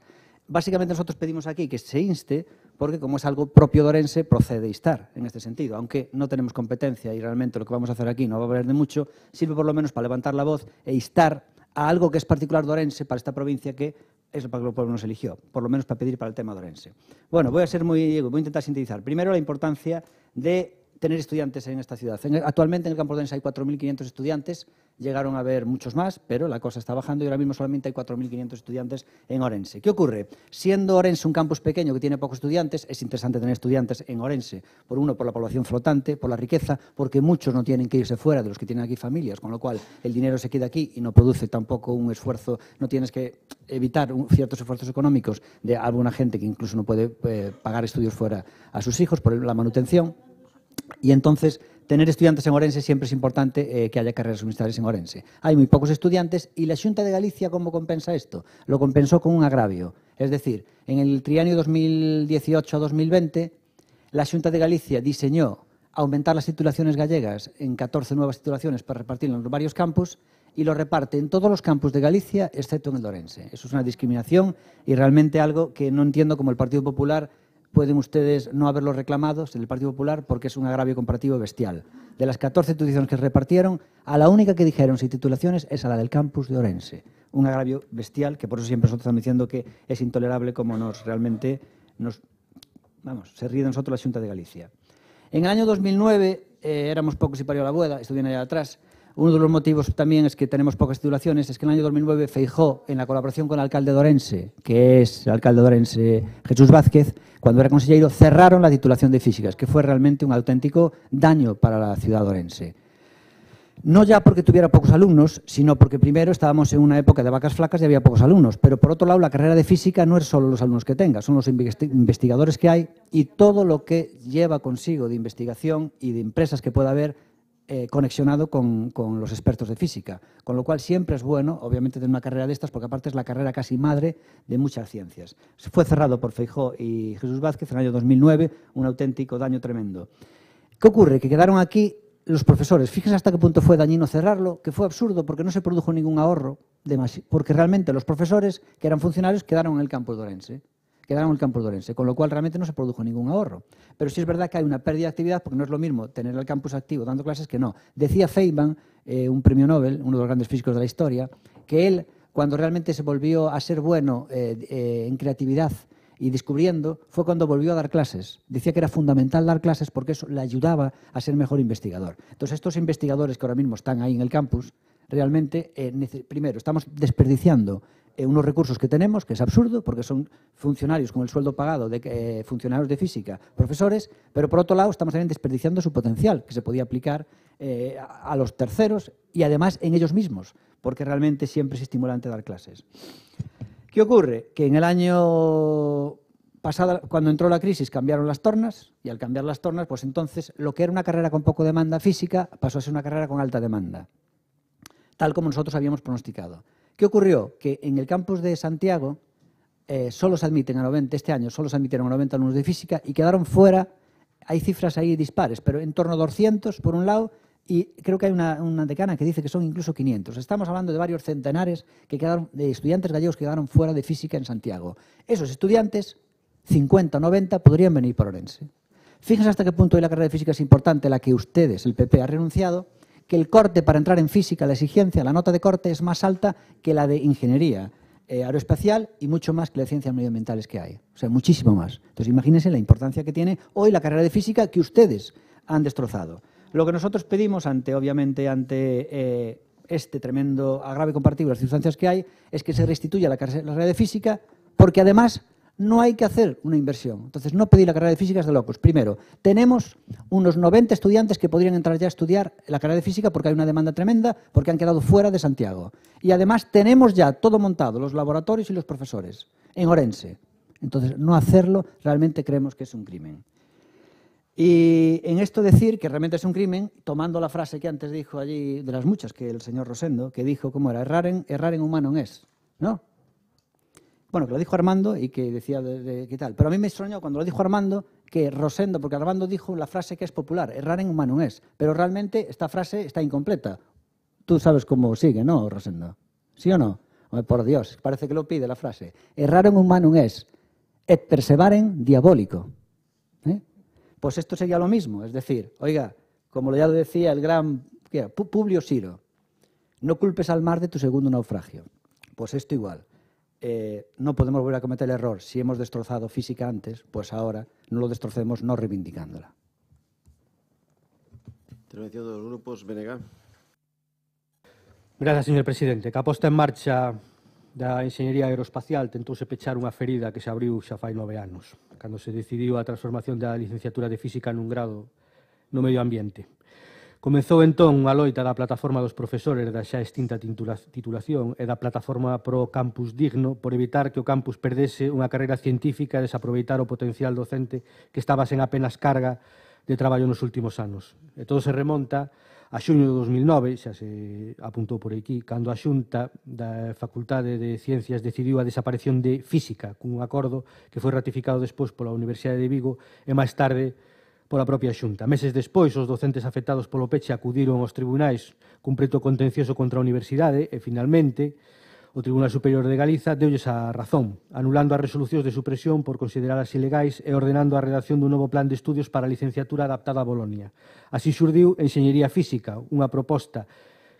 Básicamente nosotros pedimos aquí que se inste, porque como es algo propio de Ourense, procede instar en este sentido. Aunque no tenemos competencia y realmente lo que vamos a hacer aquí no va a valer de mucho, sirve por lo menos para levantar la voz e instar a algo que es particular de Ourense para esta provincia que es para lo que el pueblo nos eligió, por lo menos para pedir para el tema de Orense. Bueno, voy a intentar sintetizar. Primero, la importancia de tener estudiantes en esta ciudad. Actualmente en el campo de Orense hay 4.500 estudiantes, llegaron a haber muchos más, pero la cosa está bajando y ahora mismo solamente hay 4.500 estudiantes en Orense. ¿Qué ocurre? Siendo Orense un campus pequeño que tiene pocos estudiantes, es interesante tener estudiantes en Orense. Por uno, por la población flotante, por la riqueza, porque muchos no tienen que irse fuera de los que tienen aquí familias, con lo cual el dinero se queda aquí y no produce tampoco un esfuerzo, no tienes que evitar ciertos esfuerzos económicos de alguna gente que incluso no puede pagar estudios fuera a sus hijos por la manutención. Y entonces, tener estudiantes en Orense siempre es importante que haya carreras universitarias en Orense. Hay muy pocos estudiantes y la Xunta de Galicia, ¿cómo compensa esto? Lo compensó con un agravio. Es decir, en el trienio 2018-2020, la Xunta de Galicia diseñó aumentar las titulaciones gallegas en 14 nuevas titulaciones para repartirlo en los varios campus y lo reparte en todos los campus de Galicia, excepto en el de Orense. Eso es una discriminación y realmente algo que no entiendo cómo el Partido Popular pueden ustedes no haberlo reclamado en el Partido Popular porque es un agravio comparativo bestial. De las 14 titulaciones que se repartieron, a la única que dijeron sin titulaciones es a la del campus de Orense. Un agravio bestial que por eso siempre nosotros estamos diciendo que es intolerable como se ríe de nosotros la Xunta de Galicia. En el año 2009 éramos pocos y parió la bueda, esto viene allá atrás. Uno de los motivos también es que tenemos pocas titulaciones, es que en el año 2009 Feijóo, en la colaboración con el alcalde de Orense, que es el alcalde de Orense, Jesús Vázquez, cuando era consejero, cerraron la titulación de físicas, que fue realmente un auténtico daño para la ciudad de Orense. No ya porque tuviera pocos alumnos, sino porque primero estábamos en una época de vacas flacas y había pocos alumnos, pero por otro lado la carrera de física no es solo los alumnos que tenga, son los investigadores que hay y todo lo que lleva consigo de investigación y de empresas que pueda haber conexionado con los expertos de física, con lo cual siempre es bueno, obviamente, tener una carrera de estas, porque aparte es la carrera casi madre de muchas ciencias. Fue cerrado por Feijóo y Jesús Vázquez en el año 2009, un auténtico daño tremendo. ¿Qué ocurre? Que quedaron aquí los profesores. Fíjense hasta qué punto fue dañino cerrarlo, que fue absurdo porque no se produjo ningún ahorro, porque realmente los profesores, que eran funcionarios, quedaron en el campus de Orense. Con lo cual realmente no se produjo ningún ahorro. Pero sí es verdad que hay una pérdida de actividad porque no es lo mismo tener el campus activo dando clases que no. Decía Feynman, un premio Nobel, uno de los grandes físicos de la historia, que él, cuando realmente se volvió a ser bueno en creatividad y descubriendo, fue cuando volvió a dar clases. Decía que era fundamental dar clases porque eso le ayudaba a ser mejor investigador. Entonces, estos investigadores que ahora mismo están ahí en el campus, realmente, primero, estamos desperdiciando unos recursos que tenemos, que es absurdo, porque son funcionarios con el sueldo pagado de funcionarios de física, profesores, pero por otro lado estamos también desperdiciando su potencial, que se podía aplicar a los terceros y además en ellos mismos, porque realmente siempre es estimulante dar clases. ¿Qué ocurre? Que en el año pasado, cuando entró la crisis, cambiaron las tornas, y al cambiar las tornas, pues entonces lo que era una carrera con poco demanda física pasó a ser una carrera con alta demanda, tal como nosotros habíamos pronosticado. ¿Qué ocurrió? Que en el campus de Santiago solo se admiten a 90, este año solo se admitieron a 90 alumnos de física y quedaron fuera, hay cifras ahí dispares, pero en torno a 200 por un lado y creo que hay una decana que dice que son incluso 500. Estamos hablando de varios centenares de estudiantes gallegos que quedaron fuera de física en Santiago. Esos estudiantes, 50 o 90, podrían venir por Orense. Fíjense hasta qué punto hoy la carrera de física es importante, la que ustedes, el PP, ha renunciado, que el corte para entrar en física, la exigencia, la nota de corte es más alta que la de ingeniería aeroespacial y mucho más que la de ciencias medioambientales que hay. O sea, muchísimo más. Entonces, imagínense la importancia que tiene hoy la carrera de física que ustedes han destrozado. Lo que nosotros pedimos, obviamente, ante este tremendo agravio comparativo de las circunstancias que hay, es que se restituya la carrera de física, porque además no hay que hacer una inversión. Entonces, no pedir la carrera de física es de locos. Primero, tenemos unos 90 estudiantes que podrían entrar ya a estudiar la carrera de física porque hay una demanda tremenda, porque han quedado fuera de Santiago. Y además tenemos ya todo montado, los laboratorios y los profesores, en Orense. Entonces, no hacerlo realmente creemos que es un crimen. Y en esto decir que realmente es un crimen, tomando la frase que antes dijo allí, de las muchas, que el señor Rosendo, que dijo, ¿cómo era? Errar en humano es, ¿no? Bueno, que lo dijo Armando y que decía qué tal. Pero a mí me extrañó cuando lo dijo Armando que Rosendo, porque Armando dijo la frase que es popular, errar en humano es. Pero realmente esta frase está incompleta. Tú sabes cómo sigue, ¿no, Rosendo? ¿Sí o no? Hombre, por Dios, parece que lo pide la frase. Errar en humano es, et perseverem diabólico. Pues esto sería lo mismo. Es decir, oiga, como ya lo decía el gran Publio Ciro, no culpes al mar de tu segundo naufragio. Pues esto igual. no podemos volver a cometer el error. Si hemos destrozado física antes, pues ahora no lo destrocemos no reivindicándola. Intervención de los grupos. Benega. Gracias, señor presidente. Que a posta en marcha da enxeñería aeroespacial tentouse pechar unha ferida que se abriu xa fai 9 anos, cando se decidiu a transformación da licenciatura de Física nun grado no medio ambiente. Comezou entón unha loita da plataforma dos profesores da xa extinta titulación e da plataforma pro campus digno por evitar que o campus perdese unha carreira científica e desaproveitar o potencial docente que estaba sen apenas carga de traballo nos últimos anos. E todo se remonta a xuño de 2009, xa se apuntou por aquí, cando a Xunta da Facultade de Ciencias decidiu a desaparición de Física, cun acordo que foi ratificado despois pola Universidade de Vigo e máis tarde pola propia Xunta. Meses despois, os docentes afectados polo peche acudiron aos tribunais cun preto contencioso contra a Universidade e, finalmente, o Tribunal Superior de Galiza deulles a razón, anulando as resolucións de supresión por consideralas ilegais e ordenando a redacción dun novo plan de estudios para a licenciatura adaptada a Bolonia. Así xurdiu Enxeñería Física, unha proposta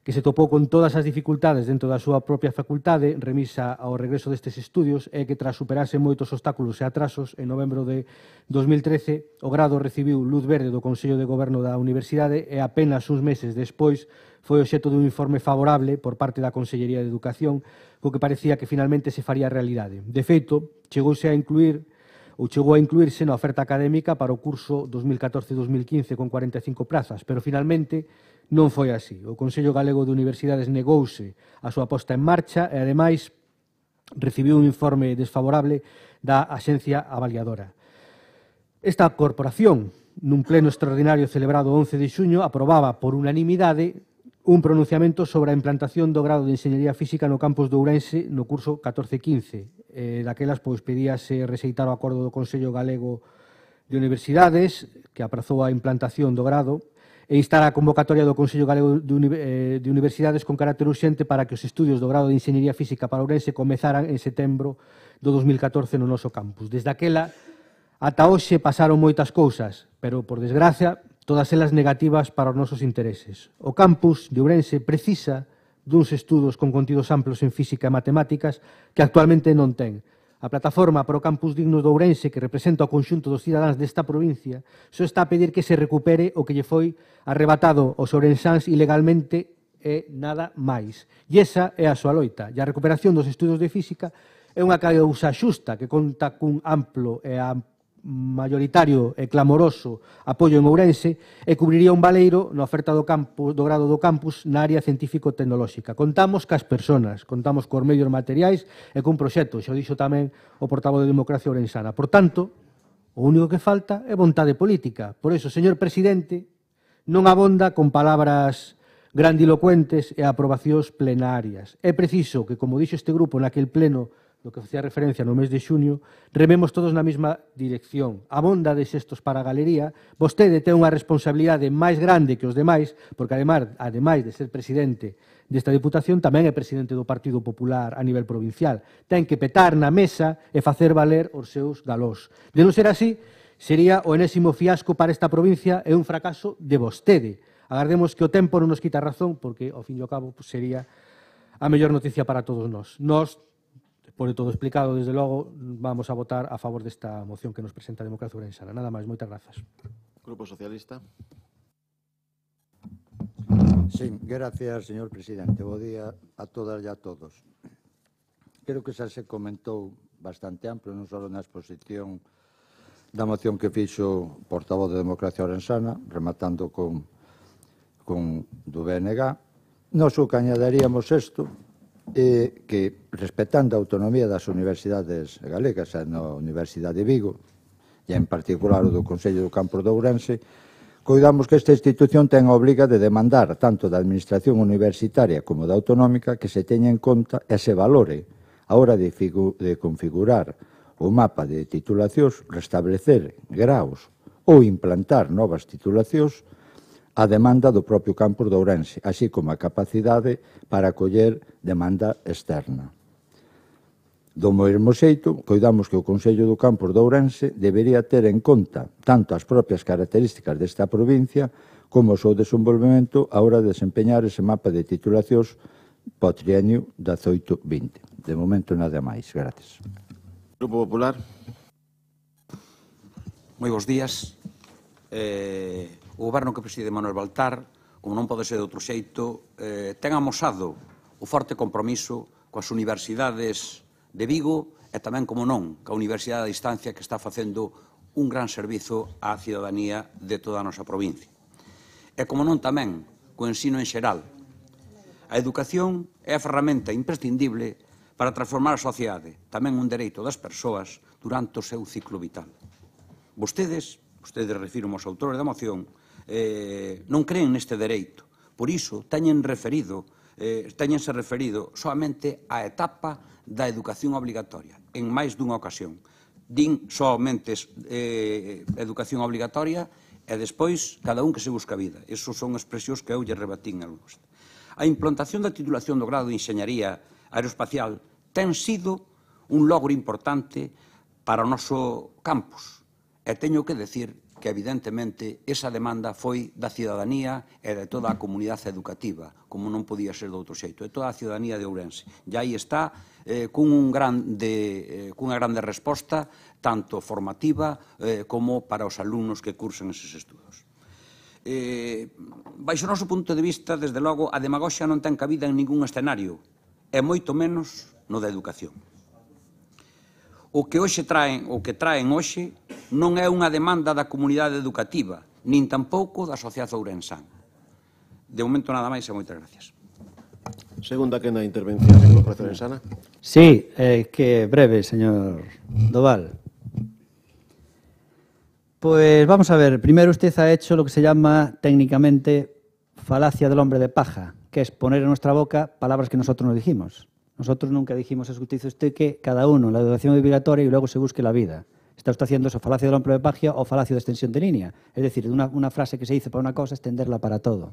que se topou con todas as dificultades dentro da súa propia facultade, remisa ao regreso destes estudios, e que, tras superarse moitos obstáculos e atrasos, en novembro de 2013, o grado recibiu luz verde do Consello de Goberno da Universidade e apenas uns meses despois foi obxecto dun informe favorable por parte da Consellería de Educación, co que parecía que finalmente se faría realidade. De feito, chegou a incluirse na oferta académica para o curso 2014-2015 con 45 prazas, pero finalmente non foi así. O Consello Galego de Universidades negouse a súa posta en marcha e, ademais, recibiu un informe desfavorable da Axencia Avaliadora. Esta corporación, nun pleno extraordinario celebrado o 11 de xuño, aprobaba por unanimidade un pronunciamento sobre a implantación do grado de Enxeñería Física no campus de Ourense no curso 14-15. Daquelas, pois, pedíase rexeitar o acordo do Consello Galego de Universidades, que aprazou a implantación do grado, e instar a convocatoria do Consello Galego de Universidades con carácter urxente para que os estudios do grado de Enxeñería Física para Ourense comezaran en setembro do 2014 no noso campus. Desde aquela ata hoxe pasaron moitas cousas, pero, por desgracia, todas elas negativas para os nosos intereses. O campus de Ourense precisa duns estudos con contidos amplos en física e matemáticas que actualmente non ten. A plataforma pro campus digno de Ourense, que representa o conxunto dos cidadáns desta provincia, só está a pedir que se recupere o que lle foi arrebatado aos ourensáns ilegalmente e nada máis. E esa é a súa loita. E a recuperación dos estudos de física é unha causa xusta que conta cun amplo e maioritario e clamoroso apoio en Ourense e cubriría un baleiro na oferta do grado do campus na área científico-tecnolóxica. Contamos cas persoas, contamos cos medios materiais e cun proxecto, xa dixo tamén o portavoz de Democracia Ourensana. Por tanto, o único que falta é vontade política. Por iso, señor presidente, non abonda con palabras grandilocuentes e aprobacións plenarias. É preciso que, como dixo este grupo naquel pleno do que facía referencia no mes de xuño, rememos todos na mesma dirección. Abonda de xestos para a galería, vostede ten unha responsabilidade máis grande que os demais, porque ademais de ser presidente desta Diputación, tamén é presidente do Partido Popular a nivel provincial. Ten que petar na mesa e facer valer os seus galós. De non ser así, sería o enésimo fiasco para esta provincia e un fracaso de vostede. Agardemos que o tempo non nos quita razón, porque, ao fin e ao cabo, sería a mellor noticia para todos nós. Nós, por todo explicado, desde logo, vamos a votar a favor desta moción que nos presenta a Democracia Ourensana. Nada máis, moitas grazas. Grupo Socialista. Sí, gracias, señor presidente. Bo día a todas e a todos. Creo que xa se comentou bastante amplo, non só na exposición da moción que fixo o portavoz de Democracia Ourensana, rematando con do BNG. Nos o que añadiríamos isto, que, respetando a autonomía das universidades galegas e na Universidade de Vigo, e en particular o do Consello do Campus de Ourense, coidamos que esta institución ten a obriga de demandar tanto da Administración universitaria como da autonómica que se teña en conta e se valore a hora de configurar o mapa de titulacións, restablecer graos ou implantar novas titulacións a demanda do propio campus de Ourense, así como a capacidade para acoller demanda externa. Do mesmo xeito, coidamos que o Consello do Campus de Ourense debería ter en conta tanto as propias características desta provincia como o seu desenvolvemento a hora de desempeñar ese mapa de titulacións para o trienio 18-20. De momento nada máis. Gracias. Grupo Popular. Moi bons días. O goberno que preside Manuel Baltar, como non pode ser de outro xeito, ten amosado o forte compromiso coas universidades de Vigo e tamén, como non, coa Universidade da Distancia, que está facendo un gran servizo á cidadanía de toda a nosa provincia. E, como non, tamén, co ensino en xeral. A educación é a ferramenta imprescindible para transformar a sociedade, tamén un dereito das persoas durante o seu ciclo vital. Vostedes refiro aos autores da moción, non creen neste dereito. Por iso, téñense referido soamente á etapa da educación obligatoria, en máis dunha ocasión. Din somente educación obligatoria e despois cada un que se busca a vida. Esas son expresións que eu lle rebatín a algúns. A implantación da titulación do grado de Enxeñaría Aeroespacial ten sido un logro importante para o noso campus. E teño que decir que, evidentemente, esa demanda foi da cidadanía e de toda a comunidade educativa, como non podía ser de outro xeito, de toda a cidadanía de Ourense. E aí está, cunha grande resposta, tanto formativa como para os alumnos que cursan eses estudos. Baixo o noso punto de vista, desde logo, a demagoxia non ten cabida en ningún escenario, e moito menos no da educación. O que traen hoxe non é unha demanda da comunidade educativa, nin tampouco da sociedade ourensán. De momento nada máis e moitas gracias. Segunda quenda de intervención, señor profesor Ourensana. Sí, que breve, señor Doval. Pues vamos a ver, primero usted ha hecho lo que se llama técnicamente falacia del hombre de paja, que es poner en nuestra boca palabras que nosotros no dijimos. Nosotros nunca dijimos, eso que dice usted, que cada uno, la educación obligatoria y luego se busque la vida. Está usted haciendo eso, falacia del hombre de paja o falacia de extensión de línea. Es decir, una frase que se dice para una cosa, extenderla para todo.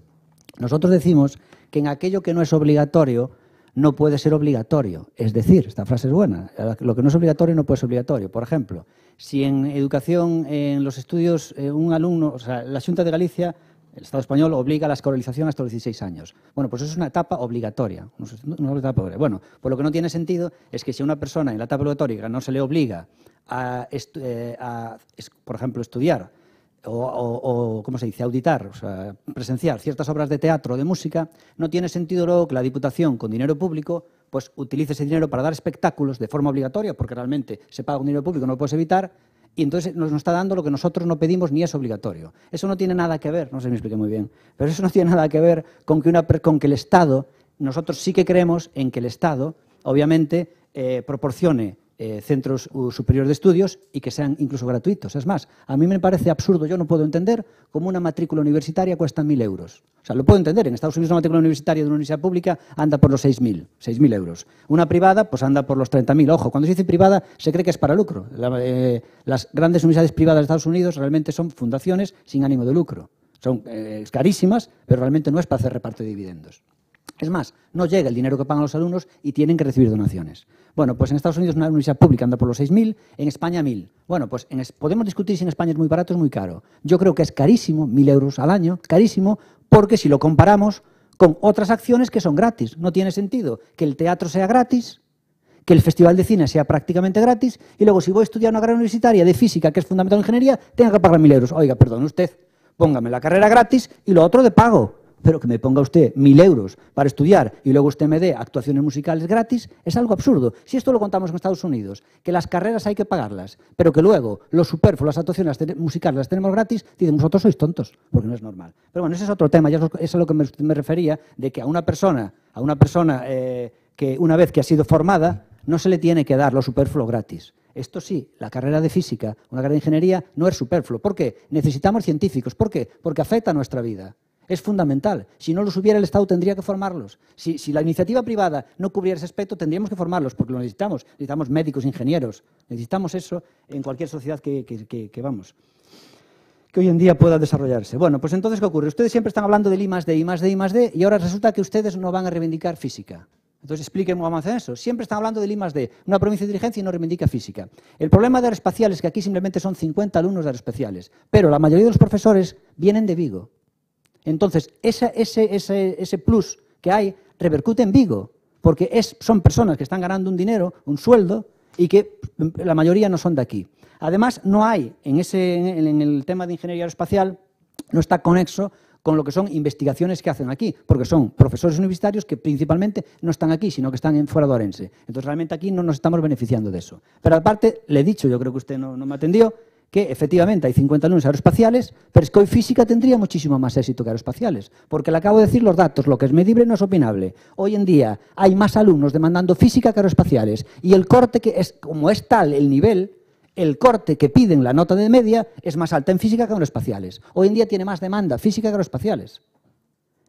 Nosotros decimos que en aquello que no es obligatorio, no puede ser obligatorio. Es decir, esta frase es buena, lo que no es obligatorio no puede ser obligatorio. Por ejemplo, si en educación, en los estudios, un alumno, o sea, la Xunta de Galicia, el Estado español obliga a la escolarización hasta los 16 años. Bueno, pues eso es una etapa obligatoria. Bueno, pues lo que no tiene sentido es que si a una persona en la etapa obligatoria no se le obliga a por ejemplo, estudiar o ¿cómo se dice?, auditar, o sea, presenciar ciertas obras de teatro o de música, no tiene sentido luego que la Diputación, con dinero público, pues utilice ese dinero para dar espectáculos de forma obligatoria, porque realmente se paga con dinero público, no lo puedes evitar, y entonces nos está dando lo que nosotros no pedimos ni es obligatorio. Eso no tiene nada que ver, no sé si me expliqué muy bien, pero eso no tiene nada que ver con que el Estado, nosotros sí que creemos en que el Estado, obviamente, proporcione centros superiores de estudios y que sean incluso gratuitos. Es más, a mí me parece absurdo, yo no puedo entender cómo una matrícula universitaria cuesta 1.000 euros. O sea, lo puedo entender, en Estados Unidos una matrícula universitaria de una universidad pública anda por los 6.000 euros. Una privada, pues anda por los 30.000. Ojo, cuando se dice privada se cree que es para lucro. Las grandes universidades privadas de Estados Unidos realmente son fundaciones sin ánimo de lucro. Son carísimas, pero realmente no es para hacer reparto de dividendos. Es más, no llega el dinero que pagan los alumnos y tienen que recibir donaciones. Bueno, pues en Estados Unidos una universidad pública anda por los 6.000, en España 1.000. Bueno, pues podemos discutir si en España es muy barato o es muy caro. Yo creo que es carísimo, 1.000 euros al año, carísimo, porque si lo comparamos con otras acciones que son gratis. No tiene sentido que el teatro sea gratis, que el festival de cine sea prácticamente gratis, y luego si voy a estudiar una carrera universitaria de física, que es fundamental en ingeniería, tenga que pagar 1.000 euros. Oiga, perdón usted, póngame la carrera gratis y lo otro de pago. Pero que me ponga usted 1.000 euros para estudiar y luego usted me dé actuaciones musicales gratis, es algo absurdo. Si esto lo contamos en Estados Unidos, que las carreras hay que pagarlas, pero que luego los superfluos, las actuaciones musicales las tenemos gratis, dicen, vosotros sois tontos, porque no es normal. Pero bueno, ese es otro tema, ya eso es a lo que me refería, de que a una persona que una vez que ha sido formada, no se le tiene que dar lo superfluo gratis. Esto sí, la carrera de física, una carrera de ingeniería, no es superfluo. ¿Por qué? Necesitamos científicos. ¿Por qué? Porque afecta a nuestra vida. Es fundamental. Si no los hubiera, el Estado tendría que formarlos. Si la iniciativa privada no cubriera ese aspecto, tendríamos que formarlos, porque lo necesitamos. Necesitamos médicos, ingenieros. Necesitamos eso en cualquier sociedad que hoy en día pueda desarrollarse. Bueno, pues entonces, ¿qué ocurre? Ustedes siempre están hablando del I+D, y ahora resulta que ustedes no van a reivindicar física. Entonces, explíquenme cómo hacen eso. Siempre están hablando del I+D, una provincia de dirigencia y no reivindica física. El problema de aeroespacial es que aquí simplemente son 50 alumnos de aeroespaciales, pero la mayoría de los profesores vienen de Vigo. Entonces, ese plus que hay repercute en Vigo. porque son personas que están ganando un dinero, un sueldo, y que la mayoría no son de aquí. Además, no hay, en el tema de ingeniería aeroespacial, no está conexo con lo que son investigaciones que hacen aquí, porque son profesores universitarios que principalmente no están aquí, sino que están fuera de Orense. Entonces, realmente aquí no nos estamos beneficiando de eso. Pero aparte, le he dicho, yo creo que usted no me atendió, que efectivamente hay 50 alumnos aeroespaciales, pero es que hoy física tendría muchísimo más éxito que aeroespaciales, porque le acabo de decir los datos, lo que es medible no es opinable. Hoy en día hay más alumnos demandando física que aeroespaciales, y el corte, que es como es tal el nivel, el corte que piden la nota de media es más alta en física que en aeroespaciales. Hoy en día tiene más demanda física que aeroespaciales.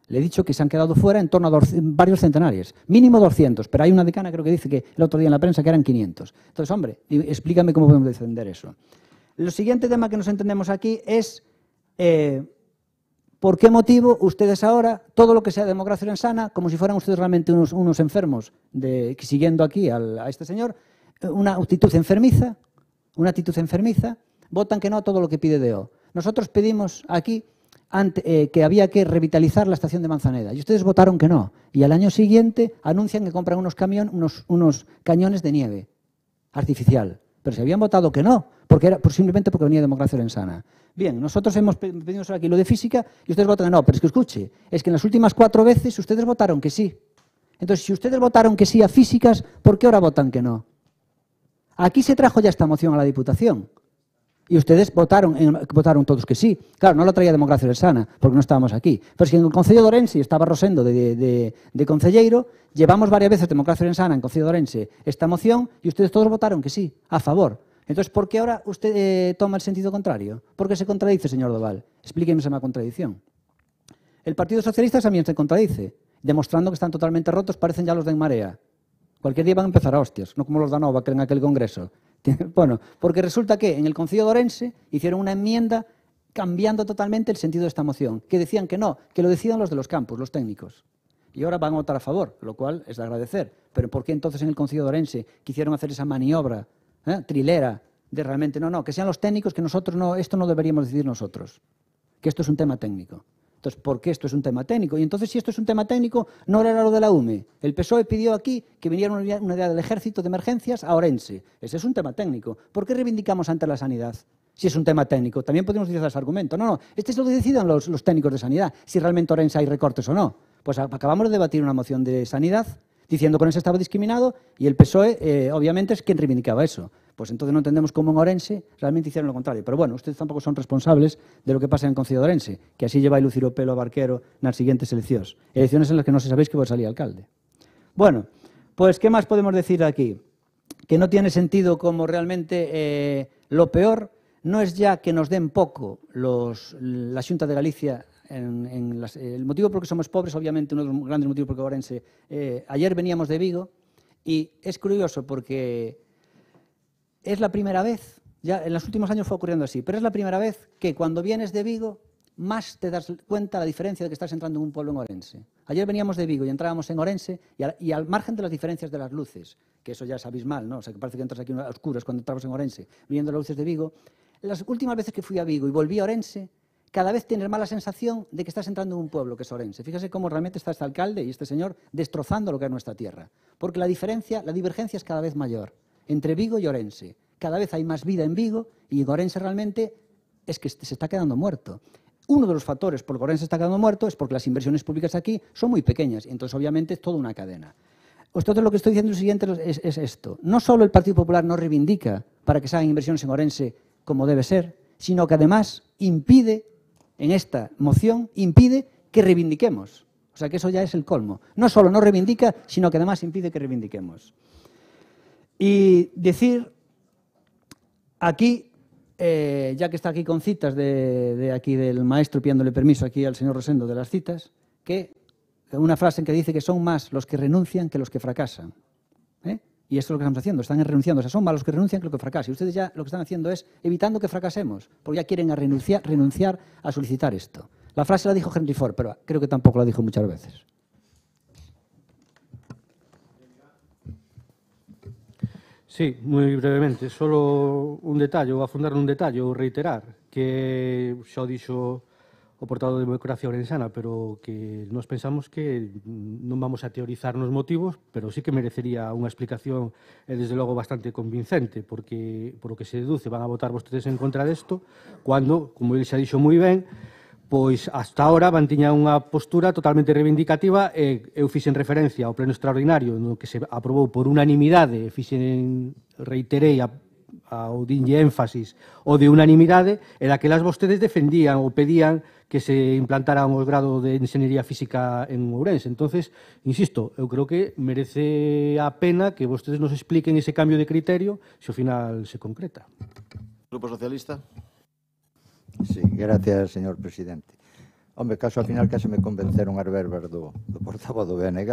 Le he dicho que se han quedado fuera en torno a varios centenares, mínimo 200, pero hay una decana creo que dice que el otro día en la prensa que eran 500. Entonces, hombre, explícame cómo podemos defender eso. El siguiente tema que nos entendemos aquí es por qué motivo ustedes ahora, todo lo que sea democracia lorenzana, como si fueran ustedes realmente unos enfermos, siguiendo aquí a este señor, una actitud enfermiza, votan que no a todo lo que pide DO. Nosotros pedimos aquí que había que revitalizar la estación de Manzaneda y ustedes votaron que no. Y al año siguiente anuncian que compran unos cañones de nieve artificial. Pero se habían votado que no, simplemente porque venía democracia lorenzana. Bien, nosotros hemos pedido aquí lo de física y ustedes votan que no. Pero es que escuche, es que en las últimas 4 veces ustedes votaron que sí. Entonces, si ustedes votaron que sí a físicas, ¿por qué ahora votan que no? Aquí se trajo ya esta moción a la Diputación y ustedes votaron todos que sí. Claro, no lo traía democracia lorenzana porque no estábamos aquí. Pero si en el Concello de Ourense estaba Rosendo de concelleiro, llevamos varias veces democracia lorenzana en Concello de Ourense esta moción y ustedes todos votaron que sí, a favor. Entonces, ¿por qué ahora usted toma el sentido contrario? ¿Por qué se contradice, señor Doval? Explíqueme esa contradicción. El Partido Socialista también se contradice, demostrando que están totalmente rotos, parecen ya los de En Marea. Cualquier día van a empezar a hostias, no como los de Nova que en aquel congreso. Bueno, porque resulta que en el Concello de Ourense hicieron una enmienda cambiando totalmente el sentido de esta moción, que decían que no, que lo decidan los de los campus, los técnicos. Y ahora van a votar a favor, lo cual es de agradecer. Pero ¿por qué entonces en el Concello de Ourense quisieron hacer esa maniobra trilera de realmente no, que sean los técnicos, que nosotros no, esto no deberíamos decidir nosotros, que esto es un tema técnico? Entonces, ¿por qué esto es un tema técnico? Y entonces, si esto es un tema técnico, no era lo de la UME. El PSOE pidió aquí que viniera una unidad del Ejército de Emergencias a Ourense. Ese es un tema técnico. ¿Por qué reivindicamos ante la sanidad? Si es un tema técnico, también podemos utilizar ese argumento. No, este es lo que decidan los técnicos de sanidad, si realmente en Ourense hay recortes o no. Pues acabamos de debatir una moción de sanidad diciendo que Ourense estaba discriminado y el PSOE, obviamente, es quien reivindicaba eso. Pues entonces no entendemos cómo en Ourense realmente hicieron lo contrario. Pero bueno, ustedes tampoco son responsables de lo que pasa en el Concello de Ourense, que así lleva a Luciro Pelo Barquero nas siguientes eleccións. Elecciones en las que no se sabéis que va a salir alcalde. Bueno, pues ¿qué más podemos decir aquí? Que no tiene sentido como realmente lo peor no es ya que nos den poco la Xunta de Galicia. El motivo por que somos pobres, obviamente, uno de los grandes motivos por que Ourense. Ayer veníamos de Vigo y es curioso porque es la primera vez, ya en los últimos años fue ocurriendo así, pero es la primera vez que cuando vienes de Vigo más te das cuenta la diferencia de que estás entrando en un pueblo en Ourense. Ayer veníamos de Vigo y entrábamos en Ourense y al margen de las diferencias de las luces, que eso ya es abismal, ¿no? O sea, que parece que entras aquí a oscuras cuando entramos en Ourense, viendo las luces de Vigo. Las últimas veces que fui a Vigo y volví a Ourense, cada vez tienes más la sensación de que estás entrando en un pueblo que es Ourense. Fíjese cómo realmente está este alcalde y este señor destrozando lo que es nuestra tierra. Porque la divergencia es cada vez mayor entre Vigo y Ourense. Cada vez hay más vida en Vigo y en Ourense realmente es que se está quedando muerto. Uno de los factores por los que Ourense está quedando muerto es porque las inversiones públicas aquí son muy pequeñas y entonces obviamente es toda una cadena. Entonces lo que estoy diciendo es esto. No solo el Partido Popular no reivindica para que se hagan inversiones en Ourense como debe ser, sino que además impide, en esta moción, impide que reivindiquemos. O sea que eso ya es el colmo. No solo no reivindica, sino que además impide que reivindiquemos. Y decir aquí, ya que está aquí con citas de aquí del maestro pidiéndole permiso aquí al señor Rosendo de las citas, que una frase que dice que son más los que renuncian que los que fracasan. Y esto es lo que estamos haciendo, están renunciando. O sea, son más los que renuncian que los que fracasan. Y ustedes ya lo que están haciendo es evitando que fracasemos, porque ya quieren renunciar a solicitar esto. La frase la dijo Henry Ford, pero creo que tampoco la dijo muchas veces. Sí, moi brevemente, solo un detalle, ou afondar nun detalle, ou reiterar, que xa o dixo o portador de Democracia Orensana, pero que nos pensamos que non vamos a teorizar nos motivos, pero sí que merecería unha explicación, desde logo, bastante convincente, porque, por o que se deduce, van a votar vostedes en contra desto, cando, como ele xa dixo moi ben, pois hasta ahora mantiña unha postura totalmente reivindicativa e eu fixen referencia ao pleno extraordinario no que se aprobou por unanimidade, reiterei ao dinlle énfasis o de unanimidade, e daquelas vostedes defendían ou pedían que se implantara un grado de Enxeñería Física en Ourense. Entonces, insisto, eu creo que merece a pena que vostedes nos expliquen ese cambio de criterio se ao final se concreta. Grupo Socialista. Sí, gracias, señor presidente. Hombre, caso ao final case me convenceron as verbas do portavoz do BNG.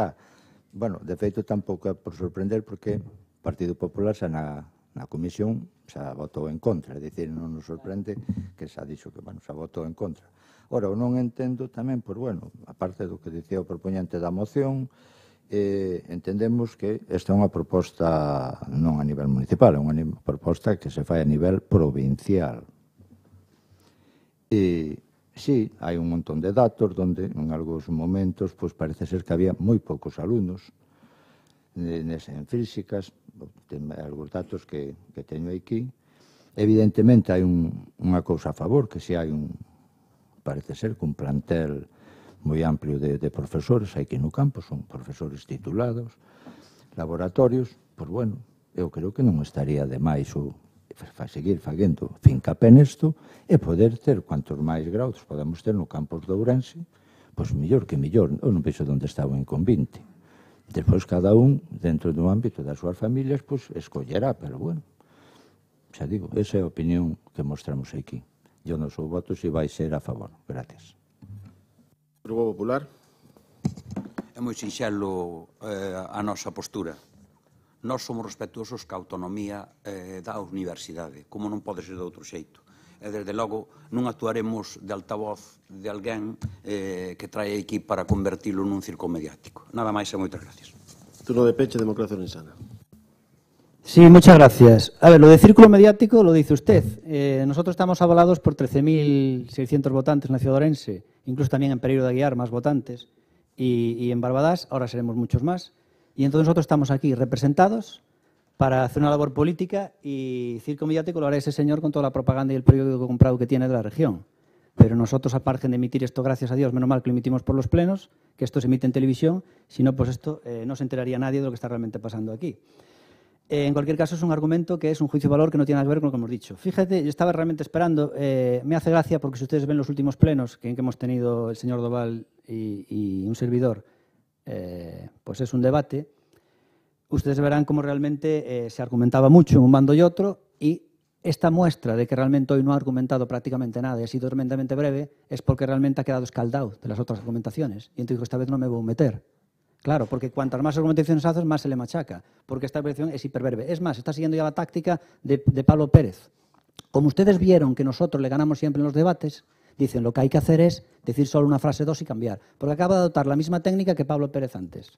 Bueno, de feito, tampouco é por sorprender porque o Partido Popular xa na comisión xa votou en contra, é dicir, non nos sorprende que xa dixo que, bueno, xa votou en contra. Ora, eu non entendo tamén, pois, bueno, aparte do que dicía o propoñente da moción, entendemos que esta é unha proposta non a nivel municipal, é unha proposta que se fai a nivel provincial. E, sí, hai un montón de datos onde, en algúns momentos, pois parece ser que había moi poucos alumnos en físicas, algúns datos que teño aquí. Evidentemente, hai unha cousa a favor, que se hai parece ser que un plantel moi amplio de profesores aquí no campo, son profesores titulados, laboratorios, pois, bueno, eu creo que non estaría de máis seguir facendo fincapé nesto e poder ter cuantos máis graus podemos ter no campus de Ourense, pois mellor que mellor. Eu non penso onde está o inconvinte. Despois, cada un, dentro do ámbito das súas familias, pois escollerá, pero, bueno, xa digo, esa é a opinión que mostramos aquí. Eu non sou voto se vai ser a favor. Gracias. Grupo Popular. É moi sinxelo a nosa postura. Nós somos respetuosos ca autonomía da universidade, como non pode ser de outro xeito. E, desde logo, non actuaremos de altavoz de alguén que trae aquí para convertilo nun circo mediático. Nada máis e moitas gracias. Turno de peche, Democracia Orensana. Sí, muchas gracias. A ver, lo de círculo mediático lo dice usted. Nosotros estamos avalados por 13.600 votantes en la ciudad de Ourense, incluso también en Pereiro de Aguiar más votantes, y en Barbadás ahora seremos muchos más. Y entonces nosotros estamos aquí representados para hacer una labor política, y circo mediático lo hará ese señor con toda la propaganda y el periódico comprado que tiene de la región. Pero nosotros, aparte de emitir esto, gracias a Dios, menos mal que lo emitimos por los plenos, que esto se emite en televisión, si no, pues esto no se enteraría nadie de lo que está realmente pasando aquí. En cualquier caso, es un argumento que es un juicio de valor que no tiene nada que ver con lo que hemos dicho. Fíjate, yo estaba realmente esperando, me hace gracia porque si ustedes ven los últimos plenos que hemos tenido el señor Doval y un servidor, pues es un debate, ustedes verán cómo realmente se argumentaba mucho en un bando y otro, y esta muestra de que realmente hoy no ha argumentado prácticamente nada y ha sido tremendamente breve es porque realmente ha quedado escaldado de las otras argumentaciones. Y entonces digo, esta vez no me voy a meter. Claro, porque cuantas más argumentaciones haces, más se le machaca, porque esta versión es hiperbreve. Es más, está siguiendo ya la táctica de Pablo Pérez. Como ustedes vieron que nosotros le ganamos siempre en los debates, dicen lo que hay que hacer es decir solo una frase dos y cambiar, porque acaba de adoptar la misma técnica que Pablo Pérez antes.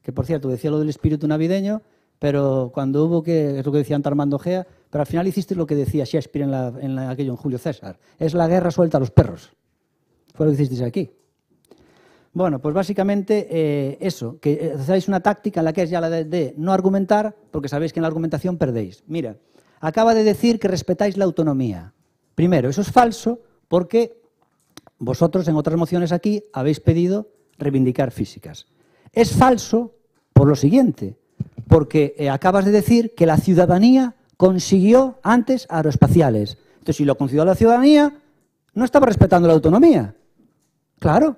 Que, por cierto, decía lo del espíritu navideño, pero cuando hubo que, es lo que decía Armando Gea, pero al final hiciste lo que decía Shakespeare aquello en Julio César. Es la guerra suelta a los perros. Fue lo que hicisteis aquí. Bueno, pues básicamente eso, que hacéis una táctica en la que es ya la de no argumentar, porque sabéis que en la argumentación perdéis. Mira, acaba de decir que respetáis la autonomía. Primero, eso es falso porque vosotros en otras mociones aquí habéis pedido reivindicar físicas. Es falso por lo siguiente, porque acabas de decir que la ciudadanía consiguió antes aeroespaciales. Entonces, si lo consiguió la ciudadanía, no estaba respetando la autonomía. Claro.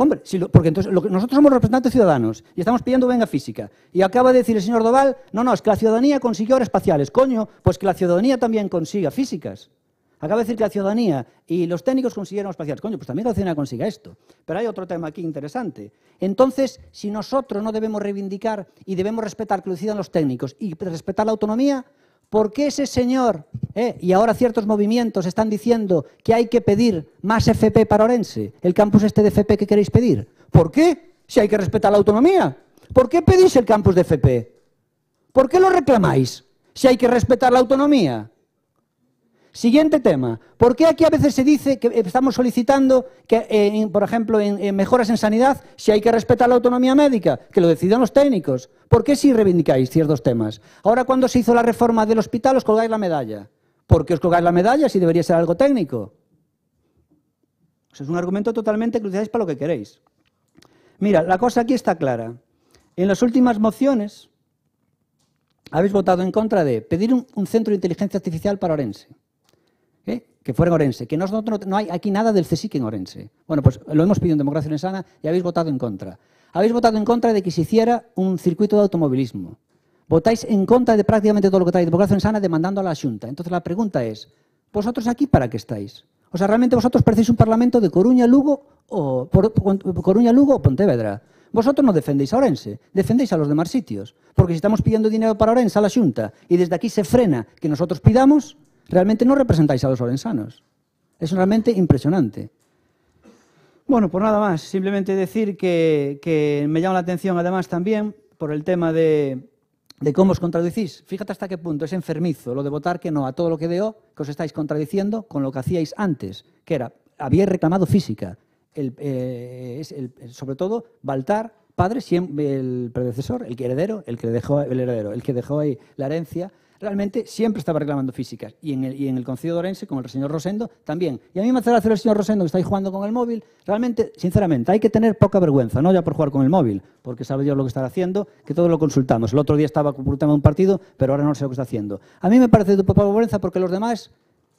Hombre, porque entonces nosotros somos representantes ciudadanos y estamos pidiendo venga física. Y acaba de decir el señor Doval, no, es que la ciudadanía consiguió aeroespaciales. Coño, pues que la ciudadanía también consiga físicas. Acaba de decir que la ciudadanía y los técnicos consiguieron espaciales. Coño, pues también la ciudadanía consiga esto. Pero hay otro tema aquí interesante. Entonces, si nosotros no debemos reivindicar y debemos respetar que lo decidan los técnicos y respetar la autonomía, ¿por qué ese señor y ahora ciertos movimientos están diciendo que hay que pedir más FP para Ourense? El campus este de FP que queréis pedir. ¿Por qué? Si hay que respetar la autonomía. ¿Por qué pedís el campus de FP? ¿Por qué lo reclamáis? Si hay que respetar la autonomía. Siguiente tema. ¿Por qué aquí a veces se dice que estamos solicitando que, por ejemplo, en mejoras en sanidad, si hay que respetar la autonomía médica, que lo decidan los técnicos? ¿Por qué si reivindicáis ciertos temas? Ahora, cuando se hizo la reforma del hospital, os colgáis la medalla. ¿Por qué os colgáis la medalla si debería ser algo técnico? O sea, es un argumento totalmente que utilizáis para lo que queréis. Mira, la cosa aquí está clara. En las últimas mociones habéis votado en contra de pedir un centro de inteligencia artificial para Orense. Que fuera en Orense, que no hay aquí nada del CSIC en Orense. Bueno, pues lo hemos pedido en Democracia Orensana y habéis votado en contra. Habéis votado en contra de que se hiciera un circuito de automovilismo. Votáis en contra de prácticamente todo lo que trae Democracia Orensana demandando a la Xunta. Entonces la pregunta es, ¿vosotros aquí para qué estáis? O sea, ¿realmente vosotros parecéis un parlamento de Coruña, Lugo o Pontevedra? Vosotros no defendéis a Orense, defendéis a los demás sitios. Porque si estamos pidiendo dinero para Orense a la Xunta y desde aquí se frena que nosotros pidamos, realmente no representáis a los orensanos. Es realmente impresionante. Bueno, pues nada más. Simplemente decir que me llama la atención además también por el tema de cómo os contradicís. Fíjate hasta qué punto es enfermizo lo de votar que no a todo lo que dio, que os estáis contradiciendo con lo que hacíais antes, que era, habíais reclamado física. Sobre todo, Baltar, padre, el predecesor, el que dejó ahí la herencia, realmente siempre estaba reclamando físicas. Y en el Concello de Orense, con el señor Rosendo, también. Y a mí me hace gracia el señor Rosendo que está ahí jugando con el móvil. Realmente, sinceramente, hay que tener poca vergüenza, no ya por jugar con el móvil, porque sabe Dios lo que está haciendo, que todos lo consultamos. El otro día estaba por un tema de un partido, pero ahora no sé lo que está haciendo. A mí me parece de poca vergüenza porque los demás,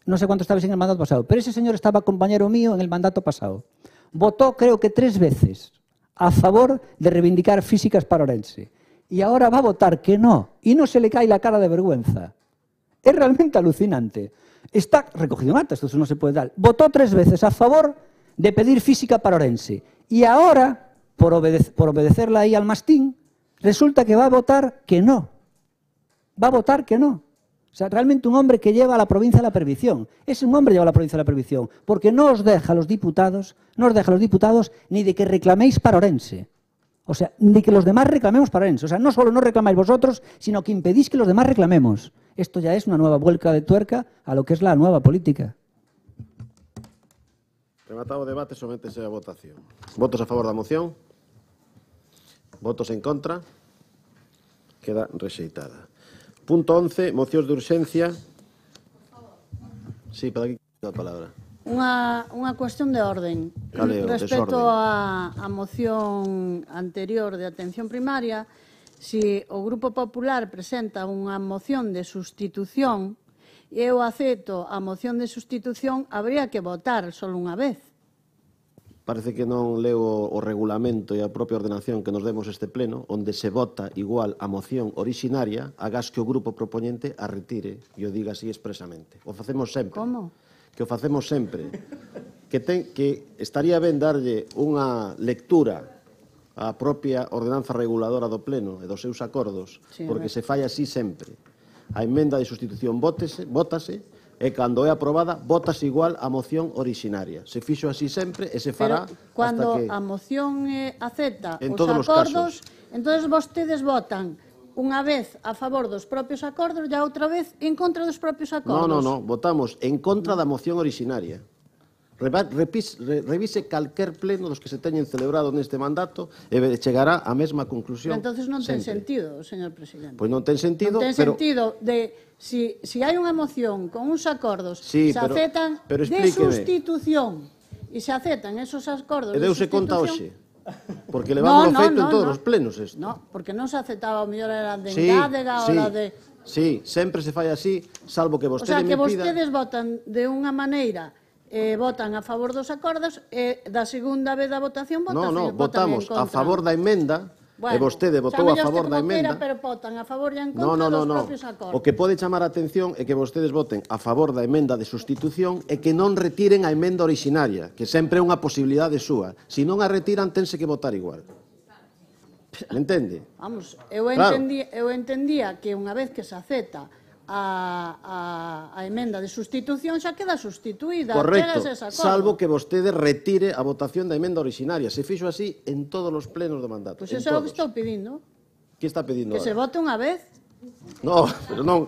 no sé cuánto estabais en el mandato pasado, pero ese señor estaba compañero mío en el mandato pasado. Votó, creo que 3 veces, a favor de reivindicar físicas para Orense. Y ahora va a votar que no, y no se le cae la cara de vergüenza. Es realmente alucinante. Está recogido en actas, esto no se puede dar. Votó 3 veces a favor de pedir física para Orense. Y ahora, por obedecerla ahí al mastín, resulta que va a votar que no. Va a votar que no. O sea, realmente un hombre que lleva a la provincia a la perdición. Es un hombre que lleva a la provincia a la perdición, porque no os deja a los diputados, ni de que reclaméis para Orense. O sea, ni que los demás reclamemos para Orense. O sea, no solo no reclamáis vosotros, sino que impedís que los demás reclamemos. Esto ya es una nueva vuelta de tuerca a lo que es la nueva política. Rematado o debate, sométese a votación. Votos a favor da moción? Votos en contra? Queda rexeitada. Punto 11, mocións de urxencia. Sí, para aquí a palabra. Unha cuestión de orden. Respecto á moción anterior de atención primaria, se o Grupo Popular presenta unha moción de sustitución e eu acepto a moción de sustitución, habría que votar só unha vez. Parece que non leo o regulamento e a propia ordenación que nos demos este pleno, onde se vota igual a moción originaria, agás que o grupo propoñente a retire, e o diga así expresamente. O facemos sempre. Como? Que o facemos sempre. Que estaría ben darlle unha lectura á propia ordenanza reguladora do pleno e dos seus acordos, porque se fai así sempre. A emenda de sustitución vótase, e cando é aprobada, votase igual a moción originaria. Se fixo así sempre e se fará hasta que... Cando a moción acepta os acordos, entón vostedes votan unha vez a favor dos propios acordos e outra vez en contra dos propios acordos. Non, votamos en contra da moción originaria. Revise calquer pleno dos que se teñen celebrado neste mandato e chegará á mesma conclusión. Entonces non ten sentido, señor presidente. Pois non ten sentido, non ten sentido de si hai unha moción con uns acordos se aceptan de sustitución e se aceptan esos acordos de sustitución. E deuse conta hoxe, porque levamos feito en todos os plenos isto. Non, porque non se aceptaba, o mellor era de engádega ou la de... Sí, sempre se fai así, salvo que vostede me pida... O sea, que vostedes votan de unha maneira... votan a favor dos acordos e da segunda vez da votación votan en contra. Votamos a favor da emenda e vostede votou a favor da emenda. Pero votan a favor e en contra dos propios acordos. O que pode chamar a atención é que vostedes voten a favor da emenda de sustitución e que non retiren a emenda originaria, que sempre é unha posibilidade súa. Se non a retiran, tense que votar igual. Me entende? Vamos, eu entendía que unha vez que se acepta a emenda de sustitución xa queda sustituída. Correcto, salvo que vostede retire a votación da emenda originaria. Se fixo así en todos os plenos do mandato. Pois iso é o que estou pedindo. Que está pedindo ahora? Que se vote unha vez. No, pero non.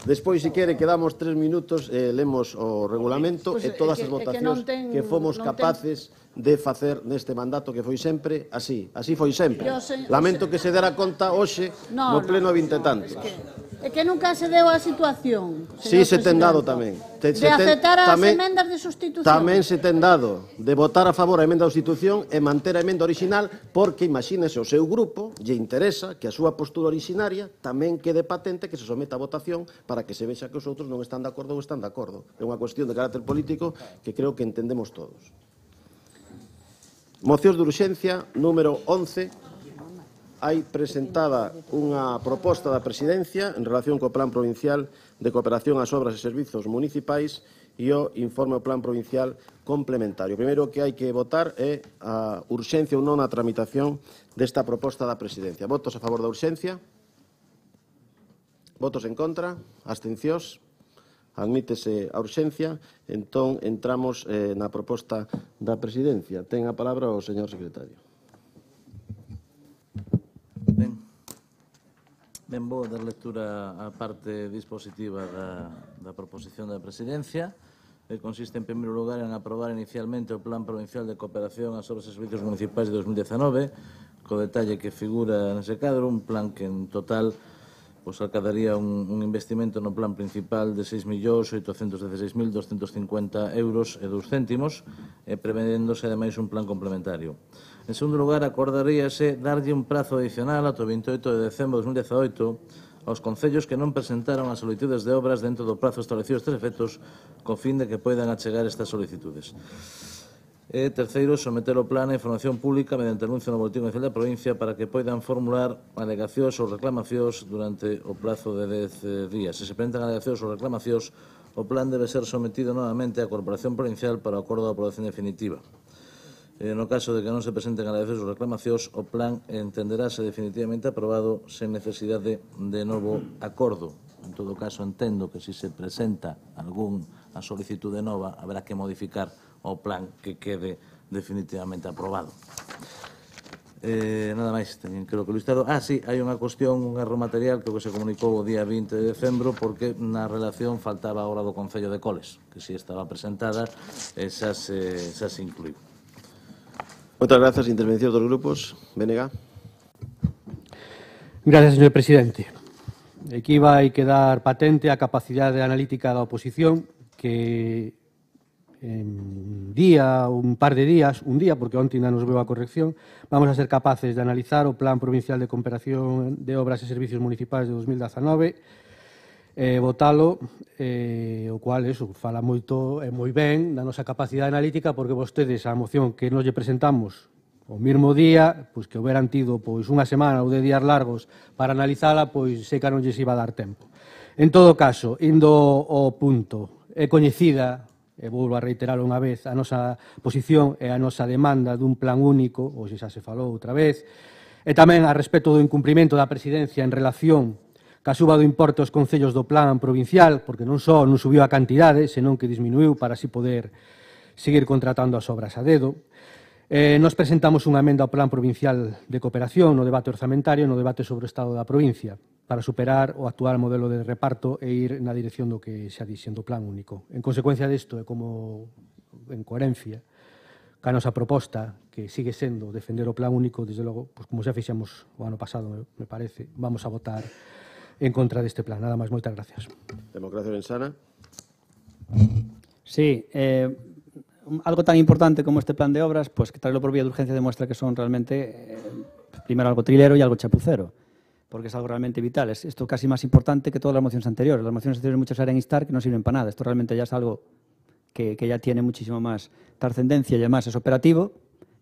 Despois, se quere, quedamos 3 minutos, lemos o regulamento e todas as votacións que fomos capaces de facer neste mandato, que foi sempre así. Así foi sempre. Lamento que se dera conta hoxe no pleno 20 e tantos. É que nunca se deu a situación. Si, se ten dado tamén. De aceptar as emendas de sustitución. Tamén se ten dado de votar a favor a emenda de sustitución e manter a emenda original, porque, imagínese, o seu grupo lle interesa que a súa postura originaria tamén quede patente, que se someta a votación para que se vexa que os outros non están de acordo ou están de acordo. É unha cuestión de carácter político que creo que entendemos todos. Mocións de urxencia número 11. Hai presentada unha proposta da Presidencia en relación co Plan Provincial de Cooperación ás Obras e Servizos Municipais e o informe ao Plan Provincial complementario. O primeiro que hai que votar é a urxencia ou non na tramitación desta proposta da Presidencia. Votos a favor da urxencia? Votos en contra? Abstencións? Admítese a urxencia. Entón, entramos na proposta da Presidencia. Ten a palabra o señor secretario. Ben, vou dar lectura á parte dispositiva da proposición da Presidencia, que consiste, en primeiro lugar, en aprobar inicialmente o Plan Provincial de Cooperación ás Obras e Servizos Municipais de 2019, co detalle que figura nese cadro, un plan que en total alcanzaría un investimento no plan principal de 6.816.250 euros e 2 céntimos, prevedéndose, ademais, un plan complementario. En segundo lugar, acordaríase darlle un prazo adicional ata o 28 de decembro de 2018 aos concellos que non presentaron as solicitudes de obras dentro do prazo establecido estes efectos, co fin de que poidan achegar estas solicitudes. E, terceiro, someter o plan a información pública mediante anuncio no Boletín Oficial da provincia para que poidan formular alegacións ou reclamacións durante o plazo de 10 días. Se se presentan alegacións ou reclamacións, o plan debe ser sometido novamente á Corporación Provincial para o acordo de aprobación definitiva. No caso de que non se presenten alegacións ou reclamacións, o plan entenderáse definitivamente aprobado sen necesidade de novo acordo. En todo caso, entendo que se se presenta algunha solicitude nova, haberá que modificar o plan que quede definitivamente aprobado. Nada máis, teñen creo que listado. Sí, hai unha cuestión, un erro material que se comunicou o día 20 de decembro porque na relación faltaba a hora do Concello de Coles, que si estaba presentada, xa se incluiu. Moitas grazas. Intervención dos grupos. Benega. Gracias, señor presidente. Aquí vai quedar patente a capacidade analítica da oposición que en un par de días, un día, porque onte ainda nos veo a corrección, vamos a ser capaces de analizar o Plan Provincial de Cooperación de Obras e Servicios Municipais de 2019, votalo, o cual fala moito e moi ben da nosa capacidade analítica, porque vostedes a moción que nos lle presentamos o mesmo día, pois que houberan tido unha semana ou de días largos para analizala, pois sei que non lles iba a dar tempo. En todo caso, indo ao punto, é coñecida, e volvo a reiterar unha vez, a nosa posición e a nosa demanda dun plan único, hoxe xa se falou outra vez, e tamén a respecto do incumprimento da Presidencia en relación ca suba do importe aos concellos do plan provincial, porque non só non subiu a cantidade, senón que disminuiu para así poder seguir contratando as obras a dedo. Nos presentamos unha emenda ao Plan Provincial de Cooperación no debate orzamentario, no debate sobre o estado da provincia, para superar o actual modelo de reparto e ir na dirección do que xa dixen do plan único. En consecuencia disto, e como en coherencia ca nosa proposta, que sigue sendo defender o plan único, desde logo, como xa fixemos o ano pasado, me parece, vamos a votar en contra deste plan. Nada máis, moitas gracias. Democracia Bensana. Sí, algo tan importante como este plan de obras, pues que traerlo por vía de urgencia demuestra que son realmente, primero, algo trilero y algo chapucero, porque es algo realmente vital. Es esto casi más importante que todas las mociones anteriores. Las mociones anteriores muchas eran instar que no sirven para nada. Esto realmente ya es algo que ya tiene muchísimo más trascendencia y además es operativo.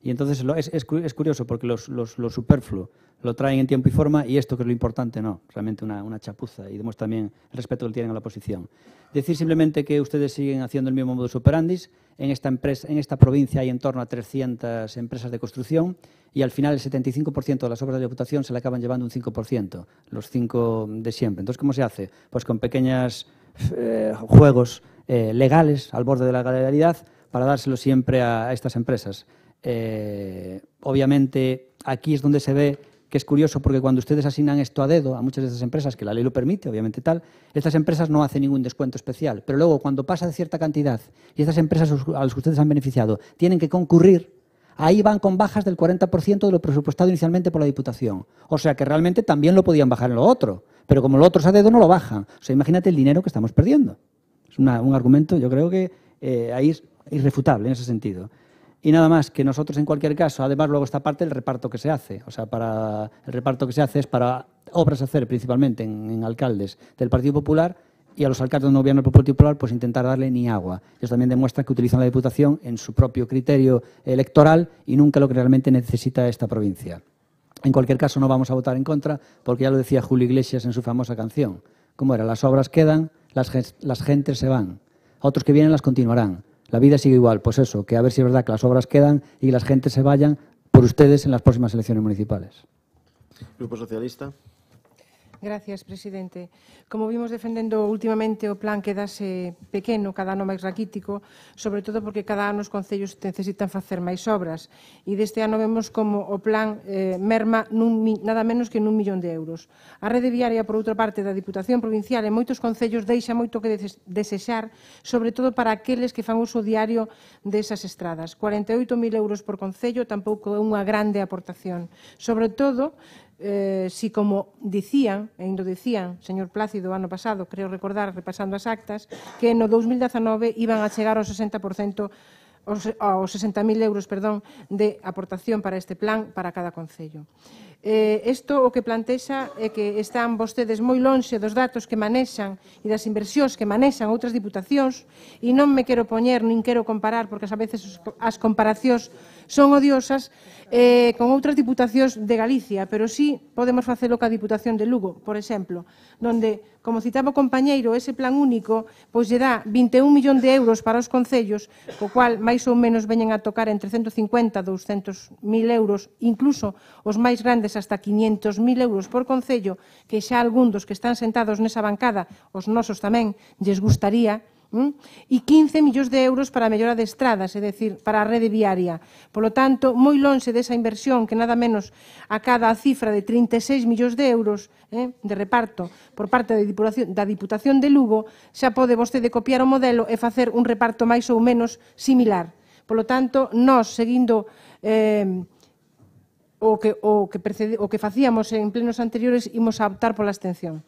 Y entonces es curioso porque lo superfluo lo traen en tiempo y forma y esto que es lo importante no, realmente una chapuza y demuestra también el respeto que tienen a la oposición. Decir simplemente que ustedes siguen haciendo el mismo modus operandi. En esta provincia hay en torno a 300 empresas de construcción y al final el 75% de las obras de la Diputación se le acaban llevando un 5%, los 5 de siempre. Entonces, ¿cómo se hace? Pues con pequeños juegos legales al borde de la legalidad para dárselo siempre a estas empresas. Obviamente, aquí es donde se ve que es curioso porque cuando ustedes asignan esto a dedo a muchas de estas empresas, que la ley lo permite, obviamente tal, estas empresas no hacen ningún descuento especial. Pero luego, cuando pasa de cierta cantidad y estas empresas a las que ustedes han beneficiado tienen que concurrir, ahí van con bajas del 40% de lo presupuestado inicialmente por la Diputación. O sea que realmente también lo podían bajar en lo otro, pero como lo otro es a dedo no lo bajan. O sea, imagínate el dinero que estamos perdiendo. Es un argumento, yo creo que ahí es irrefutable en ese sentido. Y nada más, que nosotros en cualquier caso, además luego esta parte del reparto que se hace, o sea, el reparto que se hace es para obras a hacer principalmente en alcaldes del Partido Popular, y a los alcaldes no gobierno del Partido Popular pues intentar darle ni agua. Ellos también demuestran que utilizan la Diputación en su propio criterio electoral y nunca lo que realmente necesita esta provincia. En cualquier caso no vamos a votar en contra porque ya lo decía Julio Iglesias en su famosa canción. ¿Cómo era? Las obras quedan, las gentes se van. Otros que vienen las continuarán. La vida sigue igual, pues eso, que a ver si es verdad que las obras quedan y las gentes se vayan por ustedes en las próximas elecciones municipales. Grupo Socialista. Gracias, presidente. Como vimos defendendo últimamente o plan quedase pequeno, cada ano máis raquítico, sobre todo porque cada ano os concellos necesitan facer máis obras. E deste ano vemos como o plan merma nada menos que nun 1.000.000 de euros. A rede viaria, por outra parte, da Diputación Provincial en moitos concellos deixa moito que desexar, sobre todo para aqueles que fan uso diario desas estradas. 48.000 euros por concello tampouco é unha grande aportación. Sobre todo, si como dicían, e indo dicían, señor Plácido, o ano pasado, creo recordar, repasando as actas, que no 2019 iban a chegar ao 60%, aos 60.000 euros, de aportación para este plan para cada concello. Isto o que plantexa é que están vostedes moi lonxe dos datos que manexan e das inversións que manexan outras diputacións, e non me quero poñer, nin quero comparar, porque a veces as comparacións son odiosas, con outras diputacións de Galicia, pero sí podemos facelo ca Diputación de Lugo, por exemplo, donde, como citaba o compañeiro, ese plan único pois lle dá 21 millóns de euros para os concellos, co cual máis ou menos veñen a tocar entre 150 e 200.000 euros, incluso os máis grandes hasta 500.000 euros por concello, que xa algún dos que están sentados nesa bancada, os nosos tamén, lles gustaría, e 15 millóns de euros para a mellora de estradas, é dicir, para a rede viaria. Polo tanto, moi lonxe desa inversión que nada menos acada a cifra de 36 millóns de euros de reparto por parte da Diputación de Lugo, xa pode vostede copiar o modelo e facer un reparto máis ou menos similar. Polo tanto, nós, seguindo o que facíamos en plenos anteriores, imos a optar pola abstención.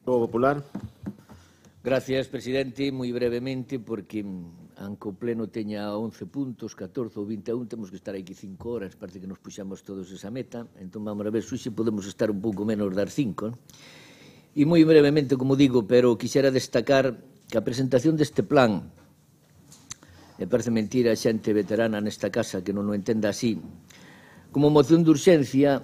Grupo Popular. Gracias, presidente. Moi brevemente, porque aunque o pleno teña 11 puntos, 14 ou 21, temos que estar aquí 5 horas, parece que nos puxamos todos esa meta, entón vamos a ver se podemos estar un pouco menos das 5. E moi brevemente, como digo, pero quixera destacar que a presentación deste plan, me parece mentira a xente veterana nesta casa que non o entenda así, como moción de urxencia,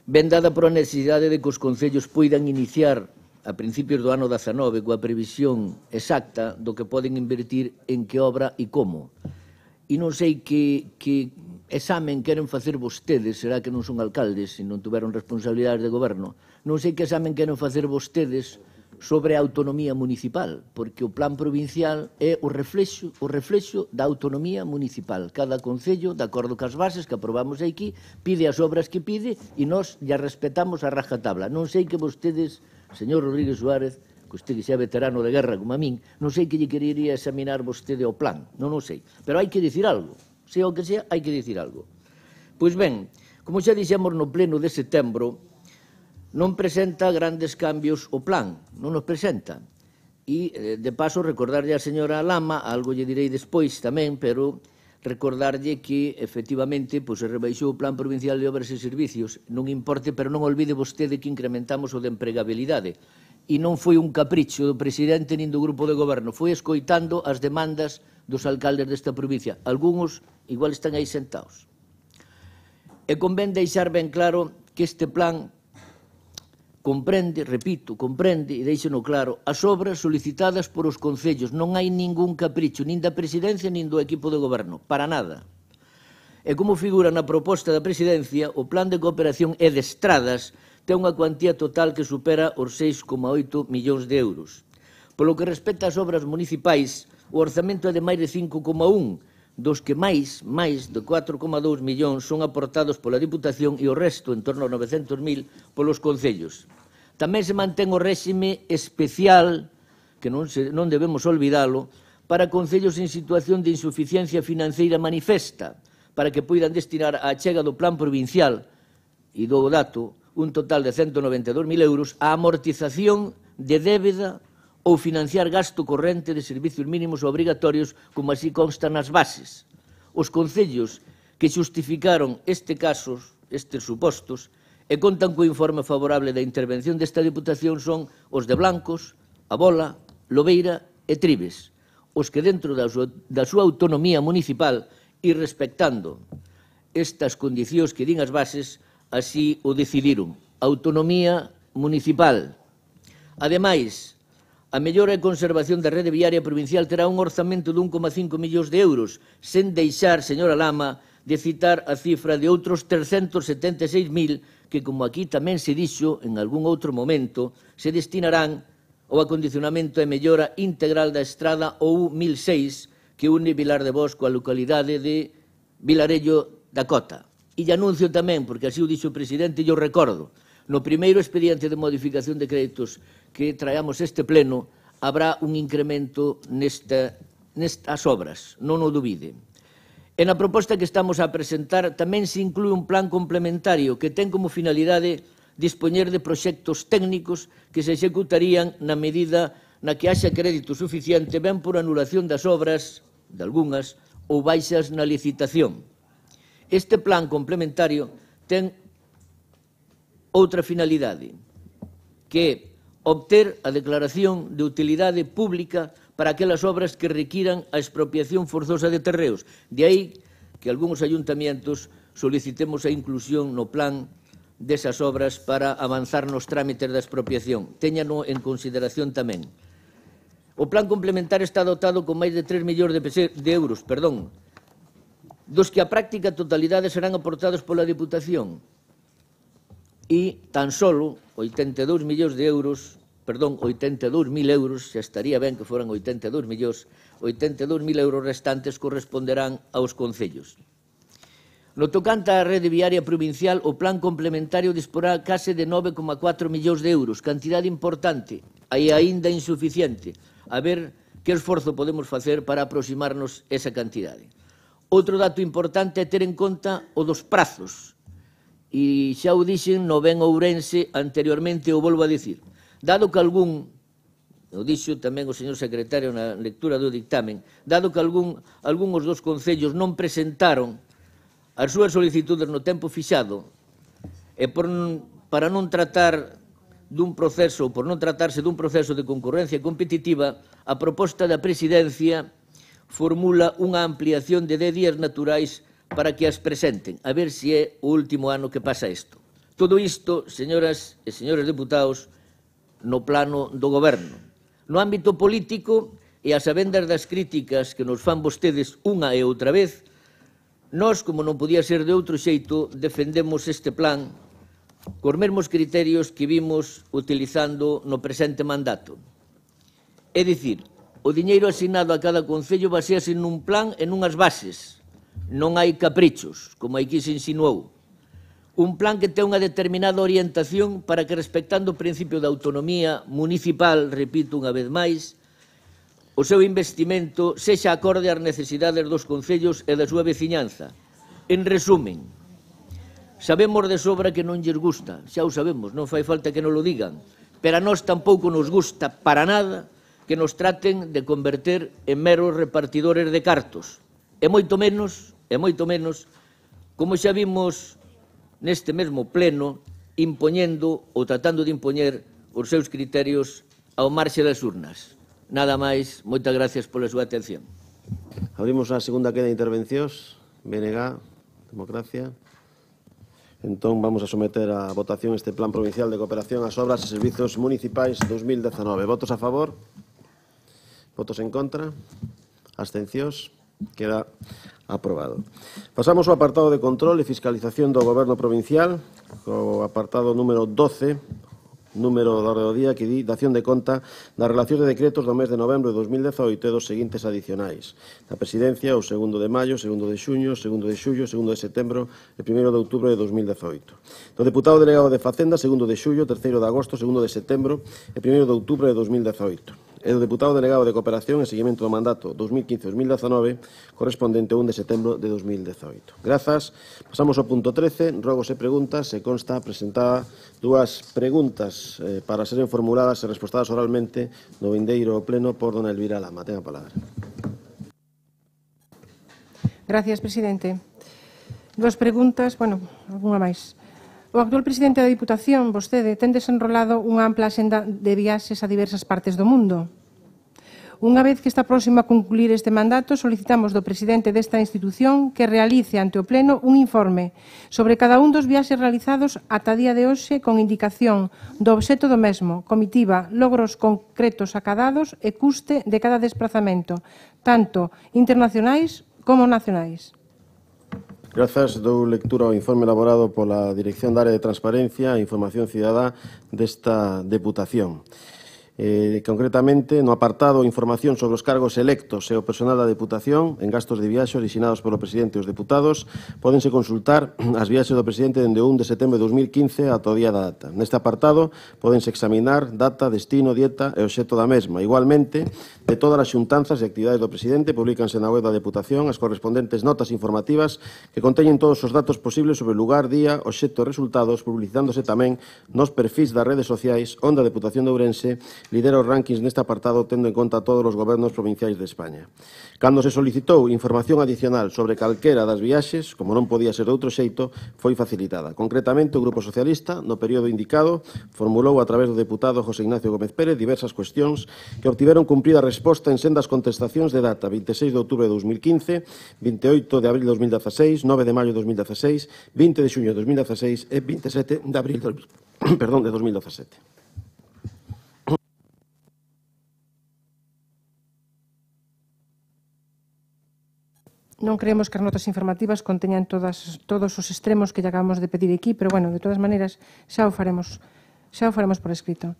ben dada por a necesidade de que os concellos poidan iniciar a principios do ano 19 coa previsión exacta do que poden invertir en que obra e como. E non sei que examen queren facer vostedes, será que non son alcaldes e non tuveron responsabilidades de goberno, non sei que examen queren facer vostedes sobre a autonomía municipal, porque o plan provincial é o reflexo da autonomía municipal. Cada concello, de acordo cas bases que aprobamos aquí, pide as obras que pide e nós ya respetamos a rajatabla. Non sei que vostedes, señor Rodríguez Suárez, que usted que xa é veterano de guerra como a min, non sei que lle querería examinar vostede o plan, non o sei. Pero hai que dicir algo, sea o que sea, hai que dicir algo. Pois ben, como xa dixemos no pleno de setembro, non presenta grandes cambios o plan, non nos presenta. E, de paso, recordarlle a señora Lama, algo lle direi despois tamén, pero recordarlle que, efectivamente, se rebaixou o Plan Provincial de Obras e Servicios, non importe, pero non olvide vostede que incrementamos o de empregabilidade. E non foi un capricho do presidente nin do grupo de goberno, foi escoitando as demandas dos alcaldes desta provincia. Algúns igual están aí sentados. E convén deixar ben claro que este plan comprende, repito, comprende, e deixeno claro, as obras solicitadas por os concellos. Non hai ningún capricho, nin da presidencia, nin do equipo de goberno, para nada. E como figura na proposta da presidencia, o plan de cooperación e de estradas ten unha cuantía total que supera os 6,8 millóns de euros. Polo que respecta ás obras municipais, o orzamento é de máis de 5,1, dos que máis de 4,2 millóns son aportados pola Diputación e o resto, en torno a 900.000, polos concellos. Tamén se mantén o réxime especial, que non debemos olvidalo, para concellos en situación de insuficiencia financeira manifesta, para que poidan destinar á achega do plan provincial, e dou o dato, un total de 192.000 euros, a amortización de débeda ou financiar gasto corrente de servicios mínimos obrigatorios, como así consta nas bases. Os concellos que xustificaron estes supostos, e contan co informe favorable da intervención desta Diputación son os de Blancos, A Bola, Lobeira e Tribes, os que dentro da súa autonomía municipal e respectando estas condicións que din as bases, así o decidiron. Autonomía municipal. Ademais, a mellora e conservación da rede viaria provincial terá un orzamento de 1,5 millóns de euros, sen deixar, señora Lama, de citar a cifra de outros 376.000 que, como aquí tamén se dixo en algún outro momento, se destinarán ao acondicionamento e mellora integral da estrada OU-1006 que une Vilar de Bos coa localidade de Vilarello da Cota. E lle anuncio tamén, porque así o dixo o presidente e o recordo, no primeiro expediente de modificación de créditos que traemos este pleno, habrá un incremento nestas obras, non o dubide. E na proposta que estamos a presentar tamén se inclúe un plan complementario que ten como finalidade dispoñer de proxectos técnicos que se executarían na medida na que haxa crédito suficiente ben por anulación das obras, de algunhas, ou baixas na licitación. Este plan complementario ten outra finalidade, que é obter a declaración de utilidade pública para aquelas obras que requiran a expropiación forzosa de terreos. De aí que algúns ayuntamientos solicitemos a inclusión no plan desas obras para avanzar nos trámites da expropiación. Téñano en consideración tamén. O plan complementario está dotado con máis de 3 millóns de euros, dos que a práctica totalidade serán aportados pola Diputación. E tan solo 82.000 euros, xa estaría ben que foran 82 millóns, 82.000 euros restantes corresponderán aos concellos. No tocante á rede viaria provincial, o plan complementario disporá case de 9,4 millóns de euros, cantidade importante e aínda insuficiente. A ver que esforzo podemos facer para aproximarnos esa cantidade. Outro dato importante é ter en conta o dos prazos. E xa o dixen no Ben Ourense anteriormente, o volvo a dicir. Dado que o dixo tamén o señor secretario na lectura do dictamen, dado que algúns dos concellos non presentaron as súas solicitudes no tempo fixado, e para non tratar dun proceso, por non tratarse dun proceso de concurrencia competitiva, a proposta da Presidencia formula unha ampliación de 10 días naturais para que as presenten, a ver se é o último ano que pasa isto. Todo isto, señoras e señores deputados, no plano do Goberno. No ámbito político, e a sabendas das críticas que nos fan vostedes unha e outra vez, nós, como non podía ser de outro xeito, defendemos este plan cos mesmos criterios que vimos utilizando no presente mandato. É dicir, o diñeiro asignado a cada concello basease nun plan e nunhas bases. Non hai caprichos, como aquí se insinuou. Un plan que ten unha determinada orientación para que, respectando o principio da autonomía municipal, repito unha vez máis, o seu investimento sexa acorde ás necesidades dos concellos e da súa veciñanza. En resumen, sabemos de sobra que non lles gusta, xa o sabemos, non fai falta que nos lo digan, pero a nós tampouco nos gusta para nada que nos traten de converter en meros repartidores de cartos. E moito menos, como xa vimos neste mesmo pleno, impoñendo ou tratando de impoñer os seus criterios ao marxe das urnas. Nada máis, moitas gracias pola súa atención. Abrimos a segunda quenda de intervencións. BNG, Democracia. Entón, vamos a someter a votación este Plan Provincial de Cooperación ás Obras e Servizos Municipais 2019. Votos a favor? Votos en contra? Abstencións? Queda aprobado. Pasamos ao apartado de control e fiscalización do Goberno Provincial, co apartado número 12, número da orde do día que di dación de conta das relacións de decretos do mes de novembro de 2018 e dos seguintes adicionais. Da Presidencia, o 2 de maio, 2 de xuño, 2 de xullo, 2 de setembro e 1 de outubro de 2018. Do Deputado Delegado de Facenda, 2 de xullo, 3 de agosto, 2 de setembro e 1 de outubro de 2018. E do Deputado Delegado de Cooperación e Seguimento do Mandato 2015-2019, correspondente ao 1 de setembro de 2018. Grazas. Pasamos ao punto 13, rogos e preguntas. Se consta presentada dúas preguntas para seren formuladas e respostadas oralmente no vindeiro pleno por dona Elvira Lama. Ten a palabra. Gracias, presidente. Dúas preguntas, bueno, algunha máis. O actual presidente da Diputación, vostede, ten desenrolado unha ampla axenda de viaxes a diversas partes do mundo. Unha vez que está próximo a concluir este mandato, solicitamos do presidente desta institución que realice ante o Pleno un informe sobre cada un dos viaxes realizados ata día de hoxe con indicación do obxecto do mesmo, comitiva, logros concretos acadados e custe de cada desplazamento, tanto internacionais como nacionais. Grazas. Dou lectura ao informe elaborado pola Dirección da Área de Transparencia e Información Cidadá desta Deputación. Concretamente, no apartado Información sobre os cargos electos e o personal da Deputación en gastos de viaxe originados polo Presidente e os deputados, pódense consultar as viaxes do Presidente dende o 1 de setembro de 2015 ata o día da data. Neste apartado, pódense examinar data, destino, dieta e obxecto da mesma. Igualmente, de todas as xuntanzas e actividades do Presidente, publícanse na web da Deputación as correspondentes notas informativas que conteñen todos os datos posibles sobre o lugar, día, obxecto e resultados, publicitándose tamén nos perfis das redes sociais onde a Deputación de Ourense lidera os rankings neste apartado tendo en conta todos os gobernos provinciais de España. Cando se solicitou información adicional sobre calquera das viaxes, como non podía ser de outro xeito, foi facilitada. Concretamente, o Grupo Socialista, no período indicado, formulou a través do deputado José Ignacio Gómez Pérez diversas cuestións que obtiveron cumprida resposta en sendas contestacións de data 26 de outubro de 2015, 28 de abril de 2016, 9 de maio de 2016, 20 de xuño de 2016 e 27 de abril de 2017. Non creemos que as notas informativas conteñan todos os extremos que lle acabamos de pedir aquí, pero, bueno, de todas maneiras, xa o faremos por escrito.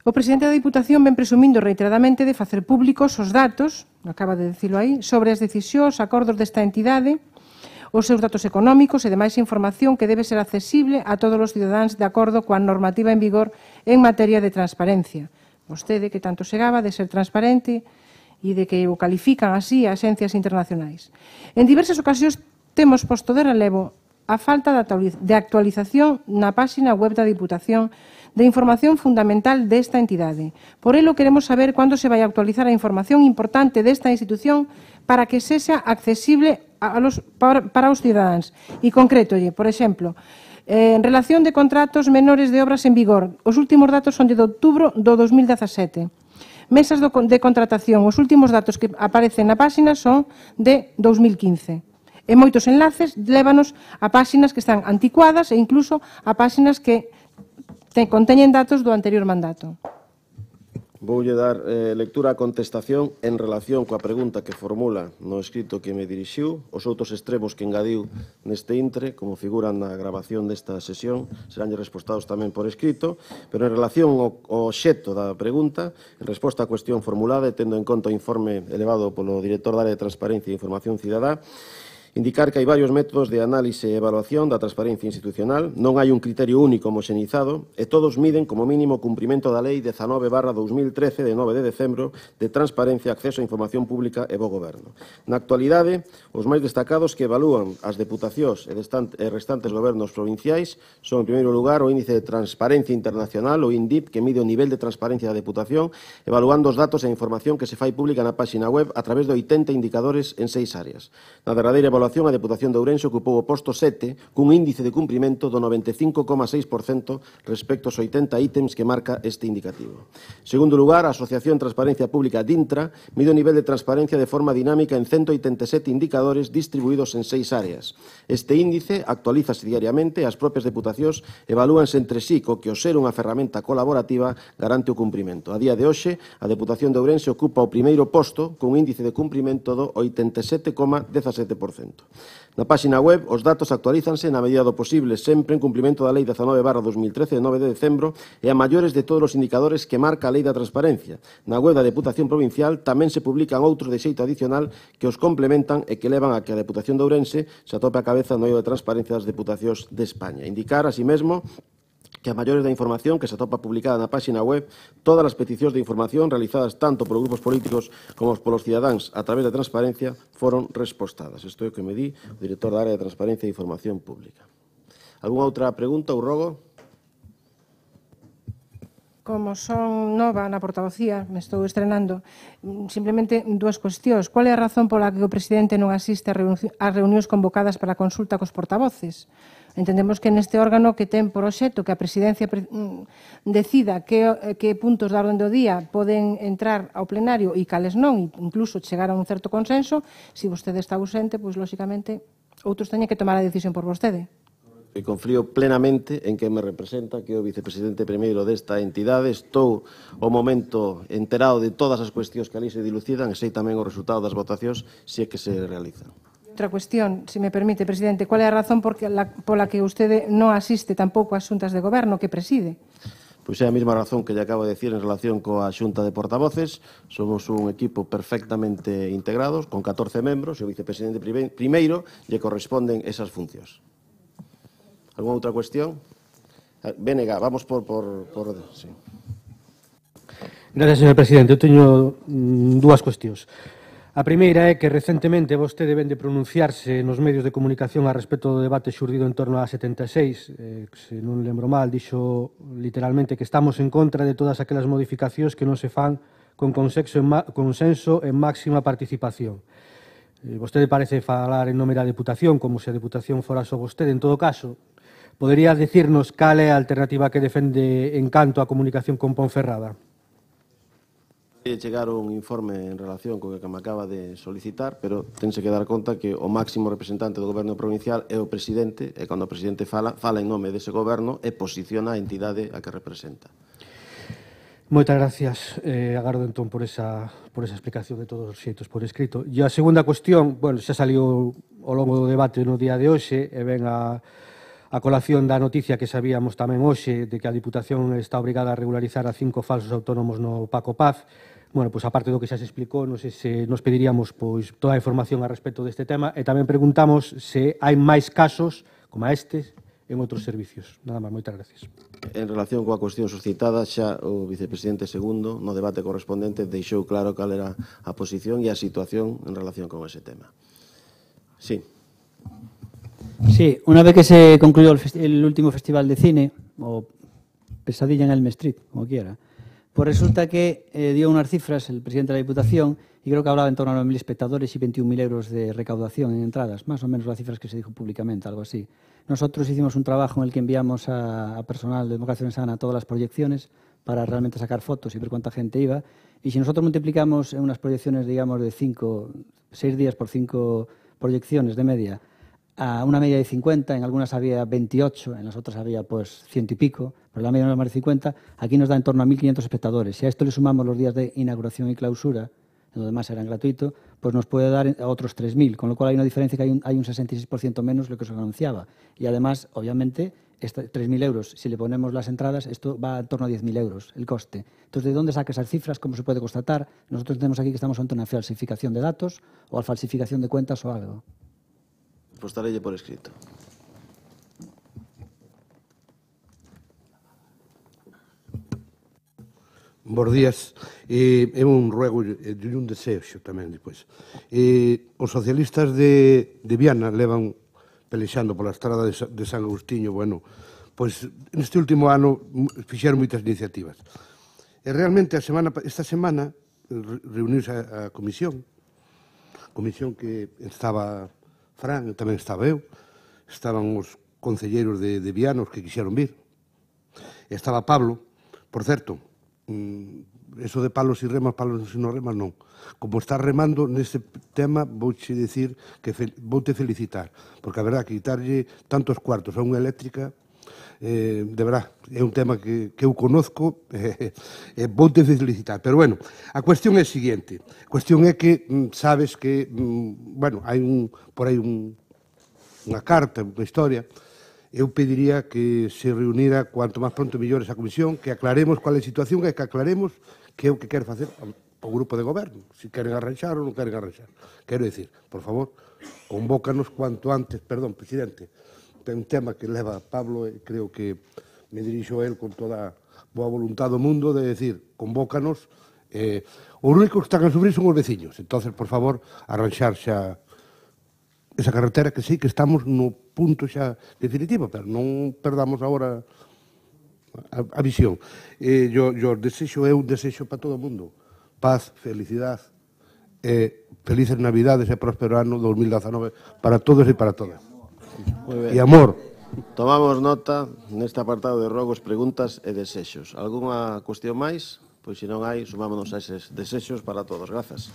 O presidente da Diputación ven presumindo reiteradamente de facer públicos os datos, acaba de dicilo aí, sobre as decisións, acordos desta entidade, os seus datos económicos e demais información que debe ser accesible a todos os cidadáns de acordo coa normativa en vigor en materia de transparencia. Vostede, que tanto se gaba de ser transparente e de que o califican así as axencias internacionais. En diversas ocasións temos posto de relevo a falta de actualización na páxina web da Diputación de información fundamental desta entidade. Por elo queremos saber cando se vai actualizar a información importante desta institución para que sexa accesible para os cidadáns. E concrétolle, por exemplo, en relación de contratos menores de obras en vigor, os últimos datos son de outubro do 2017. Mesas de contratación, os últimos datos que aparecen na páxina son de 2015. E moitos enlaces lévanos a páxinas que están anticuadas e incluso a páxinas que conteñen datos do anterior mandato. Voulle dar lectura á contestación en relación coa pregunta que formula no escrito que me dirixiu. Os outros extremos que engadiu neste intre, como figuran na grabación desta sesión, serán respostados tamén por escrito, pero en relación ao obxecto da pregunta, en resposta á cuestión formulada e tendo en conta o informe elevado polo director da Área de Transparencia e Información Cidadá, indicar que hai varios métodos de análise e evaluación da transparencia institucional, non hai un criterio único homoxenizado e todos miden como mínimo o cumprimento da Lei 19/2013 de 9 de decembro de Transparencia, Acceso a Información Pública e Bo Goberno. Na actualidade, os máis destacados que evalúan as deputacións e restantes gobernos provinciais son, en primeiro lugar, o Índice de Transparencia Internacional, o INDIP, que mide o nivel de transparencia da deputación, evaluando os datos e a información que se fai pública na páxina web a través de 80 indicadores en 6 áreas. Na derradeira evaluación, a Deputación de Ourense ocupou o posto 7 cun índice de cumprimento do 95,6% respecto aos 80 ítems que marca este indicativo. En segundo lugar, a Asociación Transparencia Pública DINTRA mide o nivel de transparencia de forma dinámica en 187 indicadores distribuídos en 6 áreas. Este índice actualízase diariamente e as propias deputacións evalúanse entre sí, co que o ser unha ferramenta colaborativa garante o cumprimento. A día de hoxe, a Deputación de Ourense ocupa o primeiro posto cun índice de cumprimento do 87,17%. Parlamento. Na páxina web, os datos actualízanse na medida do posible, sempre en cumprimento da Lei 19/2013 de 9 de decembro e a maiores de todos os indicadores que marca a Lei da Transparencia. Na web da Deputación Provincial tamén se publican outros de xeito adicional que os complementan e que levan a que a Deputación de Ourense se atope a cabeza no eido de transparencia das Deputacións de España. Indicar, así mesmo, que a maiores da información que se atopa publicada na páxina web, todas as peticións de información realizadas tanto por grupos políticos como polos cidadáns a través da transparencia foron respostadas. Isto é o que me di o director da área de Transparencia e Información Pública. Algúna outra pregunta ou rogo? Como son nova na portavocía, me estou estrenando, simplemente dúas cuestións. Qual é a razón pola que o presidente non asiste ás reunións convocadas para a consulta cos portavoces? Entendemos que neste órgano que ten por obxecto que a presidencia decida que puntos da orde do día poden entrar ao plenario e cales non, incluso chegar a un certo consenso, se vostede está ausente, pois, lóxicamente, outros teñen que tomar a decisión por vostede. E confío plenamente en que me representa, que é o vicepresidente primeiro desta entidade. Estou ao momento enterado de todas as cuestións que ali se dilucidan e sei tamén o resultado das votacións se é que se realizan. Outra cuestión, se me permite, presidente, ¿cuál é a razón pola que vostede non asiste tampouco ás xuntas de goberno que preside? Pois é a mesma razón que lle acabo de decir en relación coa xunta de portavoces. Somos un equipo perfectamente integrados, con 14 membros, e o vicepresidente primeiro lle corresponden esas funcións. Alguna outra cuestión? Vénega, vamos por orden. Sí. Gracias, señor presidente. Eu teño dúas cuestións. A primeira é que recentemente vostede vén de pronunciarse nos medios de comunicación a respecto do debate xurdido en torno a 76. Se non lembro mal, dixo literalmente que estamos en contra de todas aquelas modificacións que non se fan con consenso e máxima participación. Vostede parece falar en nome da Deputación, como se a Deputación fora só vostede. En todo caso, podería dicirnos cal é a alternativa que defende en canto á comunicación con Ponferrada? Chegar un informe en relación co que me acaba de solicitar, pero tense que dar conta que o máximo representante do goberno provincial é o presidente, e cando o presidente fala en nome dese goberno e posiciona a entidade a que representa. Moitas gracias. Agardo entón por esa explicación de todos os xeitos por escrito. E a segunda cuestión, xa saliu ao longo do debate no día de hoxe, e ven a colación da noticia que sabíamos tamén hoxe de que a Diputación está obrigada a regularizar a 5 falsos autónomos no Paco Paz. Pois aparte do que xa se explicou, non sei se nos pediríamos toda a información a respecto deste tema e tamén preguntamos se hai máis casos como estes en outros servicios. Nada máis, moitas gracias. En relación coa cuestión suscitada, xa o vicepresidente segundo, no debate correspondente, deixou claro cal era a posición e a situación en relación con ese tema. Sí. Sí, una vez que se concluyó el último festival de cine, o Pesadilla en Elm Street, como quiera, pues resulta que dio unas cifras el presidente de la Diputación y creo que hablaba en torno a 9.000 espectadores y 21.000 euros de recaudación en entradas, más o menos las cifras que se dijo públicamente, algo así. Nosotros hicimos un trabajo en el que enviamos a personal de Democracia Sana todas las proyecciones para realmente sacar fotos y ver cuánta gente iba. Y si nosotros multiplicamos en unas proyecciones, digamos, de 6 días por 5 proyecciones de media, a una media de 50, en algunas había 28, en las otras había pues 100 y pico, pero la media no es más de 50, aquí nos da en torno a 1.500 espectadores. Si a esto le sumamos los días de inauguración y clausura, lo demás eran gratuito, pues nos puede dar a otros 3.000, con lo cual hay una diferencia que hay un 66% menos de lo que se anunciaba. Y además, obviamente, 3.000 euros, si le ponemos las entradas, esto va en torno a 10.000 euros el coste. Entonces, ¿de dónde saca esas cifras? ¿Cómo se puede constatar? Nosotros tenemos aquí que estamos ante una falsificación de datos o a falsificación de cuentas o algo. Pues estaré por escrito. Bos días. É un ruego e un desexo tamén depois. Os socialistas de Viana levan pelexando pola estrada de San Agustiño. Bueno, pois neste último ano fixeron moitas iniciativas. E realmente esta semana reuniuse a comisión que estaba Fran, tamén estaba eu, estaban os concelleiros de Viana, os que quixeron vir, e estaba Pablo. Por certo, eso de palos e remas e non remas non. Como estás remando neste tema, vouche dicir que voute felicitar, porque a verdad que quitarlle tantos cuartos a unha eléctrica de verdad, é un tema que eu conozco e vou te felicitar. Pero, bueno, a cuestión é a seguinte. A cuestión é que sabes que, bueno, hai por aí unha carta, unha historia. Eu pediría que se reunira cuanto máis pronto mellor esa comisión, que aclaremos cual é a situación e que aclaremos que é o que quere facer o grupo de goberno, se queren arranxar ou non queren arranxar. Quero dicir, por favor, convócanos cuanto antes, perdón, presidente, é un tema que leva Pablo e creo que me dirixo a él con toda a boa voluntad do mundo de decir, convócanos, os únicos que están a sufrir son os veciños, entonces, por favor, arranxar xa esa carretera que sí, que estamos no punto xa definitivo, pero non perdamos agora a visión. Yo desexo, eu desexo para todo o mundo paz, felicidade, felices Navidades e próspero ano 2019 para todos e para todas. E amor. Tomamos nota neste apartado de rogos, preguntas e desexos. Algúnha cuestión máis? Pois se non hai, sumámonos a eses desexos para todos. Grazas.